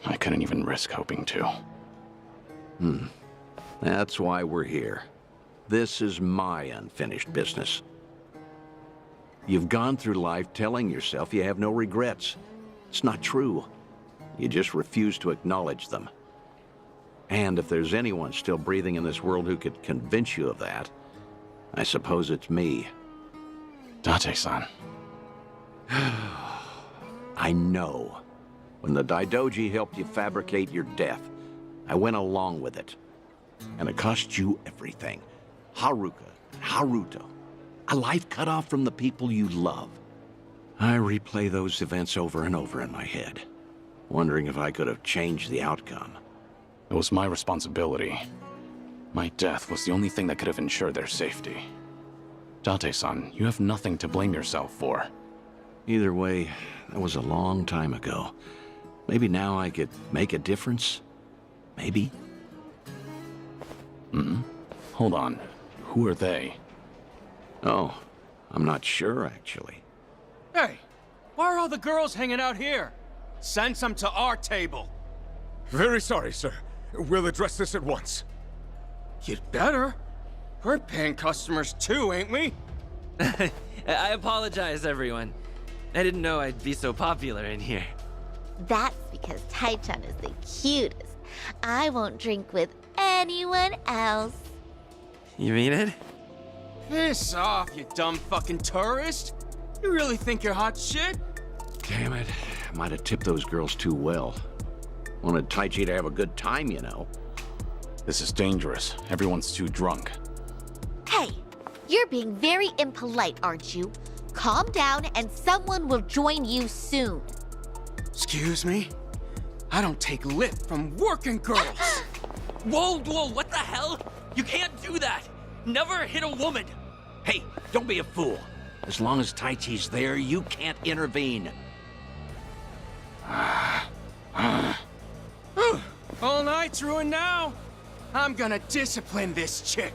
I couldn't even risk hoping to. That's why we're here. This is my unfinished business. You've gone through life telling yourself you have no regrets. It's not true. You just refuse to acknowledge them. And if there's anyone still breathing in this world who could convince you of that, I suppose it's me. Date-san. I know. When the Daidoji helped you fabricate your death, I went along with it. And it cost you everything. Haruka and Haruto. A life cut off from the people you love. I replay those events over and over in my head, wondering if I could have changed the outcome. It was my responsibility. My death was the only thing that could have ensured their safety. Date-san, you have nothing to blame yourself for. Either way, that was a long time ago. Maybe now I could make a difference? Maybe? Hold on. Who are they? Oh, I'm not sure, actually. Hey, why are all the girls hanging out here? Send some to our table. Very sorry, sir. We'll address this at once. You'd better. We're paying customers too, ain't we? I apologize, everyone. I didn't know I'd be so popular in here. That's because Tai-chan is the cutest. I won't drink with anyone else. You mean it? Piss off, you dumb fucking tourist. You really think you're hot shit? Damn it. I might have tipped those girls too well. Wanted Taichi to have a good time, you know. This is dangerous. Everyone's too drunk. Hey, you're being very impolite, aren't you? Calm down and someone will join you soon. Excuse me? I don't take lip from working girls. Whoa, what the hell? You can't do that! Never hit a woman! Hey, don't be a fool. As long as Taichi's there, you can't intervene. All night's ruined now. I'm gonna discipline this chick.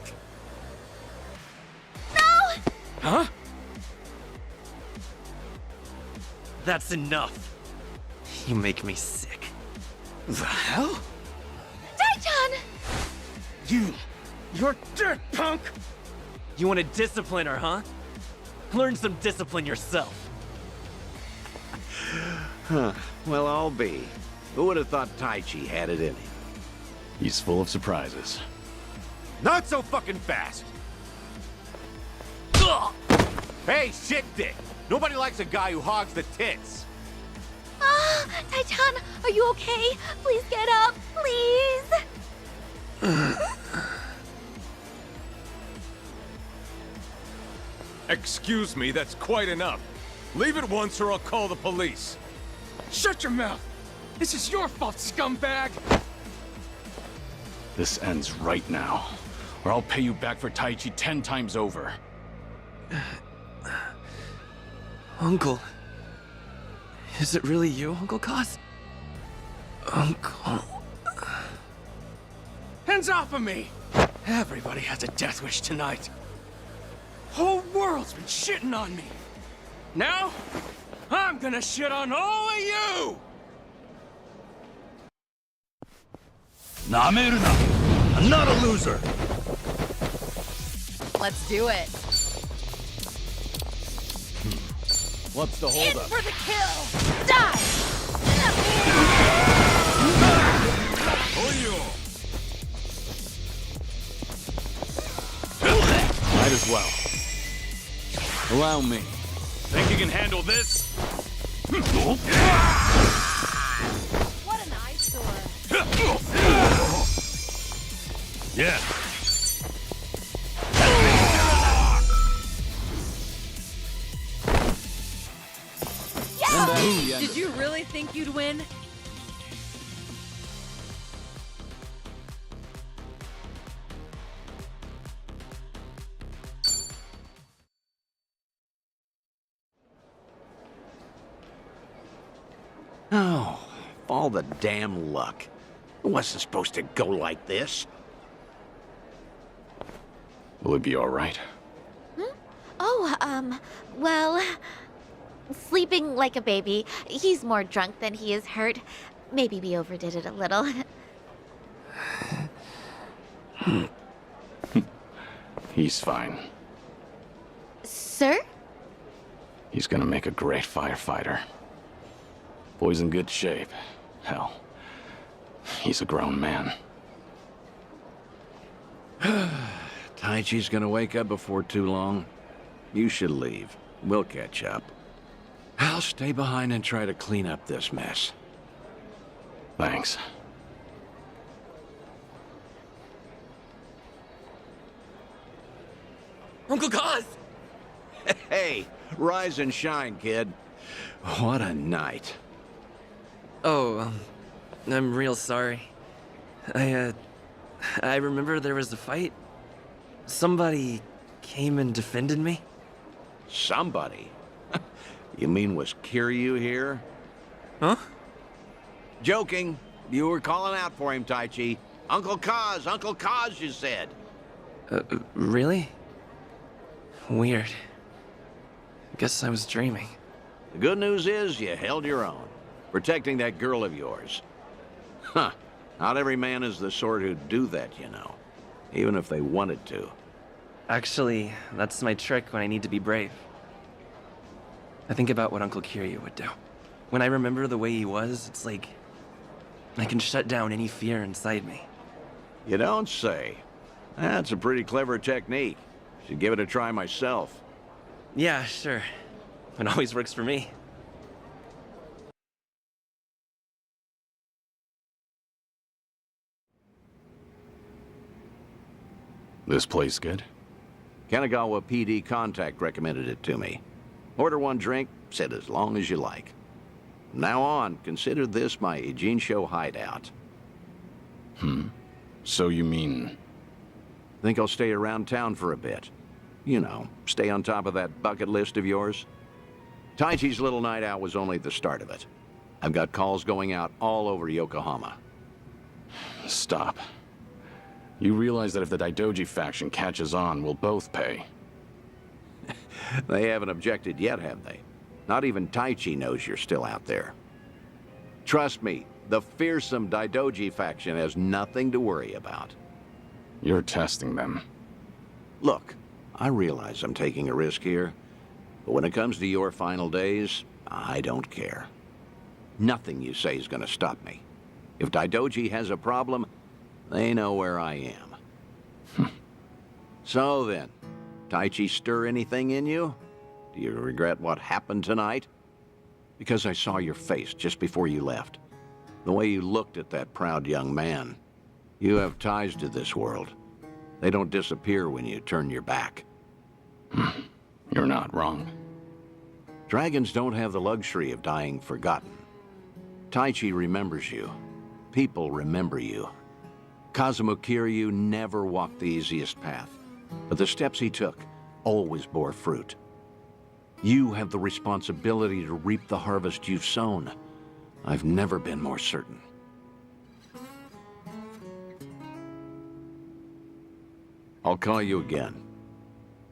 No! Huh? That's enough. You make me sick. The hell? Tai-chan! You're dead, punk! You want to discipline her, huh? Learn some discipline yourself. Huh. Well, I'll be. Who would have thought Taichi had it in him? He's full of surprises. Not so fucking fast! Ugh! Hey, shit dick! Nobody likes a guy who hogs the tits! Ah, Tai-chan, are you okay? Please get up, please! Excuse me, that's quite enough. Leave it once or I'll call the police. Shut your mouth! This is your fault, scumbag! This ends right now, or I'll pay you back for Taichi 10 times over. Uncle. Is it really you, Uncle Cos? Uncle... Hands off of me! Everybody has a death wish tonight. Whole world's been shitting on me. Now, I'm gonna shit on all of you! Nameruna! I'm not a loser! Let's do it. What's the In holdup? for the kill! Die! Might as well. Allow me. Think you can handle this? What an eyesore. Yeah. Yeah! Did you really think you'd win? Oh, all the damn luck. It wasn't supposed to go like this. Will it be all right? Oh, well... Sleeping like a baby. He's more drunk than he is hurt. Maybe we overdid it a little. He's fine. Sir? He's gonna make a great firefighter. Boy's in good shape. Hell, he's a grown man. Taichi's gonna wake up before too long. You should leave. We'll catch up. I'll stay behind and try to clean up this mess. Thanks. Uncle Cos! Hey, rise and shine, kid. What a night. Oh, I'm real sorry. I remember there was a fight. Somebody came and defended me. Somebody? You mean was Kiryu here? Huh? Joking. You were calling out for him, Taichi. Uncle Kaz, you said. Really? Weird. Guess I was dreaming. The good news is you held your own, protecting that girl of yours. Huh. Not every man is the sort who'd do that, you know. Even if they wanted to. Actually, that's my trick when I need to be brave. I think about what Uncle Kiryu would do. When I remember the way he was, it's like I can shut down any fear inside me. You don't say. That's a pretty clever technique. Should give it a try myself. Yeah, sure. It always works for me. This place good? Kanagawa PD contact recommended it to me. Order one drink, sit as long as you like. From now on, consider this my Ijincho hideout. So you mean... Think I'll stay around town for a bit. You know, stay on top of that bucket list of yours. Taichi's little night out was only the start of it. I've got calls going out all over Yokohama. Stop. You realize that if the Daidoji faction catches on, we'll both pay. They haven't objected yet, have they? Not even Taichi knows you're still out there. Trust me, the fearsome Daidoji faction has nothing to worry about. You're testing them. Look, I realize I'm taking a risk here, but when it comes to your final days, I don't care. Nothing you say is going to stop me. If Daidoji has a problem, they know where I am. So then, Taichi stir anything in you? Do you regret what happened tonight? Because I saw your face just before you left. The way you looked at that proud young man. You have ties to this world. They don't disappear when you turn your back. You're not wrong. Dragons don't have the luxury of dying forgotten. Taichi remembers you. People remember you. Kazuma Kiryu never walked the easiest path, but the steps he took always bore fruit. You have the responsibility to reap the harvest you've sown. I've never been more certain. I'll call you again.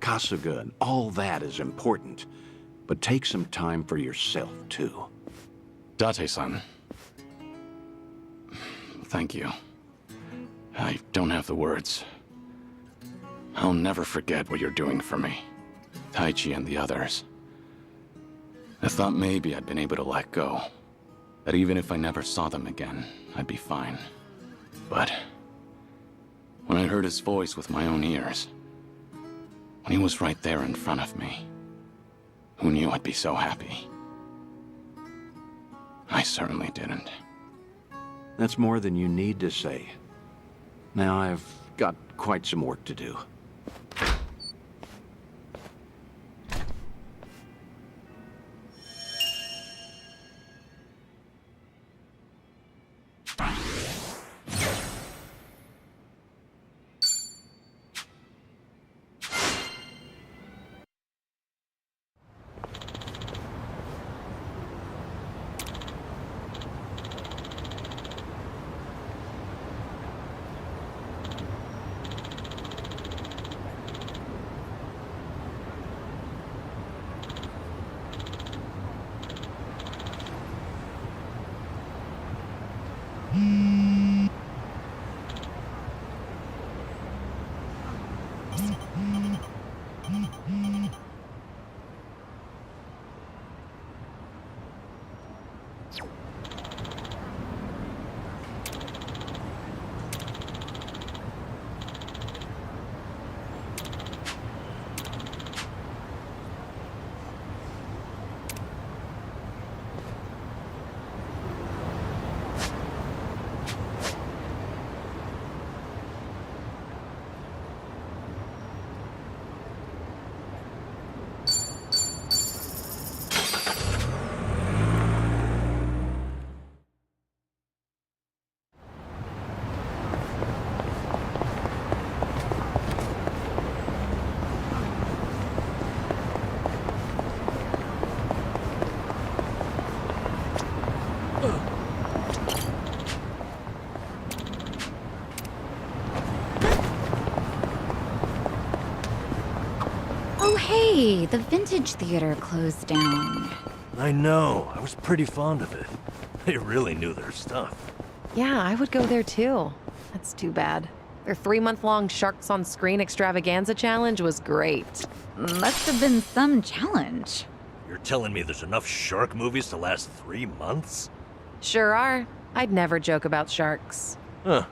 Kasuga and all that is important, but take some time for yourself, too. Date-san. Thank you. I don't have the words. I'll never forget what you're doing for me. Taichi and the others. I thought maybe I'd been able to let go. That even if I never saw them again, I'd be fine. But when I heard his voice with my own ears, when he was right there in front of me, who knew I'd be so happy? I certainly didn't. That's more than you need to say. Now I've got quite some work to do. Hey, the Vintage Theater closed down. I know. I was pretty fond of it. They really knew their stuff. Yeah, I would go there too. That's too bad. Their 3-month-long Sharks on Screen extravaganza challenge was great. Must have been some challenge. You're telling me there's enough shark movies to last 3 months? Sure are. I'd never joke about sharks. Huh.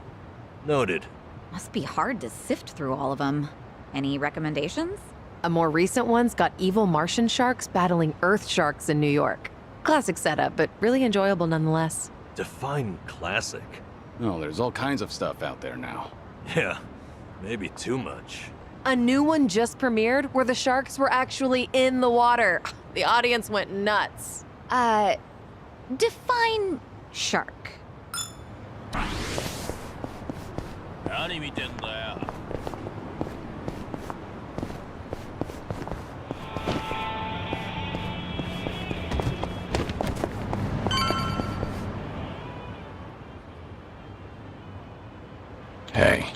Noted. Must be hard to sift through all of them. Any recommendations? A more recent one's got evil Martian sharks battling Earth sharks in New York. Classic setup, but really enjoyable nonetheless. Define classic. Oh, there's all kinds of stuff out there now. Yeah, maybe too much. A new one just premiered where the sharks were actually in the water. The audience went nuts. Define shark. 아님이 된다. Hey.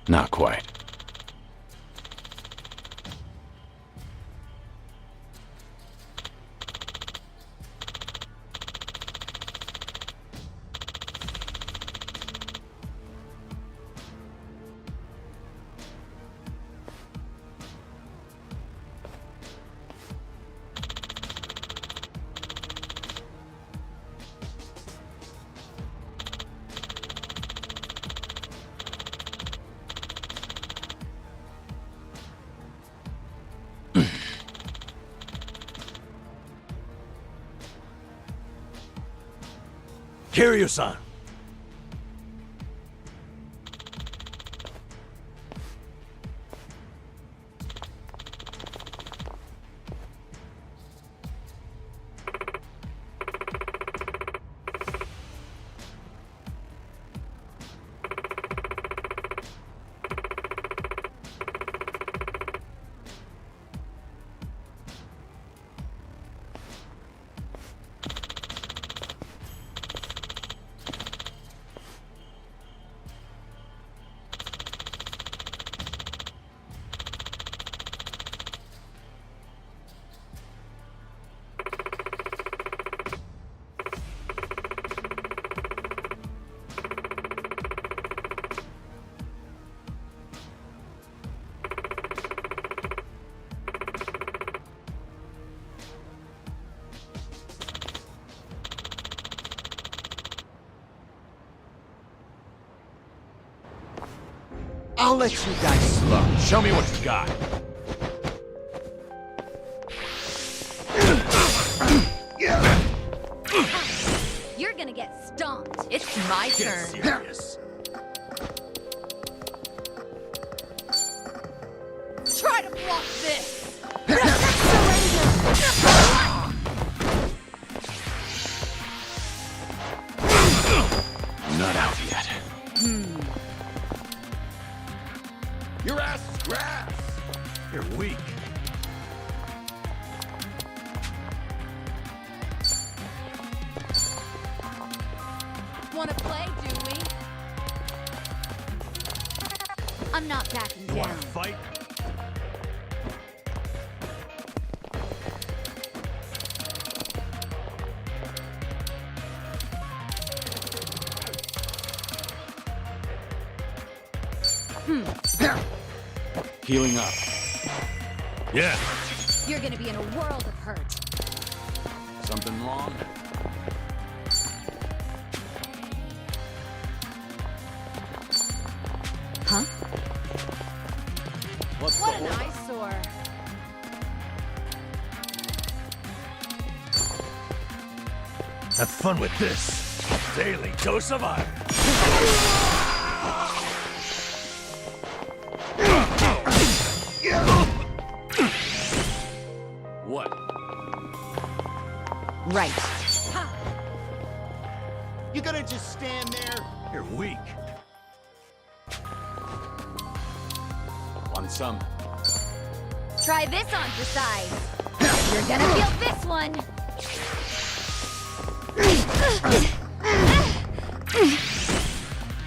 Not quite. Kiryu-san! I'll let you guys slow. Show me what you got. gonna get stomped. It's my Get turn. serious. Try to block this. I'm not out yet. Your ass is grass. You're weak. Wanna play, do we? I'm not backing down. Wanna fight? Healing up. Yeah. You're gonna be in a world of hurt. Something wrong? Huh? What an eyesore. Have fun with this. Daily dose of iron. What? Right. You gonna just stand there? You're weak. Want some? Try this on for size. You're gonna feel this one.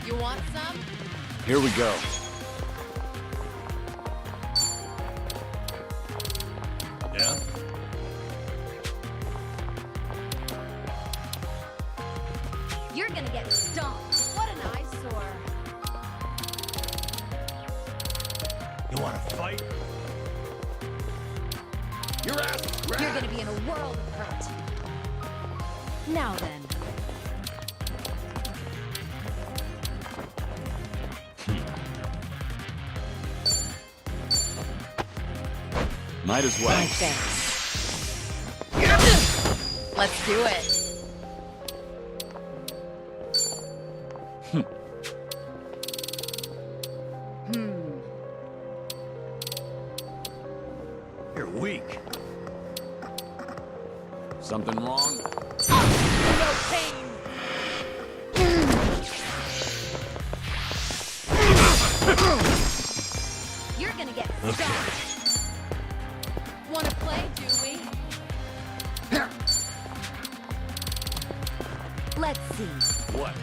You want some? Here we go. Yeah? You're gonna get stomped. What an eyesore. You wanna fight? Your ass is grass. You're gonna be in a world of hurt. Now then. Might as well. Let's do it. You're weak. Something wrong? No pain. You're gonna get Okay. stomped. Wanna play, do we? Let's see. What?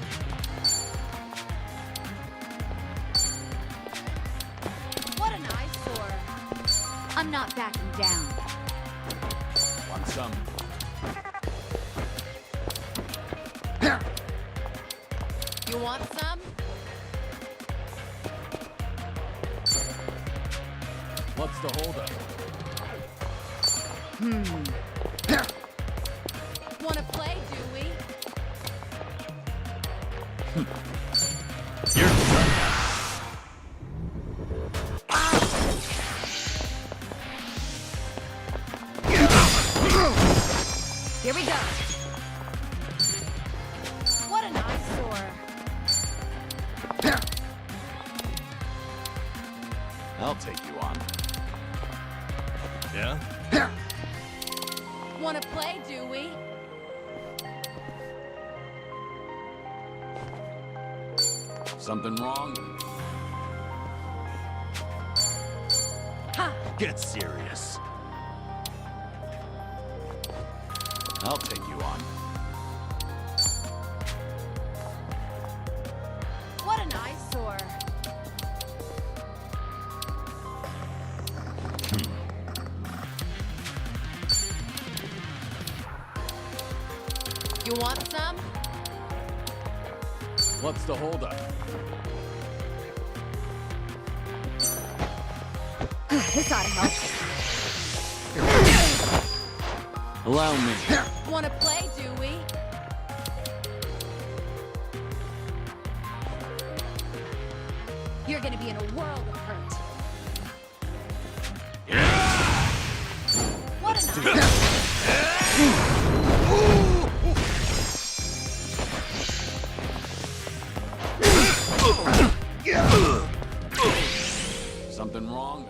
What an eyesore. I'm not backing down. Want some? You want some? What's the holdup? Wanna play, do we? You're done. Here we go. What an eyesore. I'll take you on. Yeah? Wanna play, do we? Something wrong? Ha! Get serious. I'll take you on. What an eyesore. You want some? What's the holdup? This ought to help. Allow me. Wanna play, do we? You're gonna be in a world of hurt. What an eyesore. Something wrong?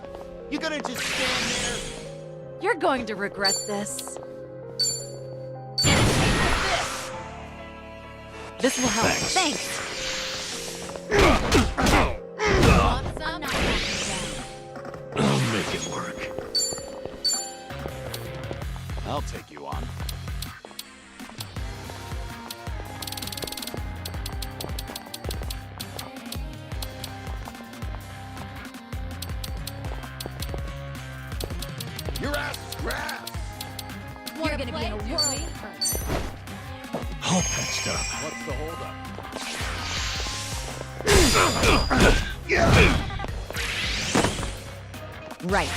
You gonna just stand there? You're going to regret this. This will help. Thanks. Want some? I'll make it work. I'll take you on. Your ass is grass. You're gonna be in a whirl. All patched up. What's the holdup? Right.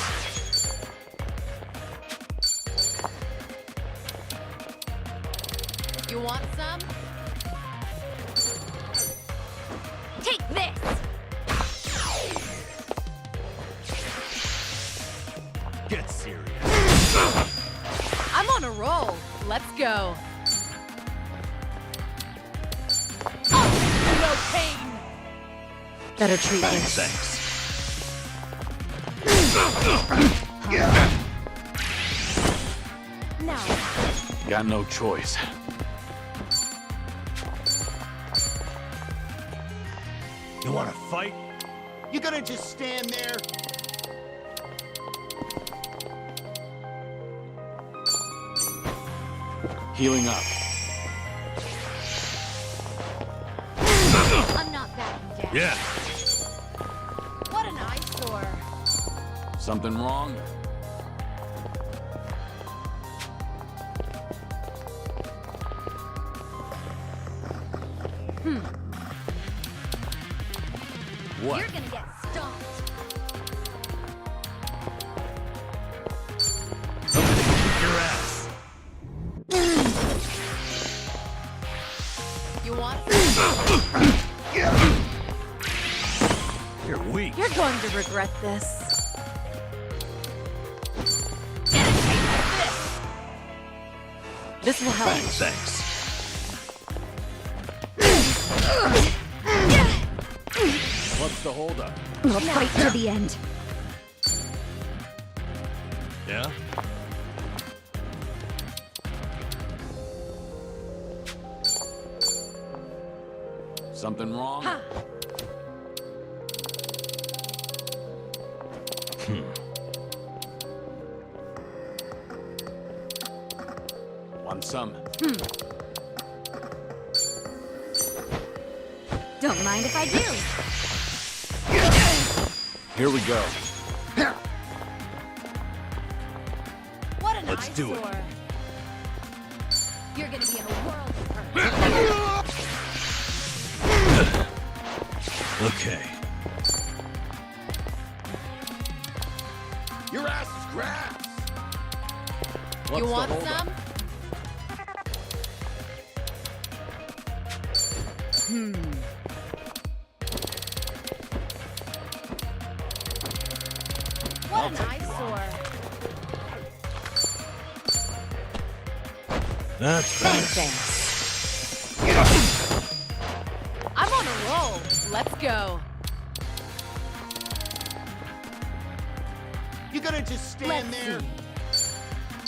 You want some? Take this! Get serious. I'm on a roll. Let's go. No pain. Better treat Thanks, this. thanks. Now. Got no choice. You wanna fight? You gonna just stand there? Healing up. I'm not backing down. Yeah. What an eyesore. Something wrong? What? You're gonna get stomped. Your ass. You want You're weak. You're going to regret this. This will help. Thanks. What's the holdup? We'll fight to the end. Yeah? Something wrong? Want some? Don't mind if I do. Here we go. What an Let's do it. eyesore. You're gonna be in a whirl of hurt. Okay. Your ass is grass. You want some? What an eyesore. That's better. Thanks. I'm on a roll. Let's go. You gonna just stand there?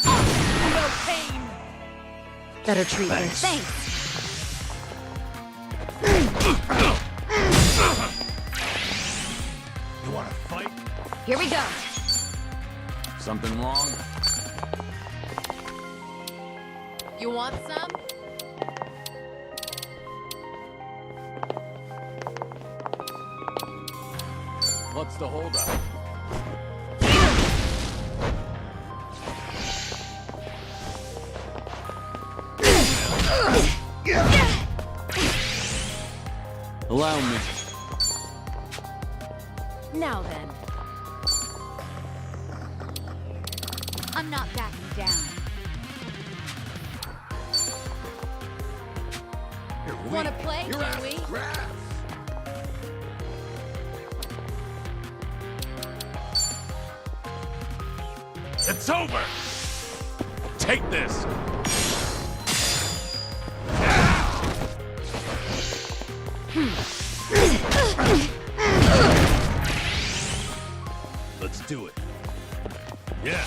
No pain. Better treat this. Thanks. You wanna fight? Here we go. Something wrong? You want some? What's the holdup? Allow me. Now then. I'm not backing down. You're weak. Wanna play, Your ass do is we? grass. It's over! Take this! do it. Yeah.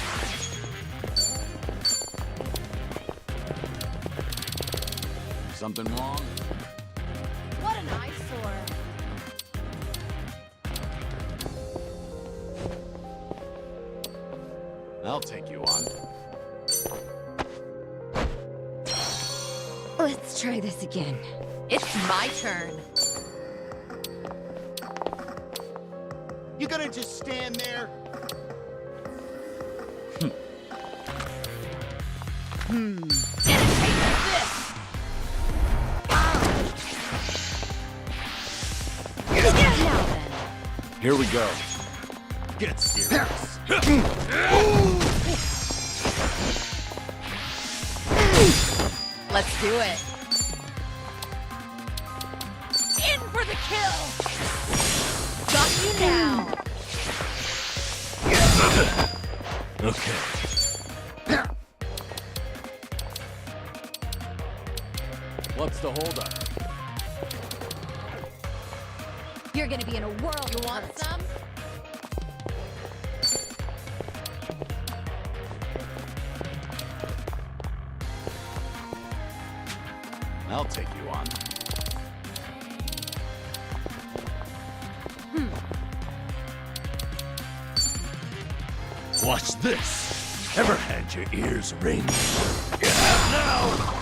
Something wrong? What an eyesore. I'll take you on. Let's try this again. It's my turn. You gonna just stand there? Here we go. Get serious. Let's do it. In for the kill. Got you now. Okay. What's the holdup? You're gonna be in a world. You want some? I'll take you on. Watch this. Ever had your ears ringed? You have now.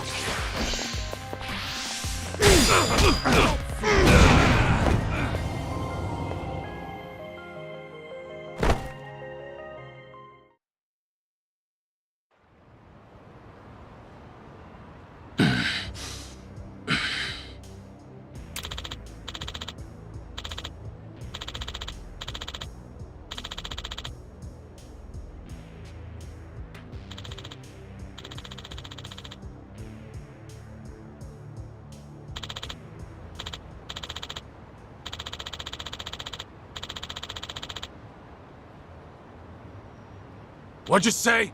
What'd you say?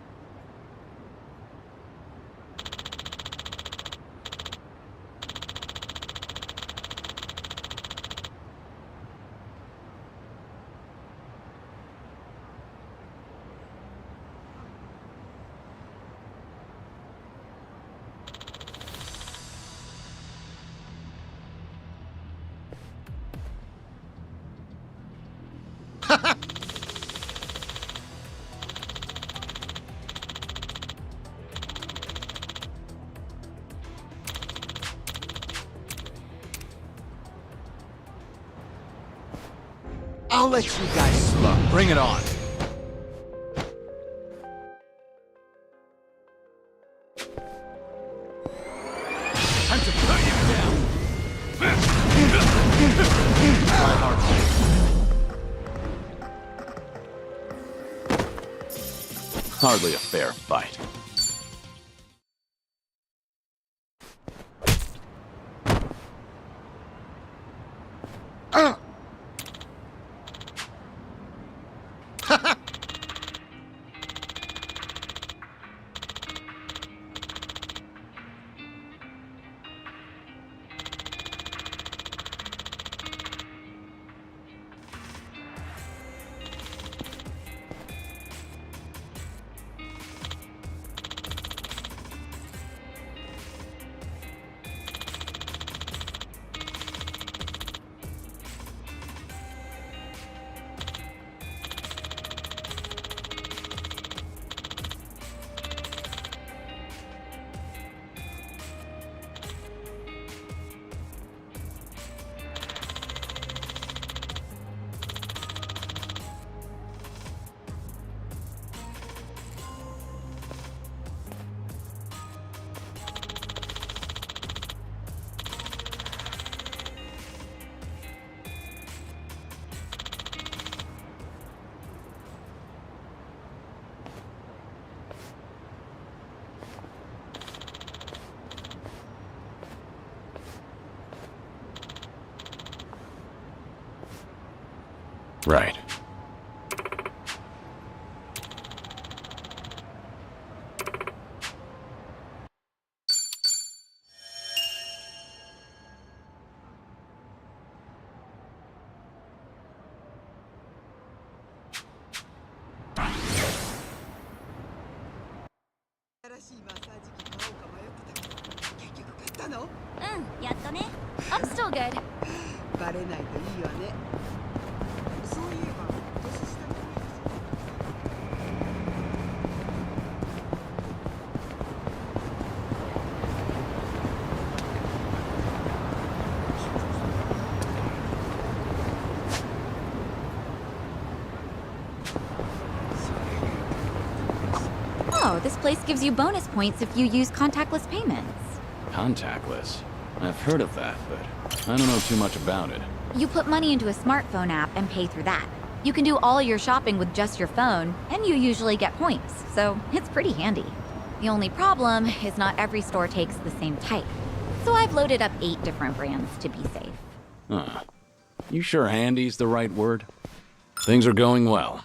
I'll let you guys slow. Bring it on. Time to cut you down. Try harder. Hardly a fair fight. Right. I'm still good. Oh, this place gives you bonus points if you use contactless payments. Contactless? I've heard of that, but I don't know too much about it. You put money into a smartphone app and pay through that. You can do all your shopping with just your phone, and you usually get points, so it's pretty handy. The only problem is not every store takes the same type. So I've loaded up 8 different brands to be safe. Huh. You sure handy's the right word? Things are going well.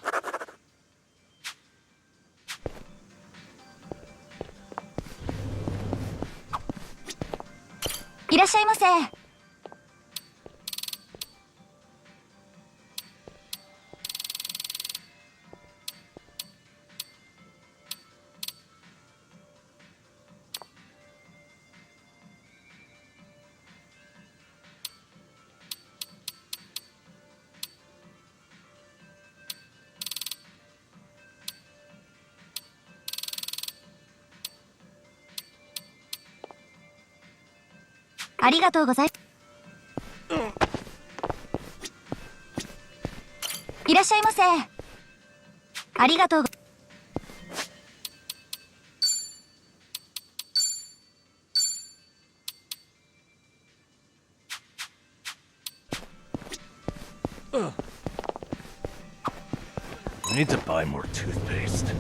I need to buy more toothpaste.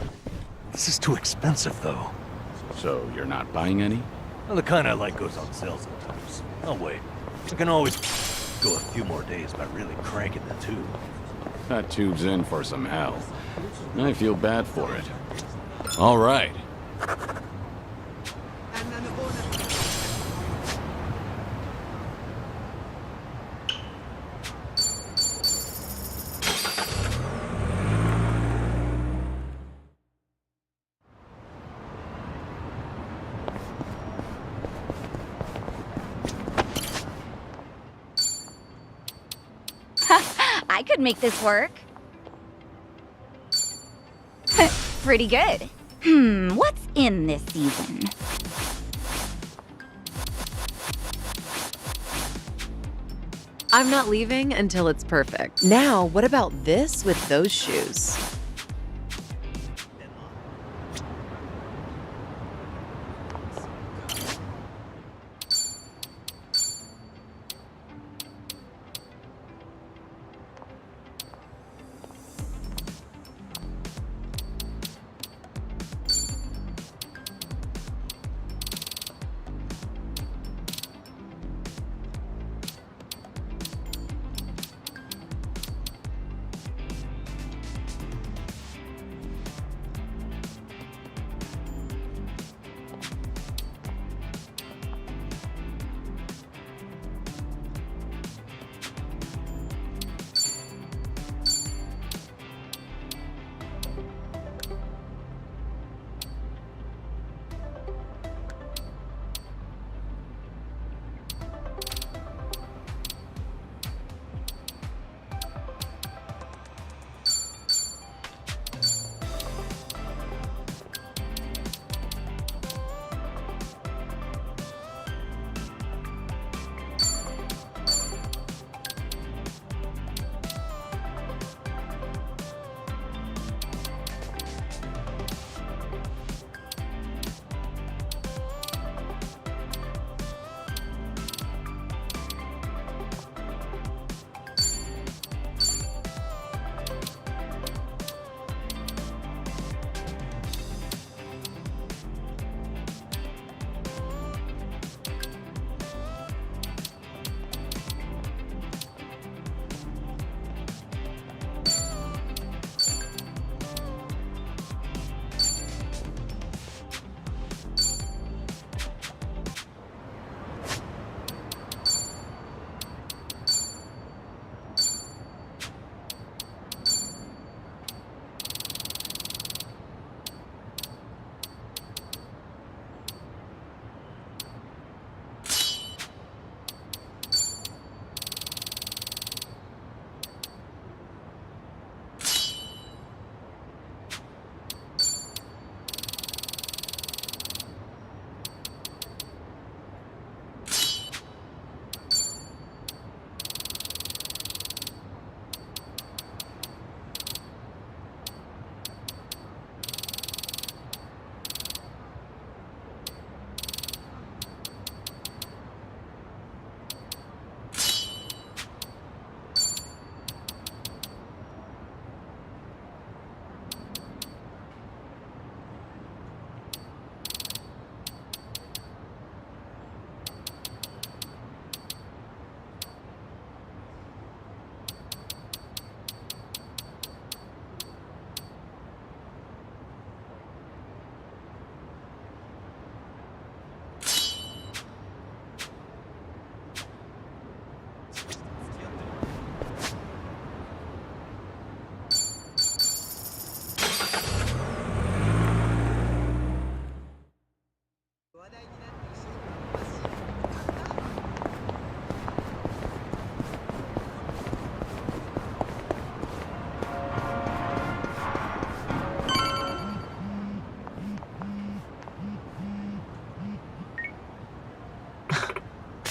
This is too expensive, though. So you're not buying any? Well, the kind I like goes on sale sometimes. I'll wait. I can always go a few more days by really cranking the tube. That tube's in for some hell. I feel bad for it. All right. I could make this work. Pretty good. What's in this season? I'm not leaving until it's perfect. Now, what about this with those shoes?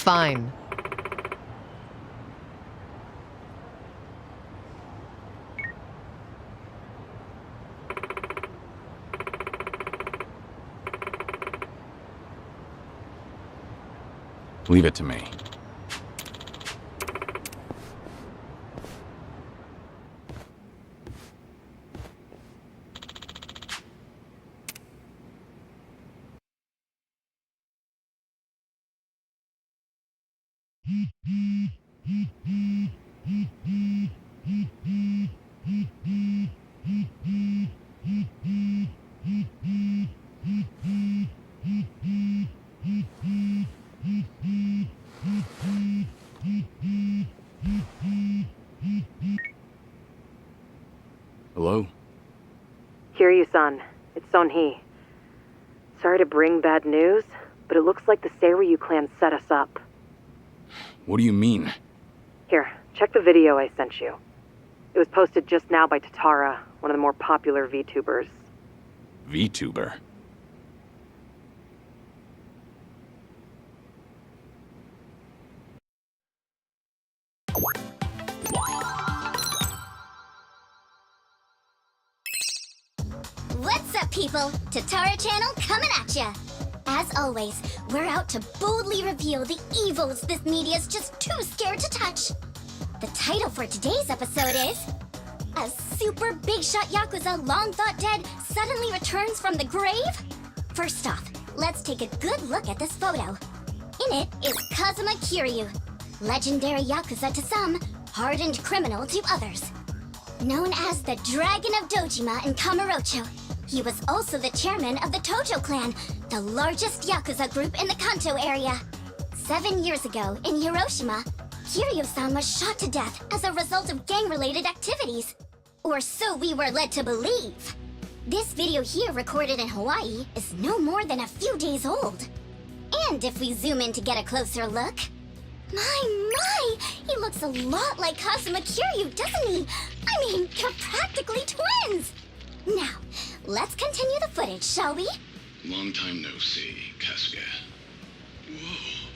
Fine. Leave it to me. Hello? Kiryu-san, it's Son-hee. Sorry to bring bad news, but it looks like the Seiryu clan set us up. What do you mean? Here, check the video I sent you. It was posted just now by Tatara, one of the more popular VTubers. VTuber? What's up, people? Tatara Channel coming at ya! As always, we're out to boldly reveal the evils this media's just too scared to touch. The title for today's episode is... A super big shot Yakuza long thought dead suddenly returns from the grave? First off, let's take a good look at this photo. In it is Kazuma Kiryu, legendary Yakuza to some, hardened criminal to others. Known as the Dragon of Dojima in Kamurocho, he was also the chairman of the Tojo clan, the largest Yakuza group in the Kanto area. 7 years ago, in Hiroshima, Kiryu-san was shot to death as a result of gang-related activities. Or so we were led to believe. This video here, recorded in Hawaii, is no more than a few days old. And if we zoom in to get a closer look... My! He looks a lot like Kazuma Kiryu, doesn't he? I mean, they're practically twins! Now, let's continue the footage, shall we? Long time no see, Kasuga. Whoa.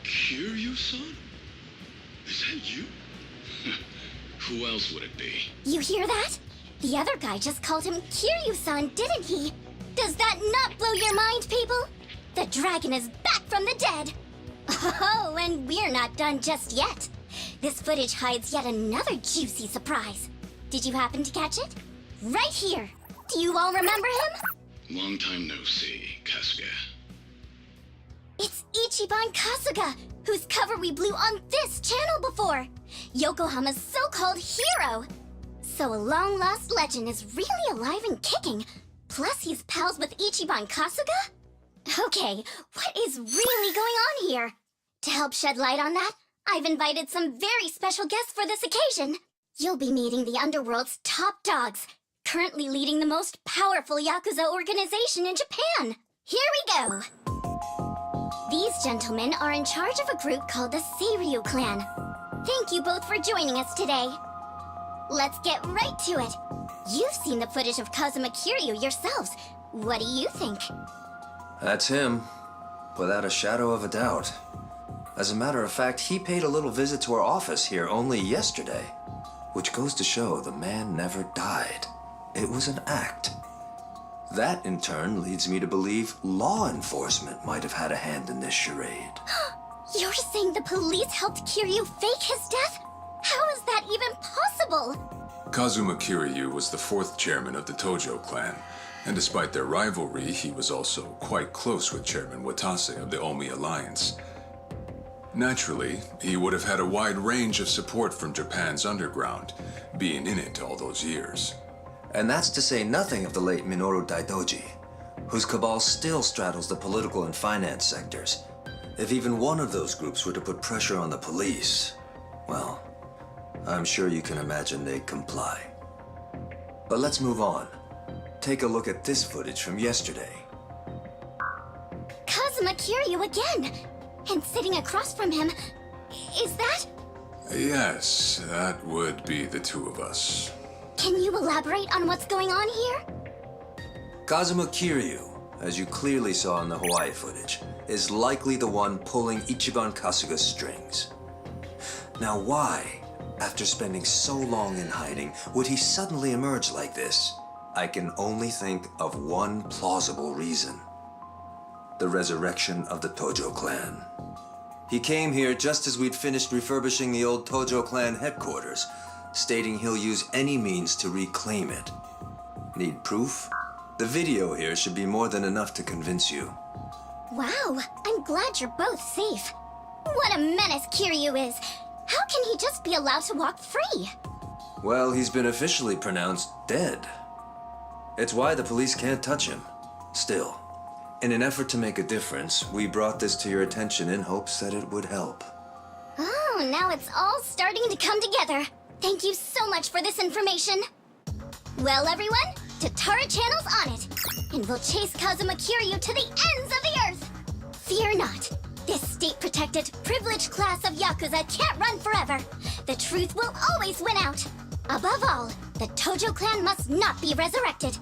Kiryu-san? Is that you? Who else would it be? You hear that? The other guy just called him Kiryu-san, didn't he? Does that not blow your mind, people? The dragon is back from the dead! Oh, and we're not done just yet. This footage hides yet another juicy surprise. Did you happen to catch it? Right here! Do you all remember him? Long time no see, Kasuga. It's Ichiban Kasuga, whose cover we blew on this channel before! Yokohama's so-called hero! So a long-lost legend is really alive and kicking. Plus he's pals with Ichiban Kasuga? Okay, what is really going on here? To help shed light on that, I've invited some very special guests for this occasion. You'll be meeting the Underworld's top dogs, currently leading the most powerful Yakuza organization in Japan. Here we go! These gentlemen are in charge of a group called the Seiryu clan. Thank you both for joining us today. Let's get right to it. You've seen the footage of Kazuma Kiryu yourselves. What do you think? That's him, without a shadow of a doubt. As a matter of fact, he paid a little visit to our office here only yesterday, which goes to show the man never died. It was an act. That, in turn, leads me to believe law enforcement might have had a hand in this charade. You're saying the police helped Kiryu fake his death? How is that even possible? Kazuma Kiryu was the 4th chairman of the Tojo clan, and despite their rivalry, he was also quite close with Chairman Watase of the Omi Alliance. Naturally, he would have had a wide range of support from Japan's underground, being in it all those years. And that's to say nothing of the late Minoru Daidoji, whose cabal still straddles the political and finance sectors. If even one of those groups were to put pressure on the police, well, I'm sure you can imagine they'd comply. But let's move on. Take a look at this footage from yesterday. Kazuma Kiryu again! And sitting across from him, is that? Yes, that would be the two of us. Can you elaborate on what's going on here? Kazuma Kiryu, as you clearly saw in the Hawaii footage, is likely the one pulling Ichiban Kasuga's strings. Now why, after spending so long in hiding, would he suddenly emerge like this? I can only think of one plausible reason. The resurrection of the Tojo clan. He came here just as we'd finished refurbishing the old Tojo clan headquarters, stating he'll use any means to reclaim it. Need proof? The video here should be more than enough to convince you. Wow, I'm glad you're both safe. What a menace Kiryu is. How can he just be allowed to walk free? Well, he's been officially pronounced dead. It's why the police can't touch him. Still, in an effort to make a difference, we brought this to your attention in hopes that it would help. Oh, now it's all starting to come together. Thank you so much for this information. Well, everyone, Tatara Channel's on it, and we'll chase Kazuma Kiryu to the ends of the earth. Fear not. This state-protected, privileged class of Yakuza can't run forever. The truth will always win out. Above all, the Tojo clan must not be resurrected.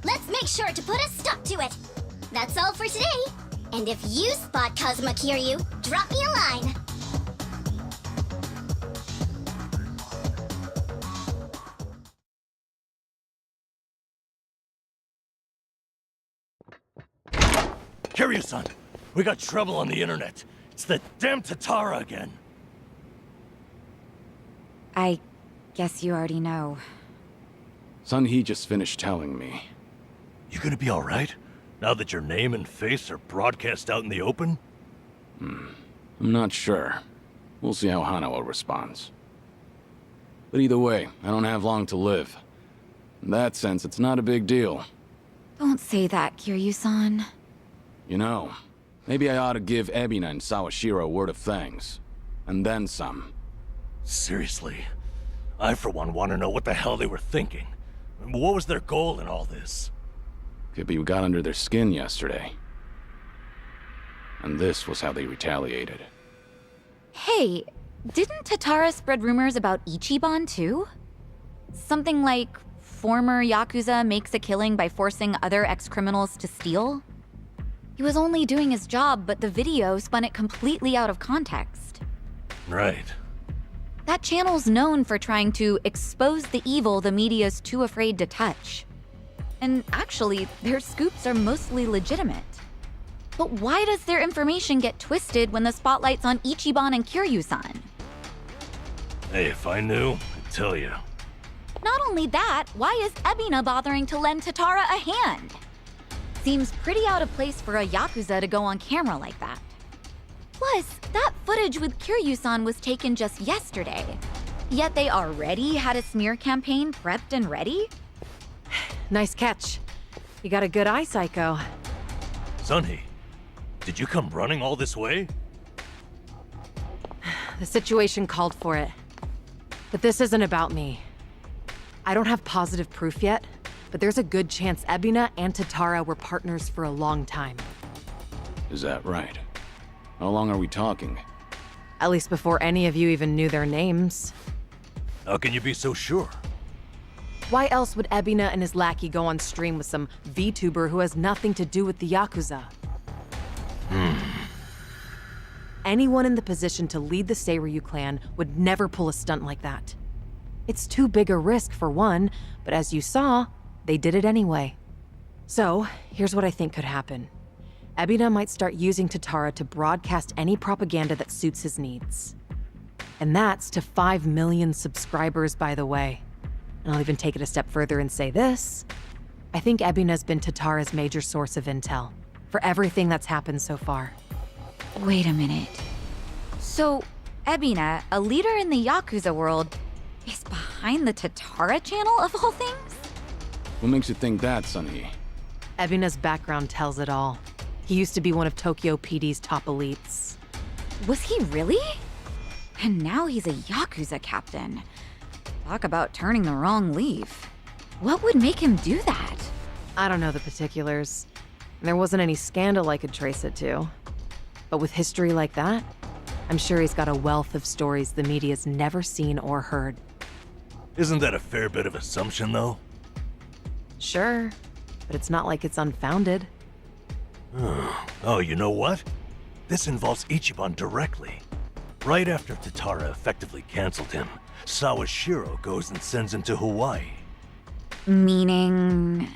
Let's make sure to put a stop to it. That's all for today. And if you spot Kazuma Kiryu, drop me a line. Kiryu-san, we got trouble on the internet. It's the damn Tatara again. I guess you already know. Sun-Hee just finished telling me. You gonna be alright? Now that your name and face are broadcast out in the open? I'm not sure. We'll see how Hanawa responds. But either way, I don't have long to live. In that sense, it's not a big deal. Don't say that, Kiryu-san. You know, maybe I ought to give Ebina and Sawashiro a word of thanks. And then some. Seriously? I, for one, want to know what the hell they were thinking. What was their goal in all this? Could be we got under their skin yesterday. And this was how they retaliated. Hey, didn't Tatara spread rumors about Ichiban too? Something like former Yakuza makes a killing by forcing other ex-criminals to steal? He was only doing his job, but the video spun it completely out of context. Right. That channel's known for trying to expose the evil the media's too afraid to touch. And actually, their scoops are mostly legitimate. But why does their information get twisted when the spotlight's on Ichiban and Kiryu-san? Hey, if I knew, I'd tell you. Not only that, why is Ebina bothering to lend Tatara a hand? Seems pretty out of place for a Yakuza to go on camera like that. Plus, that footage with Kiryu-san was taken just yesterday. Yet they already had a smear campaign prepped and ready? Nice catch. You got a good eye, Psycho. Sun-Hee, did you come running all this way? The situation called for it. But this isn't about me. I don't have positive proof yet, but there's a good chance Ebina and Tatara were partners for a long time. Is that right? How long are we talking? At least before any of you even knew their names. How can you be so sure? Why else would Ebina and his lackey go on stream with some VTuber who has nothing to do with the Yakuza? Anyone in the position to lead the Seiryu clan would never pull a stunt like that. It's too big a risk for one, but as you saw, they did it anyway. So, here's what I think could happen. Ebina might start using Tatara to broadcast any propaganda that suits his needs. And that's to 5 million subscribers, by the way. And I'll even take it a step further and say this. I think Ebina's been Tatara's major source of intel for everything that's happened so far. Wait a minute. So, Ebina, a leader in the Yakuza world, is behind the Tatara channel of all things? What makes you think that, Sun-Hee? Ebina's background tells it all. He used to be one of Tokyo PD's top elites. Was he really? And now he's a Yakuza captain. Talk about turning the wrong leaf. What would make him do that? I don't know the particulars. There wasn't any scandal I could trace it to. But with history like that, I'm sure he's got a wealth of stories the media's never seen or heard. Isn't that a fair bit of assumption, though? Sure, but it's not like it's unfounded. Oh, you know what? this involves Ichiban directly. Right after Tatara effectively canceled him, Sawashiro goes and sends him to Hawaii. Meaning...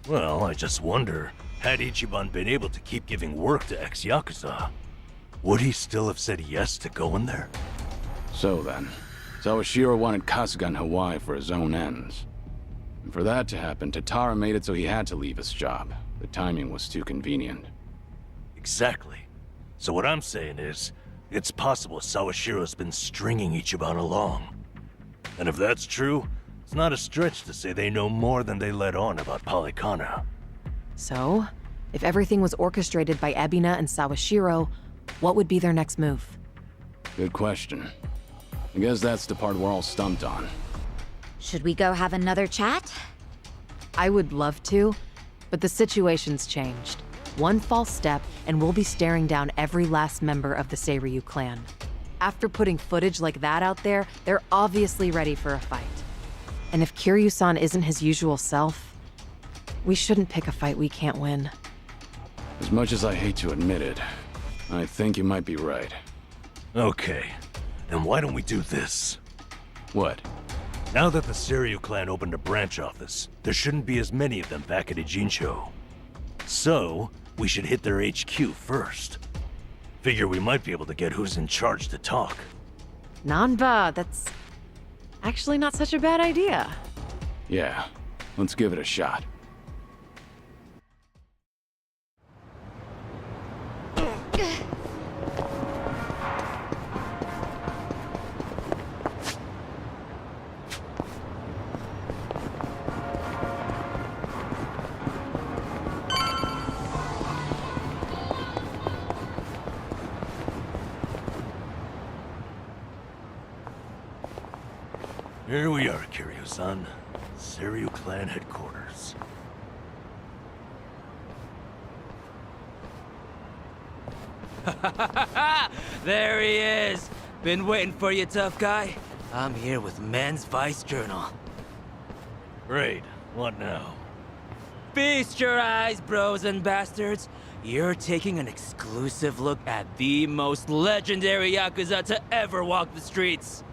Well, I just wonder, had Ichiban been able to keep giving work to ex-Yakuza, would he still have said yes to going there? So then, Sawashiro wanted Kasuga in Hawaii for his own ends. And for that to happen, Tatara made it so he had to leave his job. The timing was too convenient. Exactly. So what I'm saying is, it's possible Sawashiro's been stringing Ichiban along. And if that's true, it's not a stretch to say they know more than they let on about Polycana. So, if everything was orchestrated by Ebina and Sawashiro, what would be their next move? Good question. I guess that's the part we're all stumped on. Should we go have another chat? I would love to, but the situation's changed. One false step, and we'll be staring down every last member of the Seiryu clan. After putting footage like that out there, they're obviously ready for a fight. And if Kiryu-san isn't his usual self, we shouldn't pick a fight we can't win. As much as I hate to admit it, I think you might be right. Okay, then why don't we do this? What? Now that the Seiryu clan opened a branch office, there shouldn't be as many of them back at Ijincho. So, we should hit their HQ first. Figure we might be able to get who's in charge to talk. Nanba, that's actually not such a bad idea. Yeah, let's give it a shot. Here we are, Kiryu-san. Seiryu clan headquarters. There he is! Been waiting for you, tough guy. I'm here with Men's Vice Journal. Great. What now? Feast your eyes, bros and bastards. You're taking an exclusive look at the most legendary Yakuza to ever walk the streets.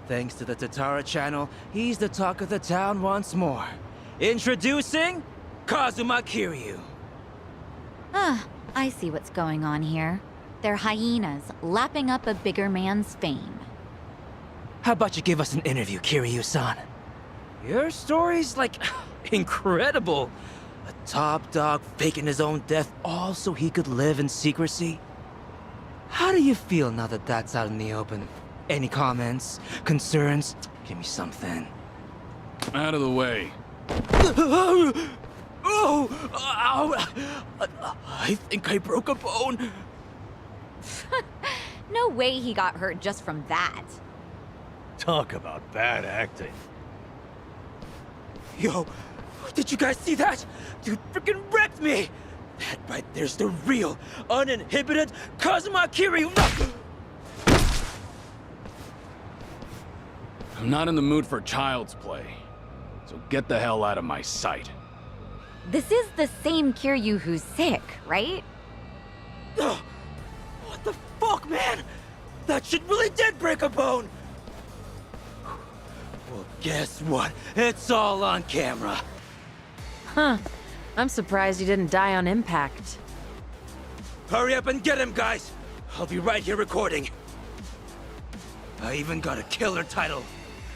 Thanks to the Tatara channel, he's the talk of the town once more. Introducing Kazuma Kiryu. Ah, I see what's going on here. They're hyenas, lapping up a bigger man's fame. How about you give us an interview, Kiryu-san? Your story's, like, incredible. A top dog faking his own death all so he could live in secrecy. How do you feel now that that's out in the open? Any comments? Concerns? Give me something. Out of the way. Oh! Ow! I think I broke a bone. No way he got hurt just from that. Talk about bad acting. Yo, did you guys see that? Dude freaking wrecked me! That right there's the real, uninhibited Kazuma Kiryu! I'm not in the mood for child's play, so get the hell out of my sight. This is the same Kiryu who's sick, right? What the fuck, man? That shit really did break a bone! Well, guess what? It's all on camera. Huh. I'm surprised he didn't die on impact. Hurry up and get him, guys! I'll be right here recording. I even got a killer title.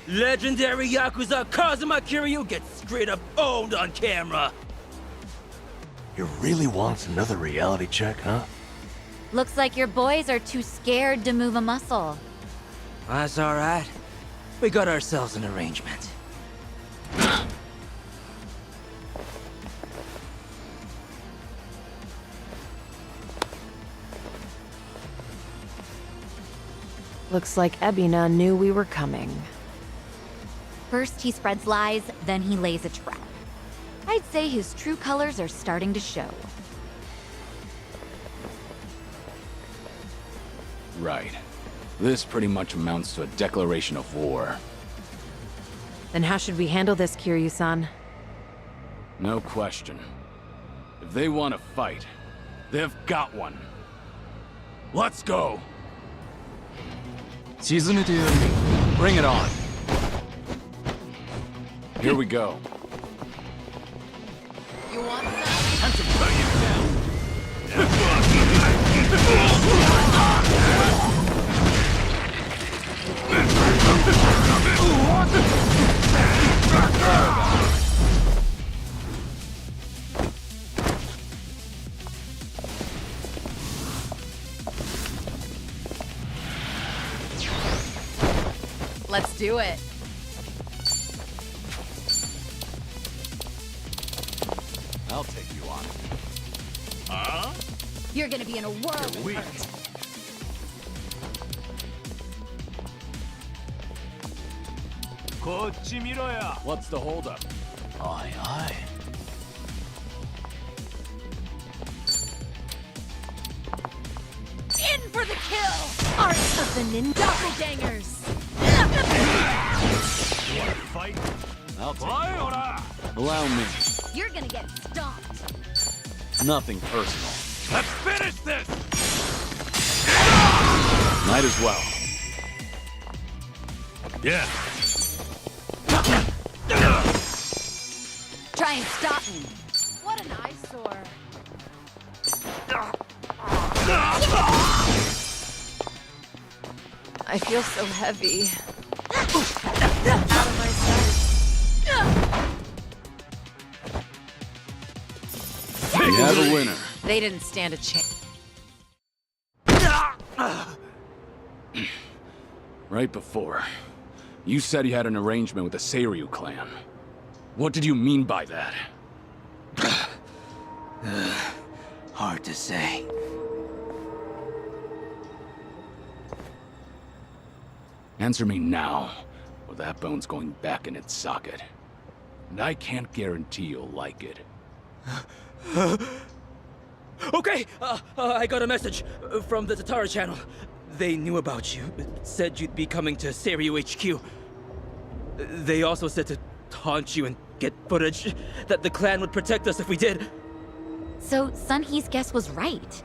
Legendary Yakuza Kazuma Kiryu gets straight up owned on camera. You really want another reality check, huh? Looks like your boys are too scared to move a muscle. That's alright. We got ourselves an arrangement. Looks like Ebina knew we were coming. First he spreads lies, then he lays a trap. I'd say his true colors are starting to show. Right. This pretty much amounts to a declaration of war. Then how should we handle this, Kiryu-san? No question. If they want to fight, they've got one. Let's go! Season dude. Bring it on. Here we go. You want Time to burn you Let's do it. I'll take you on. Huh? You're gonna be in a world of weak. hurt. What's the holdup? Aye, aye. In for the kill! Arts of the Ninja Doppelgangers! You wanna fight? I'll take you on. Allow me. You're gonna get stomped. Nothing personal. Let's finish this! Might as well. Yeah. Try and stop me. What an eyesore. I feel so heavy. Out of my sight. We have a winner. They didn't stand a chance. Right before, you said you had an arrangement with the Seiryu clan. What did you mean by that? Hard to say. Answer me now, or that bone's going back in its socket. And I can't guarantee you'll like it. Okay, I got a message from the Tatara channel. They knew about you. Said you'd be coming to Seiryu HQ. They also said to taunt you and get footage, that the clan would protect us if we did. So Sunhee's guess was right.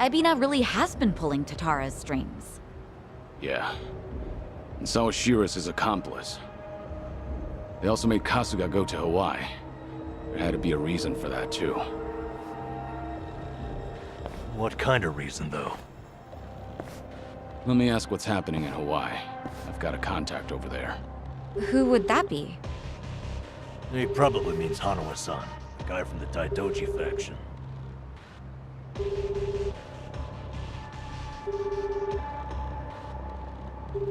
Ebina really has been pulling Tatara's strings. Yeah. And so is Shira's his accomplice. They also made Kasuga go to Hawaii. There had to be a reason for that, too. What kind of reason, though? Let me ask what's happening in Hawaii. I've got a contact over there. Who would that be? He probably means Hanawa-san, the guy from the Daidoji faction.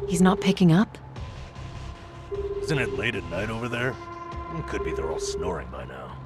He's not picking up? Isn't it late at night over there? Could be they're all snoring by now.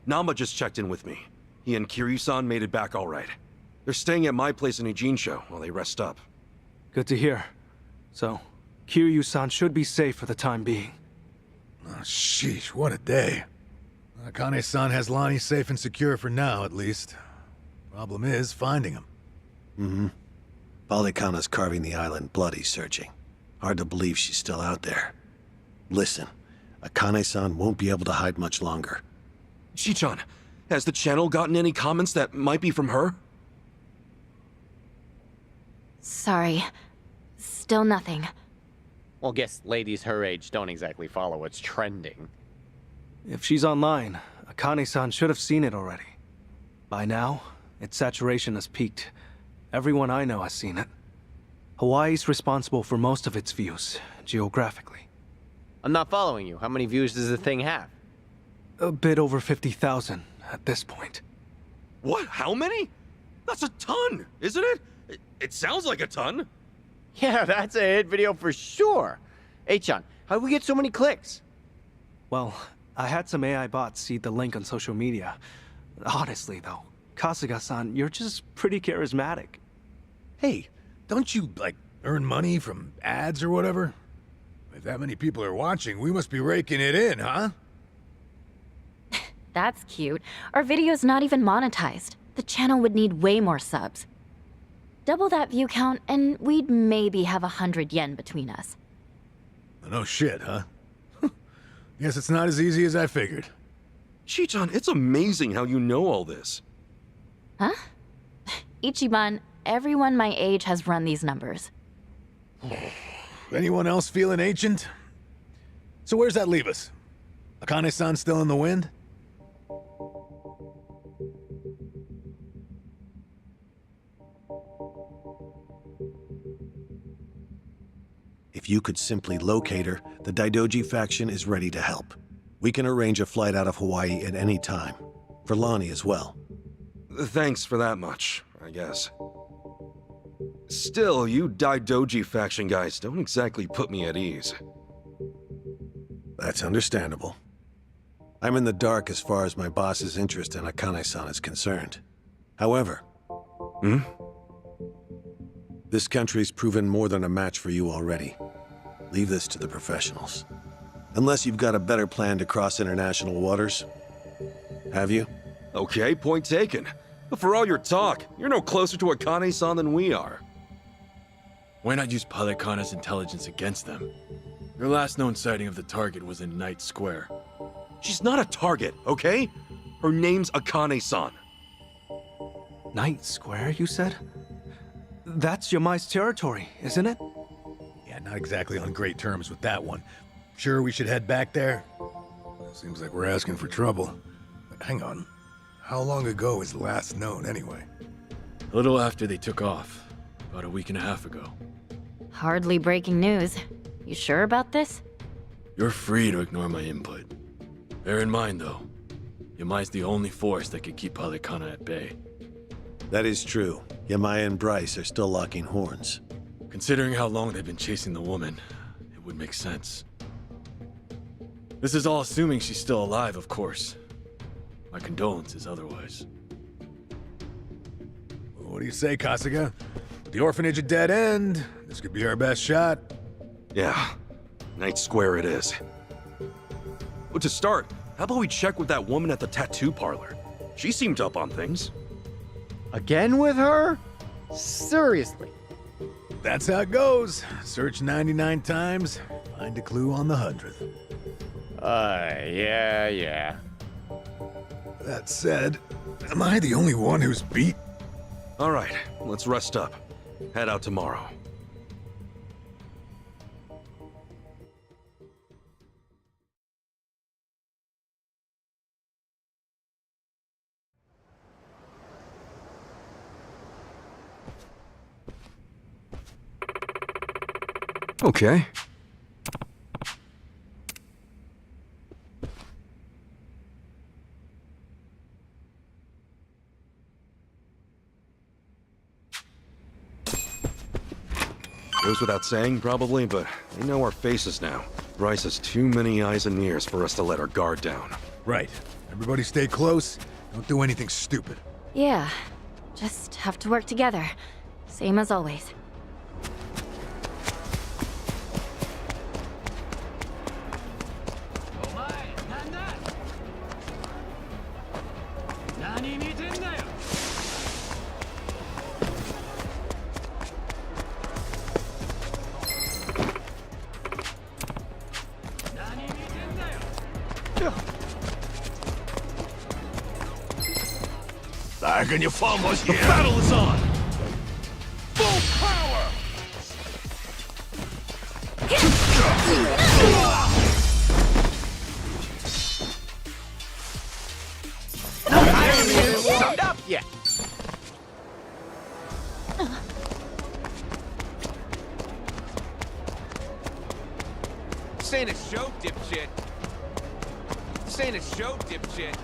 Namba just checked in with me. He and Kiryu-san made it back all right. They're staying at my place in Ujincho while they rest up. Good to hear. So, Kiryu-san should be safe for the time being. Oh, sheesh, what a day. Akane-san has Lonnie safe and secure for now, at least. Problem is, finding him. Mm-hmm. Polykhana's carving the island bloody searching. Hard to believe she's still out there. Listen, Akane-san won't be able to hide much longer. Shi-chan, has the channel gotten any comments that might be from her? Sorry. Still nothing. Well, guess ladies her age don't exactly follow what's trending. If she's online, Akane-san should have seen it already. By now, Its saturation has peaked. Everyone I know has seen it. Hawaii's responsible for most of its views, geographically. I'm not following you. How many views does the thing have? A bit over 50,000 at this point. What? How many? That's a ton, isn't it? It sounds like a ton. Yeah, that's a hit video for sure. H-chan, how'd we get so many clicks? Well, I had some AI bots see the link on social media. Honestly, though, Kasuga-san, you're just pretty charismatic. Hey, don't you, like, earn money from ads or whatever? If that many people are watching, we must be raking it in, huh? That's cute. Our video's not even monetized. The channel would need way more subs. Double that view count, and we'd maybe have 100 yen between us. No shit, huh? Guess it's not as easy as I figured. Chi-chan, it's amazing how you know all this. Huh? Ichiban, everyone my age has run these numbers. Anyone else feeling ancient? So where's that leave us? Akane-san still in the wind? If you could simply locate her, the Daidoji faction is ready to help. We can arrange a flight out of Hawaii at any time. For Lonnie as well. Thanks for that much, I guess. Still, you Daidoji faction guys don't exactly put me at ease. That's understandable. I'm in the dark as far as my boss's interest in Akane-san is concerned. However... This country's proven more than a match for you already. Leave this to the professionals. Unless you've got a better plan to cross international waters. Have you? Okay, point taken. But for all your talk, you're no closer to Akane-san than we are. Why not use Palekana's intelligence against them? Your last known sighting of the target was in Night Square. She's not a target, okay? Her name's Akane-san. Night Square, you said? That's Yamai's territory, isn't it? Yeah, not exactly on great terms with that one. Sure we should head back there? Seems like we're asking for trouble. Hang on. How long ago is last known, anyway? A little after they took off. About a week and a half ago. Hardly breaking news. You sure about this? You're free to ignore my input. Bear in mind, though, Yamai's the only force that could keep Palekana at bay. That is true. Yamai and Bryce are still locking horns. Considering how long they've been chasing the woman, it would make sense. This is all assuming she's still alive, of course. My condolences otherwise. What do you say, Kasuga? With the orphanage a dead end, this could be our best shot. Yeah, Night Square it is. But to start, how about we check with that woman at the tattoo parlor? She seemed up on things. Again with her? Seriously? That's how it goes. Search 99 times, find a clue on the 100th. Yeah. That said, am I the only one who's beat? All right, let's rest up. Head out tomorrow. Okay. Goes without saying, probably, but they know our faces now. Bryce has too many eyes and ears for us to let our guard down. Right. Everybody stay close. Don't do anything stupid. Yeah. Just have to work together. Same as always. Can you fumbles here? The battle is on! Full power! No, I haven't even warmed up yet. dipshit. This ain't a show, dipshit.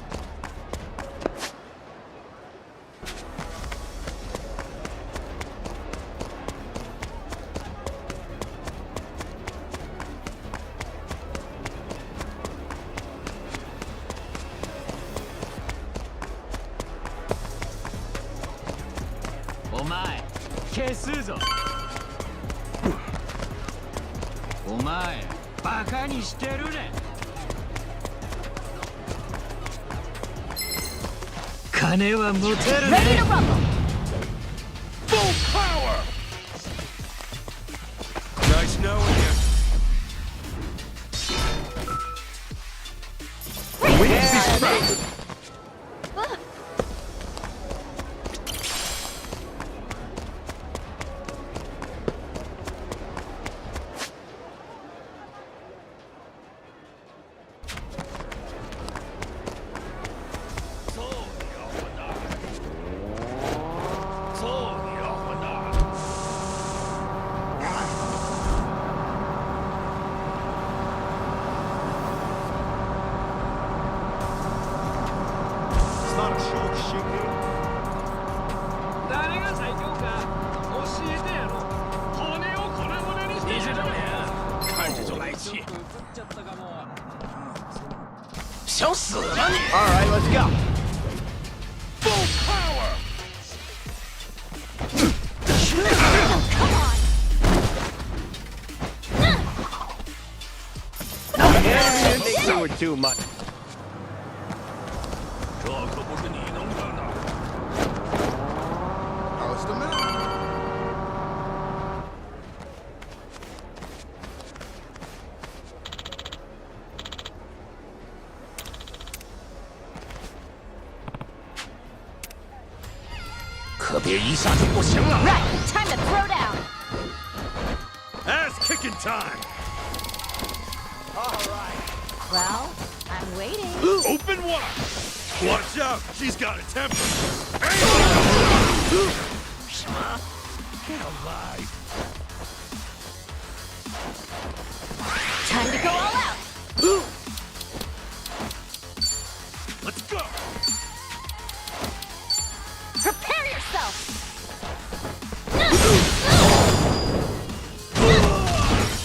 Omae, 消すぞ。お前、バカにしてるね。金は持てるね。Ready to rumble! Full power! Nice knowing you. It's not a short shit, dude. 誰が最強か教えてやろう。骨を粉々にしてやろう。看着就来气。想死吗你 All right, let's go. Full power! I didn't think you were too much. 这可不是你能干的。How's the matter? 可别一下就不行了。 Right, time to throw down! Ass kicking time! Well, I'm waiting. Open wide! Watch out, she's got a temper! Get alive! Time to go all out! Let's go! Prepare yourself!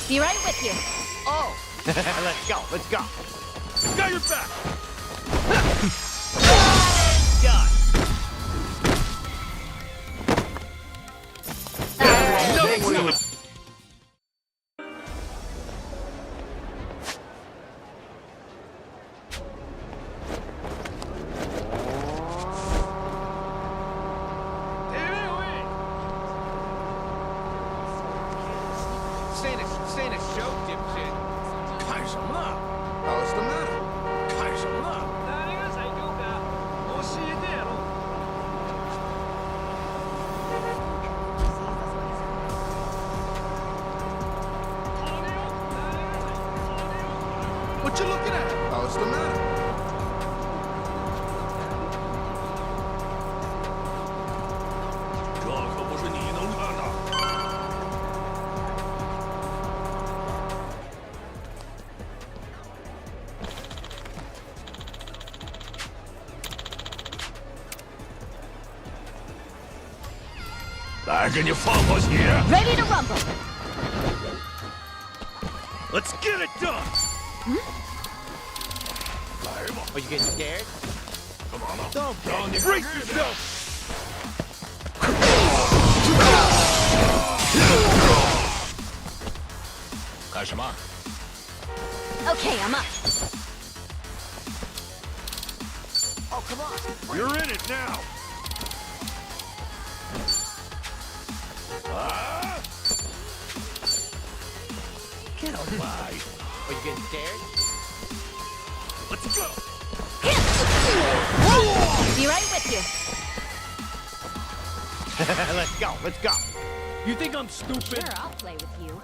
Be right with you. Oh, let's go, let's go. Got your back! God. Nothing will... This ain't a show, dipshit. 看什么？ How's the matter? 看什么？誰が最強か教えてやろう。What you looking at? How's the matter? 这可不是你能干的。来，给你放过血。 Ready to rumble! Let's get it done! 来吧. Are you getting scared? Come on up. Don't get Brace yourself! Okay, I'm up. Oh, come on. You're in it now! Get alive! Are you getting scared? Let's go! Be right with you. Let's go, let's go. You think I'm stupid? Sure, I'll play with you.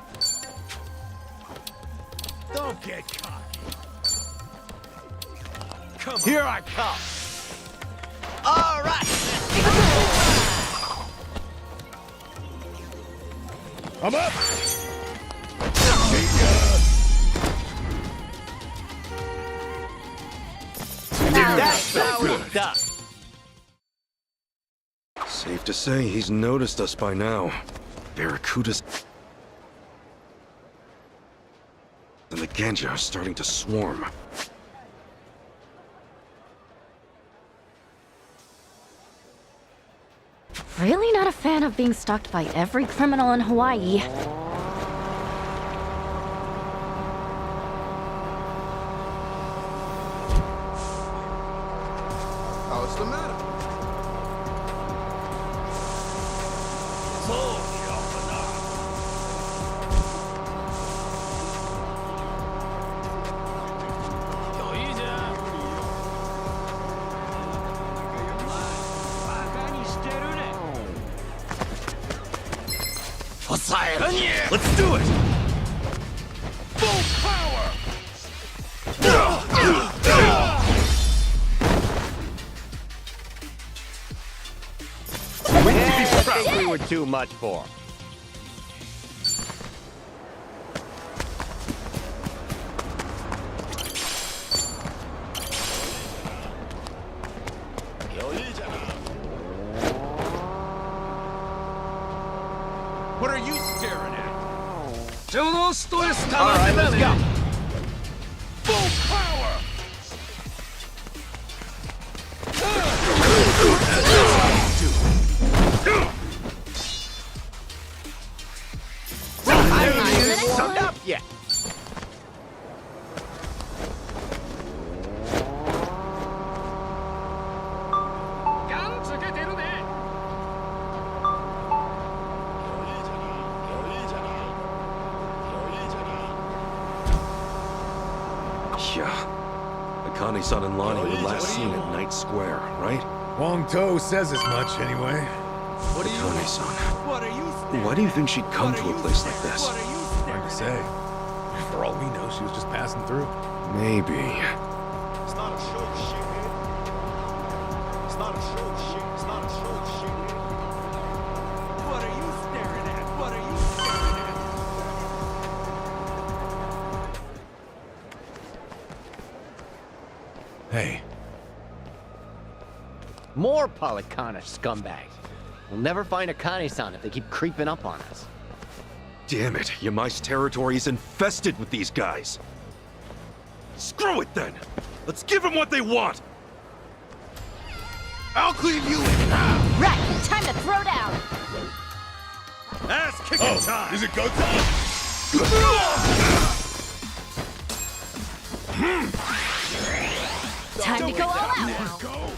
Don't get cocky. Come on. Here I come. All right. I'm up! That's the good stuff. Safe to say he's noticed us by now. Barracudas and the Genja are starting to swarm. Really not a fan of being stalked by every criminal in Hawaii. What's the matter? Let's do it! Full power! I think we were too much for him. What are you staring at? All right, let's go. Full power! Summed up yet. Yeah. Akane-san and Lonnie were last seen at Night Square, right? Wong To says as much, anyway. Akane-san. Why do you think she'd come to a place like this? Hard to say. For all we know, she was just passing through. Maybe. It's not a show, shithead. It's not a show, shit. It's not a show, shithead. What are you staring at? What are you staring at? Hey. More Polycana scumbags. We'll never find Akane-san if they keep creeping up on us. Damn it, Yamai's territory is infested with these guys. Screw it then! Let's give them what they want! I'll clean you in now! Right, time to throw down! Ass kicking time! Is it go time? Time to go all out! Go!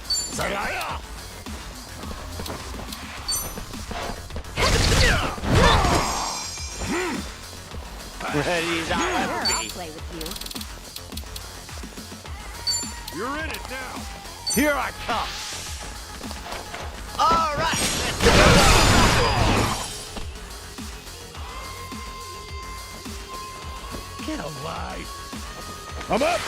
Ready as I'll ever I'll be. play with you. You're in it now! Here I come. All right, let's go. Get alive! I'm up!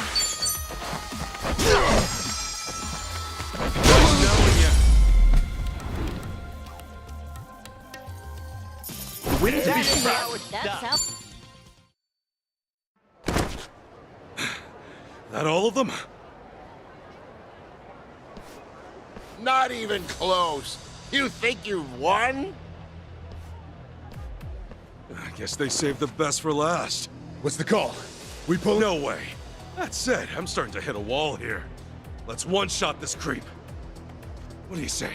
Wouldn't be That's proud. how... That all of them? Not even close. You think you've won? I guess they saved the best for last. What's the call? We pull? No way. That said, I'm starting to hit a wall here. Let's one-shot this creep. What do you say?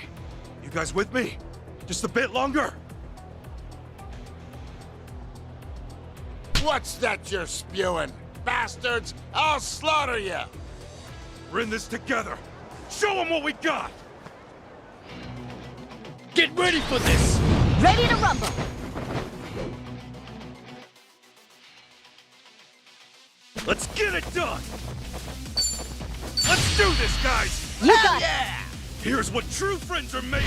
You guys with me? Just a bit longer? What's that you're spewing? Bastards, I'll slaughter you! We're in this together. Show them what we got! Get ready for this! Ready to rumble! Let's get it done! Let's do this, guys! You got it! Yeah! Here's what true friends are made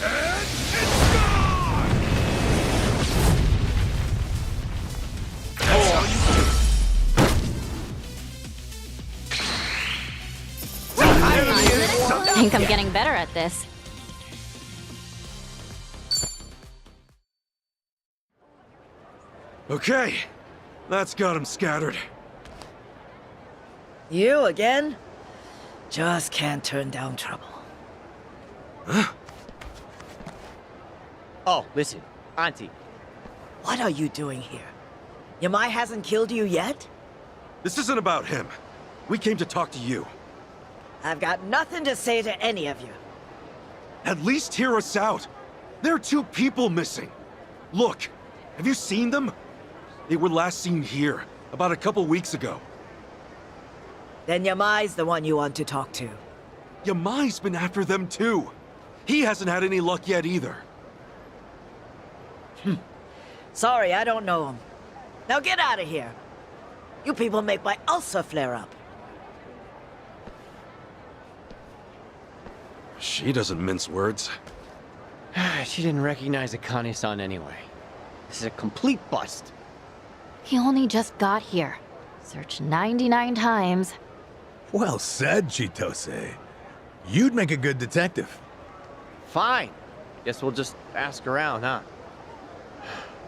And it's gone! That's how you do it. I think I'm getting better at this. Okay, that's got him scattered. You again? Just can't turn down trouble. Oh, listen, Auntie. What are you doing here? Yamai hasn't killed you yet? This isn't about him. We came to talk to you. I've got nothing to say to any of you. At least hear us out. There are 2 people missing. Look, have you seen them? They were last seen here, about a couple weeks ago. Then Yamai's the one you want to talk to. Yamai's been after them too. He hasn't had any luck yet either. Sorry, I don't know him. Now get out of here. You people make my ulcer flare up. She doesn't mince words. She didn't recognize Akane-san anyway. This is a complete bust. He only just got here. Searched 99 times. Well said, Chitose. You'd make a good detective. Fine. Guess we'll just ask around, huh?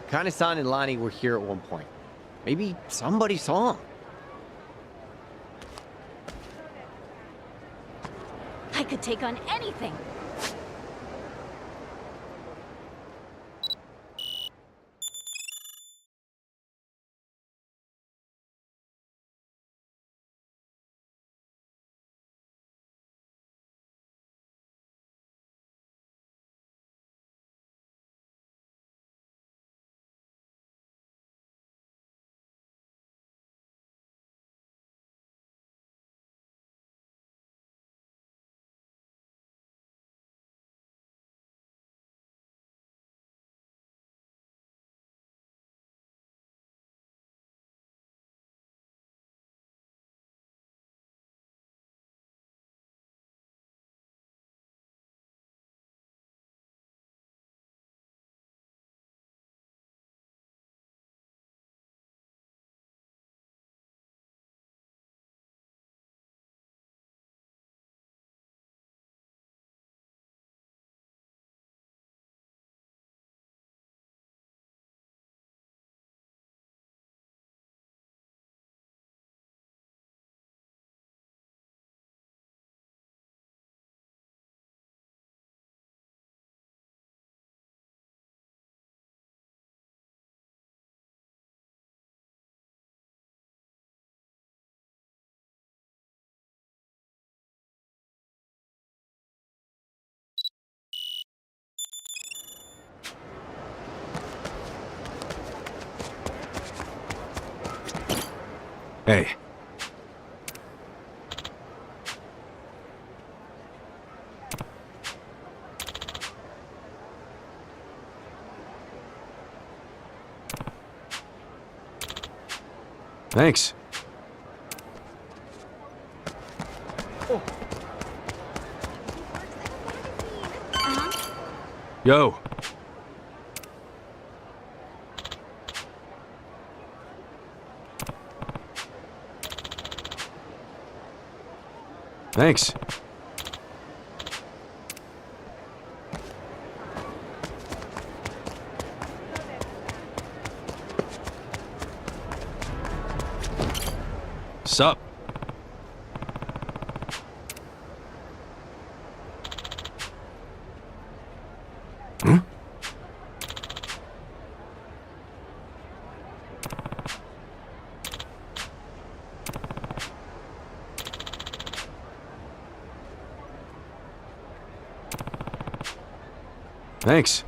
Akane-san and Lani were here at one point. Maybe somebody saw him. I could take on anything. Hey. Thanks. Yo. Thanks. Sup? Hmm? Thanks.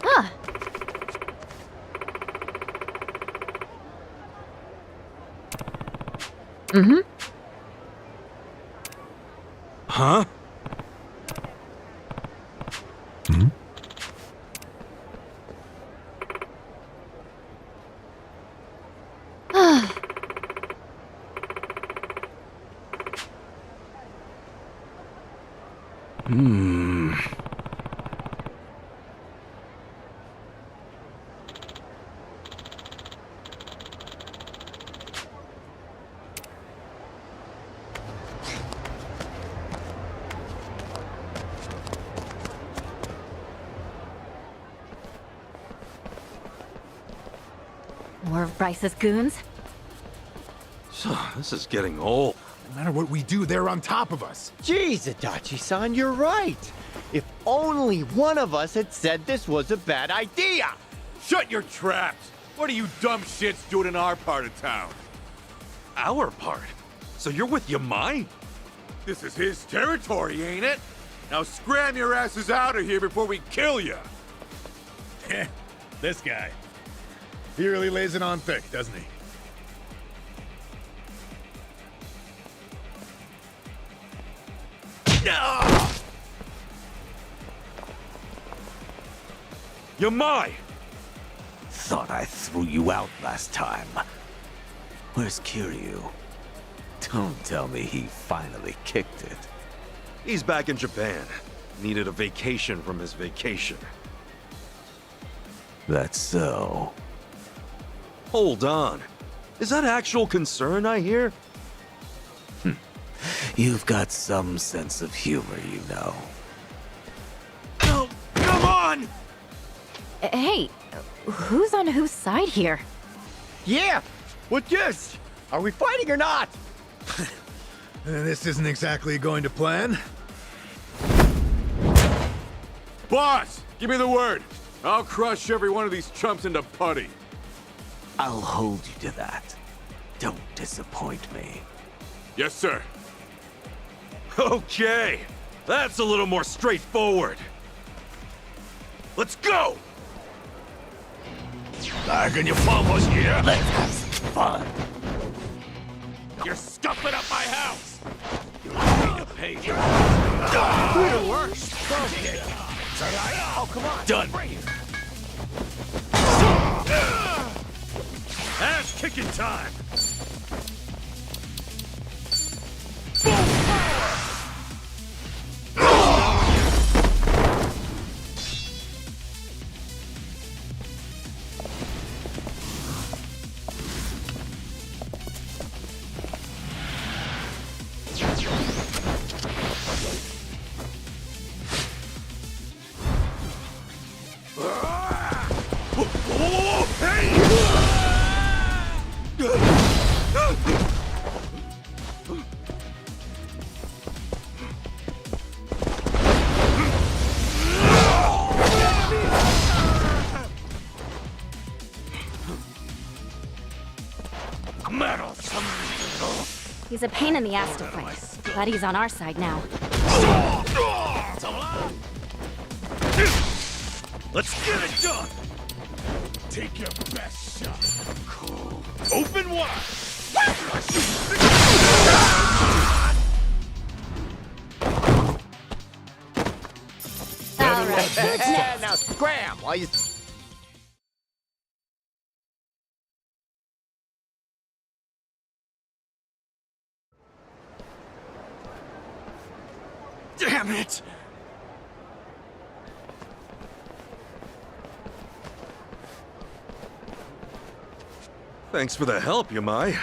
Huh. Mm-hmm. Huh? Hmm? Hmm. More of Bryce's goons? This is getting old. No matter what we do, they're on top of us. Jeez, Adachi-san, you're right. If only one of us had said this was a bad idea. Shut your traps! What are you dumb shits doing in our part of town? Our part? So you're with Yamai? This is his territory, ain't it? Now scram your asses out of here before we kill you! This guy. He really lays it on thick, doesn't he? Yamai! Thought I threw you out last time. Where's Kiryu? Don't tell me he finally kicked it. He's back in Japan. Needed a vacation from his vacation. That's so. Hold on. Is that actual concern I hear? You've got some sense of humor, you know. No! Come on! Hey, who's on whose side here? Yeah! What this? Are we fighting or not? This isn't exactly going to plan. Boss! Give me the word! I'll crush every one of these chumps into putty. I'll hold you to that. Don't disappoint me. Yes, sir. Okay, that's a little more straightforward. Let's go! Let's have some fun. You're scuffing up my house! You're going to pay for it. You're the worst. Oh, come on. Done. Ass kicking time! He's a pain in the ass to fight. Glad he's on our side now. Let's get it done! Take your best shot. Cool. Open wide! All right. Now scram while you... Damn it! Thanks for the help, Yamai.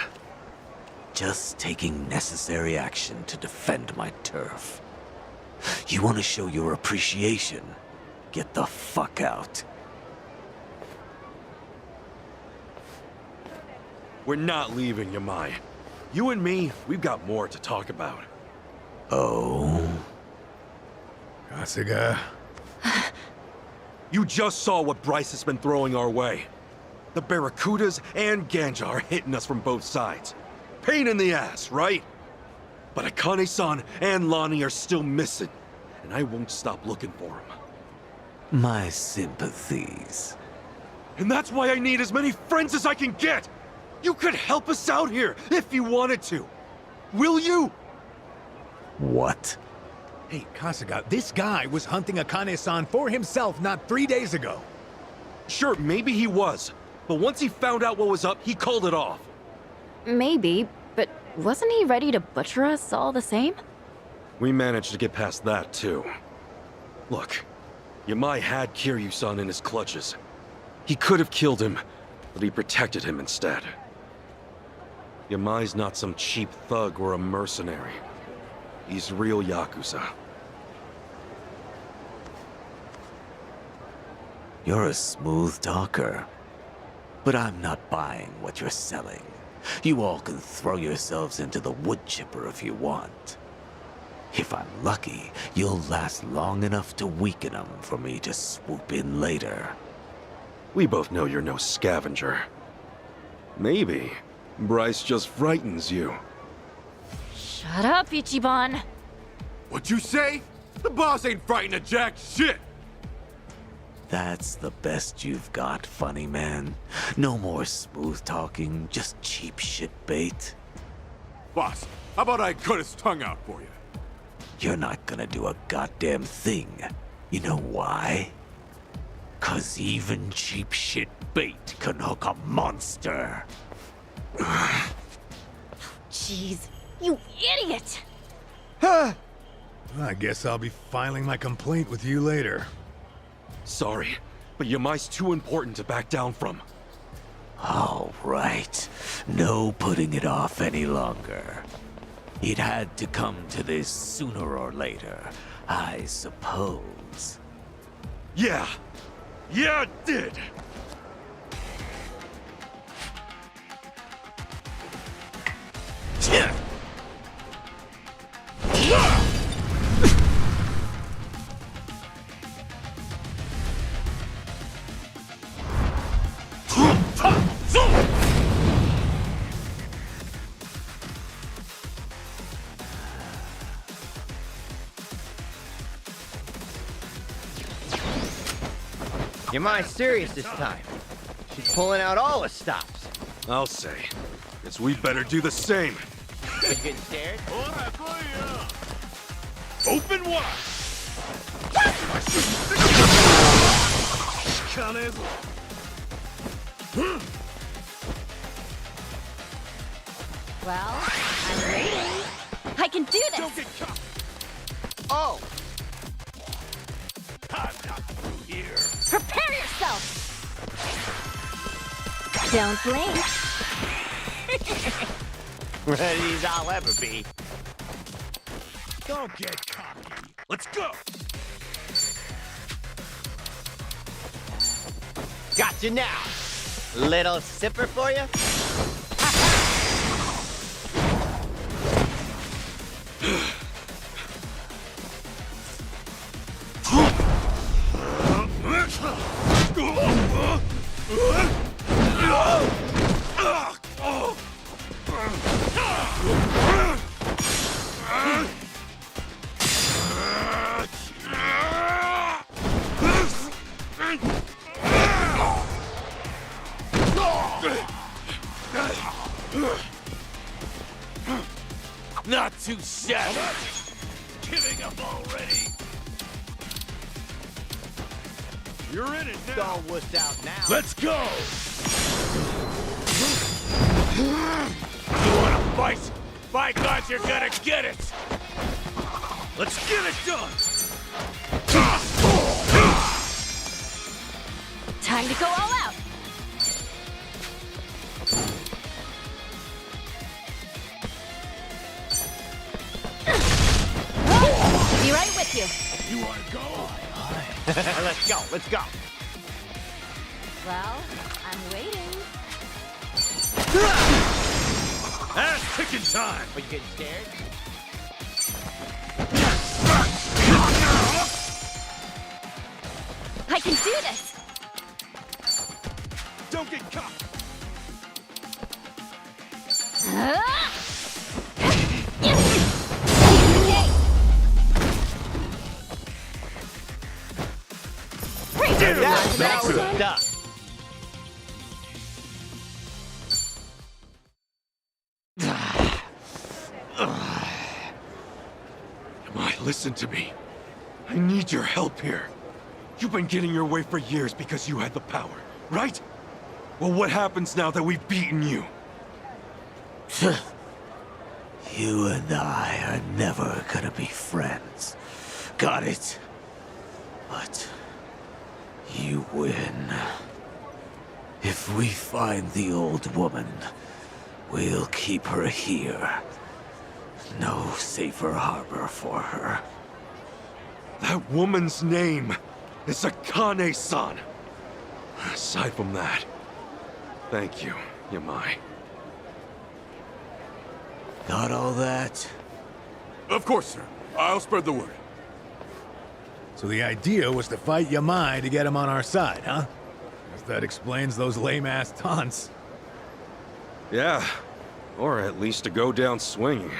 Just taking necessary action to defend my turf. You want to show your appreciation? Get the fuck out. We're not leaving, Yamai. You and me, we've got more to talk about. Oh? Kasuga. You just saw what Bryce has been throwing our way. The Barracudas and Ganja are hitting us from both sides. Pain in the ass, right? But Akane-san and Lonnie are still missing, and I won't stop looking for them. My sympathies. And that's why I need as many friends as I can get! You could help us out here, if you wanted to. Will you? What? Hey, Kasuga, this guy was hunting Akane-san for himself not 3 days ago. Sure, maybe he was. But once he found out what was up, he called it off. Maybe, but wasn't he ready to butcher us all the same? We managed to get past that, too. Look, Yamai had Kiryu-san in his clutches. He could have killed him, but he protected him instead. Yamai's not some cheap thug or a mercenary. He's real Yakuza. You're a smooth talker. But I'm not buying what you're selling. You all can throw yourselves into the wood chipper if you want. If I'm lucky, you'll last long enough to weaken them for me to swoop in later. We both know you're no scavenger. Maybe Bryce just frightens you. Shut up, Ichiban. What'd you say? The boss ain't frightened of jack shit! That's the best you've got, funny man. No more smooth talking, just cheap shit bait. Boss, how about I cut his tongue out for you? You're not gonna do a goddamn thing. You know why? 'Cause even cheap shit bait can hook a monster. Jeez, you idiot! I guess I'll be filing my complaint with you later. Sorry, but Yamai's too important to back down from. All right. No putting it off any longer. It had to come to this sooner or later, I suppose. Yeah! Yeah, it did! You're serious this time. She's pulling out all the stops. I'll say. Guess we better do the same. Are you getting scared? Open wide! Well, I'm ready. I can do this! Don't get caught! Oh! I'm not through here. Prepare yourself! Don't blink. Ready as I'll ever be. Don't get cocky. Let's go! Gotcha now. Little sipper for you? Not too shabby. Giving up already. You're in it now. All wussed out now. Let's go. You want to fight? By God, you're gonna get it. Let's get it done. Time to go all out! Be right with you. You wanna go? Let's go, let's go. Well, I'm waiting. Ass kicking time. Are you getting scared? I can do this! Don't get caught. That's good stuff. Yamai, listen to me. I need your help here. You've been getting your way for years because you had the power, right? Well, what happens now that we've beaten you? You and I are never gonna be friends. Got it? But you win. If we find the old woman, we'll keep her here. No safer harbor for her. That woman's name is Akane-san. Aside from that, Thank you, Yamai. Got all that? Of course, sir. I'll spread the word. So the idea was to fight Yamai to get him on our side, huh? Guess that explains those lame-ass taunts. Yeah, or at least to go down swinging.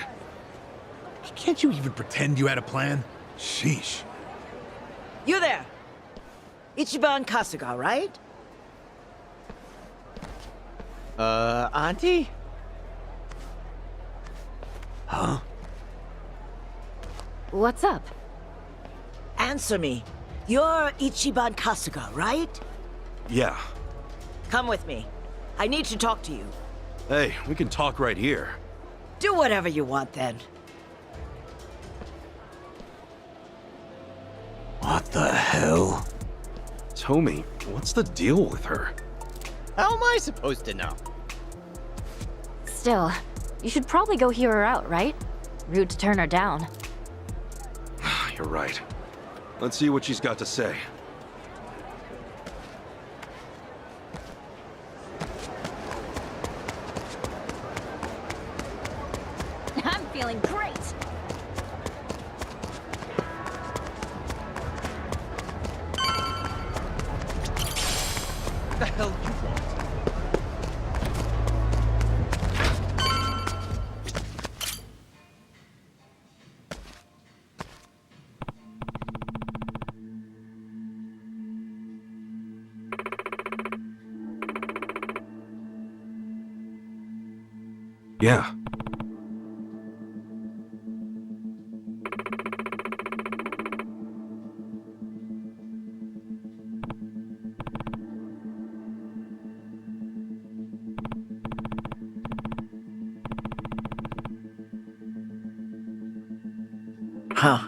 Can't you even pretend you had a plan? Sheesh. You there! Ichiban Kasuga, right? Auntie? Huh? What's up? Answer me. You're Ichiban Kasuga, right? Yeah. Come with me. I need to talk to you. Hey, we can talk right here. Do whatever you want then. What the hell? Tommy, what's the deal with her? How am I supposed to know? Still, you should probably go hear her out, right? Rude to turn her down. You're right. Let's see what she's got to say. I'm feeling great! What the hell you want? Yeah. Huh.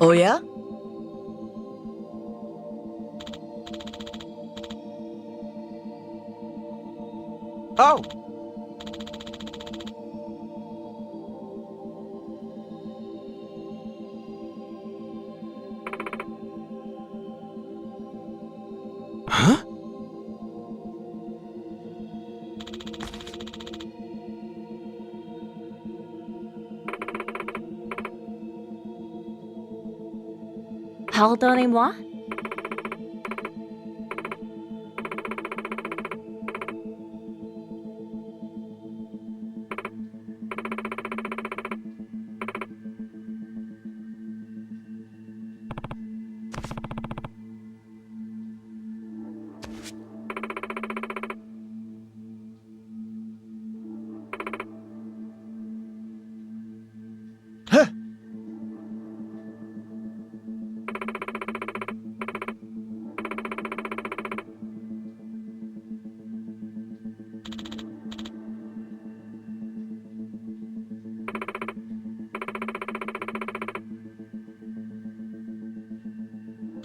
Oh yeah? Oh! Huh? Pardonnez-moi?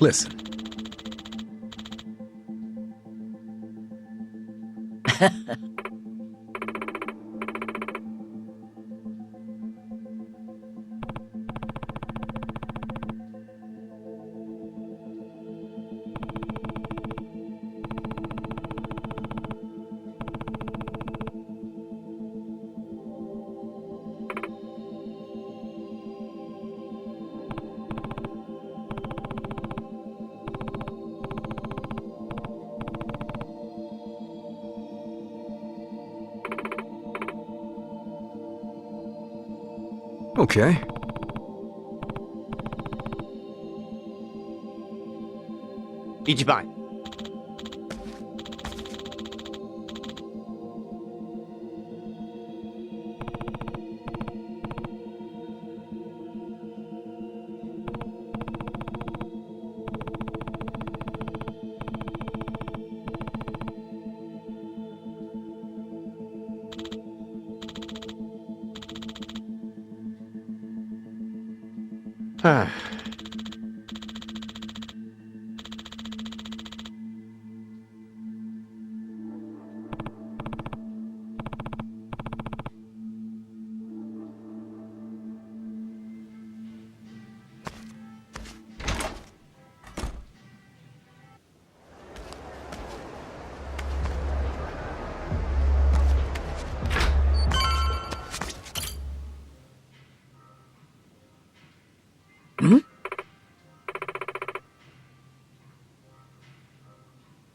Listen. Okay. Ichiban.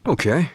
Okay.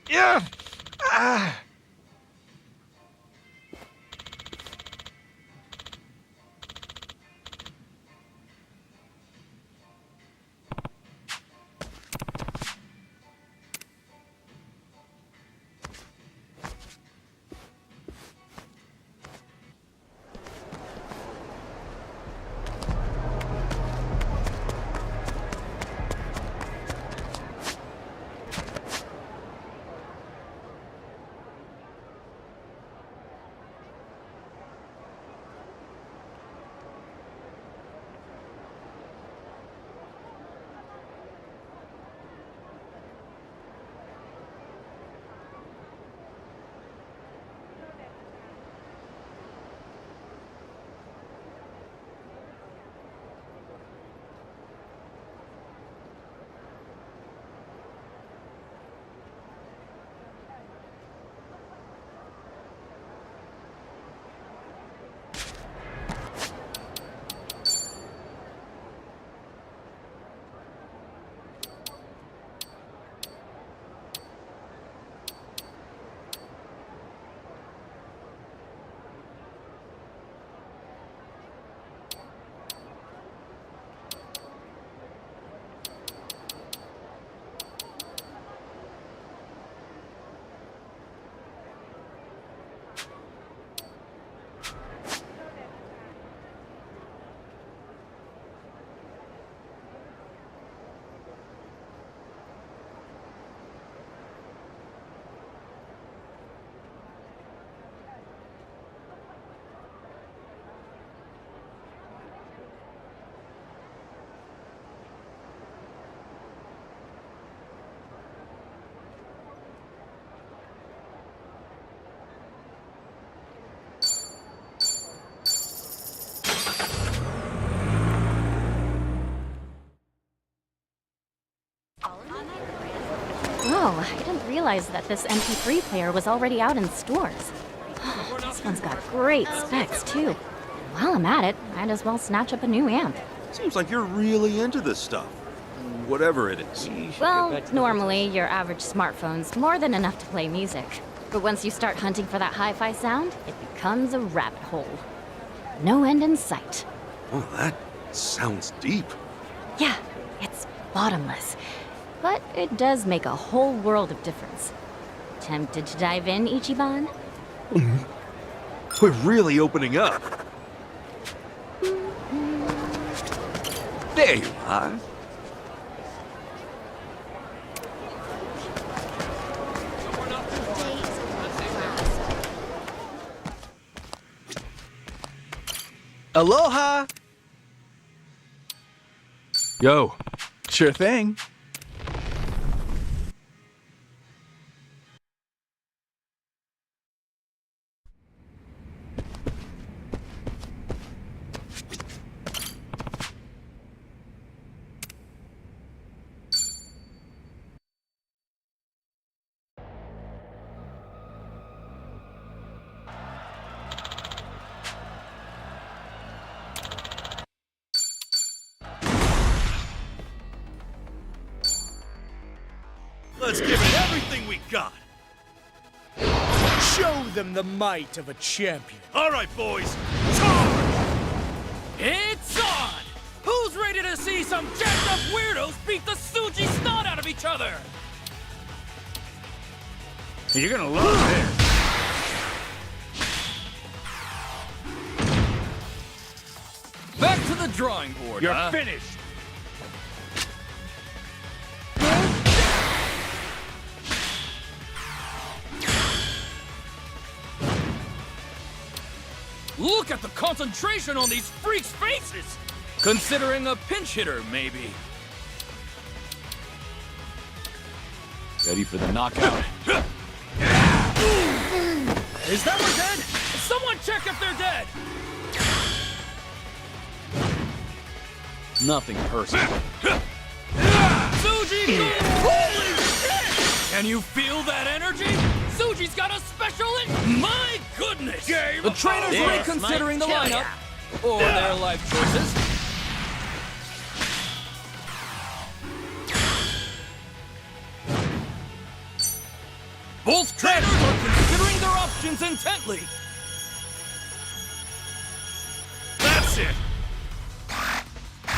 Yeah! Ah! Whoa, I didn't realize that this MP3 player was already out in stores. This one's got great specs, too. While I'm at it, might as well snatch up a new amp. Seems like you're really into this stuff. Whatever it is. Well, normally, your average smartphone's more than enough to play music. But once you start hunting for that hi-fi sound, it becomes a rabbit hole. No end in sight. Oh, that sounds deep. Yeah, it's bottomless. But it does make a whole world of difference. Tempted to dive in, Ichiban? We're really opening up. There you are. Aloha! Yo. Sure thing. Let's give it everything we got. Show them the might of a champion. All right, boys. It's on! Who's ready to see some jacked up weirdos beat the Suji snot out of each other? You're gonna love this. Back to the drawing board, You're huh? finished. Look at the concentration on these freaks' faces! Considering a pinch hitter, maybe. Ready for the knockout. Is that one dead? Someone check if they're dead! Nothing personal. Suji! Holy shit! Can you feel that energy? Suji's got a special My goodness! The trainer's reconsidering the lineup. Or their life choices. Both trainers are considering their options intently. That's it.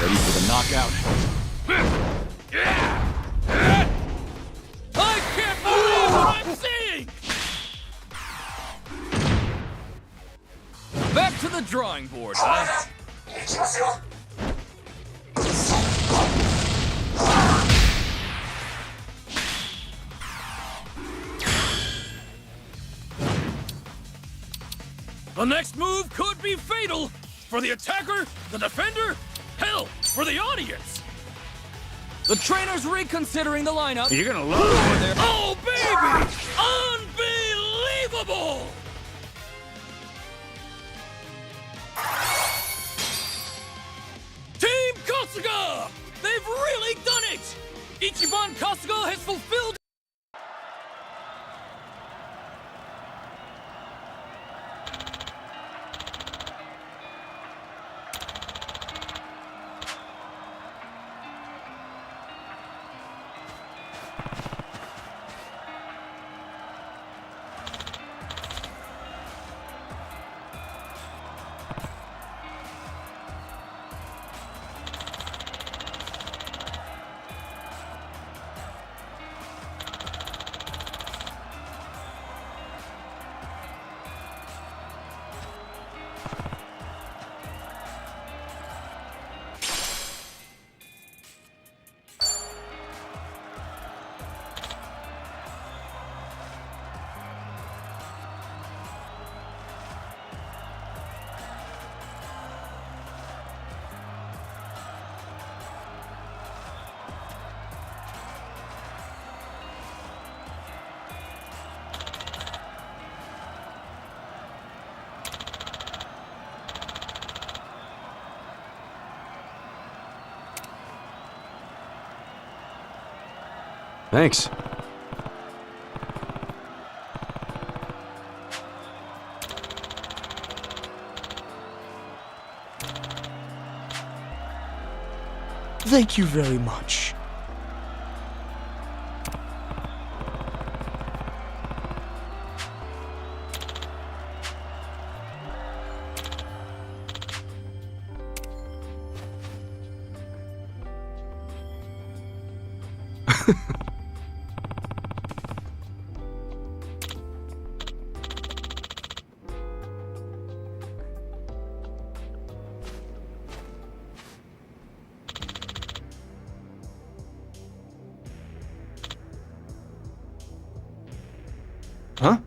Ready for the knockout. I can't believe what I'm seeing! Back to the drawing board, huh? The next move could be fatal for the attacker, the defender, hell, for the audience. The trainer's reconsidering the lineup. You're gonna love it. Oh, baby! Unbelievable! Team Kasuga! They've really done it! Ichiban Kasuga has fulfilled... Thanks. Thank you very much. Huh?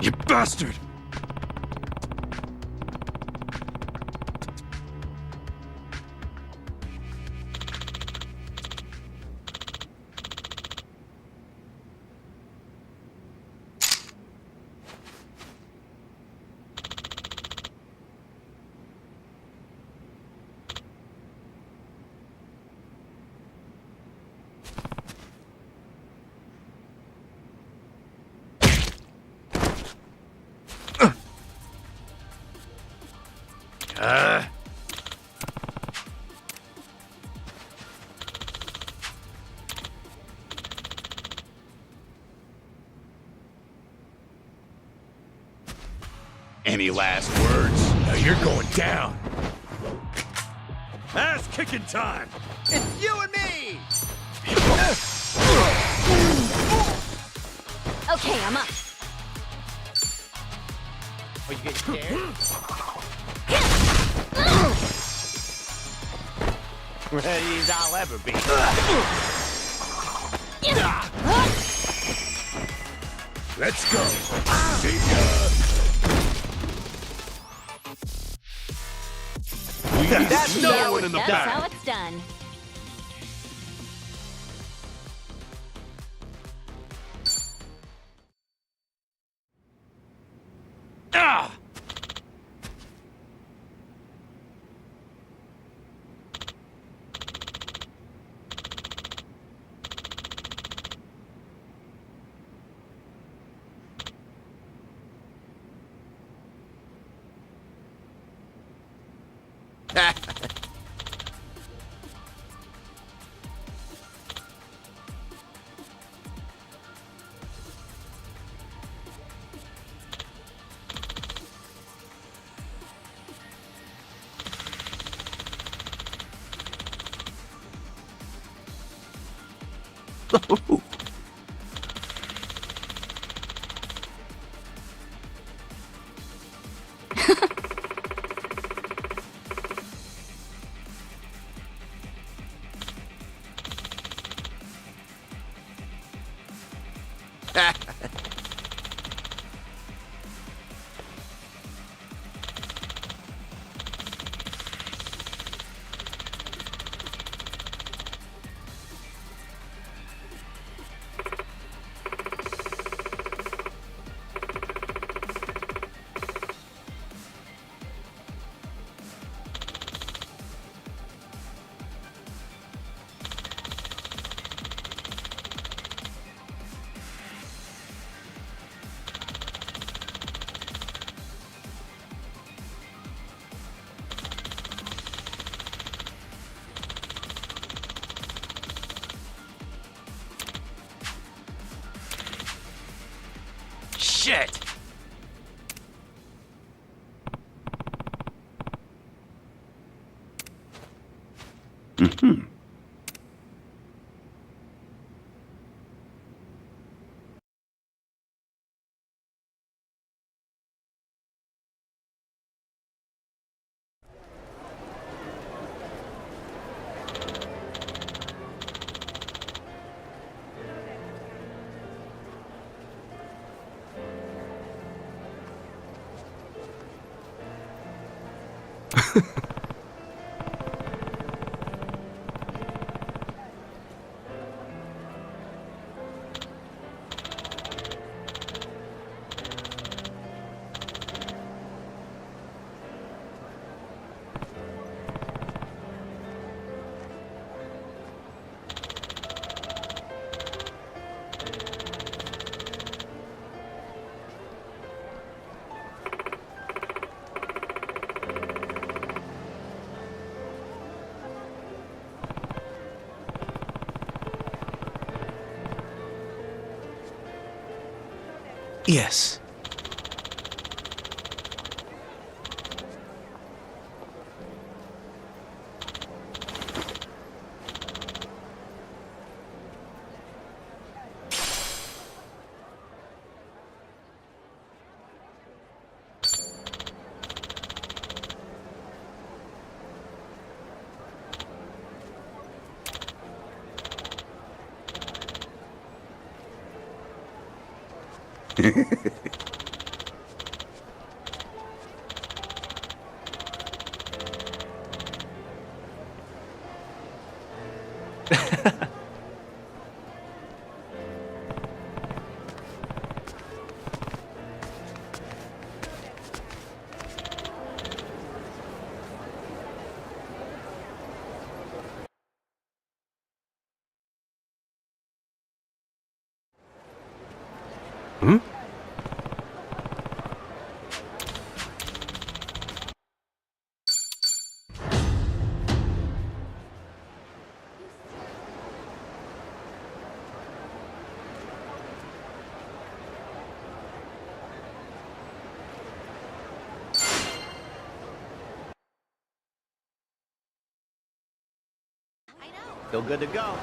You bastard! Any last words? Now you're going down. Ass kicking time! It's you and me! Okay, I'm up. Are you getting scared? Ready as I'll ever be. Let's go! See ya! That's no one in the That's back! how it's done. Ah! Shit! Mm-hmm. Yes. Hmm? Still good to go.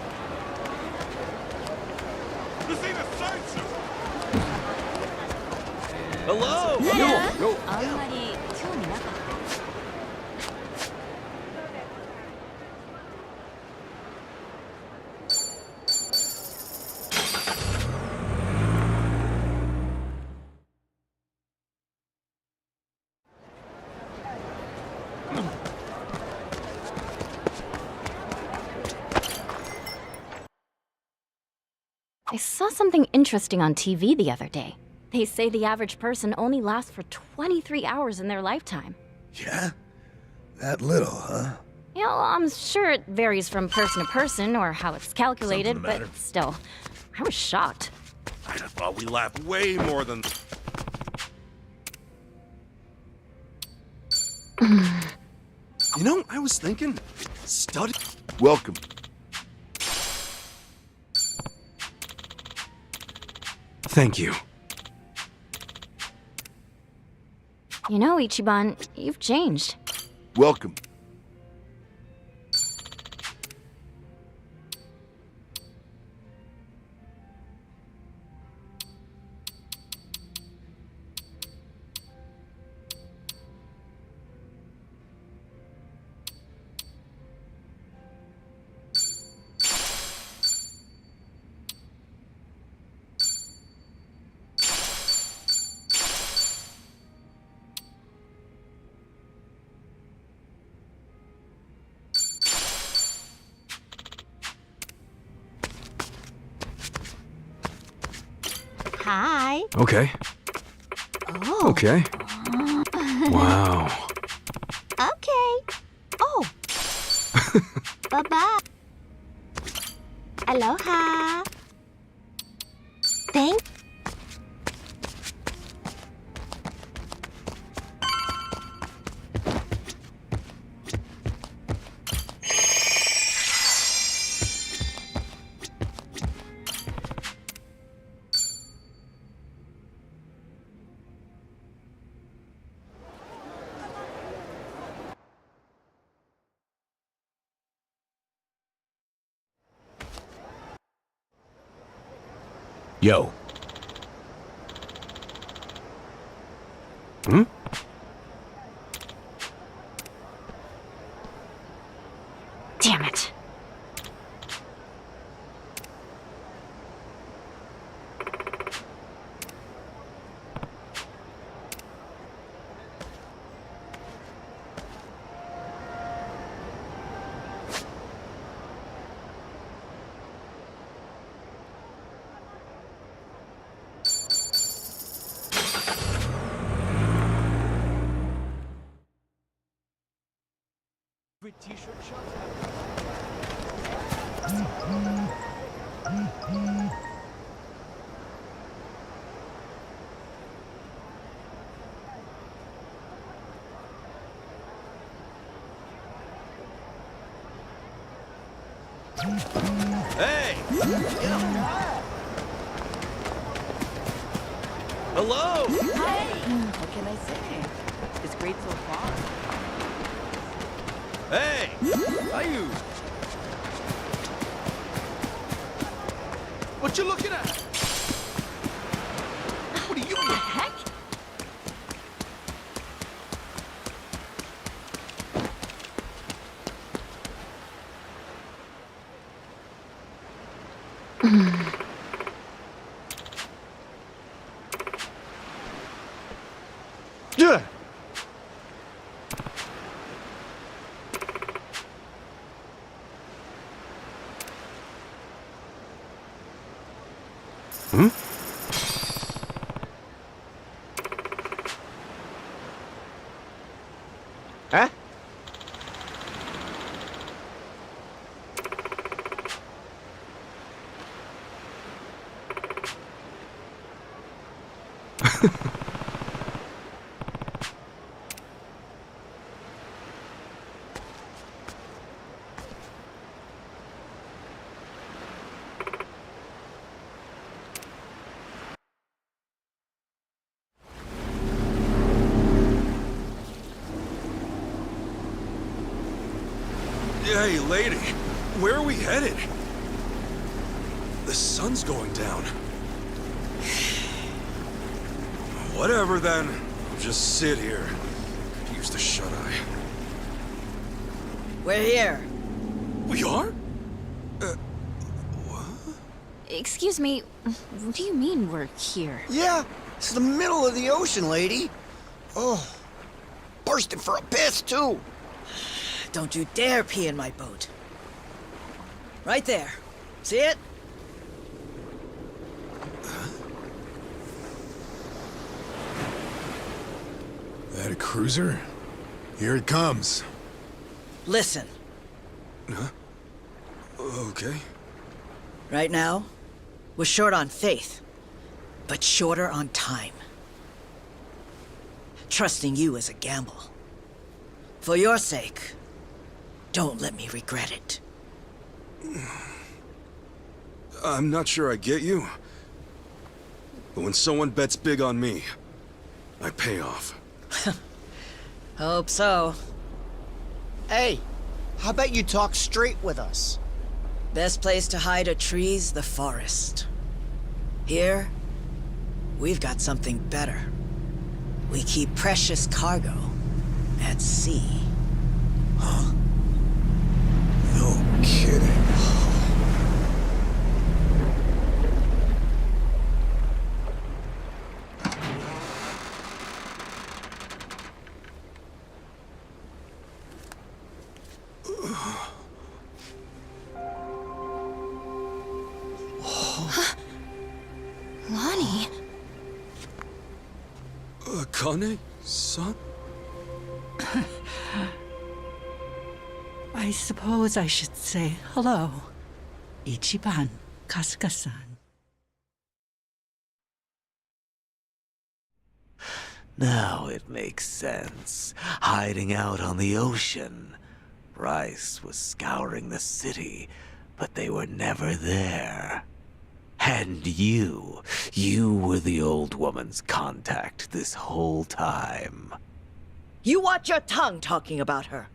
This ain't a sideshow! Hello! Yo! あんまり興味なかった。I saw something interesting on TV the other day. They say the average person only lasts for 23 hours in their lifetime. Yeah? That little, huh? You know, I'm sure it varies from person to person or how it's calculated, Something the but still, I was shocked. I'd have thought we laughed way more than... You know, I was thinking, study. Welcome. Thank you. You know, Ichiban, you've changed. Welcome. right? Okay. Oh. Okay. Wow. Okay. Oh. Bye-bye. Aloha. Thank. Yo. Hmm? Damn it. T-shirt shop. Hey! Hello! Hey! What can I say? It's great so far. Hey! How you? What you looking at? What are you doing? Heck? Yeah. Hmm? Huh? Hey, lady. Where are we headed? The sun's going down. Whatever, then. I'll just sit here. Could use the shut-eye. We're here. We are? Excuse me, what do you mean we're here? Yeah, it's the middle of the ocean, lady. Oh, bursting for a piss, too. Don't you dare pee in my boat. Right there. See it? That a cruiser? Here it comes. Listen. Huh? Okay. Right now, we're short on faith, but shorter on time. Trusting you is a gamble. For your sake, don't let me regret it. I'm not sure I get you. But when someone bets big on me, I pay off. Hope so. Hey, how about you talk straight with us? Best place to hide a tree's the forest. Here, we've got something better. We keep precious cargo at sea. Huh? No kidding. Lonnie? Akane-san? I suppose I should say hello. Ichiban, Kasuga-san. Now it makes sense. Hiding out on the ocean. Rice was scouring the city, but they were never there. And you were the old woman's contact this whole time. You watch your tongue talking about her.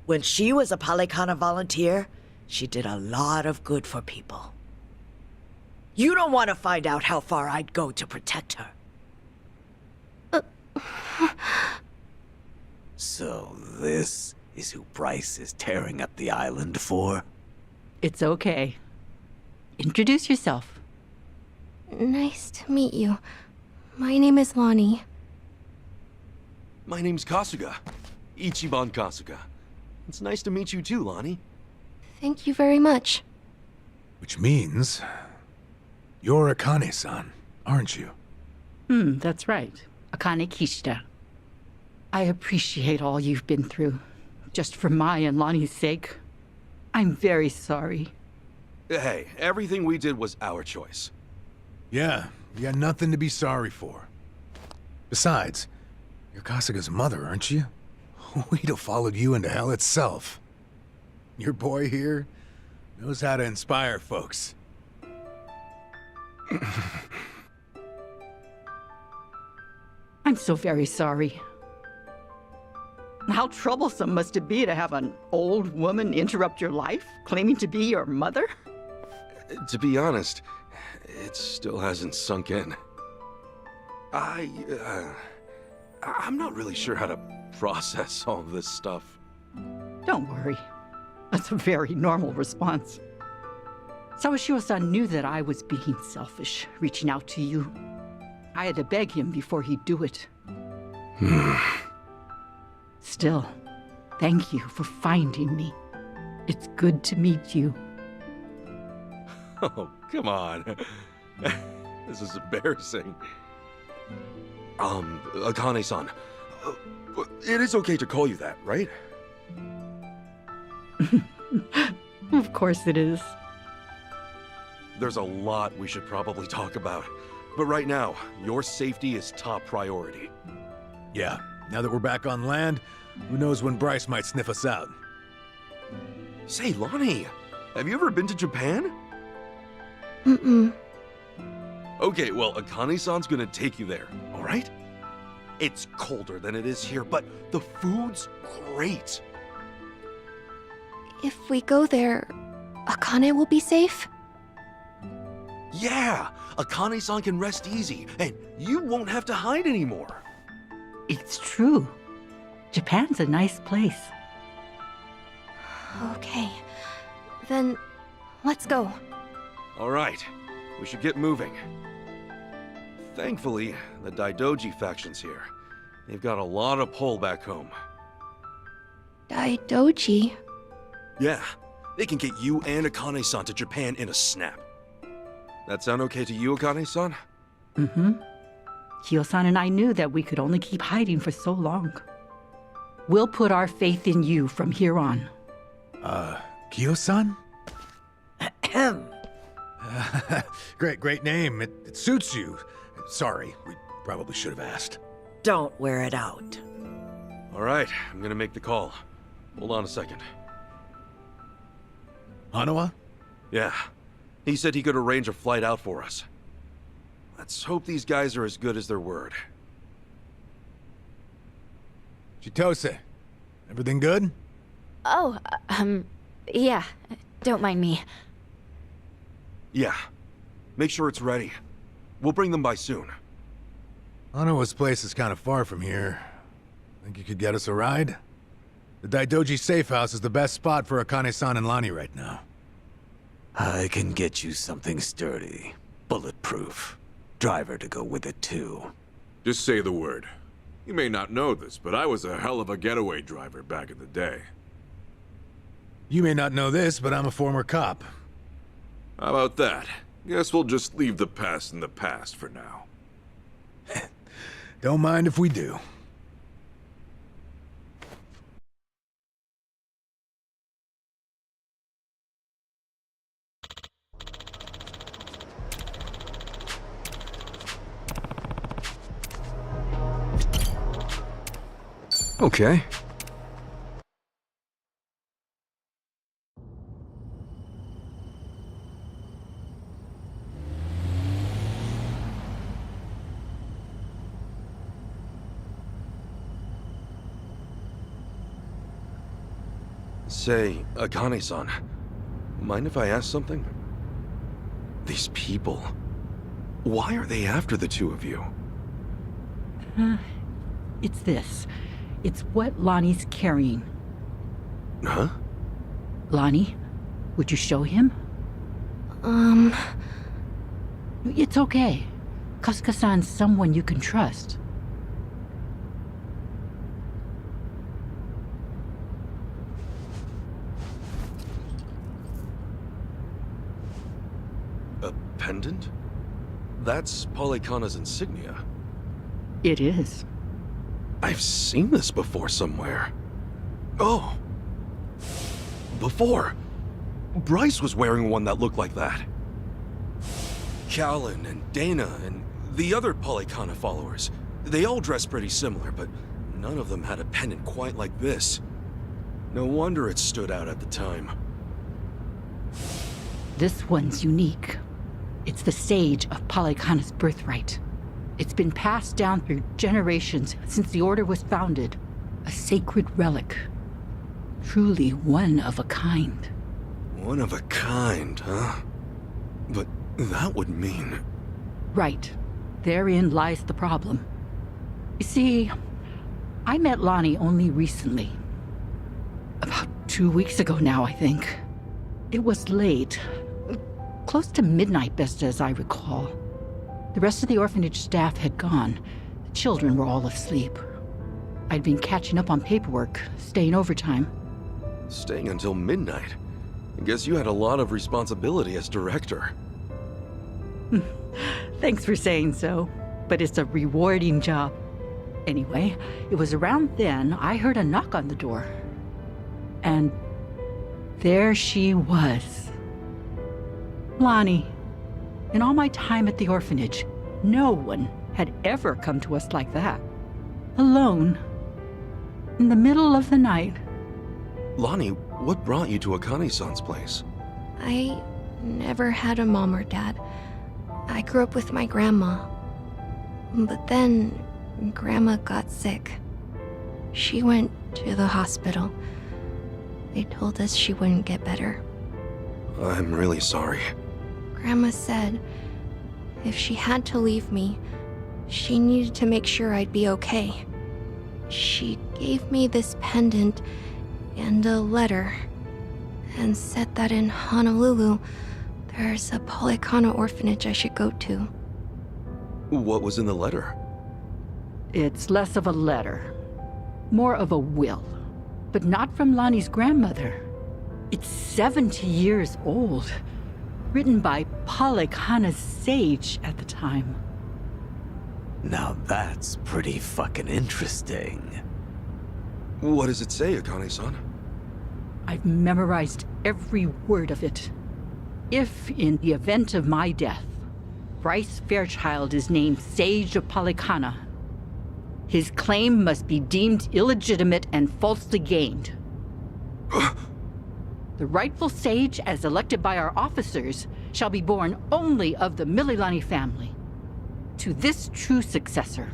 When she was a Palikana volunteer, she did a lot of good for people. You don't want to find out how far I'd go to protect her. So this is who Bryce is tearing up the island for? It's okay. Introduce yourself. Nice to meet you. My name is Lonnie. My name's Kasuga. Ichiban Kasuga. It's nice to meet you too, Lonnie. Thank you very much. Which means... you're Akane-san, aren't you? That's right. Akane Kishida. I appreciate all you've been through. Just for my and Lonnie's sake. I'm very sorry. Hey, everything we did was our choice. Yeah, you got nothing to be sorry for. Besides, you're Kasuga's mother, aren't you? We'd have followed you into hell itself. Your boy here knows how to inspire folks. I'm so very sorry. How troublesome must it be to have an old woman interrupt your life, claiming to be your mother? To be honest, it still hasn't sunk in. I'm not really sure how to process all this stuff. Don't worry. That's a very normal response. Sawashiro-san knew that I was being selfish, reaching out to you. I had to beg him before he'd do it. Still, thank you for finding me. It's good to meet you. Oh, come on. This is embarrassing. Akane-san, it is okay to call you that, right? Of course it is. There's a lot we should probably talk about. But right now, your safety is top priority. Yeah, now that we're back on land, who knows when Bryce might sniff us out. Say, Lonnie, have you ever been to Japan? Mm-mm. Okay, well, Akane-san's gonna take you there, all right? It's colder than it is here, but the food's great. If we go there, Akane will be safe? Yeah, Akane-san can rest easy, and you won't have to hide anymore. It's true. Japan's a nice place. Okay. Then, let's go. All right, we should get moving. Thankfully, the Daidoji faction's here. They've got a lot of pull back home. Daidoji? Yeah, they can get you and Akane-san to Japan in a snap. That sound okay to you, Akane-san? Mm-hmm. Kyo-san and I knew that we could only keep hiding for so long. We'll put our faith in you from here on. Kyo-san? Great name. It suits you. Sorry, we probably should have asked. Don't wear it out. All right, I'm gonna make the call. Hold on a second. Hanawa? Yeah. He said he could arrange a flight out for us. Let's hope these guys are as good as their word. Chitose, everything good? Oh, yeah. Don't mind me. Yeah. Make sure it's ready. We'll bring them by soon. Hanawa's place is kind of far from here. Think you could get us a ride? The Daidoji safe house is the best spot for Akane-san and Lonnie right now. I can get you something sturdy, bulletproof. Driver to go with it too. Just say the word. You may not know this, but I was a hell of a getaway driver back in the day. You may not know this, but I'm a former cop. How about that? Guess we'll just leave the past in the past for now. Don't mind if we do. Okay. Say, Akane-san, mind if I ask something? These people, why are they after the two of you? It's this. It's what Lonnie's carrying. Huh? Lonnie, would you show him? It's okay. Kasuga-san's someone you can trust. A pendant? That's Polykhana's insignia. It is. I've seen this before somewhere. Oh! Before! Bryce was wearing one that looked like that. Callan and Dana and the other Polykhana followers, they all dressed pretty similar, but none of them had a pendant quite like this. No wonder it stood out at the time. This one's unique. It's the sage of Polykhana's birthright. It's been passed down through generations since the Order was founded. A sacred relic. Truly one of a kind. One of a kind, huh? But that would mean... Right. Therein lies the problem. You see, I met Lonnie only recently. About 2 weeks ago now, I think. It was late. Close to midnight, best as I recall. The rest of the orphanage staff had gone. The children were all asleep. I'd been catching up on paperwork, staying overtime. Staying until midnight? I guess you had a lot of responsibility as director. Thanks for saying so, but it's a rewarding job. Anyway, it was around then I heard a knock on the door. And there she was. Lonnie. In all my time at the orphanage, no one had ever come to us like that. Alone. In the middle of the night. Lonnie, what brought you to Akane-san's place? I never had a mom or dad. I grew up with my grandma. But then, Grandma got sick. She went to the hospital. They told us she wouldn't get better. I'm really sorry. Grandma said if she had to leave me, she needed to make sure I'd be okay. She gave me this pendant and a letter, and said that in Honolulu, there's a Polykhana orphanage I should go to. What was in the letter? It's less of a letter, more of a will, but not from Lonnie's grandmother. It's 70 years old, written by Polykhana's sage at the time. Now that's pretty fucking interesting. What does it say, Akane-san? I've memorized every word of it. If, in the event of my death, Bryce Fairchild is named Sage of Polykhana, his claim must be deemed illegitimate and falsely gained. The rightful sage, as elected by our officers, shall be born only of the Mililani family. To this true successor,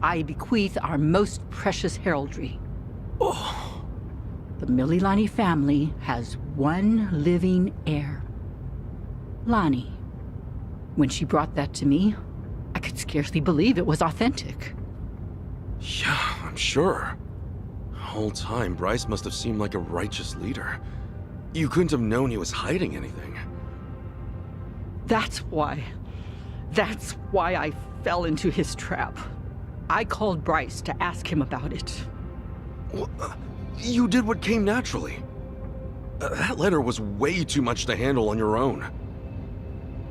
I bequeath our most precious heraldry. The Mililani family has one living heir. Lonnie. When she brought that to me, I could scarcely believe it was authentic. Yeah, I'm sure. The whole time, Bryce must have seemed like a righteous leader. You couldn't have known he was hiding anything. That's why I fell into his trap. I called Bryce to ask him about it. You did what came naturally. That letter was way too much to handle on your own.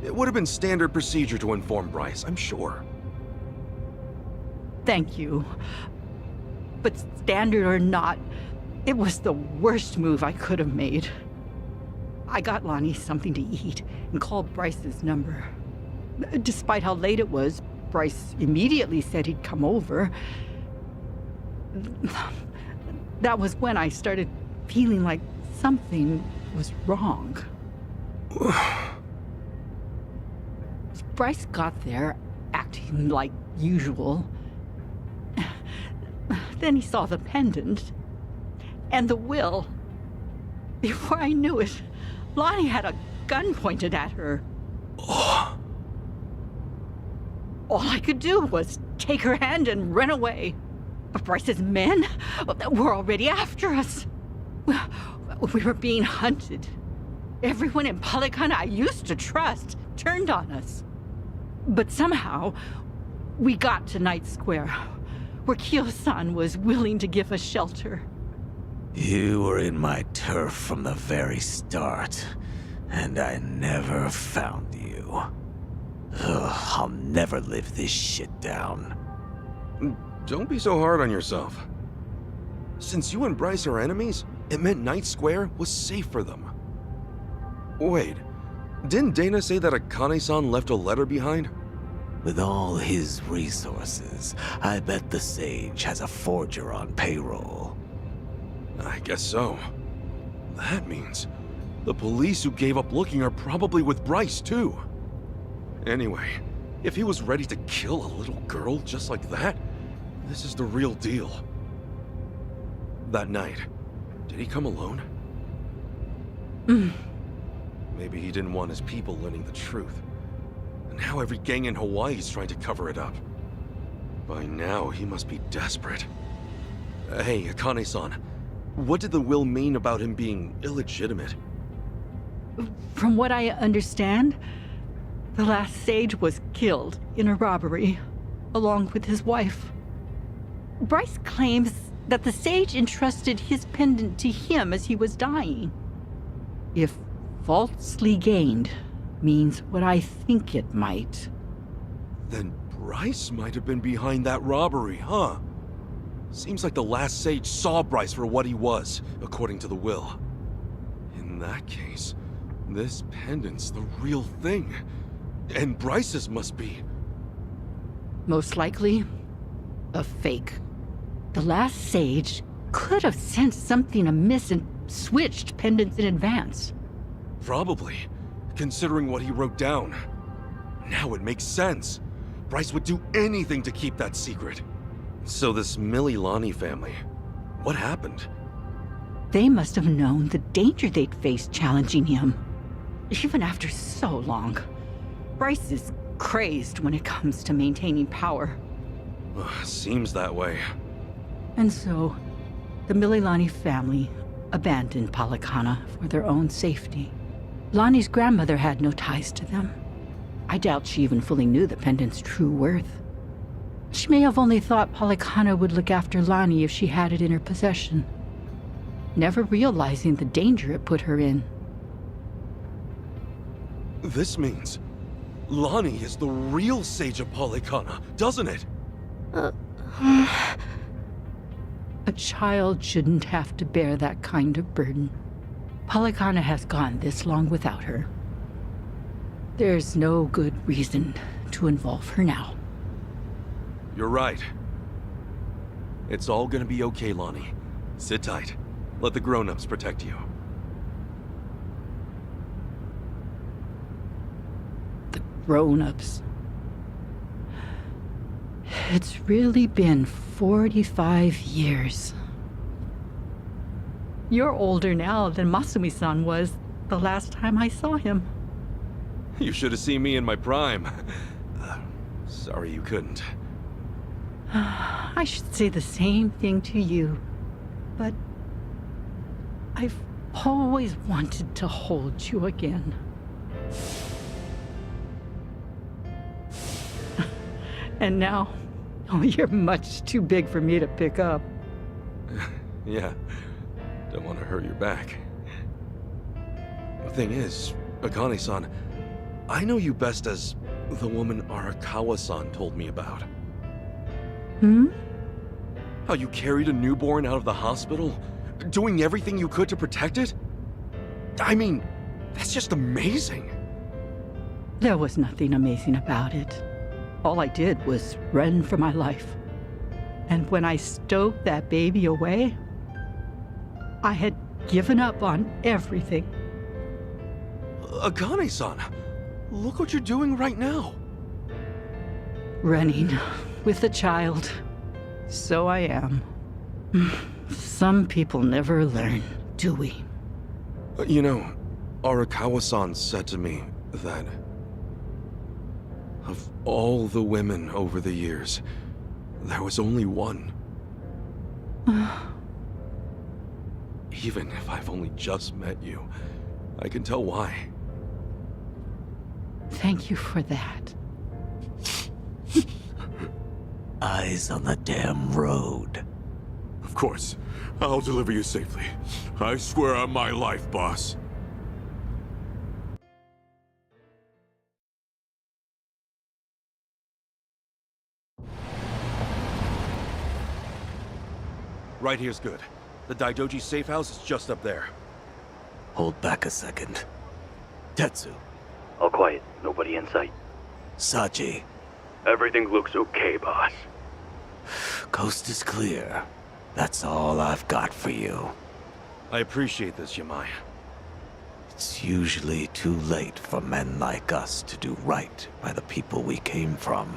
It would have been standard procedure to inform Bryce, I'm sure. Thank you. But standard or not, it was the worst move I could have made. I got Lonnie something to eat and called Bryce's number. Despite how late it was, Bryce immediately said he'd come over. That was when I started feeling like something was wrong. Bryce got there, acting like usual. Then he saw the pendant and the will. Before I knew it, Lonnie had a gun pointed at her. All I could do was take her hand and run away. But Bryce's men were already after us. We were being hunted. Everyone in Polycana I used to trust turned on us. But somehow, we got to Night Square, where Kyo-san was willing to give us shelter. You were in my turf from the very start, and I never found you. Ugh, I'll never live this shit down. Don't be so hard on yourself. Since you and Bryce are enemies, it meant Night Square was safe for them. Wait, didn't Dana say that Akane-san left a letter behind? With all his resources, I bet the Sage has a forger on payroll. I guess so. That means the police who gave up looking are probably with Bryce, too. Anyway, if he was ready to kill a little girl just like that, this is the real deal. That night, did he come alone? Maybe he didn't want his people learning the truth. And now every gang in Hawaii is trying to cover it up. By now, he must be desperate. Hey, Akane-san, what did the will mean about him being illegitimate? From what I understand, the last Sage was killed in a robbery, along with his wife. Bryce claims that the Sage entrusted his pendant to him as he was dying. If falsely gained means what I think it might. Then Bryce might have been behind that robbery, huh? Seems like the last Sage saw Bryce for what he was, according to the will. In that case, this pendant's the real thing. And Bryce's must be. Most likely, a fake. The last Sage could have sensed something amiss and switched pendants in advance. Probably, considering what he wrote down. Now it makes sense. Bryce would do anything to keep that secret. So this Mililani family, what happened? They must have known the danger they'd face challenging him. Even after so long. Bryce is crazed when it comes to maintaining power. Seems that way. And so, the Mililani family abandoned Polycana for their own safety. Lonnie's grandmother had no ties to them. I doubt she even fully knew the pendant's true worth. She may have only thought Polycana would look after Lonnie if she had it in her possession, never realizing the danger it put her in. This means Lonnie is the real Sage of Polycana, doesn't it? A child shouldn't have to bear that kind of burden. Polycana has gone this long without her. There's no good reason to involve her now. You're right. It's all gonna be okay, Lonnie. Sit tight. Let the grown-ups protect you. The grown-ups. It's really been 45 years. You're older now than Masumi-san was the last time I saw him. You should have seen me in my prime. Sorry you couldn't. I should say the same thing to you, but I've always wanted to hold you again. And now, you're much too big for me to pick up. Yeah, don't want to hurt your back. The thing is, Akane-san, I know you best as the woman Arakawa-san told me about. How you carried a newborn out of the hospital, doing everything you could to protect it? I mean, that's just amazing. There was nothing amazing about it. All I did was run for my life. And when I stowed that baby away, I had given up on everything. Akane-san, look what you're doing right now. Running with a child. So I am. Some people never learn, do we? You know, Arakawa-san said to me that of all the women over the years, there was only one. Even if I've only just met you, I can tell why. Thank you for that. Eyes on the damn road. Of course. I'll deliver you safely. I swear on my life, boss. Right here's good. The Daidoji safe house is just up there. Hold back a second. Tetsu. All quiet. Nobody in sight. Sachi. Everything looks okay, boss. Coast is clear. That's all I've got for you. I appreciate this, Yamai. It's usually too late for men like us to do right by the people we came from.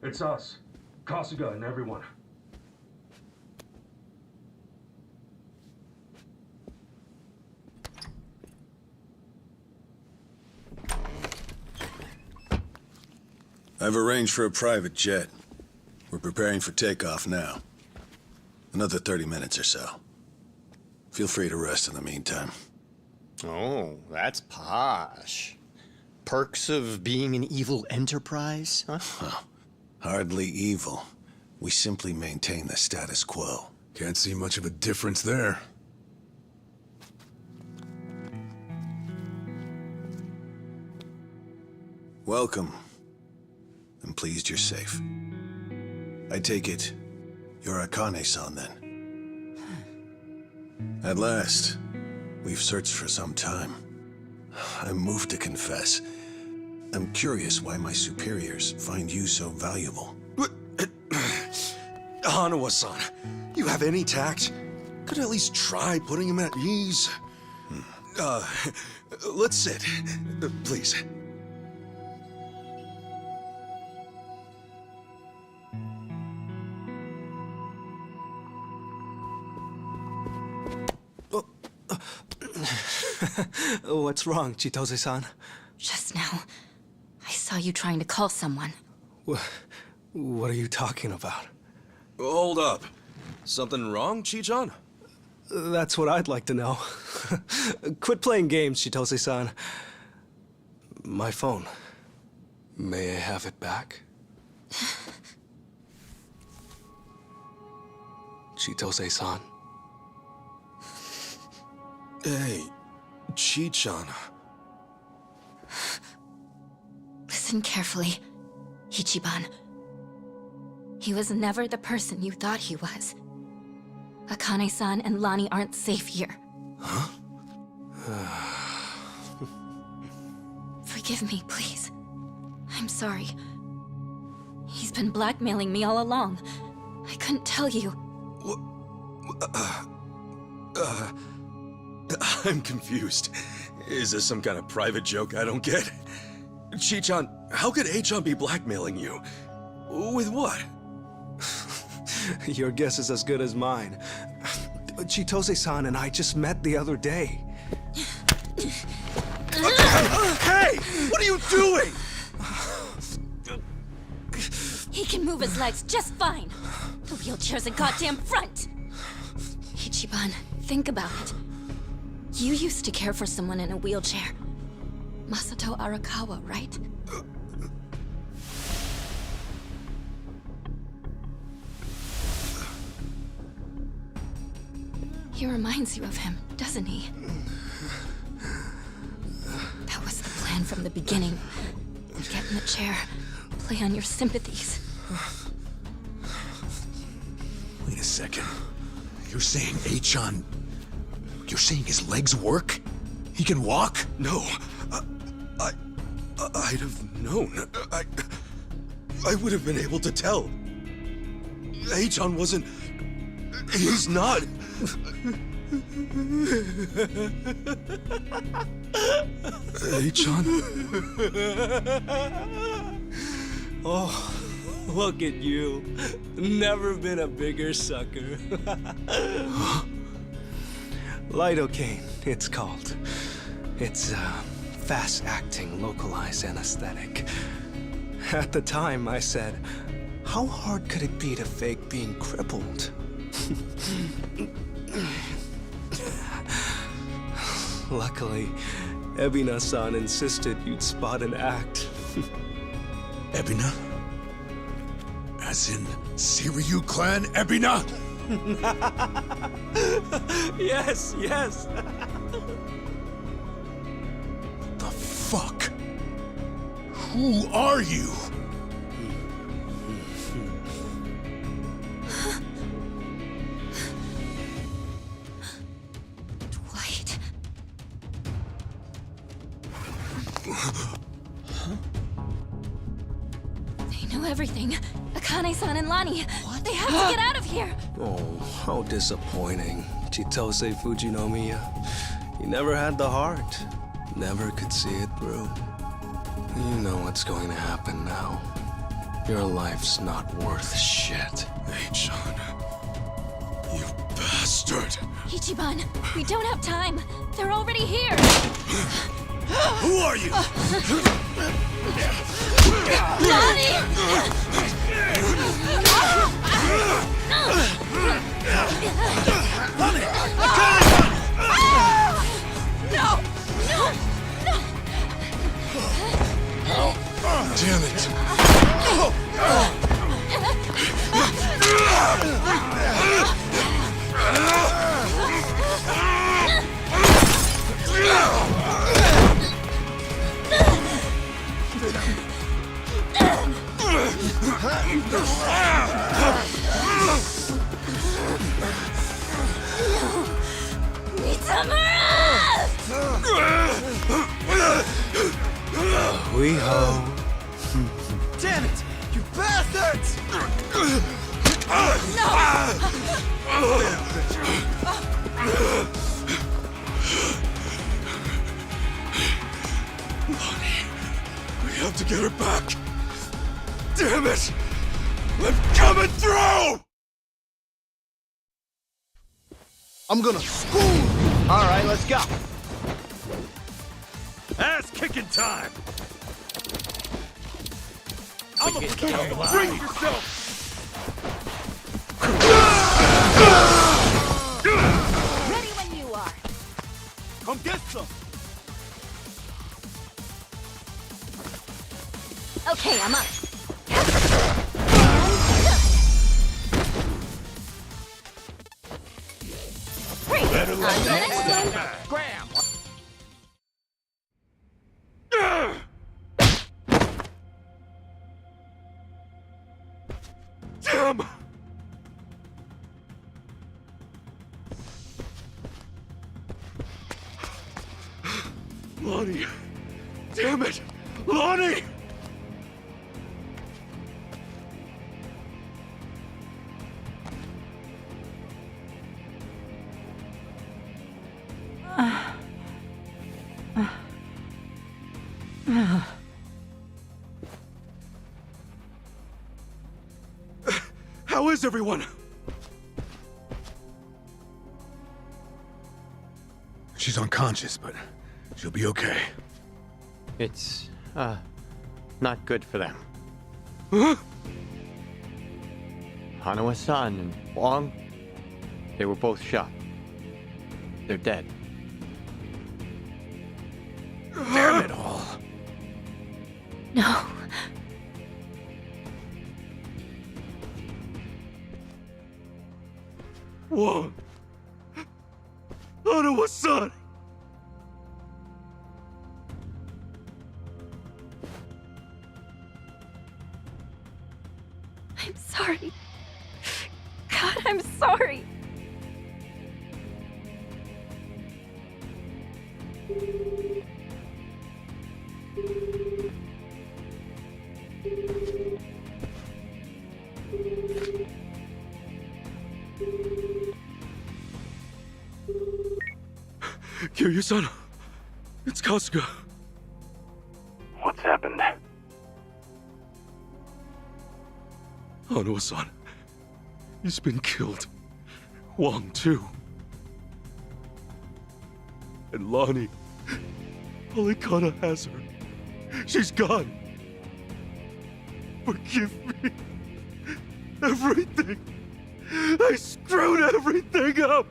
It's us. Kasuga and everyone. I've arranged for a private jet. We're preparing for takeoff now. Another 30 minutes or so. Feel free to rest in the meantime. Oh, that's posh. Perks of being an evil enterprise, huh? Well, hardly evil. We simply maintain the status quo. Can't see much of a difference there. Welcome. I'm pleased you're safe. I take it you're Akane-san then. At last, we've searched for some time. I'm moved to confess. I'm curious why my superiors find you so valuable. Hanawa-san, you have any tact? Could at least try putting him at ease. Let's sit, please. What's wrong, Chitose-san? Just now, I saw you trying to call someone. What are you talking about? Hold up. Something wrong, Chi-chan? That's what I'd like to know. Quit playing games, Chitose-san. My phone. May I have it back? Chitose-san. Hey, Chi-chan. Listen carefully, Ichiban. He was never the person you thought he was. Akane-san and Lani aren't safe here. Huh? Forgive me, please. I'm sorry. He's been blackmailing me all along. I couldn't tell you. I'm confused. Is this some kind of private joke I don't get? Chi-chan, how could A-chan be blackmailing you? With what? Your guess is as good as mine. Chitose-san and I just met the other day. Hey! What are you doing? He can move his legs just fine. The wheelchair's a goddamn front. Ichiban, think about it. You used to care for someone in a wheelchair. Masato Arakawa, right? He reminds you of him, doesn't he? That was the plan from the beginning. Get in the chair, play on your sympathies. Wait a second. You're saying Achan... You're saying his legs work? He can walk? No. I'd have known. I would have been able to tell. Achan wasn't... He's not... Achan? Oh, look at you. Never been a bigger sucker. Lidocaine, it's called. It's a fast-acting, localized anesthetic. At the time, I said, how hard could it be to fake being crippled? Luckily, Ebina-san insisted you'd spot an act. Ebina? As in, Siryu clan Ebina? Yes, yes. The fuck? Who are you? Dwight. They know everything. Akane-san and Lani. What? They have to get out of here. Oh, how disappointing. Chitose Fujinomiya. He never had the heart. Never could see it through. You know what's going to happen now. Your life's not worth shit. Achan. You bastard. Ichiban, we don't have time. They're already here. Who are you? No! No! No! Damn it! We ho. Damn it! You bastards! We have to get her back. Damn it! I'm coming through! I'm gonna school! All right, let's go. Ass kicking time! I'm a Bring yourself! Ready when you are. Come get some! Okay, I'm up. Better let that Graham! Damn! Lonnie! Damn it! Lonnie! How is everyone? She's unconscious, but she'll be okay. It's, not good for them. Huh? Hanawa-san and Wong, they were both shot. They're dead. Damn it all. No. Wong! Hanawa-san! I'm sorry. God, I'm sorry. Kiryu-san, it's Kasuga. What's happened? Hanawa-san, he's been killed. Wong, too. And Lonnie, Alikana has her. She's gone. Forgive me. Everything. I screwed everything up.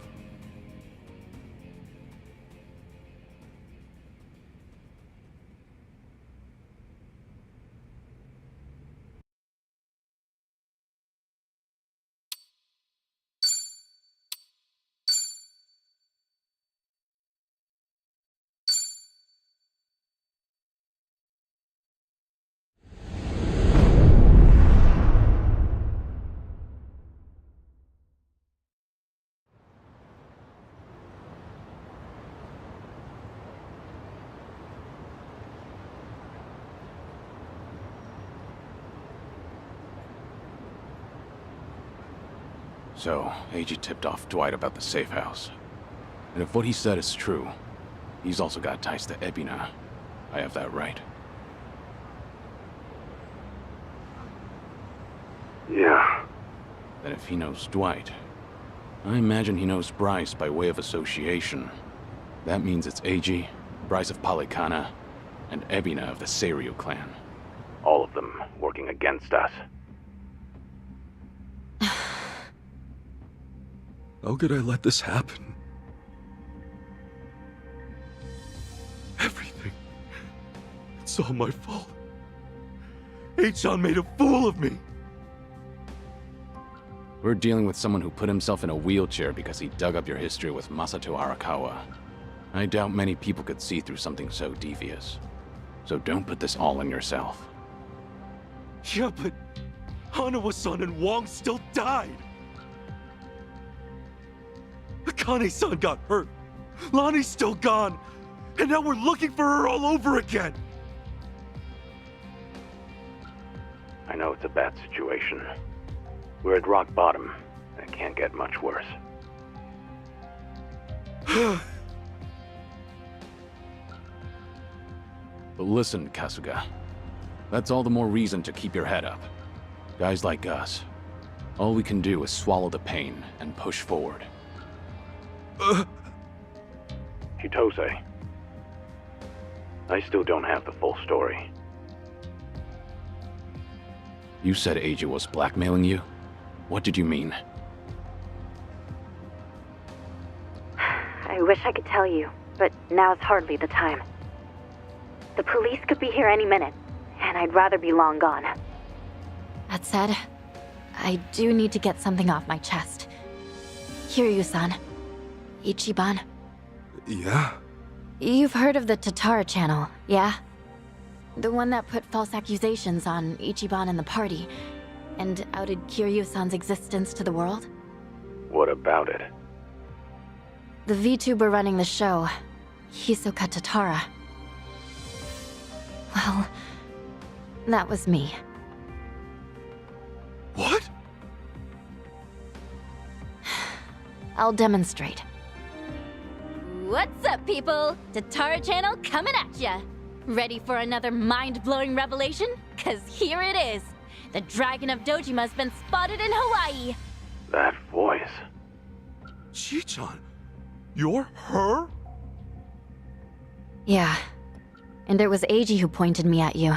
So, Eiji tipped off Dwight about the safe house. And if what he said is true, he's also got ties to Ebina. I have that right. Yeah. Then if he knows Dwight, I imagine he knows Bryce by way of association. That means it's Eiji, Bryce of Polycana, and Ebina of the Seiryu clan. All of them working against us. How could I let this happen? Everything. It's all my fault. H-chan made a fool of me. We're dealing with someone who put himself in a wheelchair because he dug up your history with Masato Arakawa. I doubt many people could see through something so devious. So don't put this all on yourself. Yeah, but Hanawa-san and Wong still died. Akane-san got hurt. Lonnie's still gone. And now we're looking for her all over again. I know it's a bad situation. We're at rock bottom, and it can't get much worse. But listen, Kasuga. That's all the more reason to keep your head up. Guys like us, all we can do is swallow the pain and push forward. Chitose. I still don't have the full story. You said Eiji was blackmailing you? What did you mean? I wish I could tell you, but now's hardly the time. The police could be here any minute, and I'd rather be long gone. That said, I do need to get something off my chest. Kiryu-san. Ichiban. Yeah? You've heard of the Tatara channel, yeah? The one that put false accusations on Ichiban and the party, and outed Kiryu-san's existence to the world? What about it? The VTuber running the show, Hisoka Tatara. Well, that was me. What? I'll demonstrate. What's up, people? Tatara channel coming at ya! Ready for another mind-blowing revelation? Cause here it is! The Dragon of Dojima's been spotted in Hawaii! That voice. Chi-chan, you're her? Yeah. And it was Eiji who pointed me at you.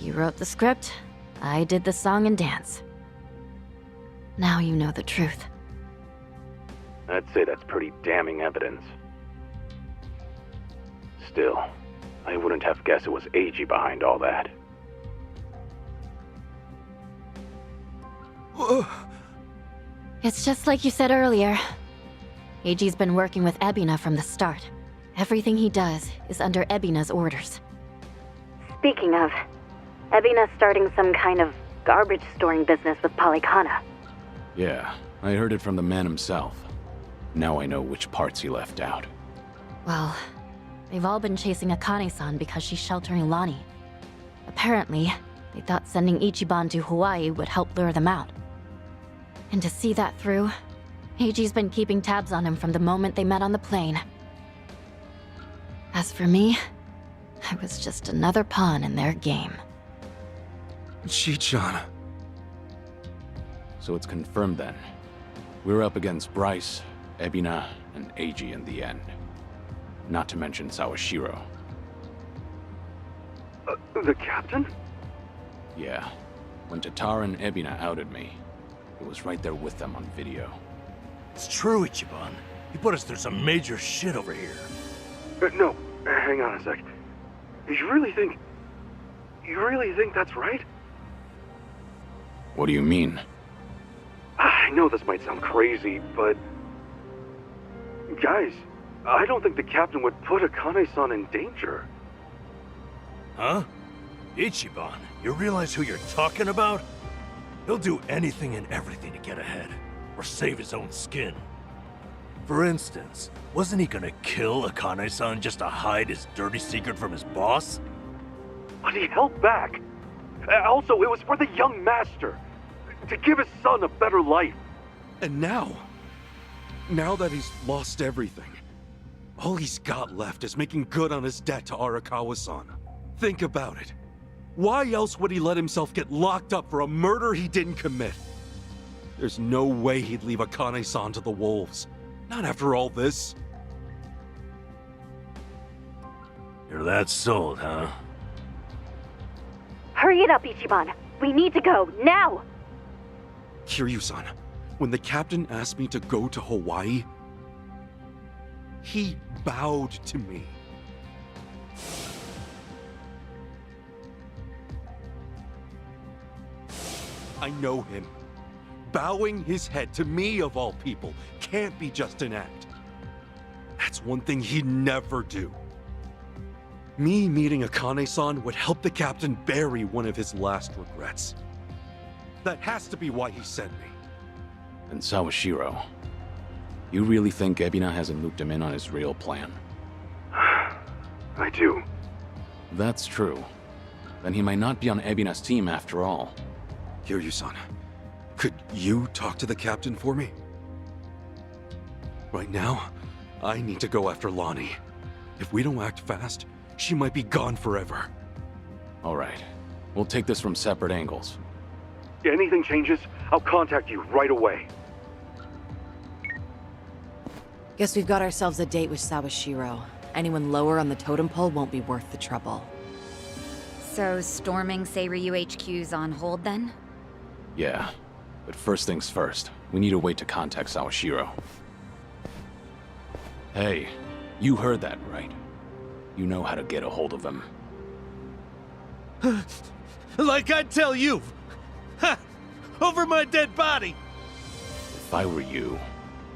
You wrote the script, I did the song and dance. Now you know the truth. I'd say that's pretty damning evidence. Still, I wouldn't have guessed it was Eiji behind all that. It's just like you said earlier. Eiji's been working with Ebina from the start. Everything he does is under Ebina's orders. Speaking of, Ebina's starting some kind of garbage storing business with Polycana. Yeah, I heard it from the man himself. Now I know which parts he left out. Well, they've all been chasing Akane-san because she's sheltering Lonnie. Apparently, they thought sending Ichiban to Hawaii would help lure them out. And to see that through, Eiji's been keeping tabs on him from the moment they met on the plane. As for me, I was just another pawn in their game. Chi-chan. So it's confirmed then. We're up against Bryce, Ebina, and Eiji in the end. Not to mention Sawashiro. The captain? Yeah. When Tatara and Ebina outed me, it was right there with them on video. It's true, Ichiban. He put us through some major shit over here. No, hang on a sec. You really think that's right? What do you mean? I know this might sound crazy, but... Guys, I don't think the captain would put Akane-san in danger. Huh? Ichiban, you realize who you're talking about? He'll do anything and everything to get ahead, or save his own skin. For instance, wasn't he gonna kill Akane-san just to hide his dirty secret from his boss? But he held back. Also, it was for the young master. To give his son a better life. And now that he's lost everything, all he's got left is making good on his debt to Arakawa-san. Think about it. Why else would he let himself get locked up for a murder he didn't commit? There's no way he'd leave Akane-san to the wolves. Not after all this. You're that sold, huh? Hurry it up, Ichiban. We need to go, now! Kiryu-san, when the captain asked me to go to Hawaii, he bowed to me. I know him. Bowing his head to me, of all people, can't be just an act. That's one thing he'd never do. Me meeting Akane-san would help the captain bury one of his last regrets. That has to be why he sent me. And Sawashiro, you really think Ebina hasn't looped him in on his real plan? I do. That's true. Then he might not be on Ebina's team after all. Kiryu-san, could you talk to the captain for me? Right now, I need to go after Lonnie. If we don't act fast, she might be gone forever. All right. We'll take this from separate angles. If anything changes, I'll contact you right away. Guess we've got ourselves a date with Sawashiro. Anyone lower on the totem pole won't be worth the trouble. So storming Seiryu HQ's on hold then? Yeah. But first things first, we need a way to contact Sawashiro. Hey, you heard that, right? You know how to get a hold of him. Like I'd tell you! Ha! Over my dead body! If I were you,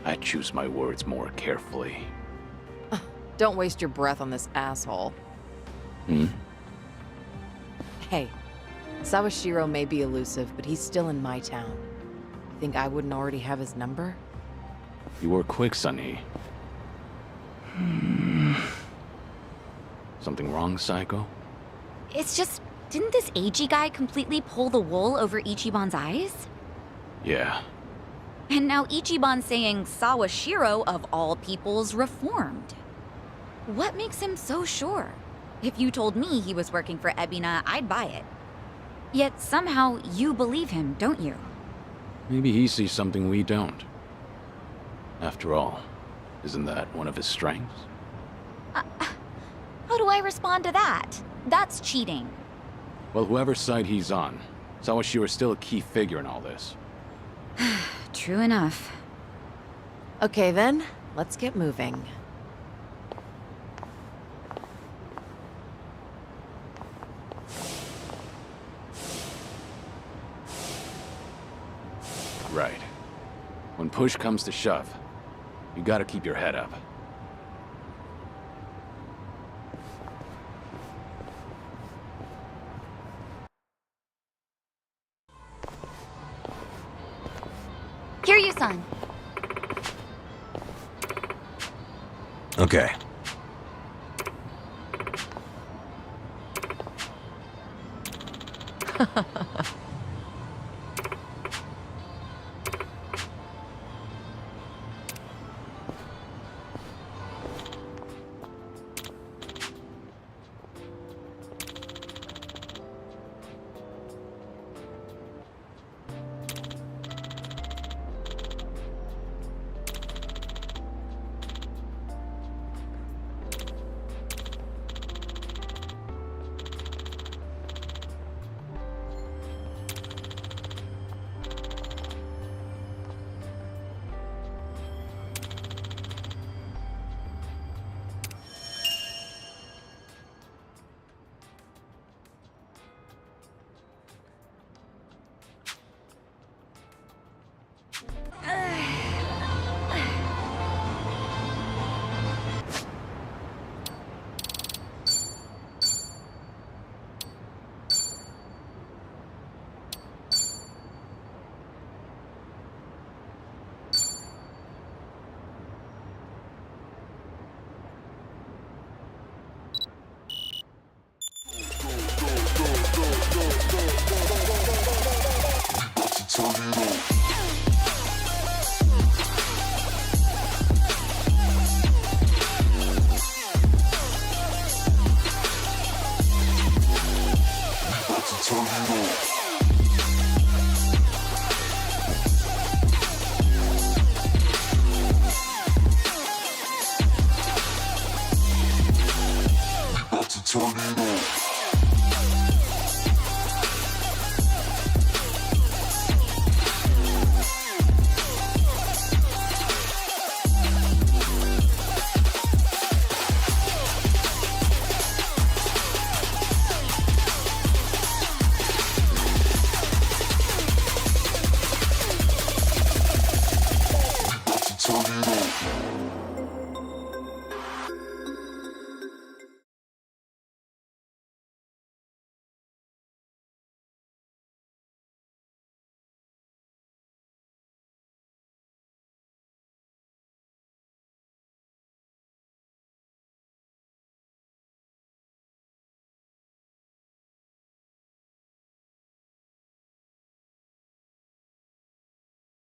I'd choose my words more carefully. Don't waste your breath on this asshole. Hey, Sawashiro may be elusive, but he's still in my town. Think I wouldn't already have his number? You were quick, Sunny. Something wrong, Psycho? It's just, didn't this Eiji guy completely pull the wool over Ichiban's eyes? Yeah. And now Ichiban's saying Sawashiro, of all people's, reformed. What makes him so sure? If you told me he was working for Ebina, I'd buy it. Yet somehow you believe him, don't you? Maybe he sees something we don't. After all, isn't that one of his strengths? How do I respond to that? That's cheating. Well, whoever side he's on, Sawashiro's still a key figure in all this. True enough. Okay then, let's get moving. Right. When push comes to shove, You gotta keep your head up. Kiryu-san. Okay. Tornado.